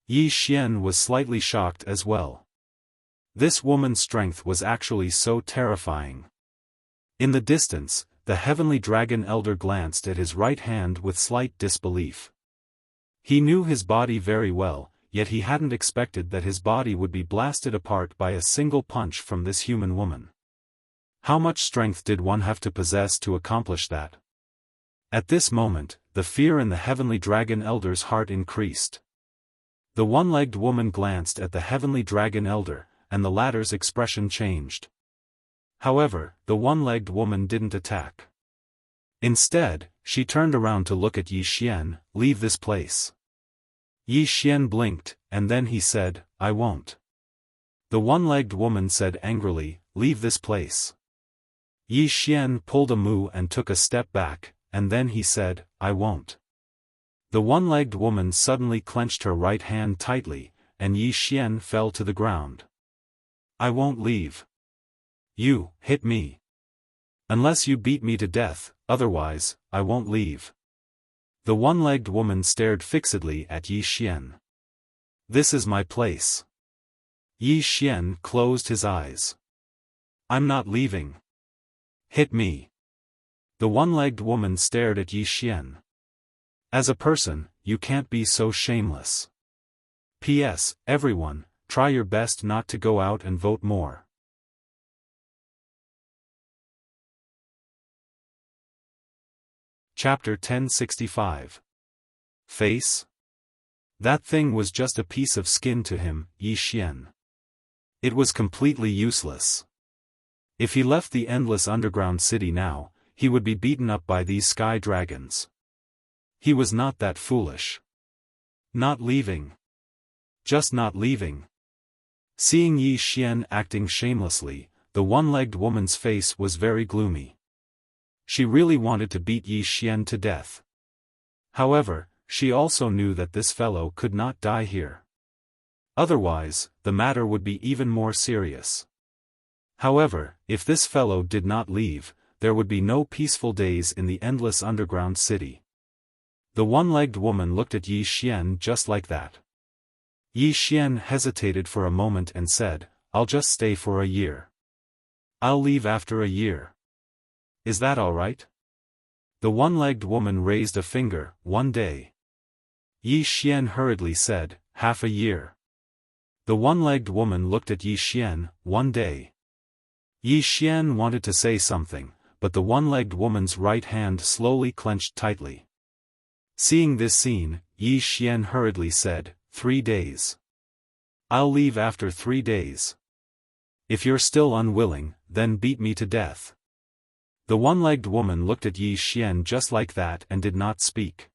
Yi Xian was slightly shocked as well. This woman's strength was actually so terrifying. In the distance, the Heavenly Dragon Elder glanced at his right hand with slight disbelief. He knew his body very well, yet he hadn't expected that his body would be blasted apart by a single punch from this human woman. How much strength did one have to possess to accomplish that? At this moment, the fear in the Heavenly Dragon Elder's heart increased. The one-legged woman glanced at the heavenly dragon elder, and the latter's expression changed. However, the one-legged woman didn't attack. Instead, she turned around to look at Yi Xian. "Leave this place." Yi Xian blinked, and then he said, "I won't." The one-legged woman said angrily, "Leave this place." Yi Xian pulled a moo and took a step back, and then he said, "I won't." The one-legged woman suddenly clenched her right hand tightly, and Yi Xian fell to the ground. "I won't leave. You hit me. Unless you beat me to death, otherwise, I won't leave." The one-legged woman stared fixedly at Yi Xian. "This is my place." Yi Xian closed his eyes. "I'm not leaving. Hit me." The one-legged woman stared at Yi Xian. "As a person, you can't be so shameless. P.S. Everyone, try your best not to go out and vote more." Chapter 1065. Face? That thing was just a piece of skin to him, Yi Xian. It was completely useless. If he left the endless underground city now, he would be beaten up by these sky dragons. He was not that foolish. Not leaving. Just not leaving. Seeing Yi Xian acting shamelessly, the one-legged woman's face was very gloomy. She really wanted to beat Yi Xian to death. However, she also knew that this fellow could not die here. Otherwise, the matter would be even more serious. However, if this fellow did not leave, there would be no peaceful days in the endless underground city. The one-legged woman looked at Yi Xian just like that. Yi Xian hesitated for a moment and said, "I'll just stay for a year. I'll leave after a year. Is that all right?" The one-legged woman raised a finger. "One day." Yi Xian hurriedly said, "Half a year." The one-legged woman looked at Yi Xian. "One day." Yi Xian wanted to say something, but the one-legged woman's right hand slowly clenched tightly. Seeing this scene, Yi Xian hurriedly said, 3 days. I'll leave after 3 days. If you're still unwilling, then beat me to death." The one-legged woman looked at Yi Xian just like that and did not speak.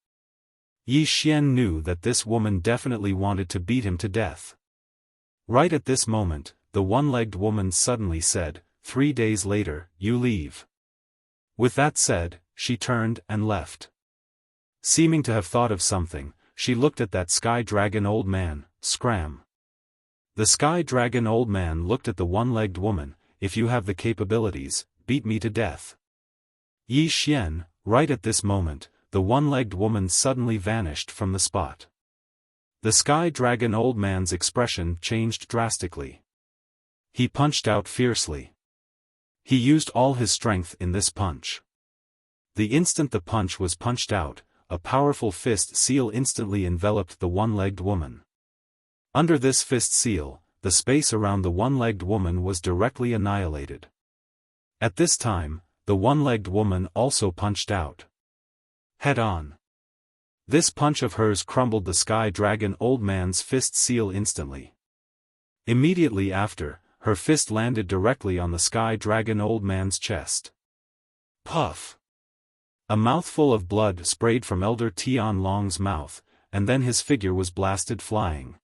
Yi Xian knew that this woman definitely wanted to beat him to death. Right at this moment, the one-legged woman suddenly said, 3 days later, you leave. With that said, she turned and left. Seeming to have thought of something, she looked at that sky dragon old man, Scram. The sky dragon old man looked at the one-legged woman. "If you have the capabilities, beat me to death." Yi Xian, right at this moment, the one-legged woman suddenly vanished from the spot. The sky dragon old man's expression changed drastically. He punched out fiercely. He used all his strength in this punch. The instant the punch was punched out, a powerful fist seal instantly enveloped the one-legged woman. Under this fist seal, the space around the one-legged woman was directly annihilated. At this time, the one-legged woman also punched out. Head on. This punch of hers crumbled the sky dragon old man's fist seal instantly. Immediately after, her fist landed directly on the sky dragon old man's chest. Puff! A mouthful of blood sprayed from Elder Tianlong's mouth, and then his figure was blasted flying.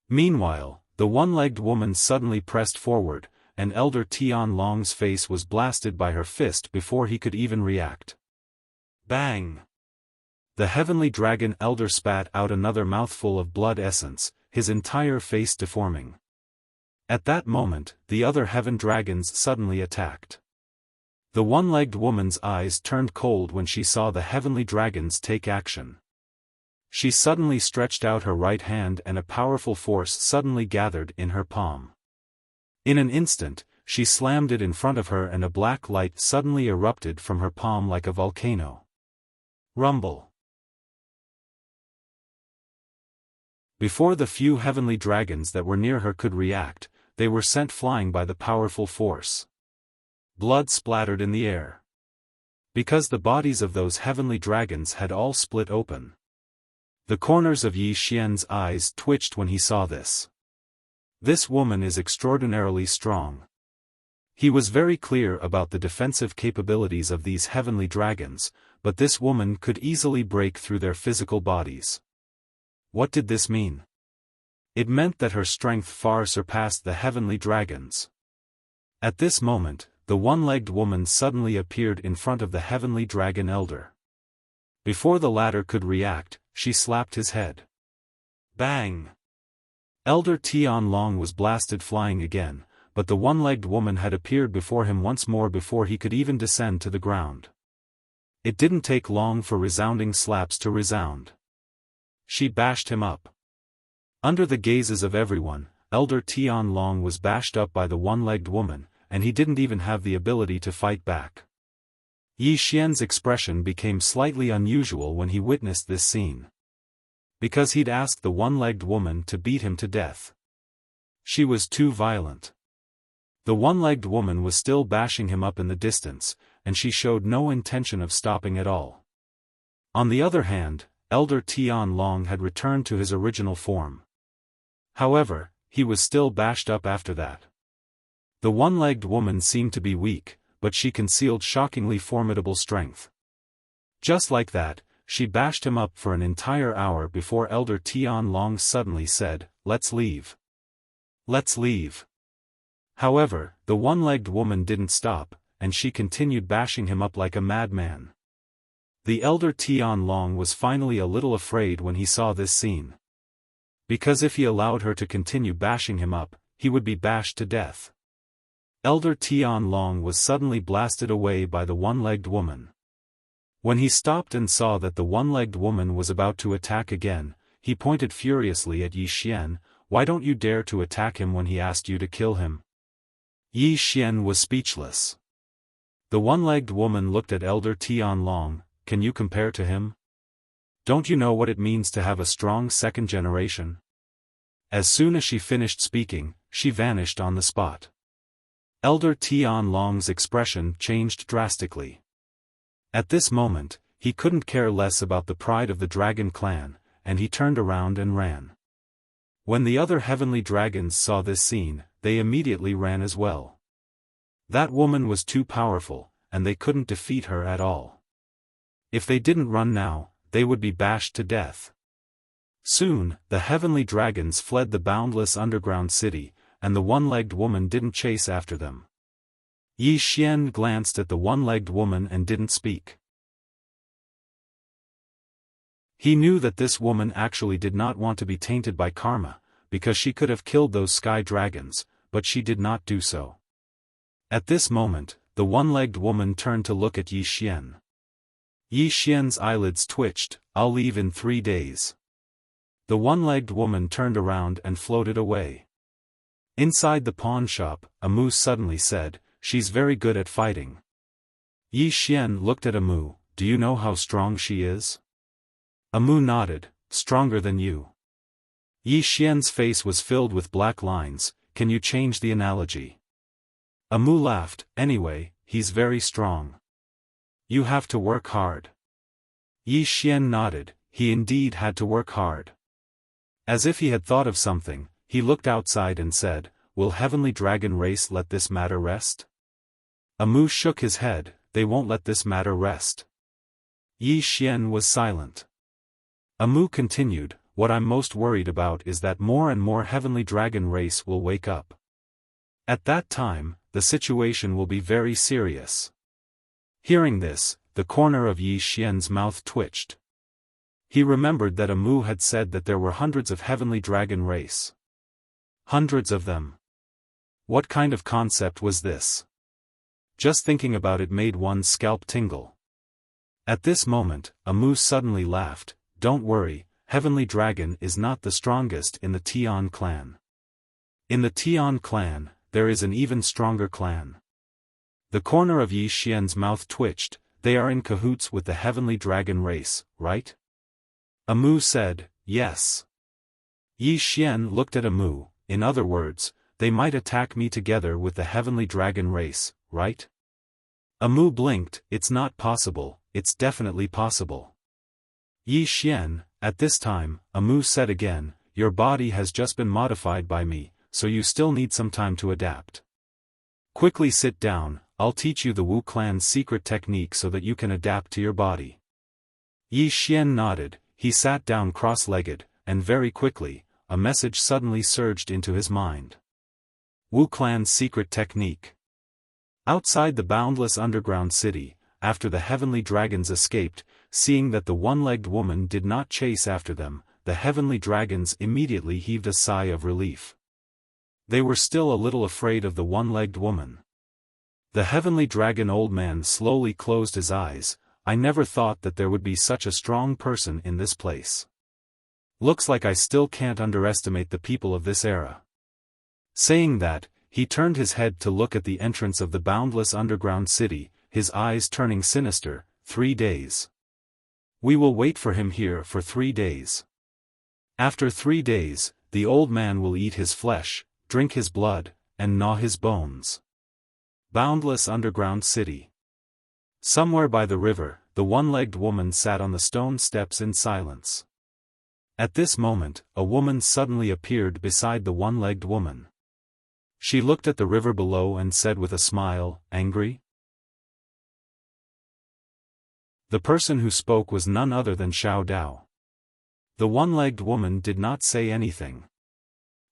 Meanwhile, the one-legged woman suddenly pressed forward, and Elder Tianlong's face was blasted by her fist before he could even react. Bang! The heavenly dragon elder spat out another mouthful of blood essence, his entire face deforming. At that moment, the other heaven dragons suddenly attacked. The one-legged woman's eyes turned cold when she saw the heavenly dragons take action. She suddenly stretched out her right hand and a powerful force suddenly gathered in her palm. In an instant, she slammed it in front of her and a black light suddenly erupted from her palm like a volcano. Rumble. Before the few heavenly dragons that were near her could react, they were sent flying by the powerful force. Blood splattered in the air. Because the bodies of those heavenly dragons had all split open. The corners of Yi Xian's eyes twitched when he saw this. This woman is extraordinarily strong. He was very clear about the defensive capabilities of these heavenly dragons, but this woman could easily break through their physical bodies. What did this mean? It meant that her strength far surpassed the heavenly dragons. At this moment, the one-legged woman suddenly appeared in front of the heavenly dragon elder. Before the latter could react, she slapped his head. Bang! Elder Tianlong was blasted flying again, but the one-legged woman had appeared before him once more before he could even descend to the ground. It didn't take long for resounding slaps to resound. She bashed him up. Under the gazes of everyone, Elder Tianlong was bashed up by the one-legged woman, and he didn't even have the ability to fight back. Yi Xian's expression became slightly unusual when he witnessed this scene. Because he'd asked the one-legged woman to beat him to death. She was too violent. The one-legged woman was still bashing him up in the distance, and she showed no intention of stopping at all. On the other hand, Elder Tianlong had returned to his original form. However, he was still bashed up after that. The one-legged woman seemed to be weak, but she concealed shockingly formidable strength. Just like that, she bashed him up for an entire hour before Elder Tianlong suddenly said, "Let's leave. Let's leave." However, the one-legged woman didn't stop, and she continued bashing him up like a madman. The Elder Tianlong was finally a little afraid when he saw this scene. Because if he allowed her to continue bashing him up, he would be bashed to death. Elder Tianlong was suddenly blasted away by the one-legged woman. When he stopped and saw that the one-legged woman was about to attack again, he pointed furiously at Yi Xian. "Why don't you dare to attack him when he asked you to kill him?" Yi Xian was speechless. The one-legged woman looked at Elder Tianlong. "Can you compare to him? Don't you know what it means to have a strong second generation?" As soon as she finished speaking, she vanished on the spot. Elder Tianlong's expression changed drastically. At this moment, he couldn't care less about the pride of the dragon clan, and he turned around and ran. When the other heavenly dragons saw this scene, they immediately ran as well. That woman was too powerful, and they couldn't defeat her at all. If they didn't run now, they would be bashed to death. Soon, the heavenly dragons fled the boundless underground city, and the one-legged woman didn't chase after them. Yi Xian glanced at the one-legged woman and didn't speak. He knew that this woman actually did not want to be tainted by karma, because she could have killed those sky dragons, but she did not do so. At this moment, the one-legged woman turned to look at Yi Xian. Yi Xian's eyelids twitched. "I'll leave in 3 days." The one-legged woman turned around and floated away. Inside the pawn shop, Amu suddenly said, "She's very good at fighting." Yi Xian looked at Amu. "Do you know how strong she is?" Amu nodded. "Stronger than you." Yi Xian's face was filled with black lines. "Can you change the analogy?" Amu laughed. "Anyway, he's very strong. You have to work hard." Yi Xian nodded. He indeed had to work hard. As if he had thought of something, he looked outside and said, "Will Heavenly Dragon Race let this matter rest?" Amu shook his head. "They won't let this matter rest." Yi Xian was silent. Amu continued, "What I'm most worried about is that more and more Heavenly Dragon Race will wake up. At that time, the situation will be very serious." Hearing this, the corner of Yi Xian's mouth twitched. He remembered that Amu had said that there were hundreds of heavenly dragon race. Hundreds of them. What kind of concept was this? Just thinking about it made one's scalp tingle. At this moment, Amu suddenly laughed. "Don't worry, Heavenly Dragon is not the strongest in the Tian clan. In the Tian clan, there is an even stronger clan." The corner of Yi Xian's mouth twitched. "They are in cahoots with the Heavenly Dragon race, right?" Amu said, "Yes." Yi Xian looked at Amu. "In other words, they might attack me together with the Heavenly Dragon race, right?" Amu blinked. "It's not possible, it's definitely possible." Yi Xian, At this time, Amu said again, your body has just been modified by me, so you still need some time to adapt. Quickly sit down, I'll teach you the Wu clan's secret technique so that you can adapt to your body. Yi Xian nodded, he sat down cross-legged, and very quickly, a message suddenly surged into his mind. Wu clan's secret technique. Outside the boundless underground city, after the heavenly dragons escaped, seeing that the one-legged woman did not chase after them, the heavenly dragons immediately heaved a sigh of relief. They were still a little afraid of the one-legged woman. The heavenly dragon old man slowly closed his eyes. I never thought that there would be such a strong person in this place. Looks like I still can't underestimate the people of this era. Saying that, he turned his head to look at the entrance of the boundless underground city, his eyes turning sinister. 3 days. We will wait for him here for 3 days. After 3 days, the old man will eat his flesh, drink his blood, and gnaw his bones. Boundless underground city. Somewhere by the river, the one-legged woman sat on the stone steps in silence. At this moment, a woman suddenly appeared beside the one-legged woman. She looked at the river below and said with a smile, angry? The person who spoke was none other than Xiao Dao. The one-legged woman did not say anything.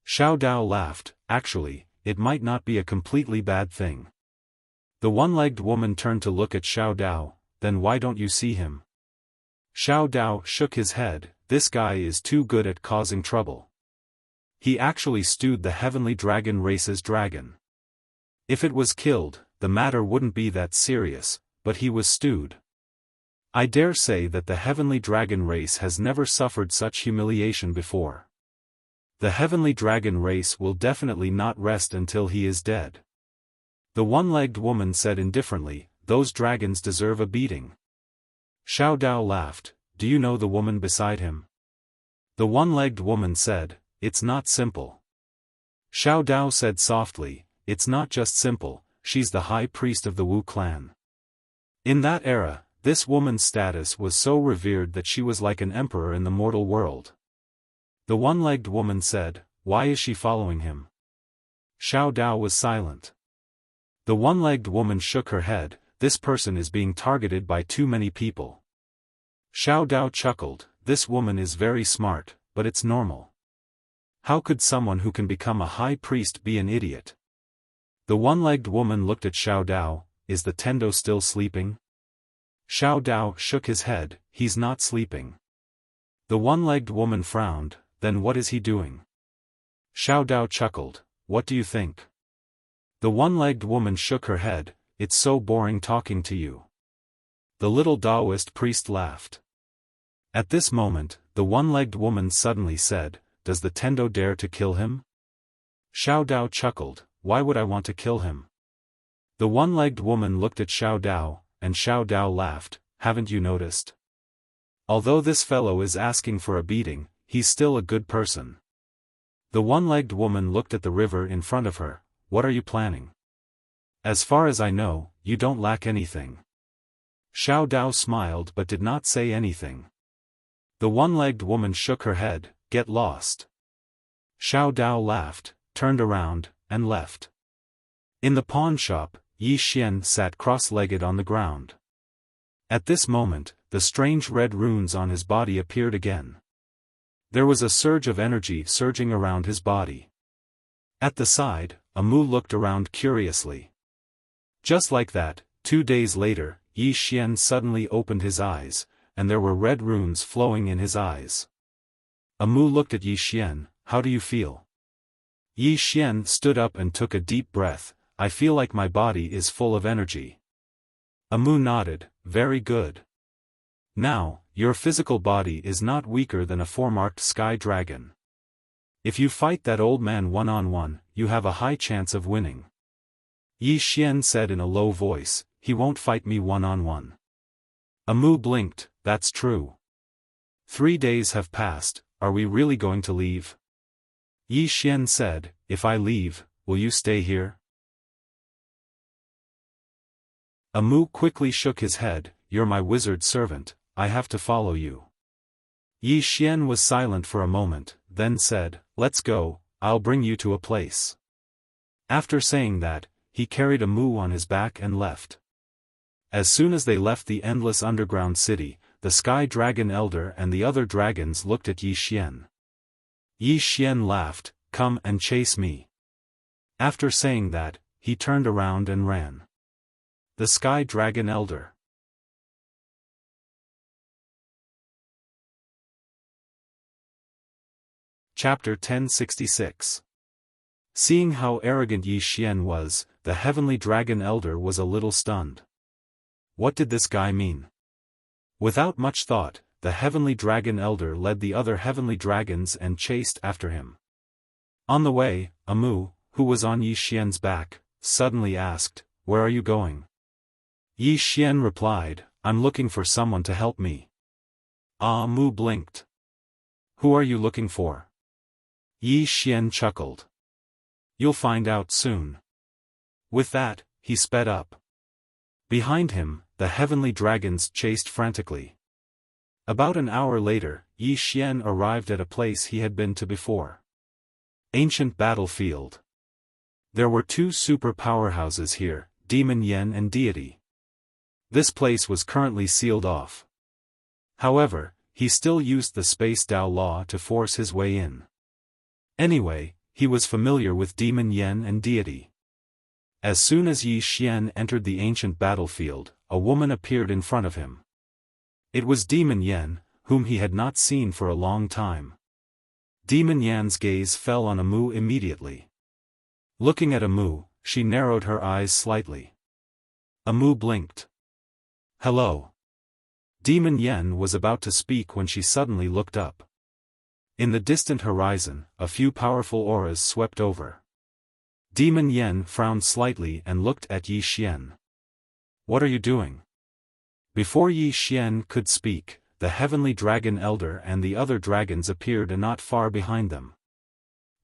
Xiao Dao laughed, actually, it might not be a completely bad thing. The one-legged woman turned to look at Xiao Dao, then why don't you see him? Xiao Dao shook his head, this guy is too good at causing trouble. He actually stewed the heavenly dragon race's dragon. If it was killed, the matter wouldn't be that serious, but he was stewed. I dare say that the heavenly dragon race has never suffered such humiliation before. The heavenly dragon race will definitely not rest until he is dead. The one-legged woman said indifferently, those dragons deserve a beating. Xiao Dao laughed, do you know the woman beside him? The one-legged woman said, it's not simple. Xiao Dao said softly, it's not just simple, she's the high priest of the Wu clan. In that era, this woman's status was so revered that she was like an emperor in the mortal world. The one-legged woman said, why is she following him? Xiao Dao was silent. The one-legged woman shook her head, this person is being targeted by too many people. Xiao Dao chuckled, this woman is very smart, but it's normal. How could someone who can become a high priest be an idiot? The one-legged woman looked at Xiao Dao, is the Tendo still sleeping? Xiao Dao shook his head, he's not sleeping. The one-legged woman frowned, then what is he doing? Xiao Dao chuckled, what do you think? The one-legged woman shook her head, it's so boring talking to you. The little Taoist priest laughed. At this moment, the one-legged woman suddenly said, does the Tendo dare to kill him? Xiao Dao chuckled, why would I want to kill him? The one-legged woman looked at Xiao Dao, and Xiao Dao laughed, haven't you noticed? Although this fellow is asking for a beating, he's still a good person. The one-legged woman looked at the river in front of her, what are you planning? As far as I know, you don't lack anything. Xiao Dao smiled but did not say anything. The one-legged woman shook her head, get lost. Xiao Dao laughed, turned around, and left. In the pawn shop, Yi Xian sat cross-legged on the ground. At this moment, the strange red runes on his body appeared again. There was a surge of energy surging around his body. At the side, Amu looked around curiously. Just like that, 2 days later, Yi Xian suddenly opened his eyes, and there were red runes flowing in his eyes. Amu looked at Yi Xian, how do you feel? Yi Xian stood up and took a deep breath, I feel like my body is full of energy. Amu nodded, very good. Now, your physical body is not weaker than a 4-marked sky dragon. If you fight that old man one-on-one, you have a high chance of winning. Yi Xian said in a low voice, he won't fight me one-on-one. Amu blinked, that's true. 3 days have passed, are we really going to leave? Yi Xian said, if I leave, will you stay here? Amu quickly shook his head, you're my wizard servant, I have to follow you. Yi Xian was silent for a moment, then said, "Let's go, I'll bring you to a place." After saying that, he carried a mu on his back and left. As soon as they left the endless underground city, the Sky Dragon Elder and the other dragons looked at Yi Xian. Yi Xian laughed, "Come and chase me." After saying that, he turned around and ran. The Sky Dragon Elder. Chapter 1066. Seeing how arrogant Yi Xian was, the Heavenly Dragon Elder was a little stunned. What did this guy mean? Without much thought, the Heavenly Dragon Elder led the other Heavenly Dragons and chased after him. On the way, Amu, who was on Yi Xian's back, suddenly asked, "Where are you going?" Yi Xian replied, "I'm looking for someone to help me." Amu blinked. "Who are you looking for?" Yi Xian chuckled. "You'll find out soon." With that, he sped up. Behind him, the Heavenly Dragons chased frantically. About an hour later, Yi Xian arrived at a place he had been to before. Ancient Battlefield. There were two super powerhouses here, Demon Yen and Deity. This place was currently sealed off. However, he still used the Space Dao Law to force his way in. Anyway, he was familiar with Demon Yen and Deity. As soon as Yi Xian entered the ancient battlefield, a woman appeared in front of him. It was Demon Yen, whom he had not seen for a long time. Demon Yan's gaze fell on Amu immediately. Looking at Amu, she narrowed her eyes slightly. Amu blinked. "Hello." Demon Yen was about to speak when she suddenly looked up. In the distant horizon, a few powerful auras swept over. Demon Yen frowned slightly and looked at Yi Xian. "What are you doing?" Before Yi Xian could speak, the Heavenly Dragon Elder and the other dragons appeared not far behind them.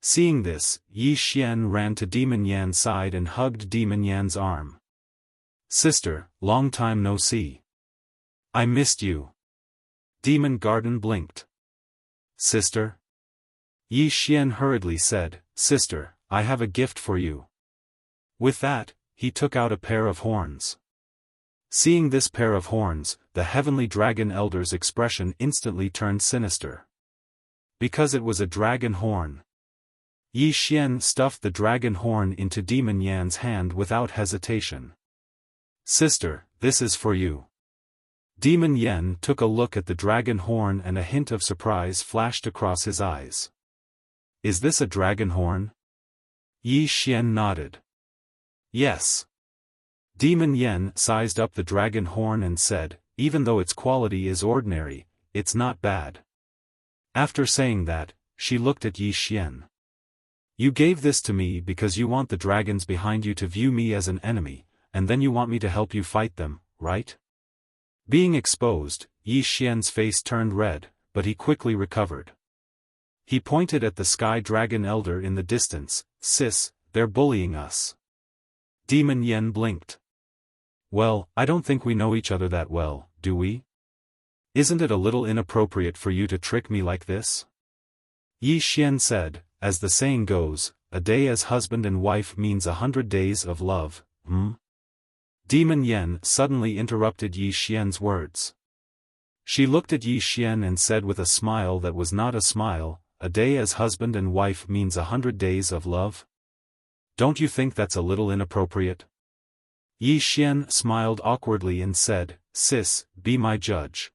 Seeing this, Yi Xian ran to Demon Yan's side and hugged Demon Yan's arm. "Sister, long time no see. I missed you." Demon Garden blinked. "Sister?" Yi Xian hurriedly said, "Sister, I have a gift for you." With that, he took out a pair of horns. Seeing this pair of horns, the Heavenly Dragon Elder's expression instantly turned sinister. Because it was a dragon horn. Yi Xian stuffed the dragon horn into Demon Yan's hand without hesitation. "Sister, this is for you." Demon Yan took a look at the dragon horn and a hint of surprise flashed across his eyes. "Is this a dragon horn?" Yi Xian nodded. "Yes." Demon Yan sized up the dragon horn and said, "Even though its quality is ordinary, it's not bad." After saying that, she looked at Yi Xian. "You gave this to me because you want the dragons behind you to view me as an enemy, and then you want me to help you fight them, right?" Being exposed, Yi Xian's face turned red, but he quickly recovered. He pointed at the Sky Dragon Elder in the distance. "Sis, they're bullying us." Demon Yen blinked. "Well, I don't think we know each other that well, do we? Isn't it a little inappropriate for you to trick me like this?" Yi Xian said, "As the saying goes, a day as husband and wife means 100 days of love, Demon Yen suddenly interrupted Yi Xian's words. She looked at Yi Xian and said with a smile that was not a smile, "A day as husband and wife means 100 days of love? Don't you think that's a little inappropriate?" Yi Xian smiled awkwardly and said, "Sis, be my judge."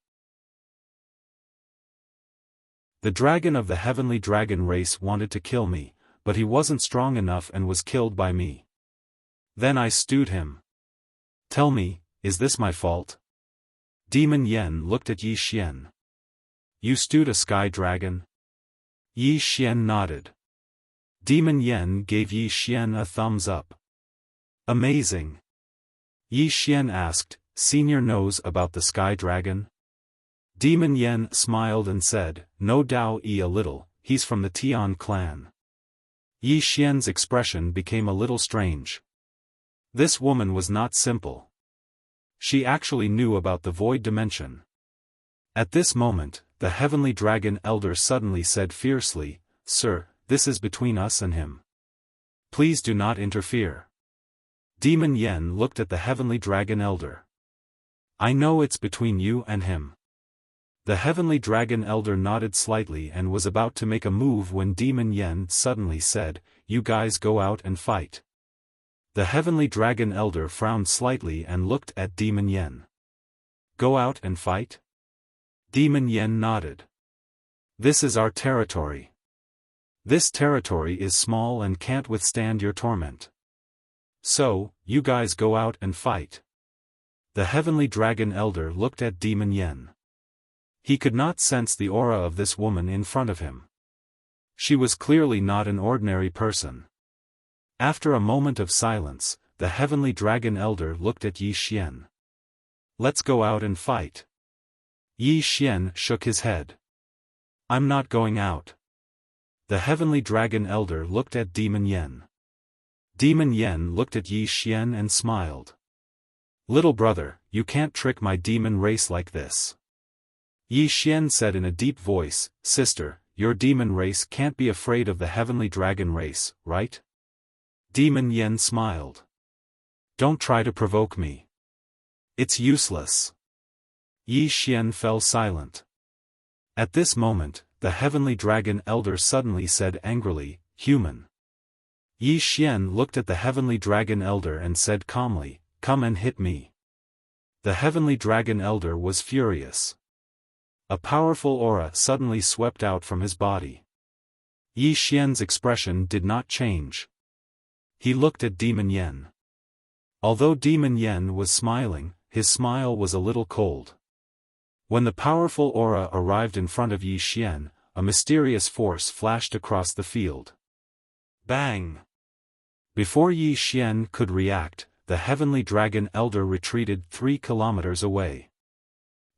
The dragon of the Heavenly Dragon race wanted to kill me, but he wasn't strong enough and was killed by me. Then I stewed him. Tell me, is this my fault? Demon Yen looked at Yi Xian. "You stewed a sky dragon?" Yi Xian nodded. Demon Yen gave Yi Xian a thumbs up. "Amazing." Yi Xian asked, "Senior knows about the sky dragon?" Demon Yen smiled and said, "No doubt a little, he's from the Tian clan." Yi Xian's expression became a little strange. This woman was not simple. She actually knew about the void dimension. At this moment, the Heavenly Dragon Elder suddenly said fiercely, "Sir, this is between us and him. Please do not interfere." Demon Yen looked at the Heavenly Dragon Elder. "I know it's between you and him." The Heavenly Dragon Elder nodded slightly and was about to make a move when Demon Yen suddenly said, "You guys go out and fight." The Heavenly Dragon Elder frowned slightly and looked at Demon Yen. "Go out and fight?" Demon Yen nodded. "This is our territory. This territory is small and can't withstand your torment. So, you guys go out and fight." The Heavenly Dragon Elder looked at Demon Yen. He could not sense the aura of this woman in front of him. She was clearly not an ordinary person. After a moment of silence, the Heavenly Dragon Elder looked at Yi Xian. "Let's go out and fight." Yi Xian shook his head. "I'm not going out." The Heavenly Dragon Elder looked at Demon Yen. Demon Yen looked at Yi Xian and smiled. "Little brother, you can't trick my demon race like this." Yi Xian said in a deep voice, "Sister, your demon race can't be afraid of the Heavenly Dragon race, right?" Demon Yen smiled. "Don't try to provoke me. It's useless." Yi Xian fell silent. At this moment, the Heavenly Dragon Elder suddenly said angrily, "Human." Yi Xian looked at the Heavenly Dragon Elder and said calmly, "Come and hit me." The Heavenly Dragon Elder was furious. A powerful aura suddenly swept out from his body. Yi Xian's expression did not change. He looked at Demon Yen. Although Demon Yen was smiling, his smile was a little cold. When the powerful aura arrived in front of Yi Xian, a mysterious force flashed across the field. Bang! Before Yi Xian could react, the Heavenly Dragon Elder retreated 3 kilometers away.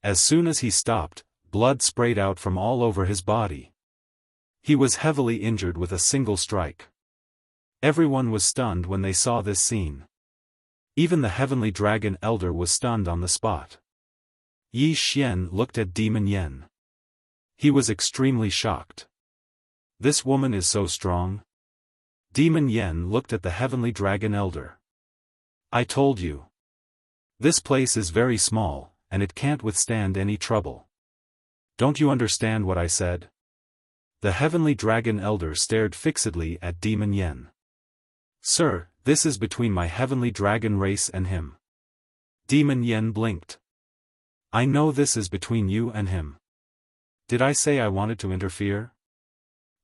As soon as he stopped, blood sprayed out from all over his body. He was heavily injured with a single strike. Everyone was stunned when they saw this scene. Even the Heavenly Dragon Elder was stunned on the spot. Yi Xian looked at Demon Yen. He was extremely shocked. "This woman is so strong?" Demon Yen looked at the Heavenly Dragon Elder. "I told you. This place is very small, and it can't withstand any trouble. Don't you understand what I said?" The Heavenly Dragon Elder stared fixedly at Demon Yen. "Sir, this is between my Heavenly Dragon race and him." Demon Yen blinked. "I know this is between you and him. Did I say I wanted to interfere?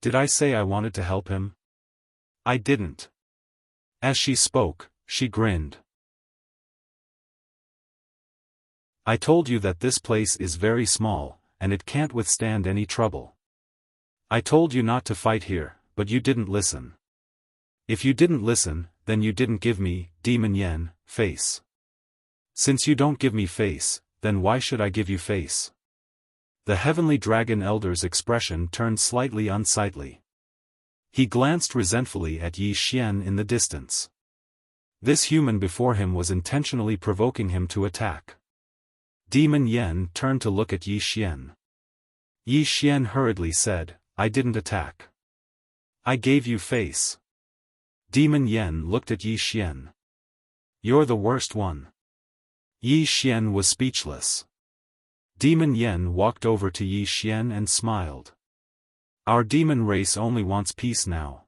Did I say I wanted to help him? I didn't." As she spoke, she grinned. "I told you that this place is very small, and it can't withstand any trouble. I told you not to fight here, but you didn't listen. If you didn't listen, then you didn't give me, Demon Yen, face. Since you don't give me face, then why should I give you face?" The Heavenly Dragon Elder's expression turned slightly unsightly. He glanced resentfully at Yi Xian in the distance. This human before him was intentionally provoking him to attack. Demon Yen turned to look at Yi Xian. Yi Xian hurriedly said, "I didn't attack. I gave you face." Demon Yen looked at Yi Xian. "You're the worst one." Yi Xian was speechless. Demon Yen walked over to Yi Xian and smiled. "Our demon race only wants peace now.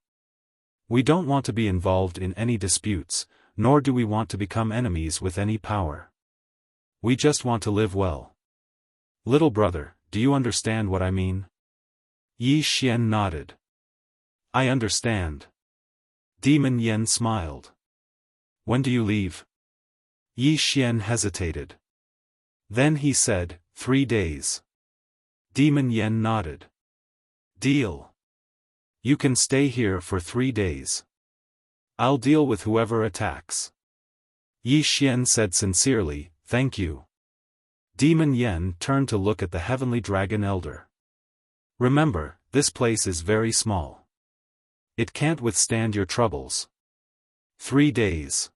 We don't want to be involved in any disputes, nor do we want to become enemies with any power. We just want to live well. Little brother, do you understand what I mean?" Yi Xian nodded. "I understand." Demon Yen smiled. "When do you leave?" Yi Xian hesitated. Then he said, 3 days. Demon Yen nodded. "Deal. You can stay here for 3 days. I'll deal with whoever attacks." Yi Xian said sincerely, "Thank you." Demon Yen turned to look at the Heavenly Dragon Elder. "Remember, this place is very small. It can't withstand your troubles. 3 days."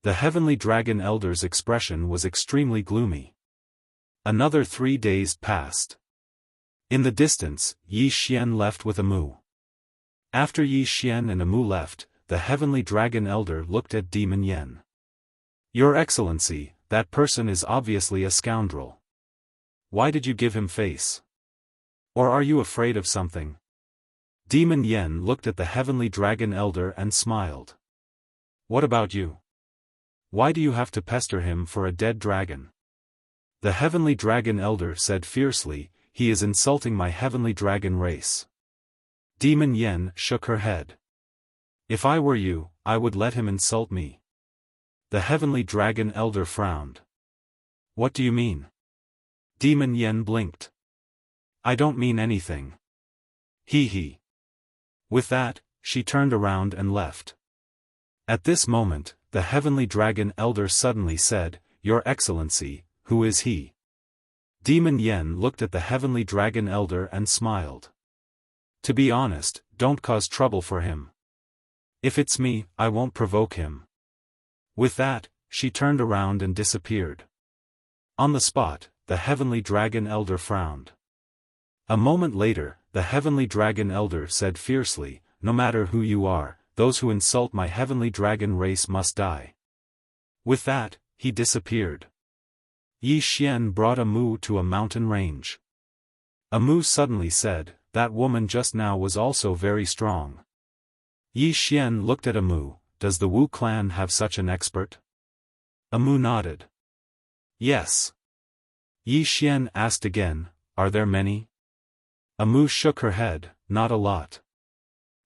The Heavenly Dragon Elder's expression was extremely gloomy. Another 3 days passed. In the distance, Yi Xian left with Amu. After Yi Xian and Amu left, the heavenly dragon elder looked at Demon Yen. Your Excellency, that person is obviously a scoundrel. Why did you give him face? Or are you afraid of something? Demon Yen looked at the heavenly dragon elder and smiled. What about you? Why do you have to pester him for a dead dragon? The heavenly dragon elder said fiercely, he is insulting my heavenly dragon race. Demon Yen shook her head. If I were you, I would let him insult me. The heavenly dragon elder frowned. What do you mean? Demon Yen blinked. I don't mean anything. He. With that, she turned around and left. At this moment, the heavenly dragon elder suddenly said, Your Excellency, who is he? Demon Yen looked at the heavenly dragon elder and smiled. To be honest, don't cause trouble for him. If it's me, I won't provoke him. With that, she turned around and disappeared. On the spot, the heavenly dragon elder frowned. A moment later, the heavenly dragon elder said fiercely, No matter who you are, those who insult my heavenly dragon race must die. With that, he disappeared. Yi Xian brought Amu to a mountain range. Amu suddenly said, That woman just now was also very strong. Yi Xian looked at Amu, Does the Wu clan have such an expert? Amu nodded. Yes. Yi Xian asked again, Are there many? Amu shook her head, Not a lot.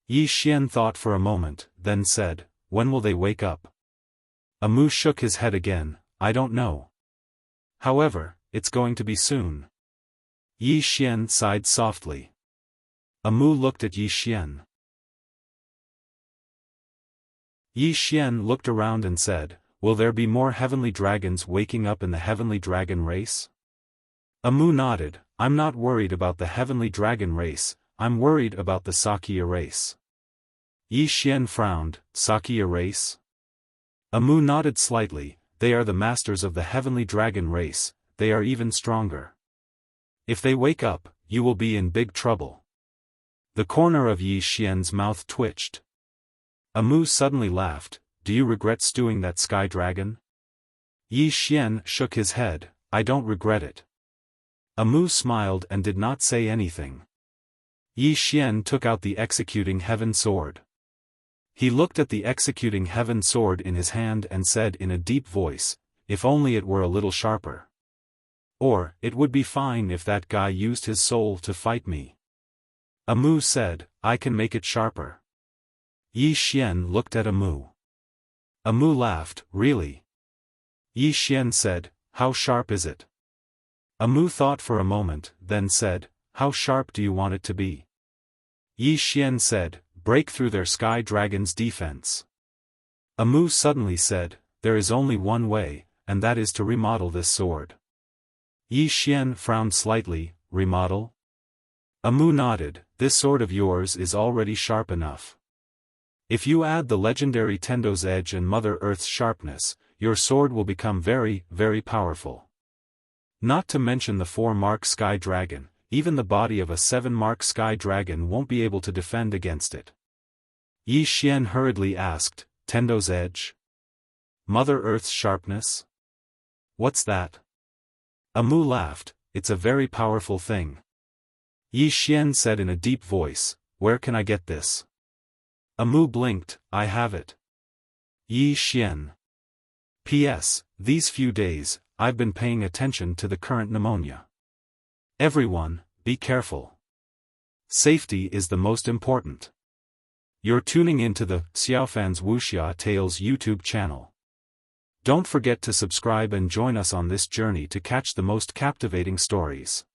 Yi Xian thought for a moment, then said, When will they wake up? Amu shook his head again, I don't know. However, it's going to be soon. Yi Xian sighed softly. Amu looked at Yi Xian. Yi Xian looked around and said, Will there be more heavenly dragons waking up in the heavenly dragon race? Amu nodded, I'm not worried about the heavenly dragon race, I'm worried about the Sakya race. Yi Xian frowned, Sakya race? Amu nodded slightly, They are the masters of the heavenly dragon race, they are even stronger. If they wake up, you will be in big trouble. The corner of Yi Xian's mouth twitched. Amu suddenly laughed, Do you regret stewing that sky dragon? Yi Xian shook his head, I don't regret it. Amu smiled and did not say anything. Yi Xian took out the executing heaven sword. He looked at the executing heaven sword in his hand and said in a deep voice, If only it were a little sharper. Or, it would be fine if that guy used his soul to fight me. Amu said, I can make it sharper. Yi Xian looked at Amu. Amu laughed, Really? Yi Xian said, How sharp is it? Amu thought for a moment, then said, How sharp do you want it to be? Yi Xian said, Break through their sky dragon's defense. Amu suddenly said, There is only one way, and that is to remodel this sword. Yi Xian frowned slightly, Remodel? Amu nodded, This sword of yours is already sharp enough. If you add the legendary Tendo's edge and Mother Earth's sharpness, your sword will become very, very powerful. Not to mention the 4-mark sky dragon, even the body of a 7-mark sky dragon won't be able to defend against it. Yi Xian hurriedly asked, Tendo's edge? Mother Earth's sharpness? What's that? Amu laughed, It's a very powerful thing. Yi Xian said in a deep voice, Where can I get this? Amu blinked, I have it. Yi Xian. P.S. These few days, I've been paying attention to the current pneumonia. Everyone, be careful. Safety is the most important. You're tuning into the Xiaofan's Wuxia Tales YouTube channel. Don't forget to subscribe and join us on this journey to catch the most captivating stories.